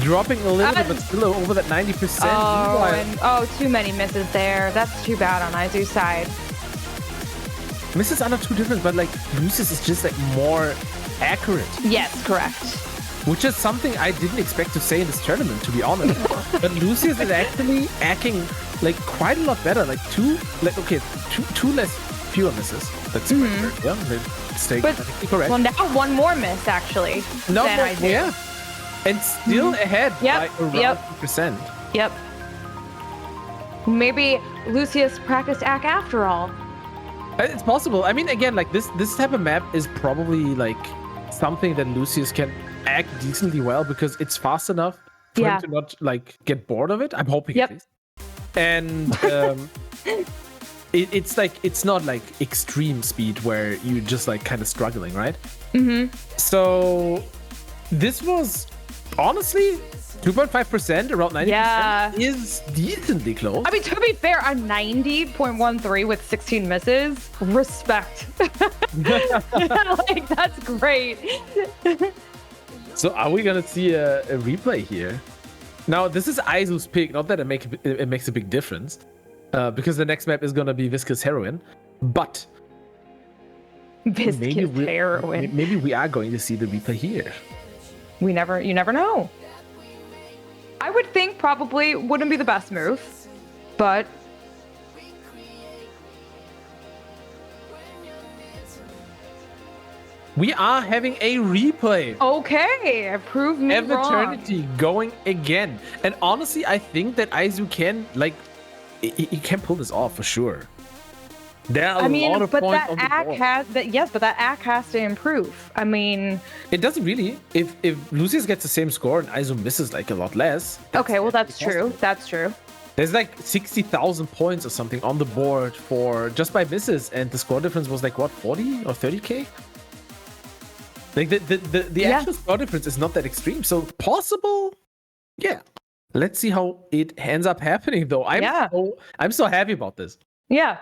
Dropping a little bit, And- but still over that 90%. Oh, Meanwhile, and too many misses there. That's too bad on Aizu's side. misses are not too different, but Lucius is just more accurate, Yes, correct. which is something I didn't expect to say in this tournament, to be honest. But Lucius is actually acting quite a lot better. Fewer misses. That's quite fair. Yeah, let's take But correct. well, now one more miss actually. No, than more, Aizu. yeah, and still ahead Yep, by around yep. 2%. Yep. Maybe Lucius practiced act after all. It's possible. I mean, again, this type of map is probably something that Lucius can act decently well because it's fast enough for Yeah. him to not get bored of it. I'm hoping Yep. at least. And it's not extreme speed where you're just kind of struggling, right? So this was honestly 2.5%, around 90%, Yeah. is decently close. I mean, to be fair, a 90.13 with 16 misses. Respect. That's great. So are we gonna see a replay here? Now this is aizu's pick, not that it makes a big difference, because the next map is gonna be Viscous Heroin, but Viscous maybe heroin. maybe we are going to see the replay here. You never know. I would think probably wouldn't be the best move, but we are having a replay. Okay, prove me wrong. Eternity going again. And honestly, I think that Aizu can, like, he can pull this off for sure. There are a lot of but points that on the act board. has that. Yes, but that act has to improve. I mean, It doesn't really. If Lucius gets the same score and Aizu misses like a lot less. okay, well that's true. That's true. There's like 60,000 points or something on the board for just by misses, and the score difference was like what, 40 or 30k? Like the actual score difference is not that extreme, so possible. Yeah. Let's see how it ends up happening though. I'm so happy about this. Yeah,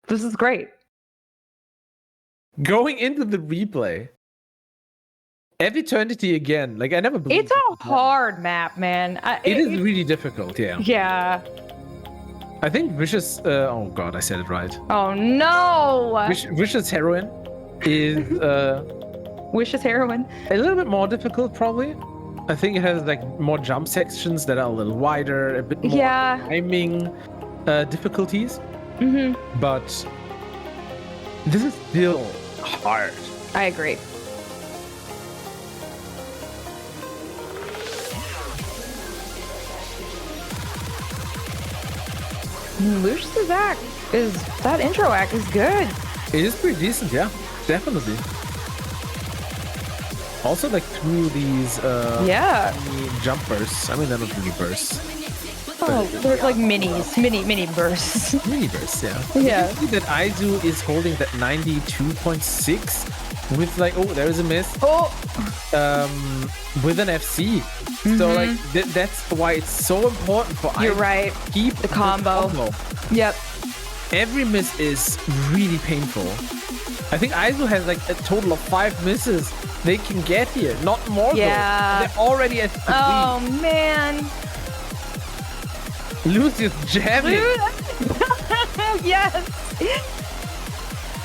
this is great. Going into the replay. Eternity again. Like I never believed It's a hard map, man. It is really difficult, yeah. Yeah. I think Vicious oh god, I said it right. Oh no. Vicious Heroine is Vicious Heroine. a little bit more difficult probably. I think it has like more jump sections that are a little wider, a bit more timing difficulties. But this is still hard. I agree. Lucius's act that intro act is good. It is pretty decent, yeah, definitely. Also, like through these mini jump bursts. I mean, they're not really bursts. Oh, they're like mini bursts. Mini bursts, yeah. Yeah. You can see that Aizu is holding that 92.6 with like, oh, there is a miss. Oh. With an FC. So like that's why it's so important for You're Aizu right. to keep The combo. Yep. Every miss is really painful. I think Aizu has like a total of 5 misses they can get here, not more. Yeah. Though. They're already at 3. Oh man. Lucius jamming. Yes.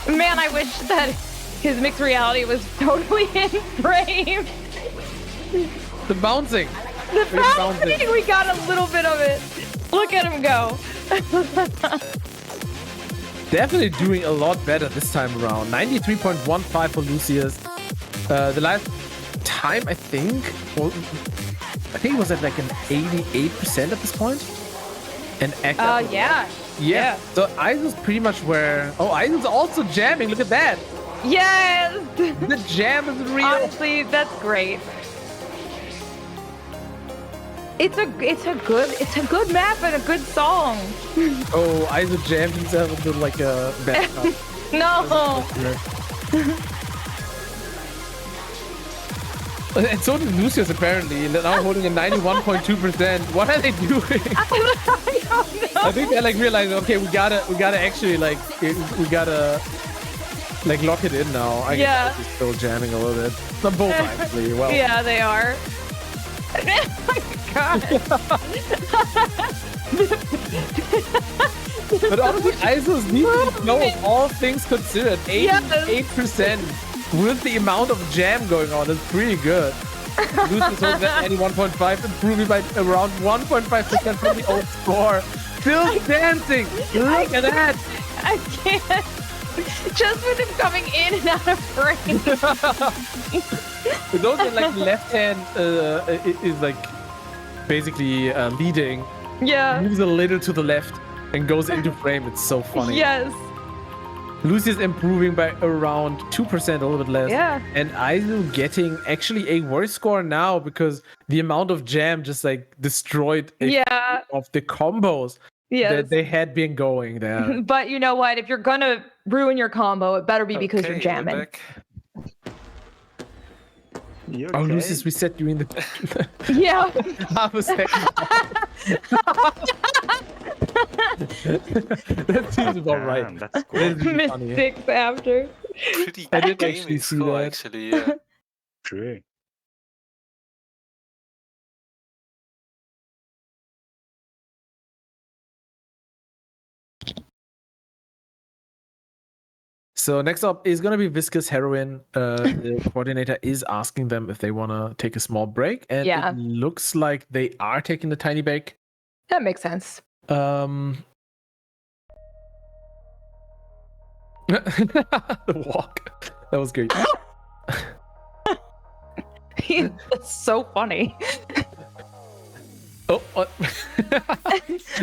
Man, I wish that his mixed reality was totally in frame. The bouncing. The bouncing, we got a little bit of it. Look at him go. Definitely doing a lot better this time around. 93.15 for Lucius. The last time, I think it was at like an 88% at this point. And yeah. So Aizu's pretty much where. Oh, Aizu's also jamming. Look at that. Yes. The jam is real. Honestly, that's great. It's a good map and a good song. Oh, Aizu jammed himself into like a bad No. And so did Lucius apparently. They're now holding a 91.2%. What are they doing? I don't know. I think they're like realizing, okay, we gotta actually like we gotta like lock it in now. I guess they're still jamming a little bit. Not both actually. Well, yeah, they are. Oh my god. But honestly, Aizu's need to know all things considered. 88% with the amount of jam going on is pretty good. Lucius holds at 91.5, improving by around 1.5% from the old score. Still dancing. Look at that. I can't. Just with him coming in and out of frame. It's also like left hand is like basically leading. Yeah. Moves a little to the left and goes into frame. It's so funny. Yes. Lucius improving by around 2%, a little bit less. Yeah. And Aizu getting actually a worse score now because the amount of jam just like destroyed of the combos that they had been going there. But you know what? If you're gonna ruin your combo, it better be because you're jamming. Oh, Lucius reset you in the Yeah. half a second. That seems about right. That's cool. Missed 6 after. Pretty I good didn't actually see score, that. actually, yeah. True. So next up is gonna be Viscous Heroin. The coordinator is asking them if they wanna take a small break, and it looks like they are taking the tiny break. That makes sense. The walk. That was great. That's so funny. Oh,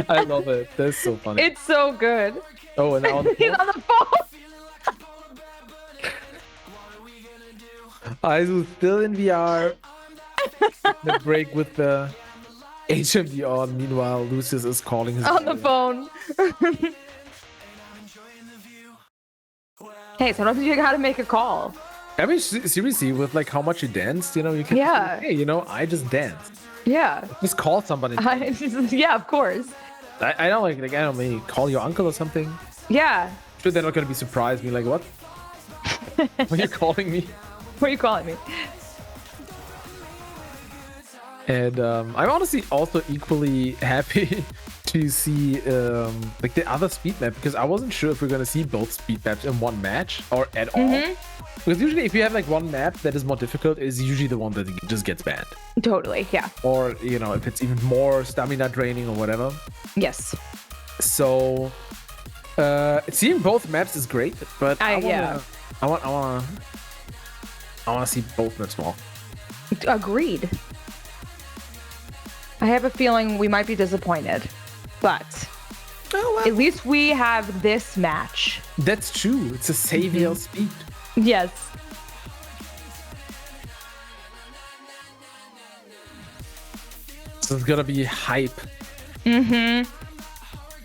I love it. That's so funny. It's so good. Oh, and now He's on the phone. Aizu still in VR. The break with the HMD on. Meanwhile, Lucius is calling his On the phone. Hey, sometimes you gotta make a call. I mean, seriously, with like how much you danced, you know, you can. Yeah. Hey, you know, I just danced. Yeah. Just call somebody. Yeah, of course. I don't like I don't maybe call your uncle or something. Yeah. Sure, they're not gonna be surprised. Be like, what? Why are you calling me? What are you calling me? And I'm honestly also equally happy to see like the other speed map, because I wasn't sure if we're gonna see both speed maps in one match or at all. Because usually if you have like one map that is more difficult, it's usually the one that just gets banned. Totally, yeah. Or, you know, if it's even more stamina draining or whatever. Yes. So seeing both maps is great, but I wanna see both maps more. Agreed. I have a feeling we might be disappointed, but at least we have this match. That's true. It's a savior speed. Yes. So it's gonna be hype. Mm-hmm.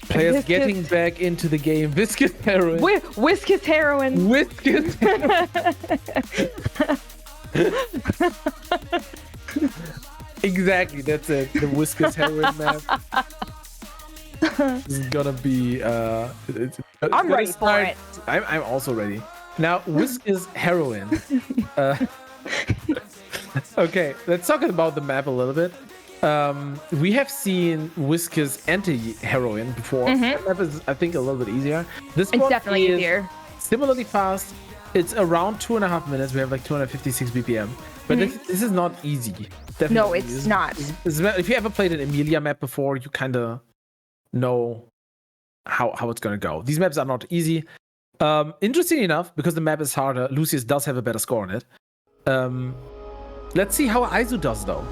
Players getting back into the game. Viscous heroin. Viscous heroin. Viscous heroin. Exactly, that's it. The viscous heroin map. This is gonna be I'm ready for it. I'm also ready. Now, viscous heroin. Okay, let's talk about the map a little bit. We have seen viscous anti-heroin before. That map is, I think, a little bit easier. This It's one definitely is easier. similarly fast. It's around 2.5 minutes. We have like 256 BPM. But this is not easy. Definitely. No, it's not. If you ever played an Emilia map before, you kind of know how it's gonna go. These maps are not easy. Interesting enough, because the map is harder, Lucius does have a better score on it. Let's see how Aizu does though.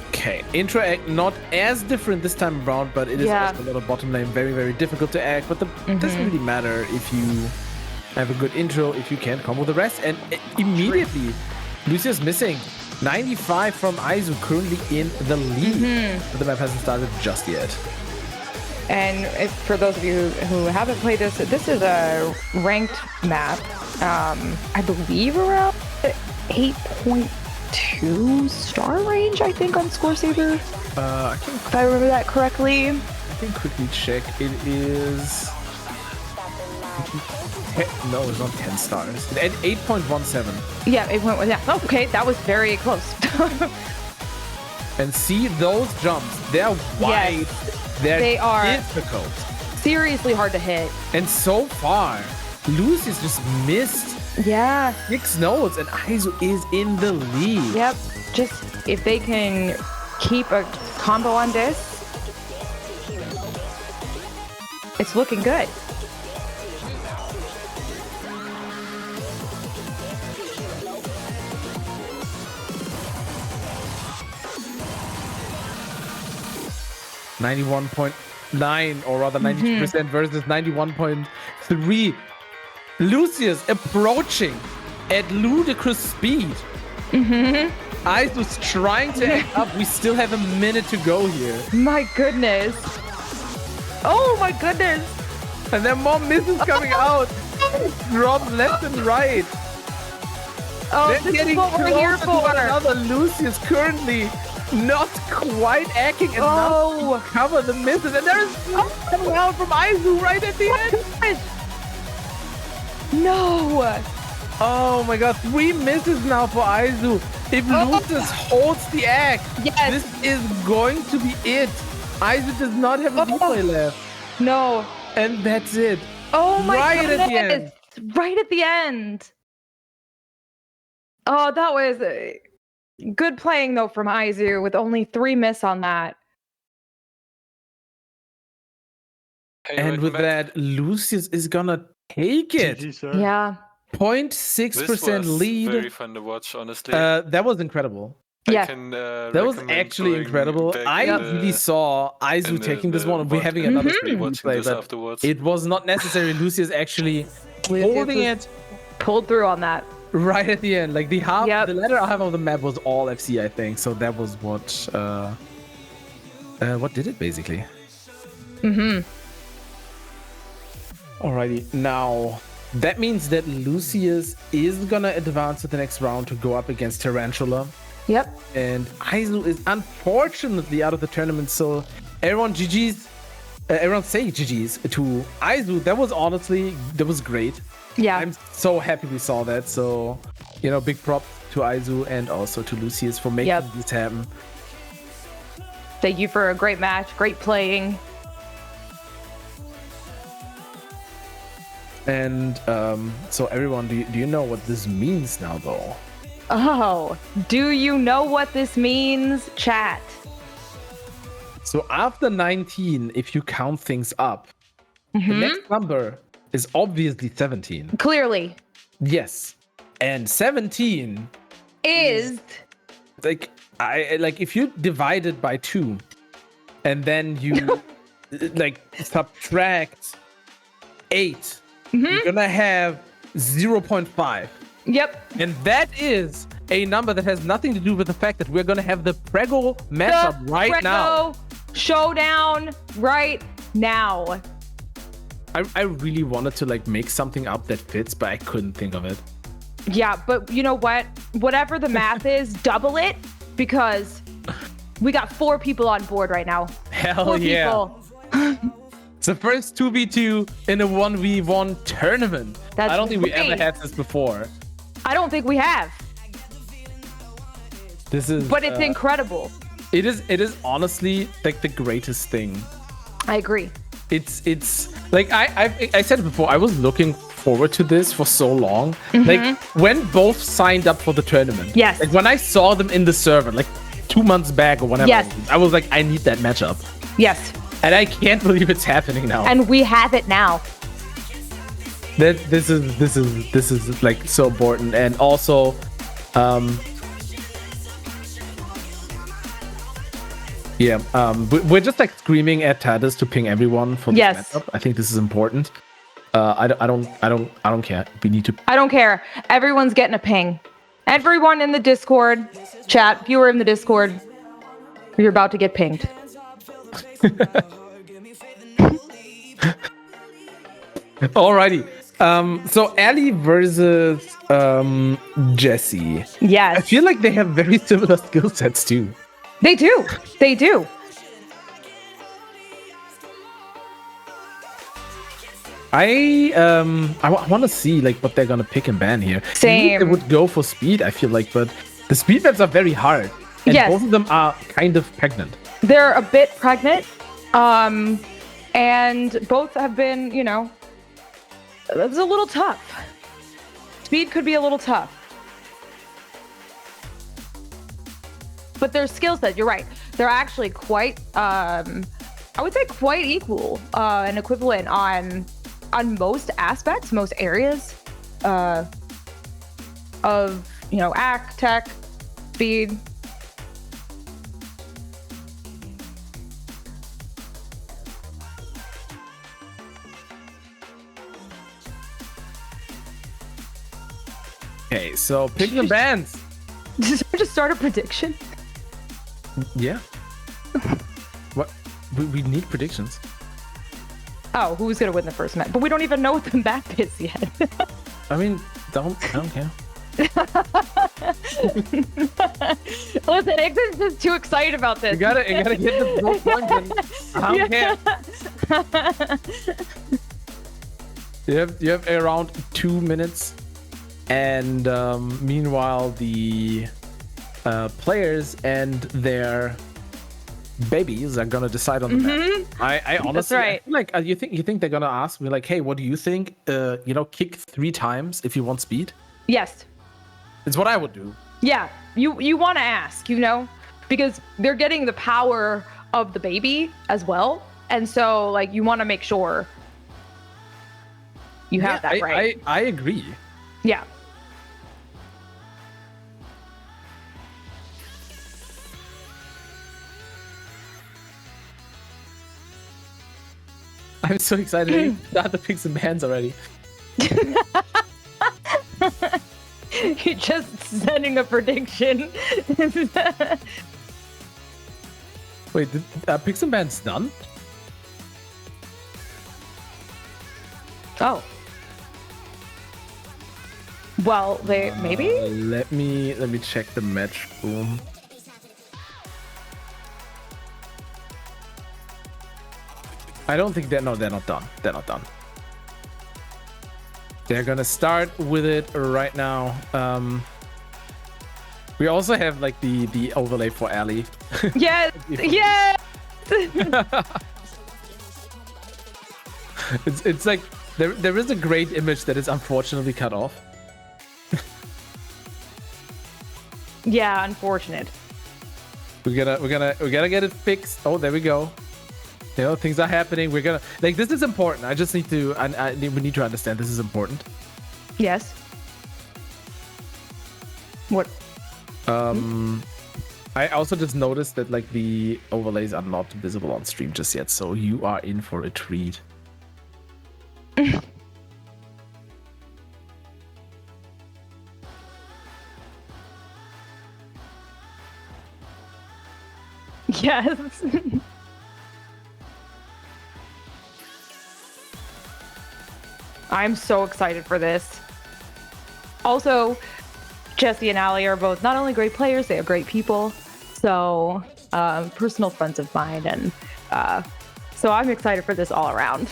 Okay, interact not as different this time around, but it is also a little bottom lane, very, very difficult to act. But it doesn't really matter if you have a good intro, if you can't combo the rest. And immediately, Lucius missing 95 from Aizu, currently in the lead. But the map hasn't started just yet. And for those of you who haven't played this is a ranked map. I believe around 8.2 star range, I think, on ScoreSaber. If I remember that correctly. I can quickly check. It is... No, it's not 10 stars. At 8.17. Yeah, it went with that. Oh, okay, that was very close. And see those jumps. They're wide. Yes, they are difficult. Seriously hard to hit. And so far, Lucius just missed 6 nodes, and Aizu is in the lead. Yep. Just if they can keep a combo on this, it's looking good. .9, or rather 92% versus 91.3. Lucius approaching at ludicrous speed. Aizu's trying to act up. We still have a minute to go here. My goodness. Oh my goodness. And there are more misses coming out. Drop left and right. Oh, They're this getting is what we're here closer to one for. another. Lucius currently not quite acting enough to cover the misses. And there is coming out from Aizu right at the end. No. Oh my god, 3 misses now for Aizu. If Lucius holds the act, this is going to be it. Aizu does not have a replay left. No. And that's it. Oh my right goodness. At the end. Right at the end. Oh, that was good playing though from Aizu with only 3 miss on that. And with that, Lucius is gonna take it. GG, sir. Yeah. 0.6% lead. Very fun to watch, honestly. That was incredible. Yeah. That was actually incredible. I really saw Aizu taking this one. We're having another play, but afterwards. it was not necessary. Lucius actually holding it Pulled through on that. right at the end. Like the latter half of the map was all FC, I think. So that was what did it basically. Alrighty, now that means that Lucius is gonna advance to the next round to go up against Taranchola. Yep. And Aizu is unfortunately out of the tournament, so everyone GG's. Everyone say GG's to Aizu. That was great. Yeah. I'm so happy we saw that. So, big props to Aizu and also to Lucius for making this happen. Thank you for a great match, great playing. And so everyone, do you know what this means now, though? Oh, do you know what this means, chat? So after 19, if you count things up, the next number is obviously 17. Clearly. Yes. And 17 is if you divide it by 2 and then you subtract 8, you're gonna have 0.5. Yep. And that is a number that has nothing to do with the fact that we're gonna have the PREGGO matchup now. Showdown right now. I really wanted to make something up that fits, but I couldn't think of it. Yeah, but you know what? Whatever the math is, double it, because we got 4 people on board right now. Hell 4 yeah. people. It's the first 2v2 in a 1v1 tournament. I don't think we ever had this before. I don't think we have. But it's incredible. It is honestly the greatest thing. I agree. It's I said it before, I was looking forward to this for so long. When both signed up for the tournament. Yes. When I saw them in the server 2 months back or whatever. Yes. I was like, I need that matchup. Yes. And I can't believe it's happening now. And we have it now. That this is so important. And also we're just screaming at Tadas to ping everyone for this matchup. I think this is important. I don't care. We need to. I don't care. Everyone's getting a ping. Everyone in the Discord chat, if you were in the Discord, you're about to get pinged. Alrighty. So Allie versus Jessy. Yes. I feel like they have very similar skill sets too. They do. They do. I want to see what they're gonna pick and ban here. Same. They would go for speed, I feel but the speed maps are very hard. And both of them are kind of pregnant. They're a bit pregnant. And both have been, it's a little tough. Speed could be a little tough. But their skill set, you're right. They're actually quite, I would say quite equal and equivalent on most aspects, most areas of, act, tech, speed. Okay, so picking the bands. Did I just start a prediction? Yeah. What? We need predictions. Oh, who's gonna win the first match? But we don't even know what the map is yet. I mean, I don't care. Listen, Ixon's just too excited about this. You gotta get the both points in. I don't care. You have around 2 minutes, and meanwhile the players and their babies are gonna decide on the map. I honestly, that's right. You think they're gonna ask me hey, what do you think? Kick 3 times if you want speed. Yes. It's what I would do. Yeah, you want to ask, because they're getting the power of the baby as well, And so like you want to make sure you have that right. I agree. Yeah. I'm so excited. Start the picks and bands already. You're just sending a prediction. Wait, picks and bands done? Oh. Well, they maybe. Let me check the match room. I don't think they're not done. They're not done. They're gonna start with it right now. We also have like the overlay for Allie. Yes. Yes. It's like there is a great image that is unfortunately cut off. Yeah, unfortunate. We're gonna get it fixed. Oh, there we go. You know, things are happening. We're gonna like this is important. I just need to. We need to understand this is important. Yes. What? I also just noticed that like the overlays are not visible on stream just yet, so you are in for a treat. Yes. I'm so excited for this. Also, Jessy and Allie are both not only great players, they are great people. So, personal friends of mine, and so I'm excited for this all around.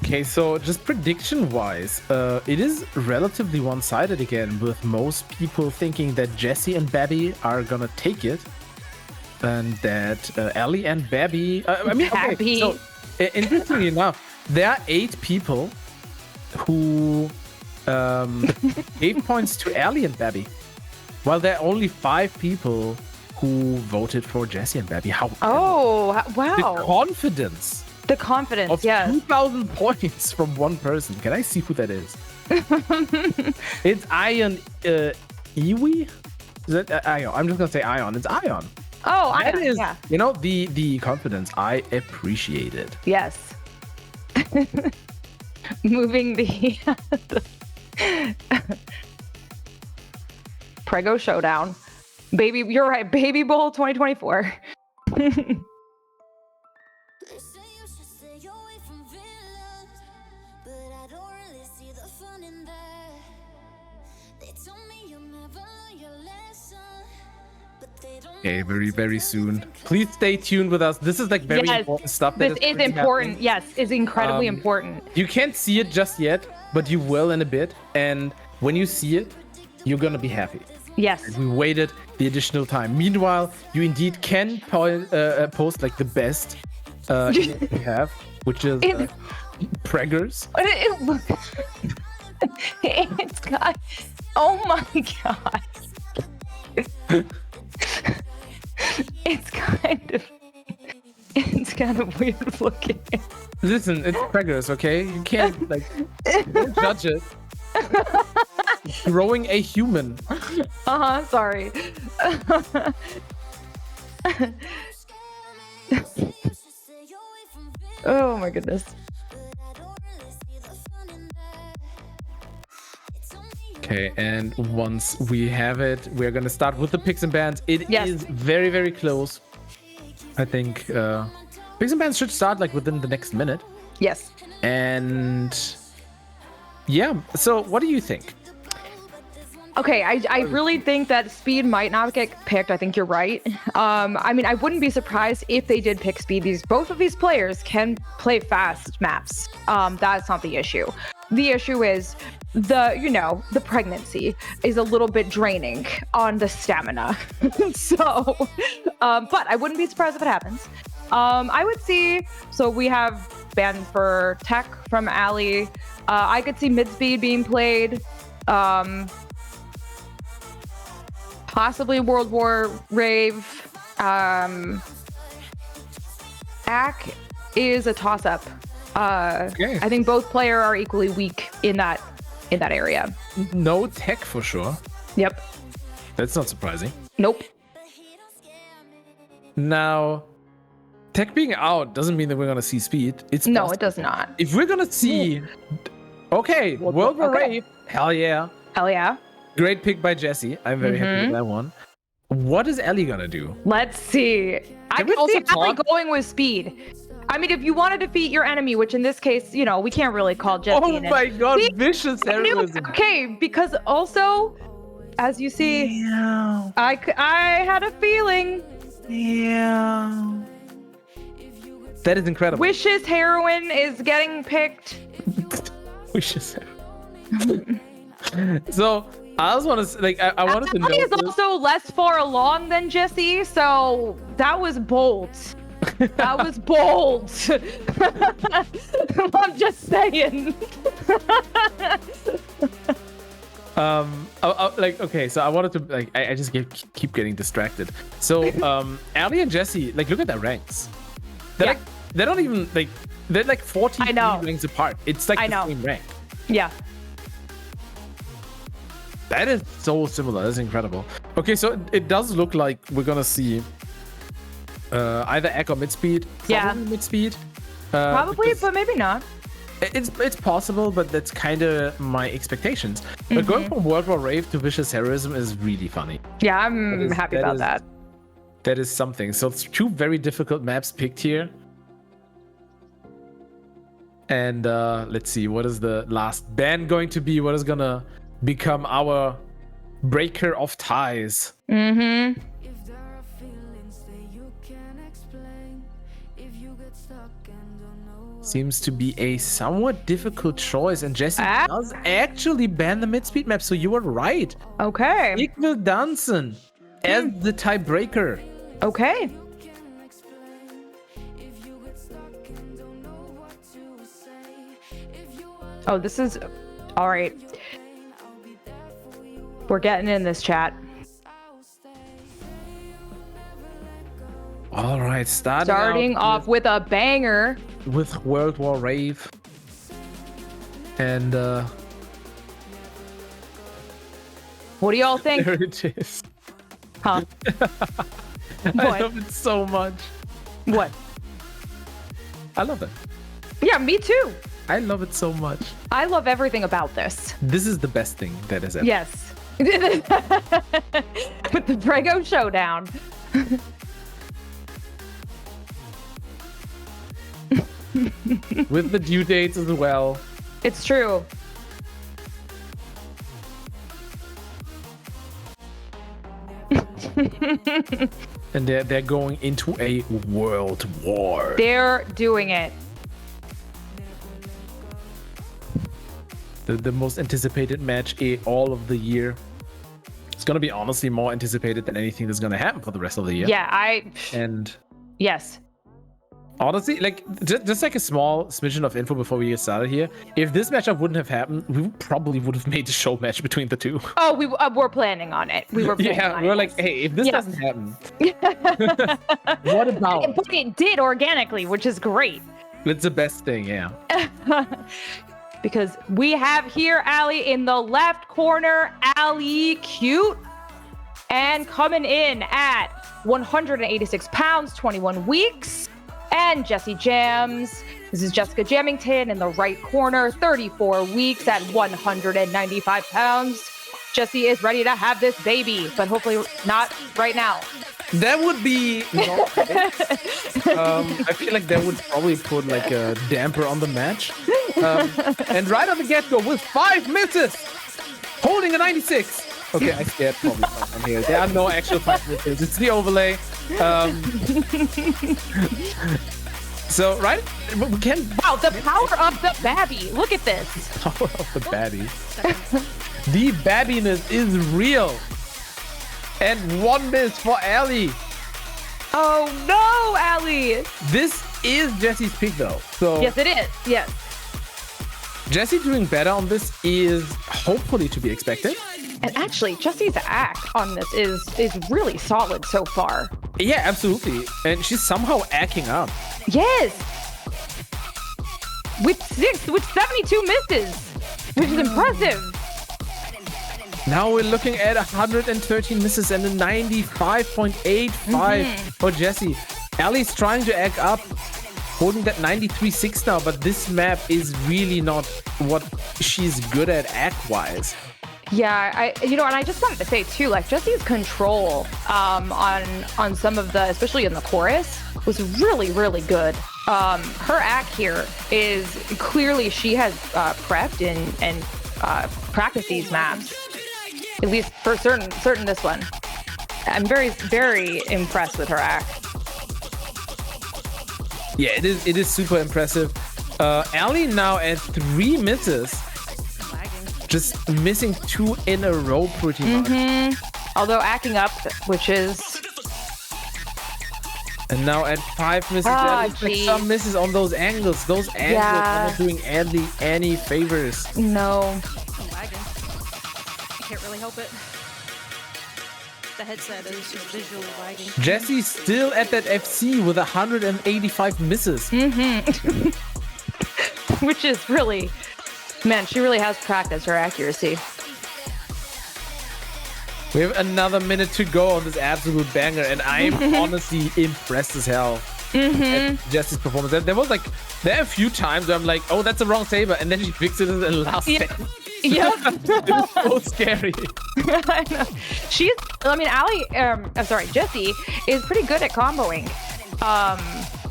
Okay, so just prediction-wise, it is relatively one-sided again, with most people thinking that Jessy and Babby are gonna take it, and that Allie and Babby. Okay, so interestingly enough, there are 8 people who gave points to Allie and Babby, while there are only 5 people who voted for Jessy and Babby. How? Oh, wow! The confidence. The confidence, of yes. 2,000 points from one person. Can I see who that is? It's Ion Iwi? Is that Ion? I'm just gonna say Ion. It's Ion. Oh, that Ion, is, yeah. you know, the confidence. I appreciate it. Yes. Moving the PREGGO Showdown. Baby, you're right. Baby Bowl 2024. Okay, very, very soon. Please stay tuned with us. This is like very important stuff. This is important. Happening. Yes, it's incredibly important. You can't see it just yet, but you will in a bit. And when you see it, you're gonna be happy. Yes. And we waited the additional time. Meanwhile, you indeed can post like the best we have, which is preggers. It's got. Oh my god. It's kind of weird looking. Listen, it's preggers, okay? You can't like don't judge it. It's growing a human. Sorry. Oh my goodness. Okay, and once we have it, we're gonna start with the picks and bands. It is very, very close. I think picks and bands should start like within the next minute. Yes. And yeah, so what do you think? Okay, I really think that speed might not get picked. I think you're right. I mean, I wouldn't be surprised if they did pick speed. Both of these players can play fast maps. That's not the issue. The issue is the pregnancy is a little bit draining on the stamina. So, but I wouldn't be surprised if it happens. I would see, so we have banned for tech from Allie. I could see mid speed being played. Possibly World War Rave. Ack is a toss-up. Okay. I think both players are equally weak in that area. No tech for sure. Yep. That's not surprising. Nope. Now, tech being out doesn't mean that we're gonna see speed. It's No, possible. it does not. If we're gonna see, okay, World War Okay. Rave, hell yeah, Hell yeah. great pick by Jesse. I'm very happy with that one. What is Ellie gonna do? Let's see. I we can see also Allie talk- going with speed. I mean, if you want to defeat your enemy, which in this case, you know, we can't really call Jesse Oh an my enemy. god, See? vicious I knew- heroism. Okay, because also, as you see, Yeah. I had a feeling. Yeah. That is incredible. Wish's heroine is getting picked. Wishes. So I just want to like I wanted to know. Allie is also less far along than Jesse, so that was bold. That was bold. I'm just saying. Like okay, so I wanted to like I just keep getting distracted. So Allie and Jesse, like look at their ranks. They're Yeah. like they're not even like they're like 14 I know. ranks apart. It's like I the know. same rank. Yeah. That is so similar. That's incredible. Okay, so it does look like we're gonna see either Eck or mid speed. Yeah. Mid speed. Probably, because but maybe not. it's possible, but that's kind of my expectations. But going from World War Rave to Vicious Heroism is really funny. Yeah, I'm That is- happy that about is- that. That is something. So it's two very difficult maps picked here. And let's see, what is the last band going to be? What is gonna become our breaker of ties? Mm-hmm. Seems to be a somewhat difficult choice, and Jesse Ah. does actually ban the mid-speed map, so you were right. Okay. Equal Danson as the tiebreaker. Okay. Oh, this is all right. We're getting in this chat. All right, Starting off with a banger. with World War Rave. And What do y'all think? there it is. Huh? I What? love it so much. What? I love it. Yeah, me too. I love it so much. I love everything about this. This is the best thing that has ever. Yes. With the PREGGO showdown. With the due dates as well. It's true. And they're going into a world war. They're doing it. The most anticipated match all of the year. It's gonna be honestly more anticipated than anything that's gonna happen for the rest of the year. Yeah, And yes. honestly, like just like a small smidgen of info before we get started here. If this matchup wouldn't have happened, we probably would have made the show match between the two. Oh, we were planning on it. We were planning Yeah, on we're it. like, hey, if this Yeah. doesn't happen, what about? But it did organically, which is great. It's the best thing, yeah. Because we have here Allie in the left corner, AllieeCute. And coming in at 186 pounds, 21 weeks. And JessyJams. This is Jessica Jamington in the right corner, 34 weeks at 195 pounds. Jessie is ready to have this baby, but hopefully not right now. That would be. I feel like that would probably put like a damper on the match. And right on the get-go with 5 misses, holding a 96. Okay, I scared probably from here. There are no actual 5 misses. It's the overlay. So right, we can. Wow, the power of the babby. Look at this. Power of the baddie. The babbiness is real. And 1 miss for Allie. Oh no, Allie. This is Jesse's pick though. So Yes, it is. Yes. Jesse doing better on this is hopefully to be expected. And actually, Jesse's act on this is really solid so far. Yeah, absolutely. And she's somehow acting up. Yes. With 72 misses, which is impressive. Now we're looking at 113 misses and a 95.85 for Jessie. Allie's trying to act up, holding that 93.6 now, but this map is really not what she's good at act-wise. Yeah, and I just wanted to say too, like Jessie's control on some of the, especially in the chorus, was really, really good. Her act here is clearly she has prepped and practiced these maps, at least for certain this one. I'm very, very impressed with her act. Yeah, it is super impressive. Allie now at 3 misses. Just missing 2 in a row pretty much. Although acting up, which is... And now at 5 misses, like some misses on those angles. Those angles are not doing Allie any favors. No. I'm lagging. I can't really help it. The headset is just visually lagging. Jessie still at that FC with 185 misses. Which is really... Man, she really has practiced her accuracy. We have another minute to go on this absolute banger, and I'm honestly impressed as hell at Jessie's performance. There are a few times where I'm like, oh, that's the wrong saber, and then she fixes it in the last second. Yep. It's so scary. I know. Jessie is pretty good at comboing.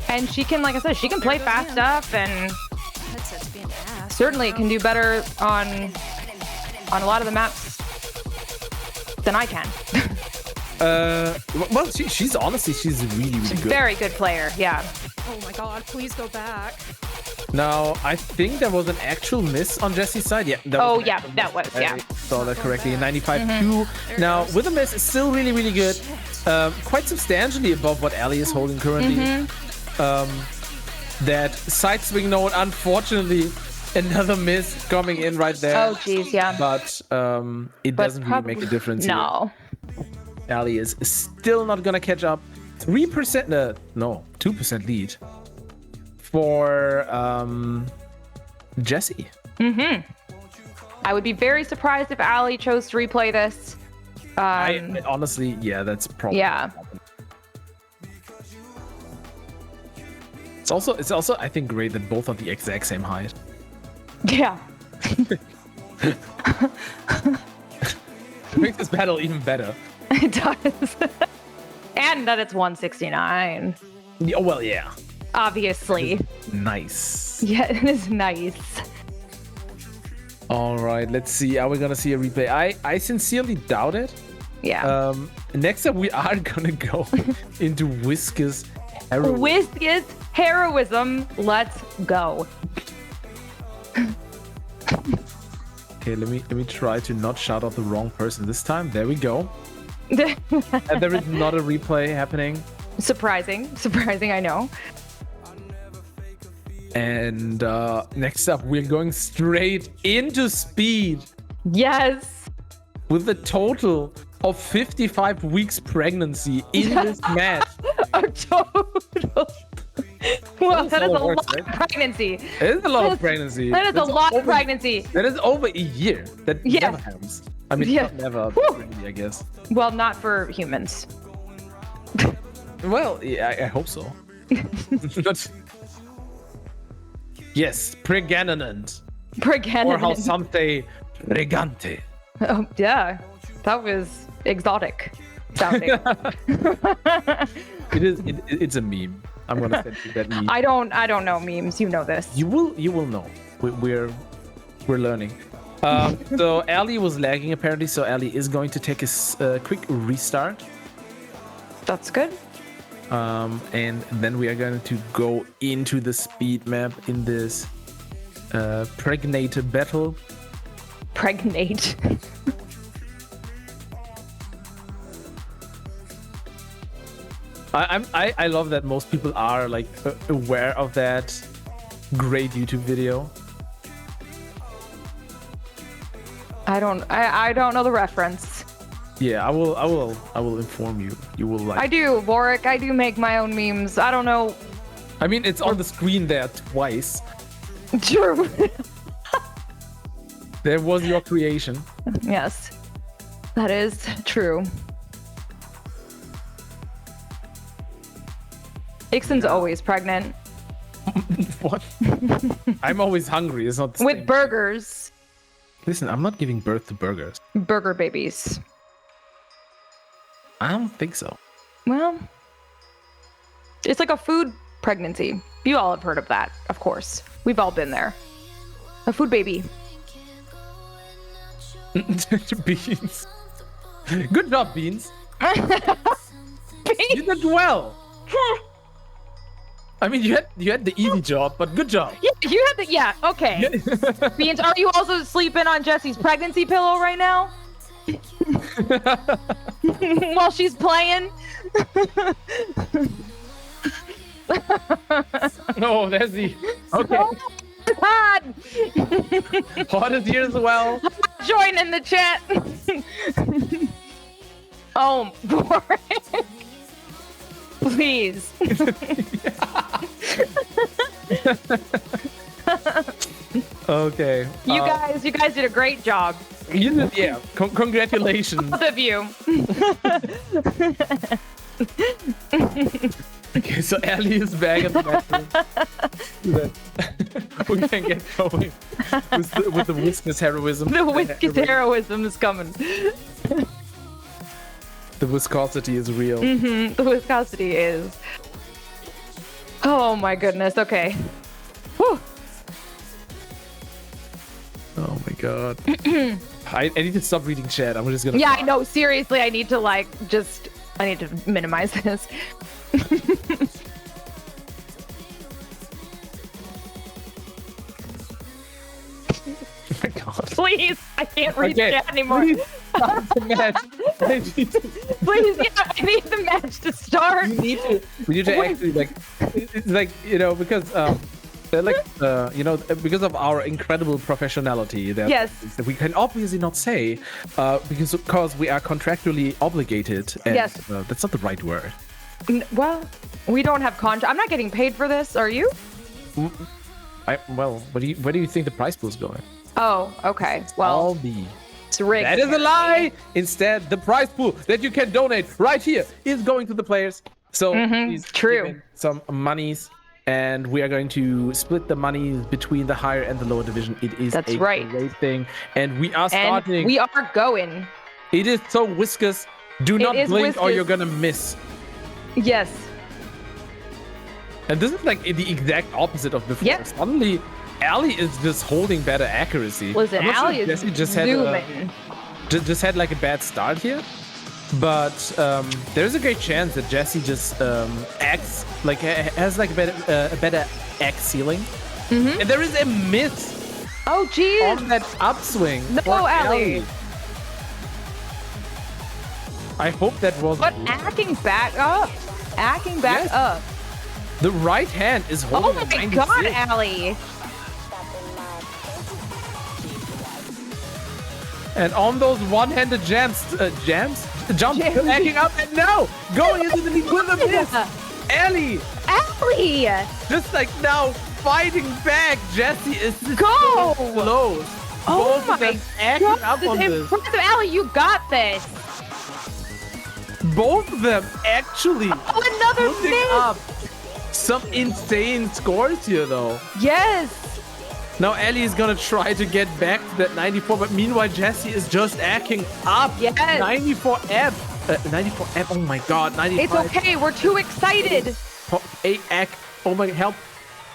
And she can, like I said, she can play fast stuff, and Headset's being ass. certainly it can do better on a lot of the maps than I can. Well, she's really, really good. Very good player, yeah. Oh my god, please go back. Now, I think there was an actual miss on Jessie's side. Yeah. That was. I saw that correctly. 95.2. Now, with a miss, it's still really, really good. Quite substantially above what Allie is holding currently. That side swing note, unfortunately, another miss coming in right there. Oh, jeez, yeah. But it doesn't really make a difference here. No. Allie is still not gonna catch up. 3%, 2% lead for Jessie. I would be very surprised if Allie chose to replay this. I honestly, yeah, that's probably. Yeah. It's also I think great that both are the exact same height. Yeah. It makes this battle even better. It does. And that it's 169. Oh well, yeah. Obviously. Nice. Yeah, it is nice. All right, let's see. Are we gonna see a replay? I sincerely doubt it. Yeah. Next up, we are gonna go into Whiskers heroism. Whiskers heroism. Let's go. Okay, let me try to not shout out the wrong person this time. There we go. And there is not a replay happening. Surprising, I know. And next up, we're going straight into speed. Yes. With a total of 55 weeks pregnancy in this match. A total. Well, that is a lot of pregnancy. It is a lot of pregnancy. That is a lot of pregnancy. That is over a year. That never happens. I mean, not never, really, I guess. Well, not for humans. Well, yeah, I hope so. But yes, pregnant. Or how some say, pregante. Oh, yeah. That was exotic sounding. It's a meme. I'm gonna send you that meme. I don't know memes. You know this. You will know. We're learning. So Allie was lagging apparently, so Allie is going to take a quick restart. That's good. And then we are going to go into the speed map in this pregnate battle. Pregnate. I love that most people are like aware of that great YouTube video. I don't know the reference. Yeah, I will inform you. You will like. I do, Warwick. I do make my own memes. I don't know. I mean, it's on the screen there twice. True. There was your creation. Yes, that is true. Ixon's always pregnant. What? I'm always hungry. It's not the With same. burgers. Listen, I'm not giving birth to burgers. Burger babies. I don't think so. Well, it's like a food pregnancy. You all have heard of that, of course. We've all been there. A food baby. Beans. Good job, Beans. You did well. I mean, you had the easy job, but good job. Yeah, you had the okay. Beans, are you also sleeping on Jesse's pregnancy pillow right now? While she's playing? No, there's the okay. Hot. Hot is here as well. Join in the chat. Oh, boy. Please. Okay. You guys did a great job. You did, yeah. Congratulations. Both of you. Okay, so Allie is back at the bedroom. We can get going with the Whiskas heroism. The Whiskas heroism is coming. The viscosity is real. The viscosity is. Oh my goodness. Okay. Whew. Oh my god. I need to stop reading chat. I'm just gonna. Yeah, I know. Seriously, I need to I need to minimize this. Oh my god. Please, I can't read Okay, chat anymore. Please start the match. Please, yeah, I need the match to start. We need to actually because because of our incredible professionality that Yes. we can obviously not say because we are contractually obligated and Yes. that's not the right word. Well, we don't have contract. I'm not getting paid for this. Are you? Where do you think the prize pool is going? Oh, okay. Well, it's rigged. That is a lie. Instead, the prize pool that you can donate right here is going to the players. So please true. give in some monies, and we are going to split the money between the higher and the lower division. It is That's a right. great thing, and we are And starting. we are going. It is so Whiskas. Do not is blink or Whiskas. you're gonna miss. Yes. And this is like the exact opposite of before. Yep. Suddenly, Allie is just holding better accuracy. Listen, I'm not sure Allie if is Jessie just had zooming. just had like a bad start here, but there's a great chance that Jessie just acts like has like a better axe ceiling, and there is a miss Oh, geez. on that upswing. No, for Allie. I hope that was. But acting back up. Acting back Yes. up. The right hand is Oh holding. my 96. god, Allie. And on those one-handed jumps, Jams. backing up and now going into the lead with a miss. Allie, Allie. just like now fighting back. Jessie is Go. so close. Oh Both of my them acting god. up on This this. impressive. Allie, you got this. Both of them actually Oh, another putting miss. up some insane scores here, though. Yes. Now Allie is gonna try to get back to that 94, but meanwhile Jessie is just acting up. Yes. 94 F. 94 F. Oh my god. 95. It's okay. We're too excited. 8 ack. Oh my help.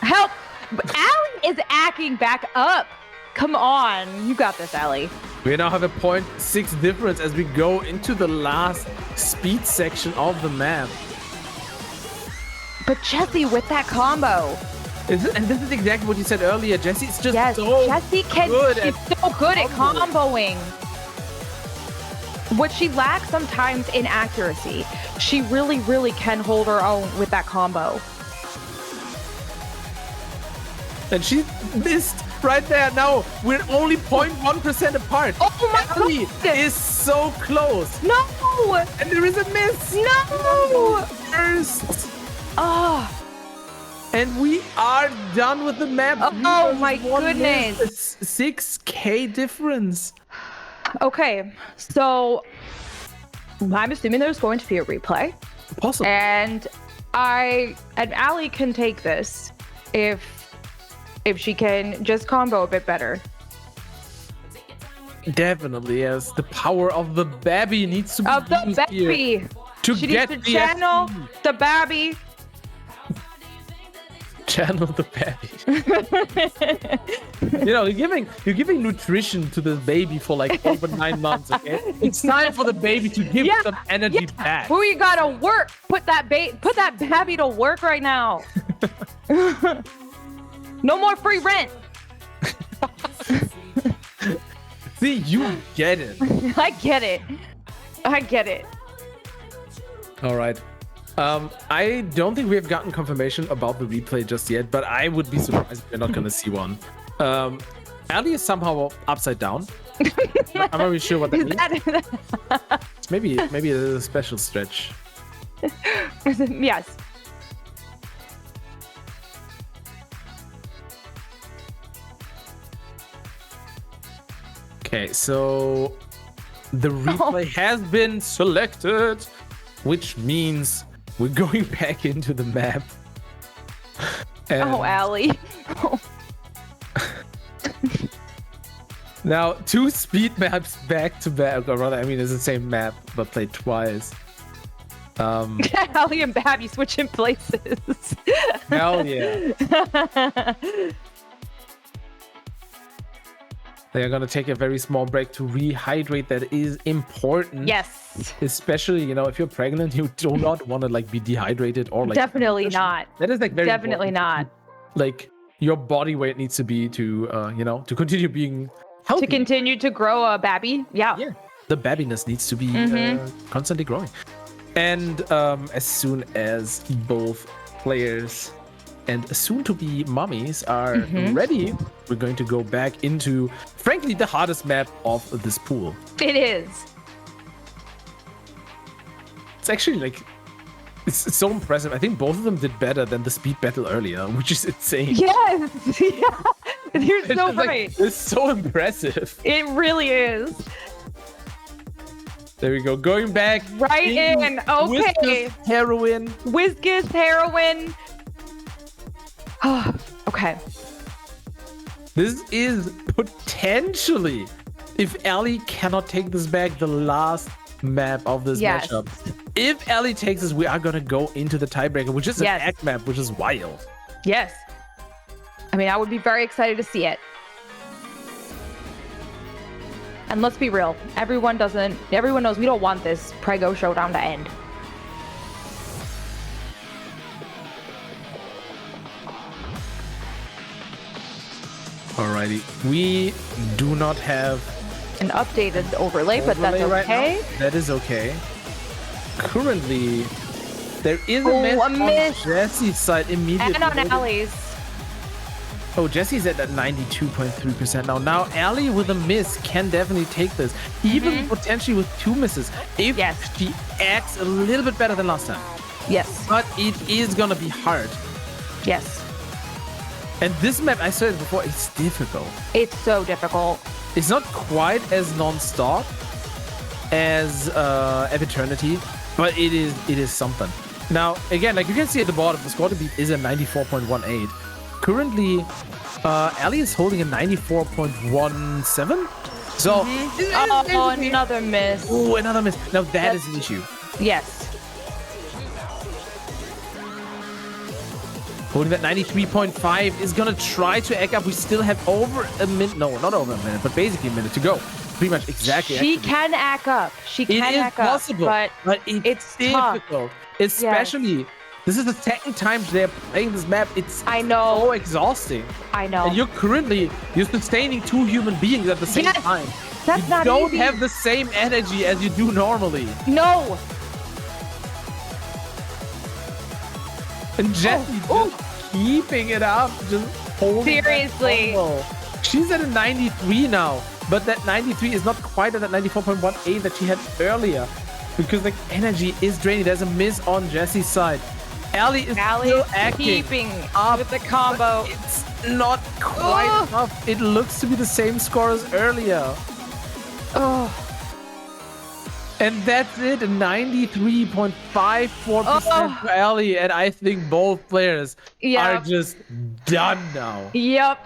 Help. Allie is acting back up. Come on. You got this, Allie. We now have a 0.6 difference as we go into the last speed section of the map. But Jessie with that combo. And this is exactly what you said earlier. Jessie is just Yes, so Jessie good she's so good at comboing. What she lacks sometimes in accuracy, she really, really can hold her own with that combo. And she missed right there. No, we're only 0.1% apart. Oh my Allie God. is so close. No! And there is a miss. No! First. Oh, And we are done with the map. Oh my One miss. goodness. It's 6K difference. okay. So I'm assuming there's going to be a replay. Possible. And Allie can take this if she can just combo a bit better. Definitely, yes. The power of the babby needs to be Of the used here Babby. to She get needs to the channel FP. the Babby. Channel the babby. You know, you're giving nutrition to the baby for like over 9 months. Okay, it's time for the baby to give Yeah, some energy back. We gotta work. Put that Babby to work right now. No more free rent. See, you get it. I get it. I get it. All right. I don't think we have gotten confirmation about the replay just yet, but I would be surprised if we're not going to see one. Allie is somehow upside down. I'm not really sure what that means. Maybe a special stretch. Yes. Okay, so the replay has been selected, which means we're going back into the map. And Oh, Allie. now 2 speed maps back to back, or rather, I mean, it's the same map but played twice. Allie and Babby switching places. Hell yeah. They are gonna take a very small break to rehydrate. That is important. Yes. Especially, you know, if you're pregnant, you do not want to like be dehydrated or like. Definitely not. That is like very Definitely important. not. Like your body weight needs to be to, you know, to continue being healthy. To continue to grow a Babby. Yeah. Yeah. The babbiness needs to be constantly growing. And as soon as both players and soon-to-be mummies are ready, we're going to go back into, frankly, the hardest map of this pool. It is. It's actually like, it's so impressive. I think both of them did better than the speed battle earlier, which is insane. Yes. Yeah. You're It's so just, like, right. it's so impressive. It really is. There we go. Going back. Right in. Okay. Whiskas heroin. Whiskas heroin. Okay. This is potentially, if Allie cannot take this back, the last map of this Yes. matchup. If Allie takes this, we are gonna go into the tiebreaker, which is Yes. an act map, which is wild. Yes. I mean, I would be very excited to see it. And let's be real. Everyone knows we don't want this PREGGO showdown to end. Alrighty. We do not have An updated overlay, but that's overlay right okay. now. That is okay. Currently, there is Oh, a miss a on miss. Jesse's side immediately. And on Allie's. Oh, Jesse's at 92.3% now. Now, Allie with a miss can definitely take this. Even potentially with 2 misses. If Yes. she acts a little bit better than last time. Yes. But it is gonna be hard. Yes. And this map, I said it before, it's difficult. It's so difficult. It's not quite as non-stop as Eternity, but it is something. Now, again, like you can see at the bottom, the score to beat is a 94.18. Currently, Allie is holding a 94.17. So, Oh, another miss. oh, another miss. Now that is an issue. Yes. Holding that 93.5 is gonna try to egg up. We still have over a minute. No, not over a minute, but basically a minute to go. Pretty much exactly. She actually. can act up. She It can is act possible, up. But it's tough. difficult. Especially, this is the second time they're playing this map. It's I know. so exhausting. I know. And you're sustaining 2 human beings at the same Yes. time. That's you not don't easy. have the same energy as you do normally. No. And Jesse Oh. just keeping it up, just holding that Seriously. combo. She's at a 93 now, but that 93 is not quite at that 94.18 that she had earlier, because like energy is draining. There's a miss on Jessy's side. Allie is still acting keeping up with the combo. It's not quite enough. It looks to be the same score as earlier. Oh. And that's it, 93.54% for Allie, and I think both players are just done now. Yep.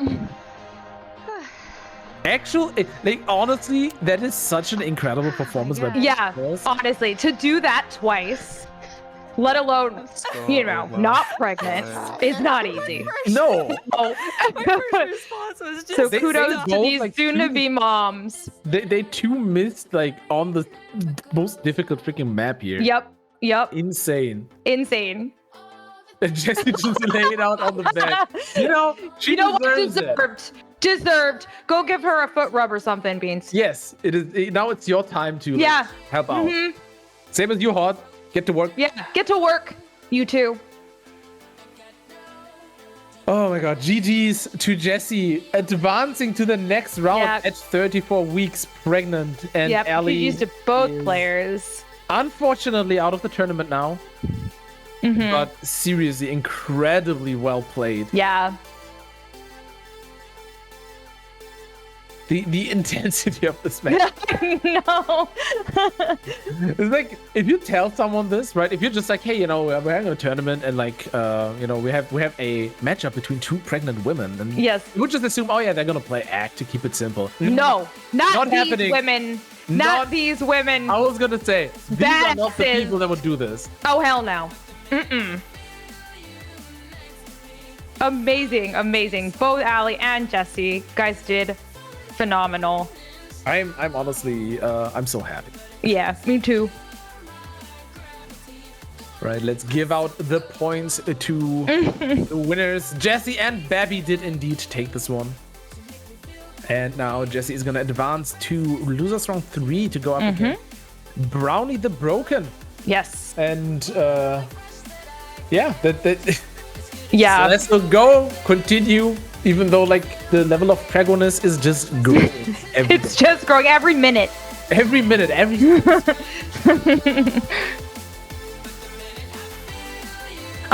Actually, like honestly, that is such an incredible performance by both players. Honestly, to do that twice, let alone, you know, not pregnant, is not easy. No. So kudos to these like, soon-to-be moms. They two missed like on the most difficult freaking map here. Yep. Insane. Insane. And Jessie just laid out on the bed. You know, she deserves it. Deserved. Go give her a foot rub or something, Beans. Yes, it is. Now it's your time to like, help out. Same as you, Hot. Get to work. Yeah, get to work. You too. Oh my god. GG's to Jessie, advancing to the next round at 34 weeks pregnant. And Allie GG's to both players. Unfortunately out of the tournament now. But seriously, incredibly well played. Yeah. The intensity of this match. No. It's like if you tell someone this, right? If you're just like, hey, you know, we're having a tournament and like, you know, we have a matchup between two pregnant women, and you would just assume, oh yeah, they're gonna play act to keep it simple. No, not these happening. women. Not these women. I was gonna say these are not the people that would do this. Oh hell no. Amazing. Both Allie and Jessie, guys did phenomenal. I'm honestly I'm so happy. Yeah, me too. Right, let's give out the points to the winners. Jessie and Babby did indeed take this one. And now Jessie is gonna advance to losers round 3 to go up against Brownie the Broken. Yes. And yeah, yeah. So let's go continue. Even though like the level of PREGGO-ness is just growing. It's just growing every minute. Every minute. I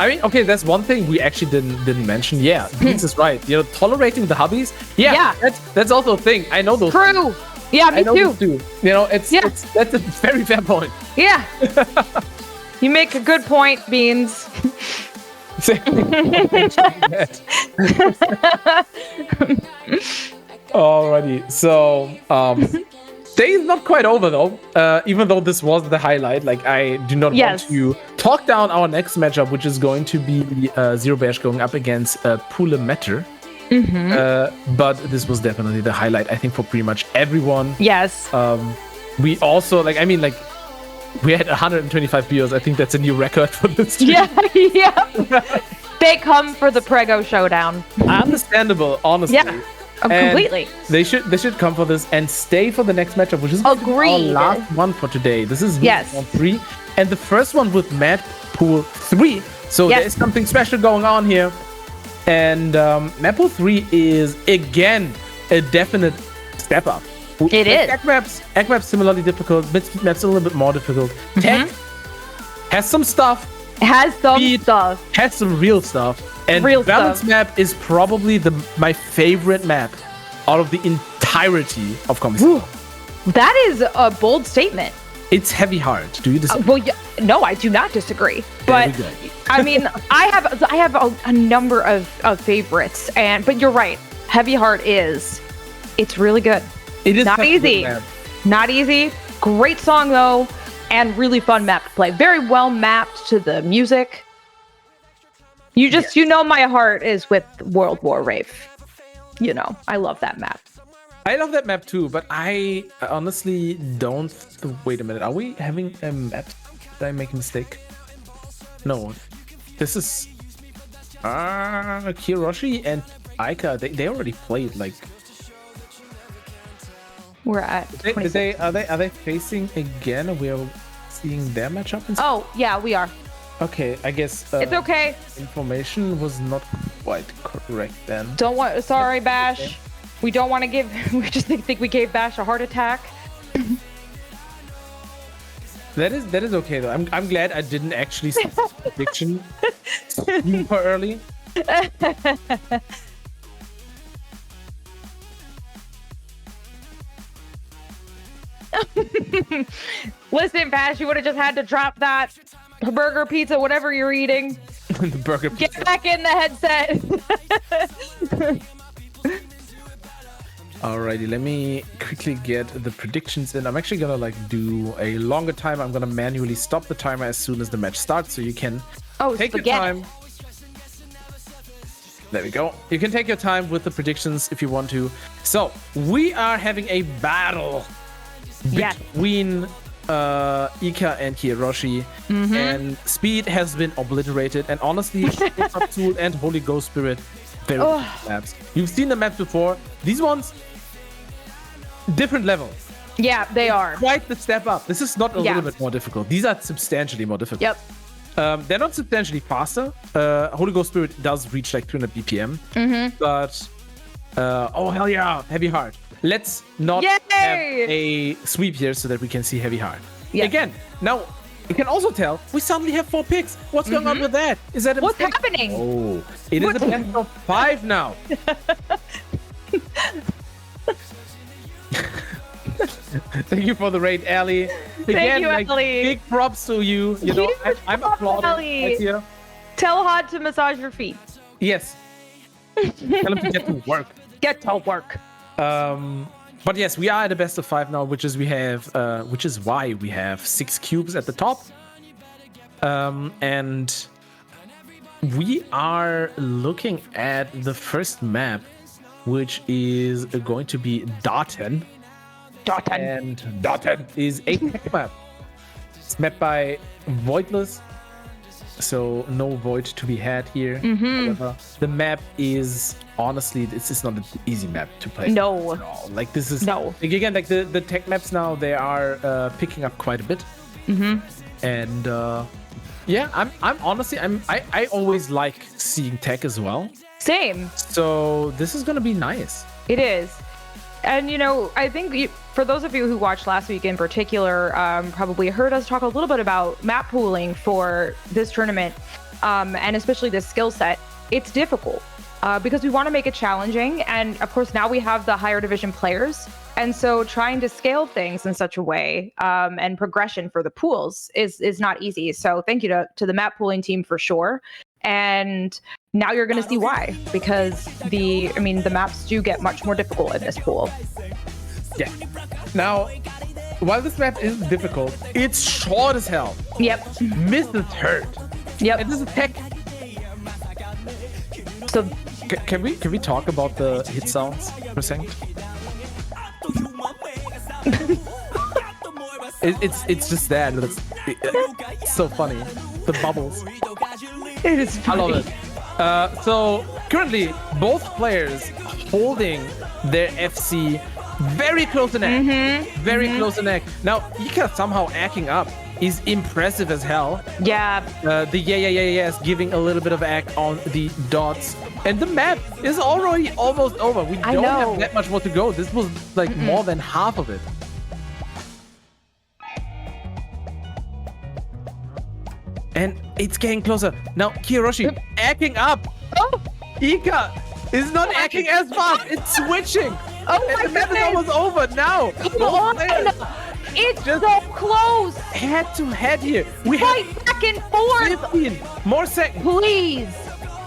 mean, okay, that's one thing we actually didn't mention. Yeah, Beans is right. You know, tolerating the hubbies. Yeah. That's also a thing. I know those. True. Yeah, me too. You know, it's that's a very fair point. Yeah. You make a good point, Beans. Alrighty, so day is not quite over though. Even though this was the highlight, like I do not want to talk down our next matchup, which is going to be Zerobash going up against Pulemetr. But this was definitely the highlight, I think, for pretty much everyone. Yes. We also we had 125 viewers. I think that's a new record for this stream. Yeah. They come for the PREGGO showdown. Understandable, honestly. Yeah, completely. They should come for this and stay for the next matchup, which is our last one for today. This is round 3, and the first one with Mad Pool 3. So there is something special going on here. And Mad Pool 3 is again a definite step up. It is. Egg maps similarly difficult. Maps a little bit more difficult. Tech has some stuff. Has some real stuff. And Balance map is probably my favorite map out of the entirety of Comic. That is a bold statement. It's heavy hard. Do you disagree? Well, no, I do not disagree. But I mean, I have a number of favorites, but you're right. Heavy Heart it's really good. It is not easy. Not easy. Great song though, and really fun map to play. Very well mapped to the music. You know my heart is with World War Rave. You know, I love that map. I love that map too, but I honestly don't. Wait a minute. Are we having a map? Did I make a mistake? No. This is Kiyoroshi and Aika. They already played like. We're at. Are they facing again? We're seeing their matchup. Oh yeah, we are. Okay, I guess it's okay. Information was not quite correct then. Sorry, Bash. We don't want to give. We just think we gave Bash a heart attack. That is okay though. I'm glad I didn't actually see the prediction super early. Listen, Bash, you would have just had to drop that burger, pizza, whatever you're eating. The burger pizza. Get back in the headset. Alrighty, let me quickly get the predictions in. I'm actually gonna like do a longer time. I'm gonna manually stop the timer as soon as the match starts, so you can take your time. There we go. You can take your time with the predictions if you want to. So we are having a battle between Ika and Kiyoroshi, and Speed has been obliterated. And honestly, Up Tool and Holy Ghost Spirit, very good maps. You've seen the maps before. These ones, different level. Yeah, they are. Quite the step up. This is not a little bit more difficult. These are substantially more difficult. Yep. They're not substantially faster. Holy Ghost Spirit does reach like 300 BPM. But, oh hell yeah, Heavy Heart. Let's not have a sweep here so that we can see Heavy Heart. Again, now you can also tell we suddenly have 4 picks. What's going on with that? Is that a What's mistake? happening? Oh, it is a best of 5 now. Thank you for the raid, Allie. Again, you, like, Allie. big props to you. You know, I'm applauding right here. Tell Hod to massage your feet. Yes. Tell him to get to work. Get to work. But yes, we are at a best of 5 now, which is why we have 6 cubes at the top. And we are looking at the first map, which is going to be Darten. And Darten is a tech map. It's mapped by Voidless, so no void to be had here. However, the map is honestly, this is not an easy map to play. No. Like this is like, again, like the tech maps now, they are picking up quite a bit. And yeah, I'm honestly, I always like seeing tech as well. Same. So this is gonna be nice. It is. And, you know, I think for those of you who watched last week in particular, probably heard us talk a little bit about map pooling for this tournament, and especially this skill set. It's difficult because we want to make it challenging. And of course, now we have the higher division players. And so trying to scale things in such a way and progression for the pools is not easy. So thank you to the map pooling team for sure. And now you're going to see why, because the maps do get much more difficult in this pool. Yeah. Now, while this map is difficult, it's short as hell. Yep. Missed the third. Yep. And this is tech. So can we talk about the hit sounds for a second? It's just that. It's so funny. The bubbles. it is funny. I love it. So currently, both players holding their FC very close to neck. Very close to neck. Now, Ika somehow acting up is impressive as hell. Yeah. The yes giving a little bit of act on the dots. And the map is already almost over. We don't have that much more to go. This was like more than half of it. And it's getting closer. Now, Kiyoroshi acting up. Oh. Ika is not acting as fast. It's switching. Oh and my the map is goodness. almost over now. Come on. It's just so close. Head to head here. We Fight have back and forth. 15 more seconds. Please.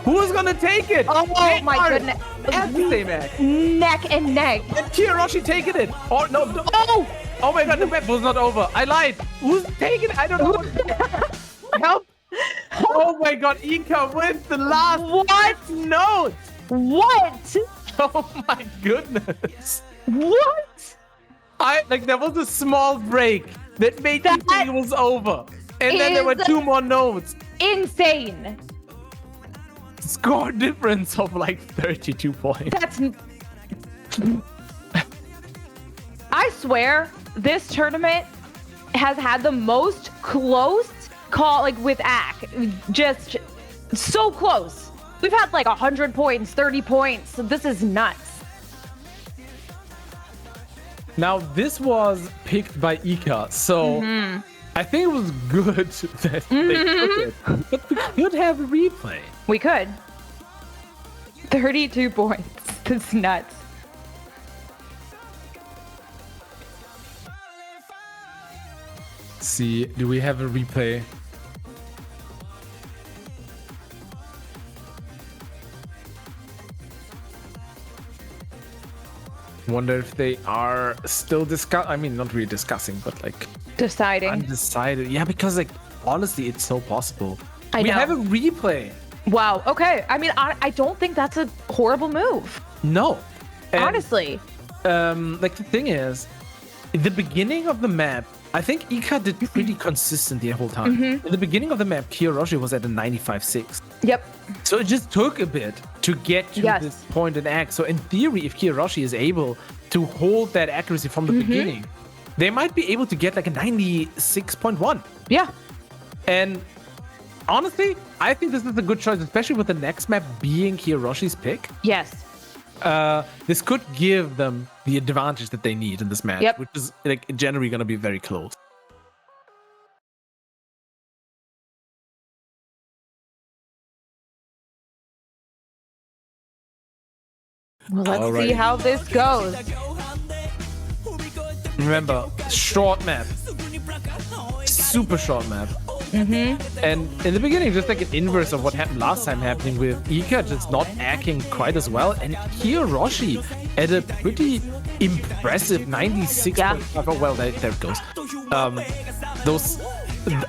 Who's gonna take it? Oh They my are goodness. at the same act. Neck and neck. And Kiyoroshi taking it. Oh no. Oh. Oh my god, the map was not over. I lied. Who's taking it? I don't know. Help. Oh my god, Ika wins the last note. What? Oh my goodness. What? There was a small break that made me think it was over. And then there were 2 more notes. Insane. Score difference of like 32 points. That's... I swear, this tournament has had the most close call, like with AK. Just so close. We've had like 100 points, 30 points. This is nuts. Now, this was picked by Ika, so I think it was good that they took it. But we could have a replay. We could. 32 points. That's nuts. See, do we have a replay? Wonder if they are still I mean, not really discussing, but like Deciding. undecided. Yeah, because like honestly, it's so possible. I We know. have a replay. Wow. Okay. I mean, I don't think that's a horrible move. No. And, Honestly. like the thing is, the beginning of the map, I think Ika did pretty consistent the whole time. In the beginning of the map, Kiyoroshi was at a 95.6. Yep. So it just took a bit to get to Yes. this point in act. So in theory, if Kiyoroshi is able to hold that accuracy from the beginning, they might be able to get like a 96.1. Yeah. And honestly, I think this is a good choice, especially with the next map being Kiyoroshi's pick. Yes. This could give them the advantage that they need in this match, Yep. which is like generally going to be very close. Well, let's Alrighty. see how this goes. Remember, short map. Super short map. And in the beginning, just like an inverse of what happened last time happening with Ika, just not acting quite as well. And Kiyoroshi at a pretty impressive 96. Yeah. Oh, well, there it goes. Those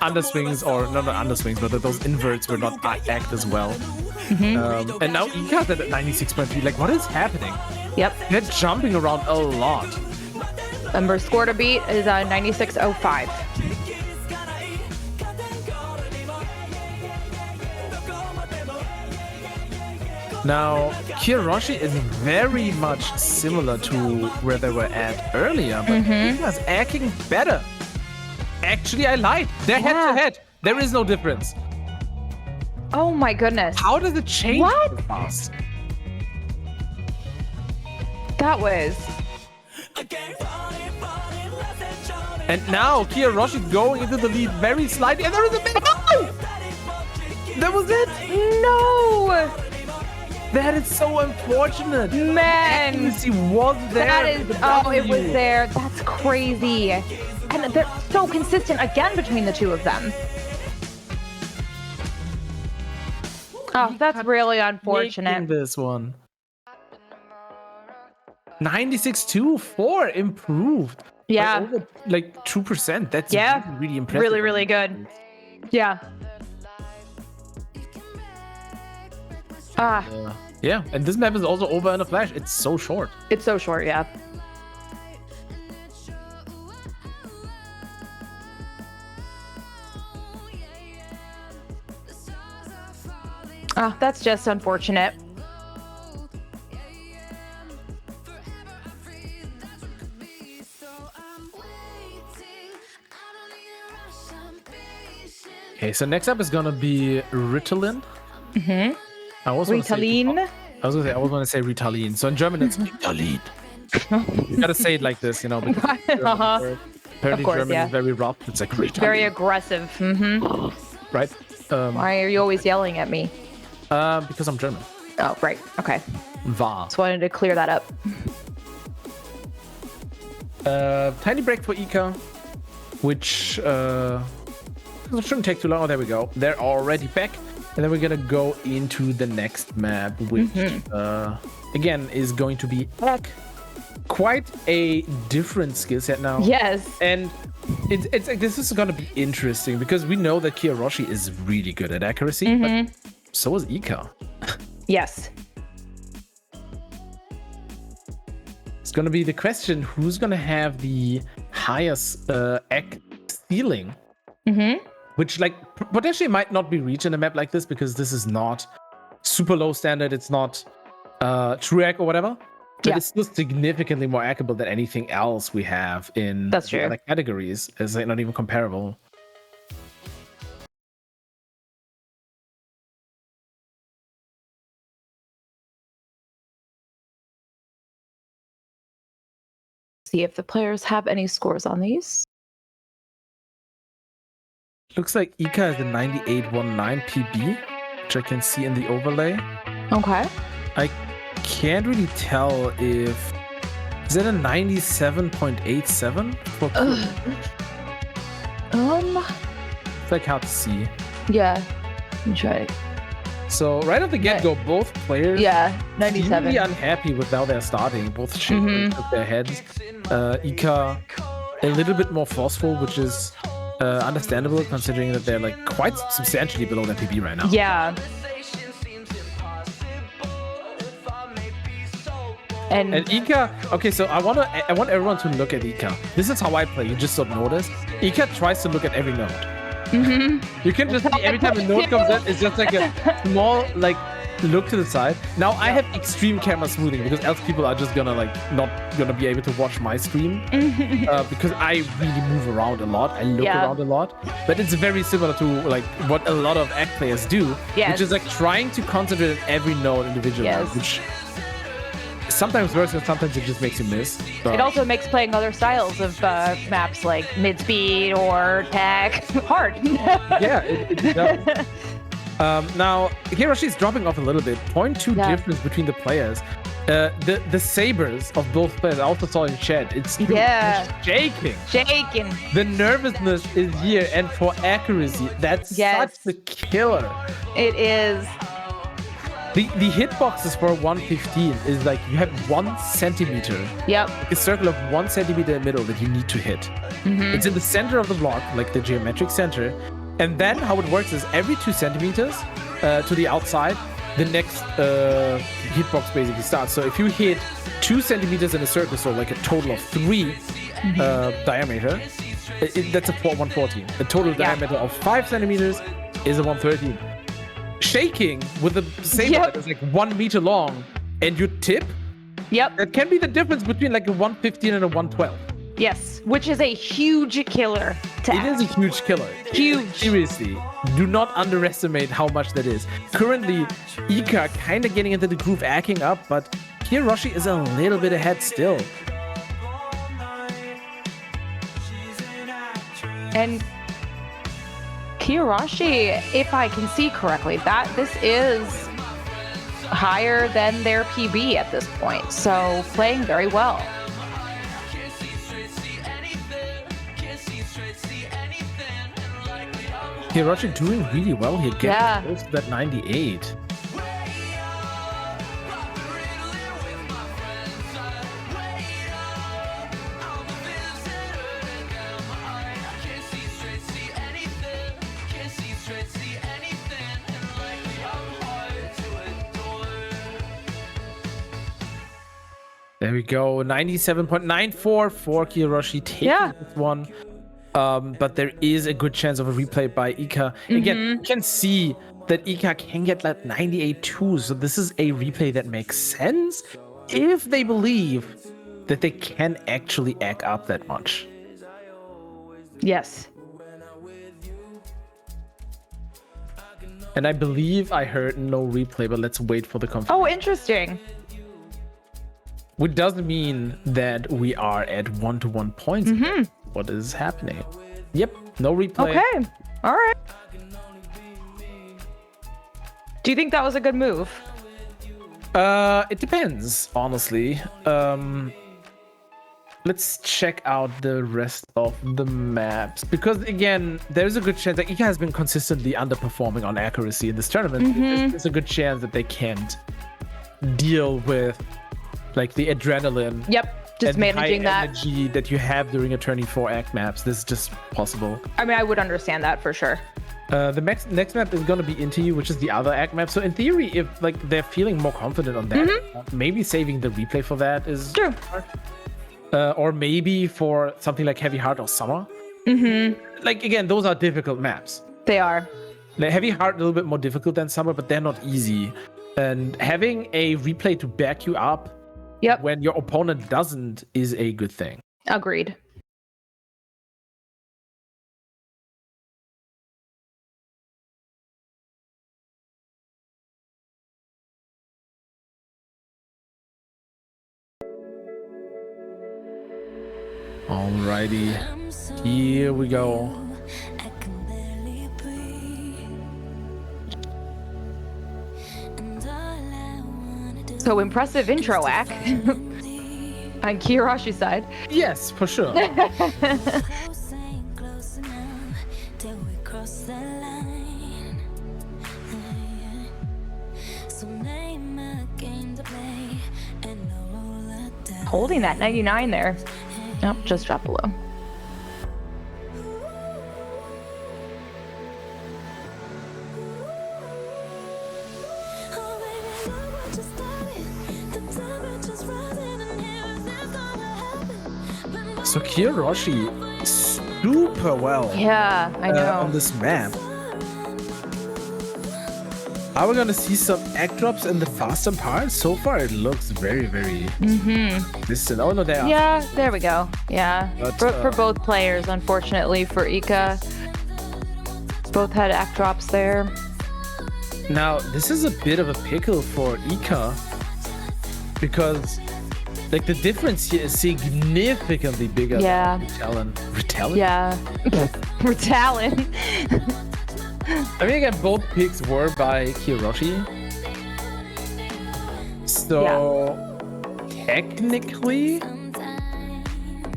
underswings, or not underswings, but those inverts were not act as well. And now Ika's at 96.3. Like, what is happening? Yep. They're jumping around a lot. Number score to beat is 96.05. Now, Kiyoroshi is very much similar to where they were at earlier, but Ika's acting better. Actually, I lied. They're head to head. There is no difference. Oh my goodness. How does it change What? so fast? That was. And now Kiyoroshi going into the lead very slightly, and there is a big. Oh! That was it. No! That is so unfortunate. Man. Accuracy was there. That is. for the Oh, it was W. there. That's crazy. And they're so consistent again between the two of them. Oh, that's really unfortunate. Making this one. 96.24 improved. Yeah. By over, like 2%. That's Yeah. really, really impressive. Really, really good. Yeah. Ah, Yeah, and this map is also over in a flash. It's so short. it's so short, yeah. Ah, that's just unfortunate. Okay, so next up is gonna be Ritalin. I was gonna say- Ritalin. I was gonna say Ritalin. So in German it's Ritalin. You gotta say it like this, you know, because Uh-huh. apparently Of course, German yeah. is very rough. It's like Ritalin, Very aggressive. right? Why are you always yelling at me? Because I'm German. Oh, right. Okay. Va. Just wanted to clear that up. Tiny break for Ika, which shouldn't take too long. Oh, there we go. They're already back. And then we're gonna go into the next map, which again is going to be quite a different skill set now. Yes. And it's like this is gonna be interesting because we know that Kiyoroshi is really good at accuracy, but so is Ika. Yes. It's gonna be the question: who's gonna have the highest ceiling? Which like potentially might not be reached in a map like this because this is not super low standard. It's not true egg or whatever. But Yeah. it's still significantly more hackable than anything else we have in That's the true. other categories. It's like not even comparable. see if the players have any scores on these. Looks like Ika is a 9819 PB, which I can see in the overlay. Okay. I can't really tell if... Is that a 97.87 for It's like hard to see. Yeah. Let me try it. So right off the get-go, both players Yeah, seem 97. really unhappy with how they're starting. Both shook their heads. Ika a little bit more forceful, which is understandable considering that they're like quite substantially below their PB right now. Yeah. And Ika, okay, so I want everyone to look at Ika. This is how I play. You just don't notice. Ika tries to look at every node. You can just see every time a node comes in, it's just like a small like look to the side. Now I have extreme camera smoothing because else people are just gonna like not gonna be able to watch my stream because I really move around a lot. I look around a lot, but it's very similar to like what a lot of act players do, which is like trying to concentrate on every node individually, which sometimes works and sometimes it just makes you miss. But it also makes playing other styles of maps like mid-speed or tag hard. Yeah, it does. Now, Kiyoroshi is dropping off a little bit. 0.2 difference between the players. The sabers of both players, I also saw in chat, it's shaking. Shaking. The nervousness is here, and for accuracy, that's such a killer. It is. The hitboxes for 115 is like you have 1 centimeter. Yep. A circle of 1 centimeter in the middle that you need to hit. It's in the center of the block, like the geometric center. And then how it works is every 2 centimeters to the outside, the next hitbox basically starts. So if you hit 2 centimeters in a circle, so like a total of 3 diameter, that's a 114. A total diameter of 5 centimeters is a 113. Shaking with the saber that is like 1 meter long and you tip, that can be the difference between like a 115 and a 112. Yes, which is a huge killer. It is a huge killer. Huge. Seriously, do not underestimate how much that is. Currently, Ika kind of getting into the groove, acting up, but Kiyoroshi is a little bit ahead still. And Kiyoroshi, if I can see correctly, that this is higher than their PB at this point. So playing very well. Kiyoroshi doing really well here, getting close to that 98. There we go, 97.94 for Kiyoroshi taking this one. But there is a good chance of a replay by Ika. Again, you can see that Ika can get like 98 too. So this is a replay that makes sense if they believe that they can actually act up that much. Yes. And I believe I heard no replay, but let's wait for the confirmation. Oh, interesting. Which doesn't mean that we are at 1-to-1 points. What is happening? Yep, no replay. Okay, all right. Do you think that was a good move? It depends, honestly. Let's check out the rest of the maps. Because again, there's a good chance that Ika has been consistently underperforming on accuracy in this tournament. There's a good chance that they can't deal with like the adrenaline. Just and managing high that energy that you have during a turning 4 act maps. This is just possible. I mean, I would understand that for sure. The next map is going to be Into You, which is the other act map. So in theory, if like they're feeling more confident on that, maybe saving the replay for that is true. Or maybe for something like Heavy Heart or Summer. Like again, those are difficult maps. They are. Like, Heavy Heart a little bit more difficult than Summer, but they're not easy. And having a replay to back you up when your opponent doesn't is a good thing. Agreed. Alrighty, here we go. So impressive intro act on Kiyoroshi's side. Yes, for sure. Holding that 99 there. Nope, just drop below. So Kiyoroshi super well Yeah, I know. on this map. Are we gonna see some egg drops in the faster part? So far it looks very, very distant. Oh no, they are. Yeah, there we go. Yeah, But, for both players, unfortunately for Ika. Both had act drops there. Now, this is a bit of a pickle for Ika because like the difference here is significantly bigger Yeah. than Retalent. Yeah. Retalent. I mean, again, both picks were by Kiyoroshi. So, technically,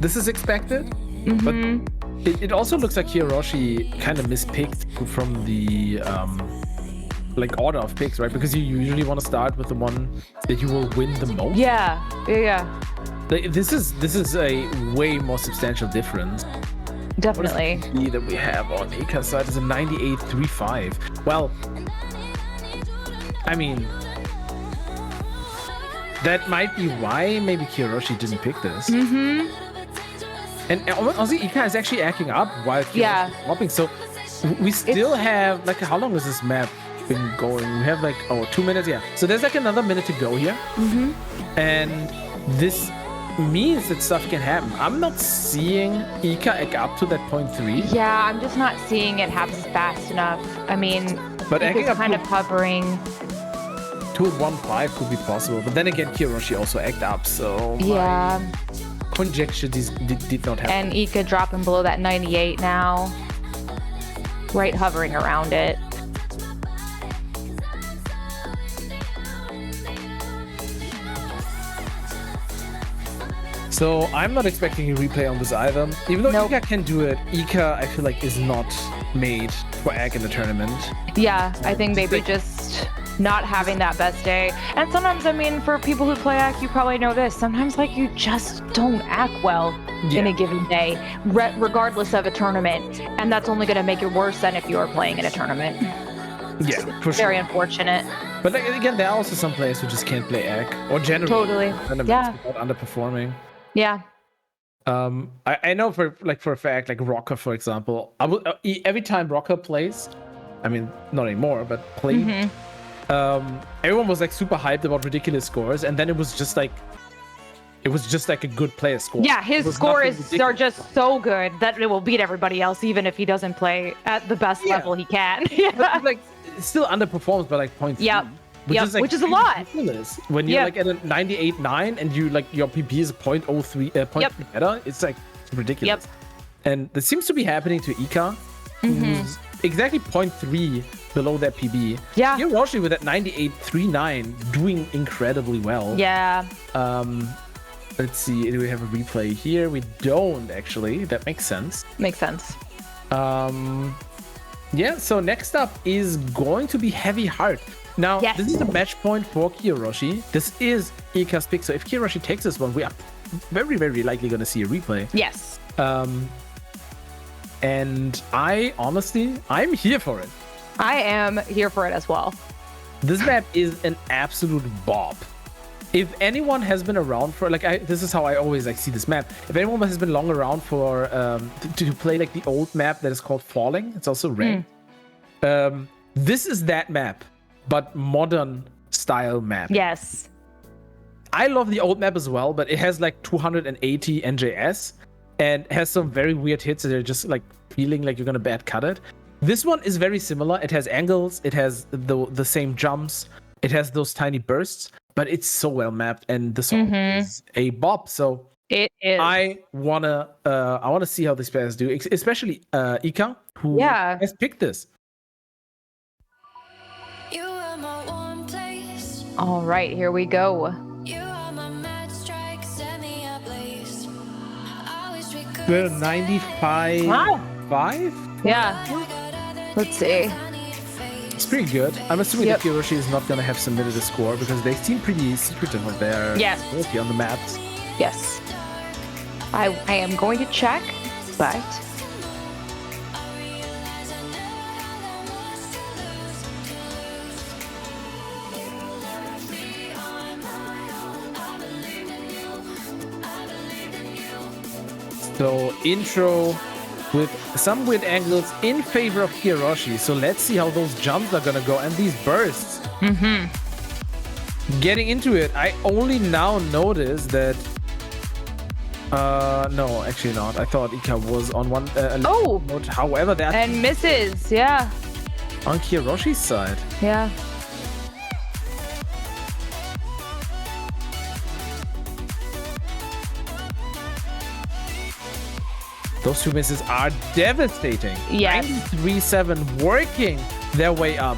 this is expected. But it also looks like Kiyoroshi kind of mispicked from the like order of picks, right? Because you usually want to start with the one that you will win the most. Yeah. Like, this is a way more substantial difference. Definitely. What is the PB that we have on Ika's side is a 98.35. Well, I mean, that might be why maybe Kiyoroshi didn't pick this. And also, Ika is actually acting up while Kiyoroshi is swapping. So we still have, like, how long has this map been going? We have like, 2 minutes, yeah. So there's like another minute to go here. And this means that stuff can happen. I'm not seeing Ika egg up to that 0.3. Yeah, I'm just not seeing it happen fast enough. I mean, But egging it's up kind to of hovering. 2.15 could be possible. But then again, Kiyoroshi also egged up, so Yeah. my conjecture did not happen. And Ika dropping below that 98 now. Right hovering around it. So I'm not expecting a replay on this either. Even though Nope. Ika can do it, Ika I feel like is not made for egg in the tournament. Yeah, I think maybe just not having that best day. And sometimes, I mean, for people who play act, you probably know this. Sometimes, like, you just don't act well in a given day, regardless of a tournament. And that's only going to make it worse than if you are playing in a tournament. Yeah, for Very sure. unfortunate. But like, again, there are also some players who just can't play egg or generally Totally. tournaments Yeah. without underperforming. Yeah. I know for a fact, like Rocker, for example, I will every time Rocker plays, I mean, not anymore, but played. Everyone was like super hyped about ridiculous scores, and then it was just like a good player score. Yeah, his scores are just so good that it will beat everybody else, even if he doesn't play at the best level he can. Yeah. Like, it still underperforms by like 0.3. Yep. Which is a pretty lot. ridiculous. When you're like at a 98.9 and you like your PP is 0.03 better, it's like ridiculous. And this seems to be happening to Ika, who's exactly 0.3 below that PB. Yeah. Kiyoroshi with that 98.39 doing incredibly well. Yeah. Let's see, do we have a replay here? We don't actually. That makes sense. Makes sense. Yeah, so next up is going to be Heavy Heart. Now, this is the match point for Kiyoroshi. This is Ika's pick, so if Kiyoroshi takes this one, we are very, very likely going to see a replay. Yes. And I'm here for it. I am here for it as well. This map is an absolute bop. If anyone has been around for, this is how I always see this map. If anyone has been long around for, to play like the old map that is called Falling, it's also ranked. This is that map, but modern style map. Yes. I love the old map as well, but it has like 280 NJS and has some very weird hits that are just like feeling like you're gonna bad cut it. This one is very similar. It has angles, it has the same jumps, it has those tiny bursts, but it's so well mapped and the song is a bop. So It is. I wanna see how these players do, especially Ika, who Yeah. has picked this. All right, here we go. We're 95. Wow. 5? Yeah. Let's see. It's pretty good. I'm assuming that Kiyoroshi is not gonna have submitted a score because they seem pretty secretive of their ability on the maps. Yes. I am going to check, but So intro with some weird angles in favor of Kiyoroshi. So let's see how those jumps are gonna go and these bursts. Getting into it, I only now noticed that. No, actually not. I thought Ika was on one. Mode. However, that and misses. Yeah. On Kiyoroshi's side. Yeah. Those two misses are devastating. Yes. 93-7 working their way up.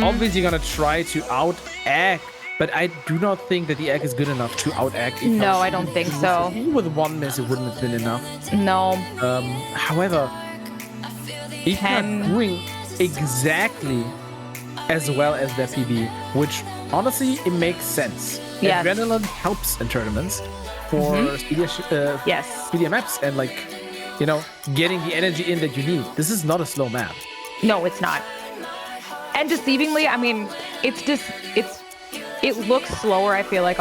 Obviously gonna try to out-act, but I do not think that the act is good enough to out-act. No, I don't think so. Even with one miss, it wouldn't have been enough. No. However, Ika doing exactly as well as their PB, which honestly, it makes sense. Yes. Adrenaline helps in tournaments for speedier maps and like, you know, getting the energy in that you need. This is not a slow map. No, it's not. And deceivingly, I mean, it looks slower, I feel like,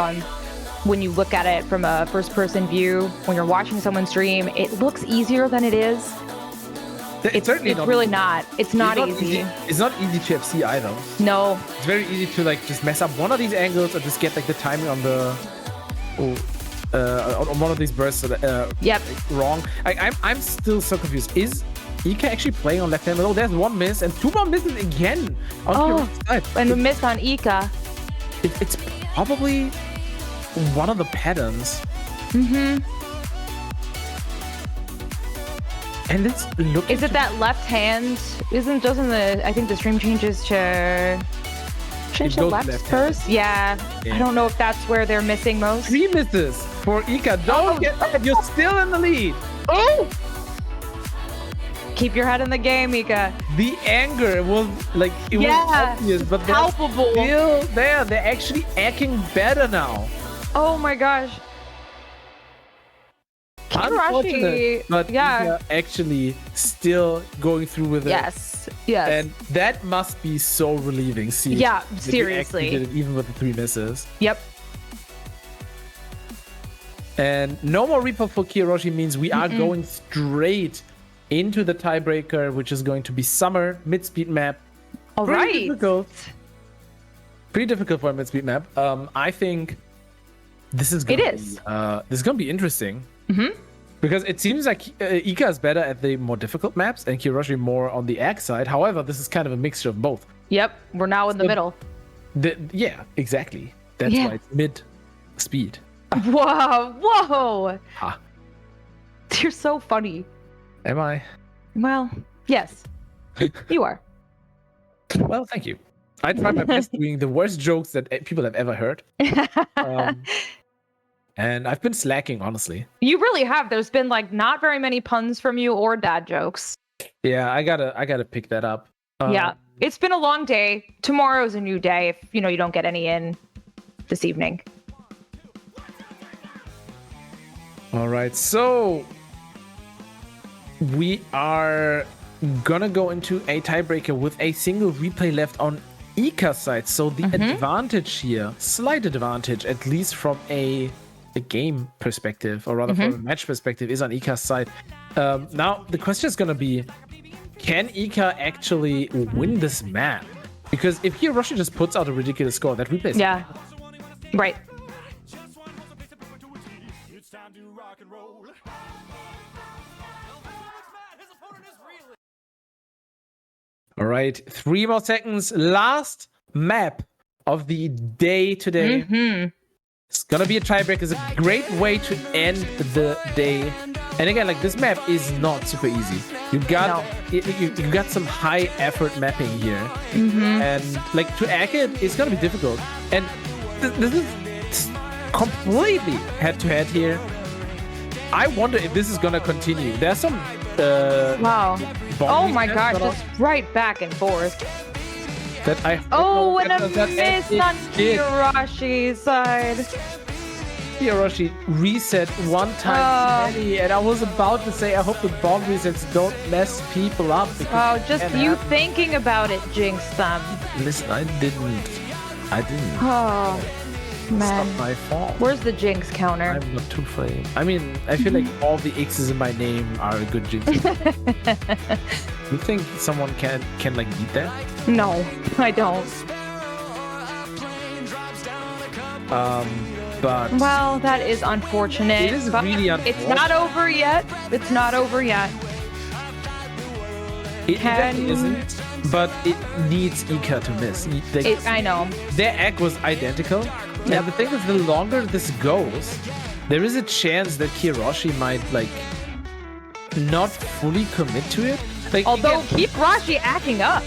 when you look at it from a first-person view. When you're watching someone stream, it looks easier than it is. It's certainly not really easy. not. It's not easy. It's not easy to FC either. No. It's very easy to like just mess up one of these angles or just get like the timing on the on one of these bursts wrong. I'm still so confused. Is Ika actually playing on left hand middle? There's one miss and two more misses again on the side. And a miss on Ika. It's probably one of the patterns. And it's looking. Is it that left hand? I think the stream changes to left first? Yeah. I don't know if that's where they're missing most. 3 misses for Ika. Don't get mad. You're still in the lead. Oh! Keep your head in the game, Ika. The anger was like it was obvious, but they're palpable. Still there. They're actually acting better now. Oh my gosh. Unfortunate, but Ika actually still going through with it. Yes. And that must be so relieving. See. Yeah, seriously. Did it even with the 3 misses. Yep. And no more repo for Kiyoroshi means we are going straight into the tiebreaker, which is going to be summer mid-speed map. All right. Pretty difficult for a mid-speed map. I think this is going to be interesting. Because it seems like Ika is better at the more difficult maps and Kiyoroshi more on the ag side. However, this is kind of a mixture of both. Yep, we're now in the middle. Yeah, exactly. That's why it's mid-speed. Whoa! Ha. You're so funny. Am I? Well, yes. You are. Well, thank you. I tried my best doing the worst jokes that people have ever heard. And I've been slacking, honestly. You really have. There's been like not very many puns from you or dad jokes. Yeah, I gotta pick that up. Yeah, it's been a long day. Tomorrow's a new day if you don't get any in this evening. All right, so we are gonna go into a tiebreaker with a single replay left on Ika's side. So the advantage here, slight advantage, at least from a game perspective, or rather from a match perspective, is on Ika's side. Now, the question is going to be, can Ika actually win this map? Because if Kiyoroshi just puts out a ridiculous score, that replays. Yeah, right. All right, 3 more seconds. Last map of the day today. It's gonna be a tiebreak. It's a great way to end the day. And again, like this map is not super easy. You got you got some high effort mapping here, and like to hack it, it's gonna be difficult. And this is completely head to head here. I wonder if this is gonna continue. There's some Wow. Oh my resets gosh, that are- just right back and forth. that I Oh, and a that miss it on did. Kiyoroshi's side. Kiyoroshi reset one time many, and I was about to say I hope the bomb resets don't mess people up. because Oh, it just can you happen. thinking about it jinxed them. Listen, I didn't. Oh, It's not man. my fault. Where's the jinx counter? I'm not too flame. I mean, I feel like all the X's in my name are a good jinx. You think someone can like beat that? No, I don't. But Well, that is unfortunate. It is but really It's not over yet. It's not over yet. it definitely isn't. But it needs Ika to miss. I know. Their egg was identical. And the thing is, the longer this goes, there is a chance that Kiyoroshi might like not fully commit to it. Like, Although again, Kiyoroshi acting up.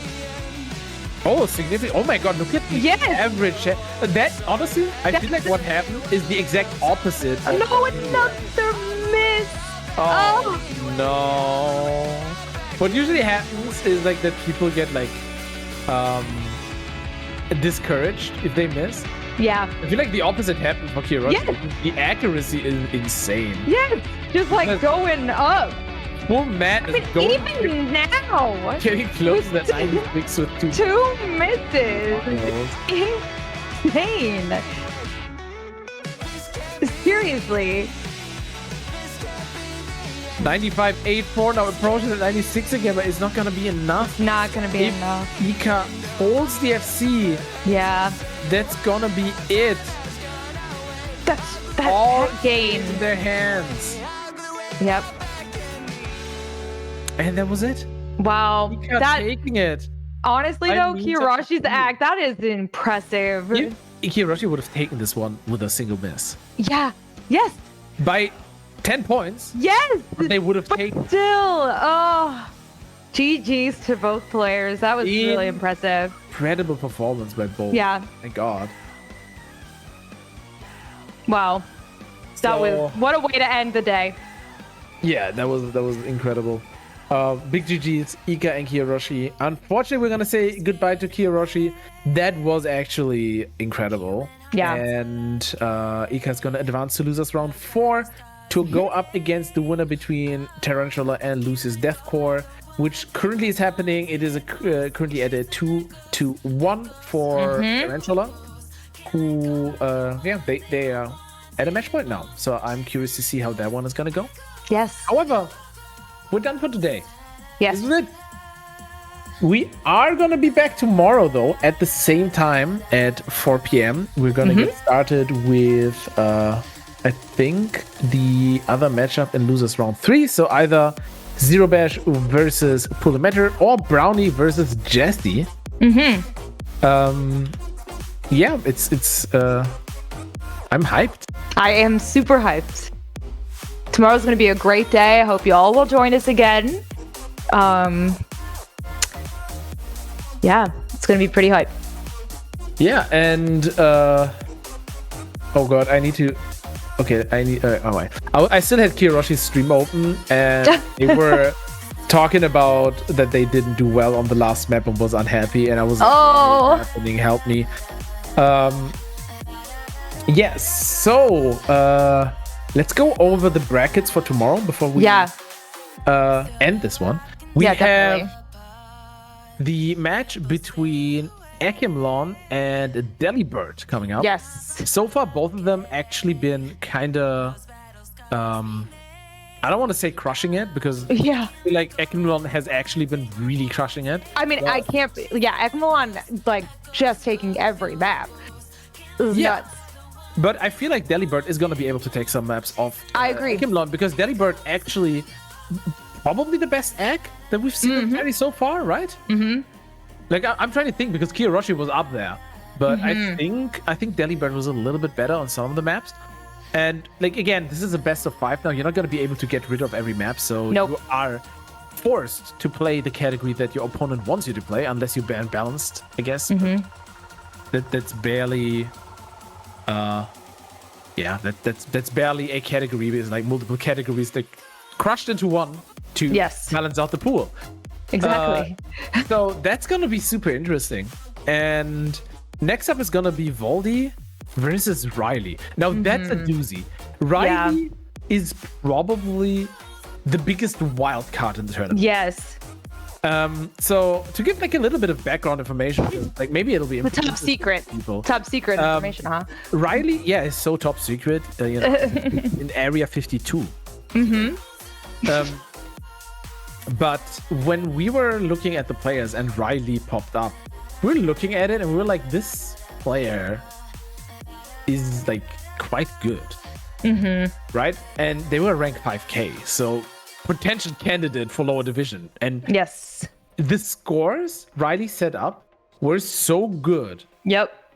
oh, significant! Oh my God! Look at the Yes. average. That honestly, I feel like what happened is the exact opposite. of No, what- another miss. Oh no! What usually happens is like that people get like discouraged if they miss. Yeah. I feel like the opposite happened for Kiyoroshi. Yes. The accuracy is insane. Yes. Just like Yes. going up. Poor Matt is But going even now, getting close to that 96 with two. 2 misses. balls. Insane. Seriously. 95.84 now approaching the 96 again, but it's not gonna be enough. Not gonna be If enough. Ika holds the FC, Yeah. that's gonna be it. That's All that game. in their hands. Yep. And that was it. Wow. Ika That taking it. honestly I though, mean, such a Kiyoshi's feat. act, that is impressive. Kiyoroshi would have taken this one with a single miss. Yeah. Yes. By 10 points, Yes. they would have But taken. still, oh, GG's to both players. That was really impressive. Incredible performance by both. Yeah. Thank God. Wow. That was So- what a way to end the day. Yeah, that was incredible. Big GG's, Ika and Kiyoroshi. Unfortunately, we're gonna say goodbye to Kiyoroshi. That was actually incredible. Yeah. And Ika's gonna advance to losers round 4 to go up against the winner between Taranchola and Lucius Deathcore, which currently is happening. It is currently at a 2-1 for Taranchola, who they are at a match point now. So I'm curious to see how that one is gonna go. Yes. However, we're done for today. Yes. This is it. We are gonna be back tomorrow though at the same time at 4 p.m. We're gonna get started with I think the other matchup in losers round 3. So either Zerobash versus Pulemetr or Brownie versus Jesse. Yeah, it's I'm hyped. I am super hyped. Tomorrow's going to be a great day. I hope you all will join us again. Yeah, it's going to be pretty hype. Yeah, and oh god, I need to. Okay, I need. Oh wait, I still had Kiyoroshi's stream open, and they were talking about that they didn't do well on the last map and was unhappy, and I was Oh. "What's happening? Help me." Yes. So let's go over the brackets for tomorrow before we end this one. We Yeah, definitely. have the match between Eckimlon and Delibird coming up. Yes. So far, both of them actually been kind of, I don't want to say crushing it because Yeah. I feel like Eckimlon has actually been really crushing it. I mean, I can't. Yeah, Eckimlon, like, just taking every map. It was Yeah. nuts. But I feel like Delibird is going to be able to take some maps off I agree. Eckimlon because Delibird actually probably the best egg that we've seen in Terry so far, right? Mm-hmm. Like, I'm trying to think because Kiyoroshi was up there. but I think Delibird was a little bit better on some of the maps. And like again, this is a best of 5 now. You're not going to be able to get rid of every map, so you are forced to play the category that your opponent wants you to play, unless you're balanced, I guess. That's barely, that's barely a category. It's like multiple categories that crushed into one to balance out the pool. Exactly. So that's gonna be super interesting. And next up is gonna be Voldy versus Riley. Now that's a doozy. Riley is probably the biggest wild card in the tournament. Yes. So to give like a little bit of background information, like maybe it'll be the top secret. Top secret information, huh? Riley, is so top secret. In Area 52. But when we were looking at the players and Riley popped up, we were looking at it and we were like, this player is like quite good. Right? And they were ranked 5k, so potential candidate for lower division. And the scores Riley set up were so good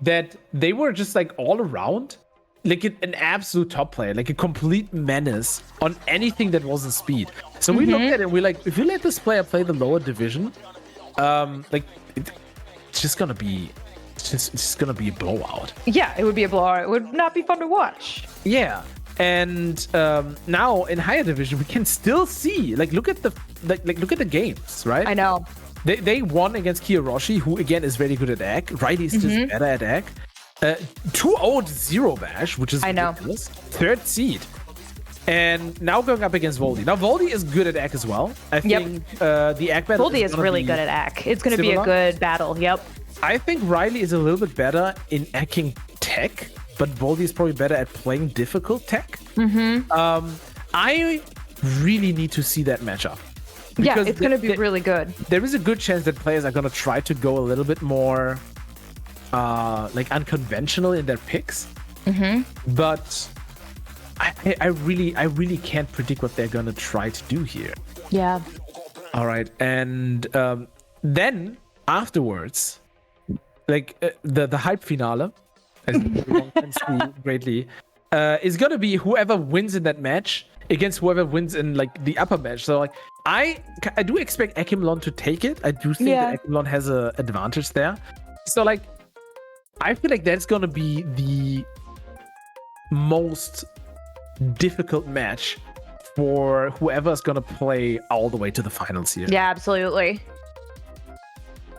that they were just like all around like an absolute top player, like a complete menace on anything that wasn't speed. So we looked at it and we're like, if you let this player play the lower division, it's just gonna be a blowout. Yeah, it would be a blowout. It would not be fun to watch. Yeah. And now in higher division, we can still see, like, look at the games, right? I know. They won against Kiyoroshi, who again is very good at Egg. Riley is just better at Egg. 2-0'd Zerobash, which is ridiculous. 3rd seed. And now going up against Voldy. Now Voldy is good at Egg as well. I think the Egg battle. Voldy is really good at Egg. It's going to be a good battle. Yep. I think Riley is a little bit better in Egging tech, but Voldy is probably better at playing difficult tech. I really need to see that matchup. Yeah, it's going to be really good. There is a good chance that players are going to try to go a little bit more like unconventional in their picks. But I really can't predict what they're going to try to do here. Yeah. All right. And then afterwards, like the hype finale, as everyone can see greatly, is gonna be whoever wins in that match against whoever wins in like the upper match. So like I do expect Eckimlon to take it. I do think that Eckimlon has an advantage there. So like I feel like that's gonna be the most difficult match for whoever's gonna play all the way to the finals here. Yeah, absolutely.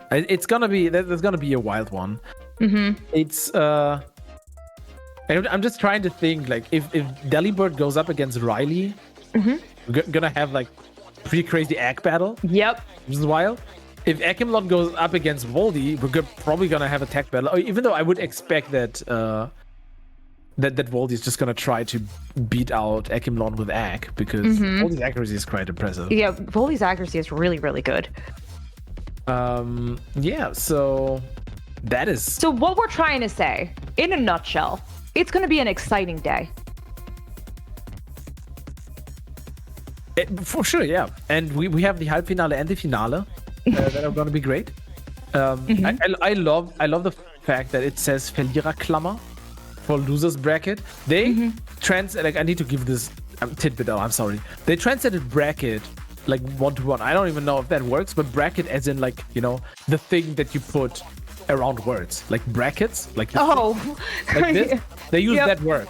It's gonna be there's gonna be a wild one. It's I'm just trying to think, like, if Delibird goes up against Riley, we're gonna have like pretty crazy Egg battle. Yep. Which is wild. If Eckimlon goes up against Voldy, we're probably gonna have a tech battle. Even though I would expect that that Voldy is just gonna try to beat out Eckimlon with Egg, because Voldy's accuracy is quite impressive. Yeah, Voldy's accuracy is really, really good. Yeah, so that is... So what we're trying to say, in a nutshell, it's going to be an exciting day. For sure, yeah. And we have the half finale and the finale that are going to be great. I love the fact that it says Verliererklammer for losers bracket. They I need to give this tidbit out, I'm sorry. They translated bracket like 1-to-1. I don't even know if that works, but bracket as in, like, you know, the thing that you put around words, like brackets, like like this. They use that word.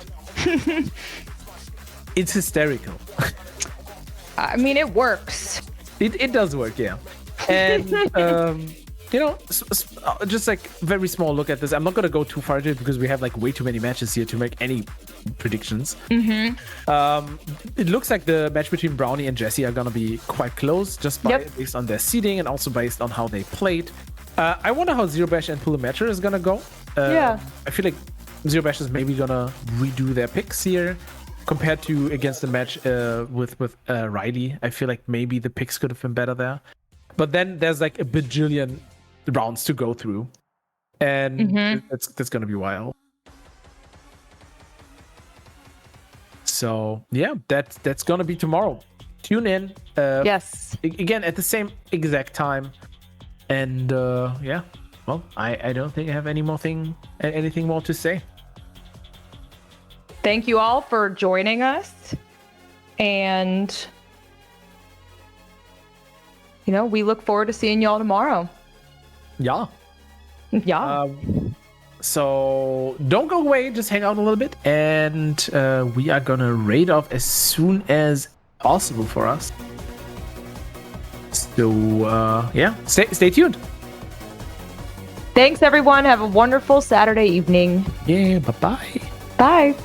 It's hysterical. I mean, it works. It does work, yeah. And you know, just like very small look at this. I'm not gonna go too far into it because we have like way too many matches here to make any predictions. It looks like the match between Brownie and Jessy are gonna be quite close, just based on their seeding and also based on how they played. I wonder how Zerobash and Pulemetr is gonna go. I feel like Zerobash is maybe gonna redo their picks here compared to against the match with Riley. I feel like maybe the picks could have been better there. But then there's like a bajillion rounds to go through, and that's gonna be wild. So yeah, that's gonna be tomorrow. Tune in. Yes. Again at the same exact time, and yeah, well, I don't think I have anything more to say. Thank you all for joining us. And, we look forward to seeing y'all tomorrow. Yeah. Yeah. So don't go away, just hang out a little bit, and we are gonna raid off as soon as possible for us. So yeah, stay tuned. Thanks, everyone. Have a wonderful Saturday evening. Yeah, bye-bye. Bye.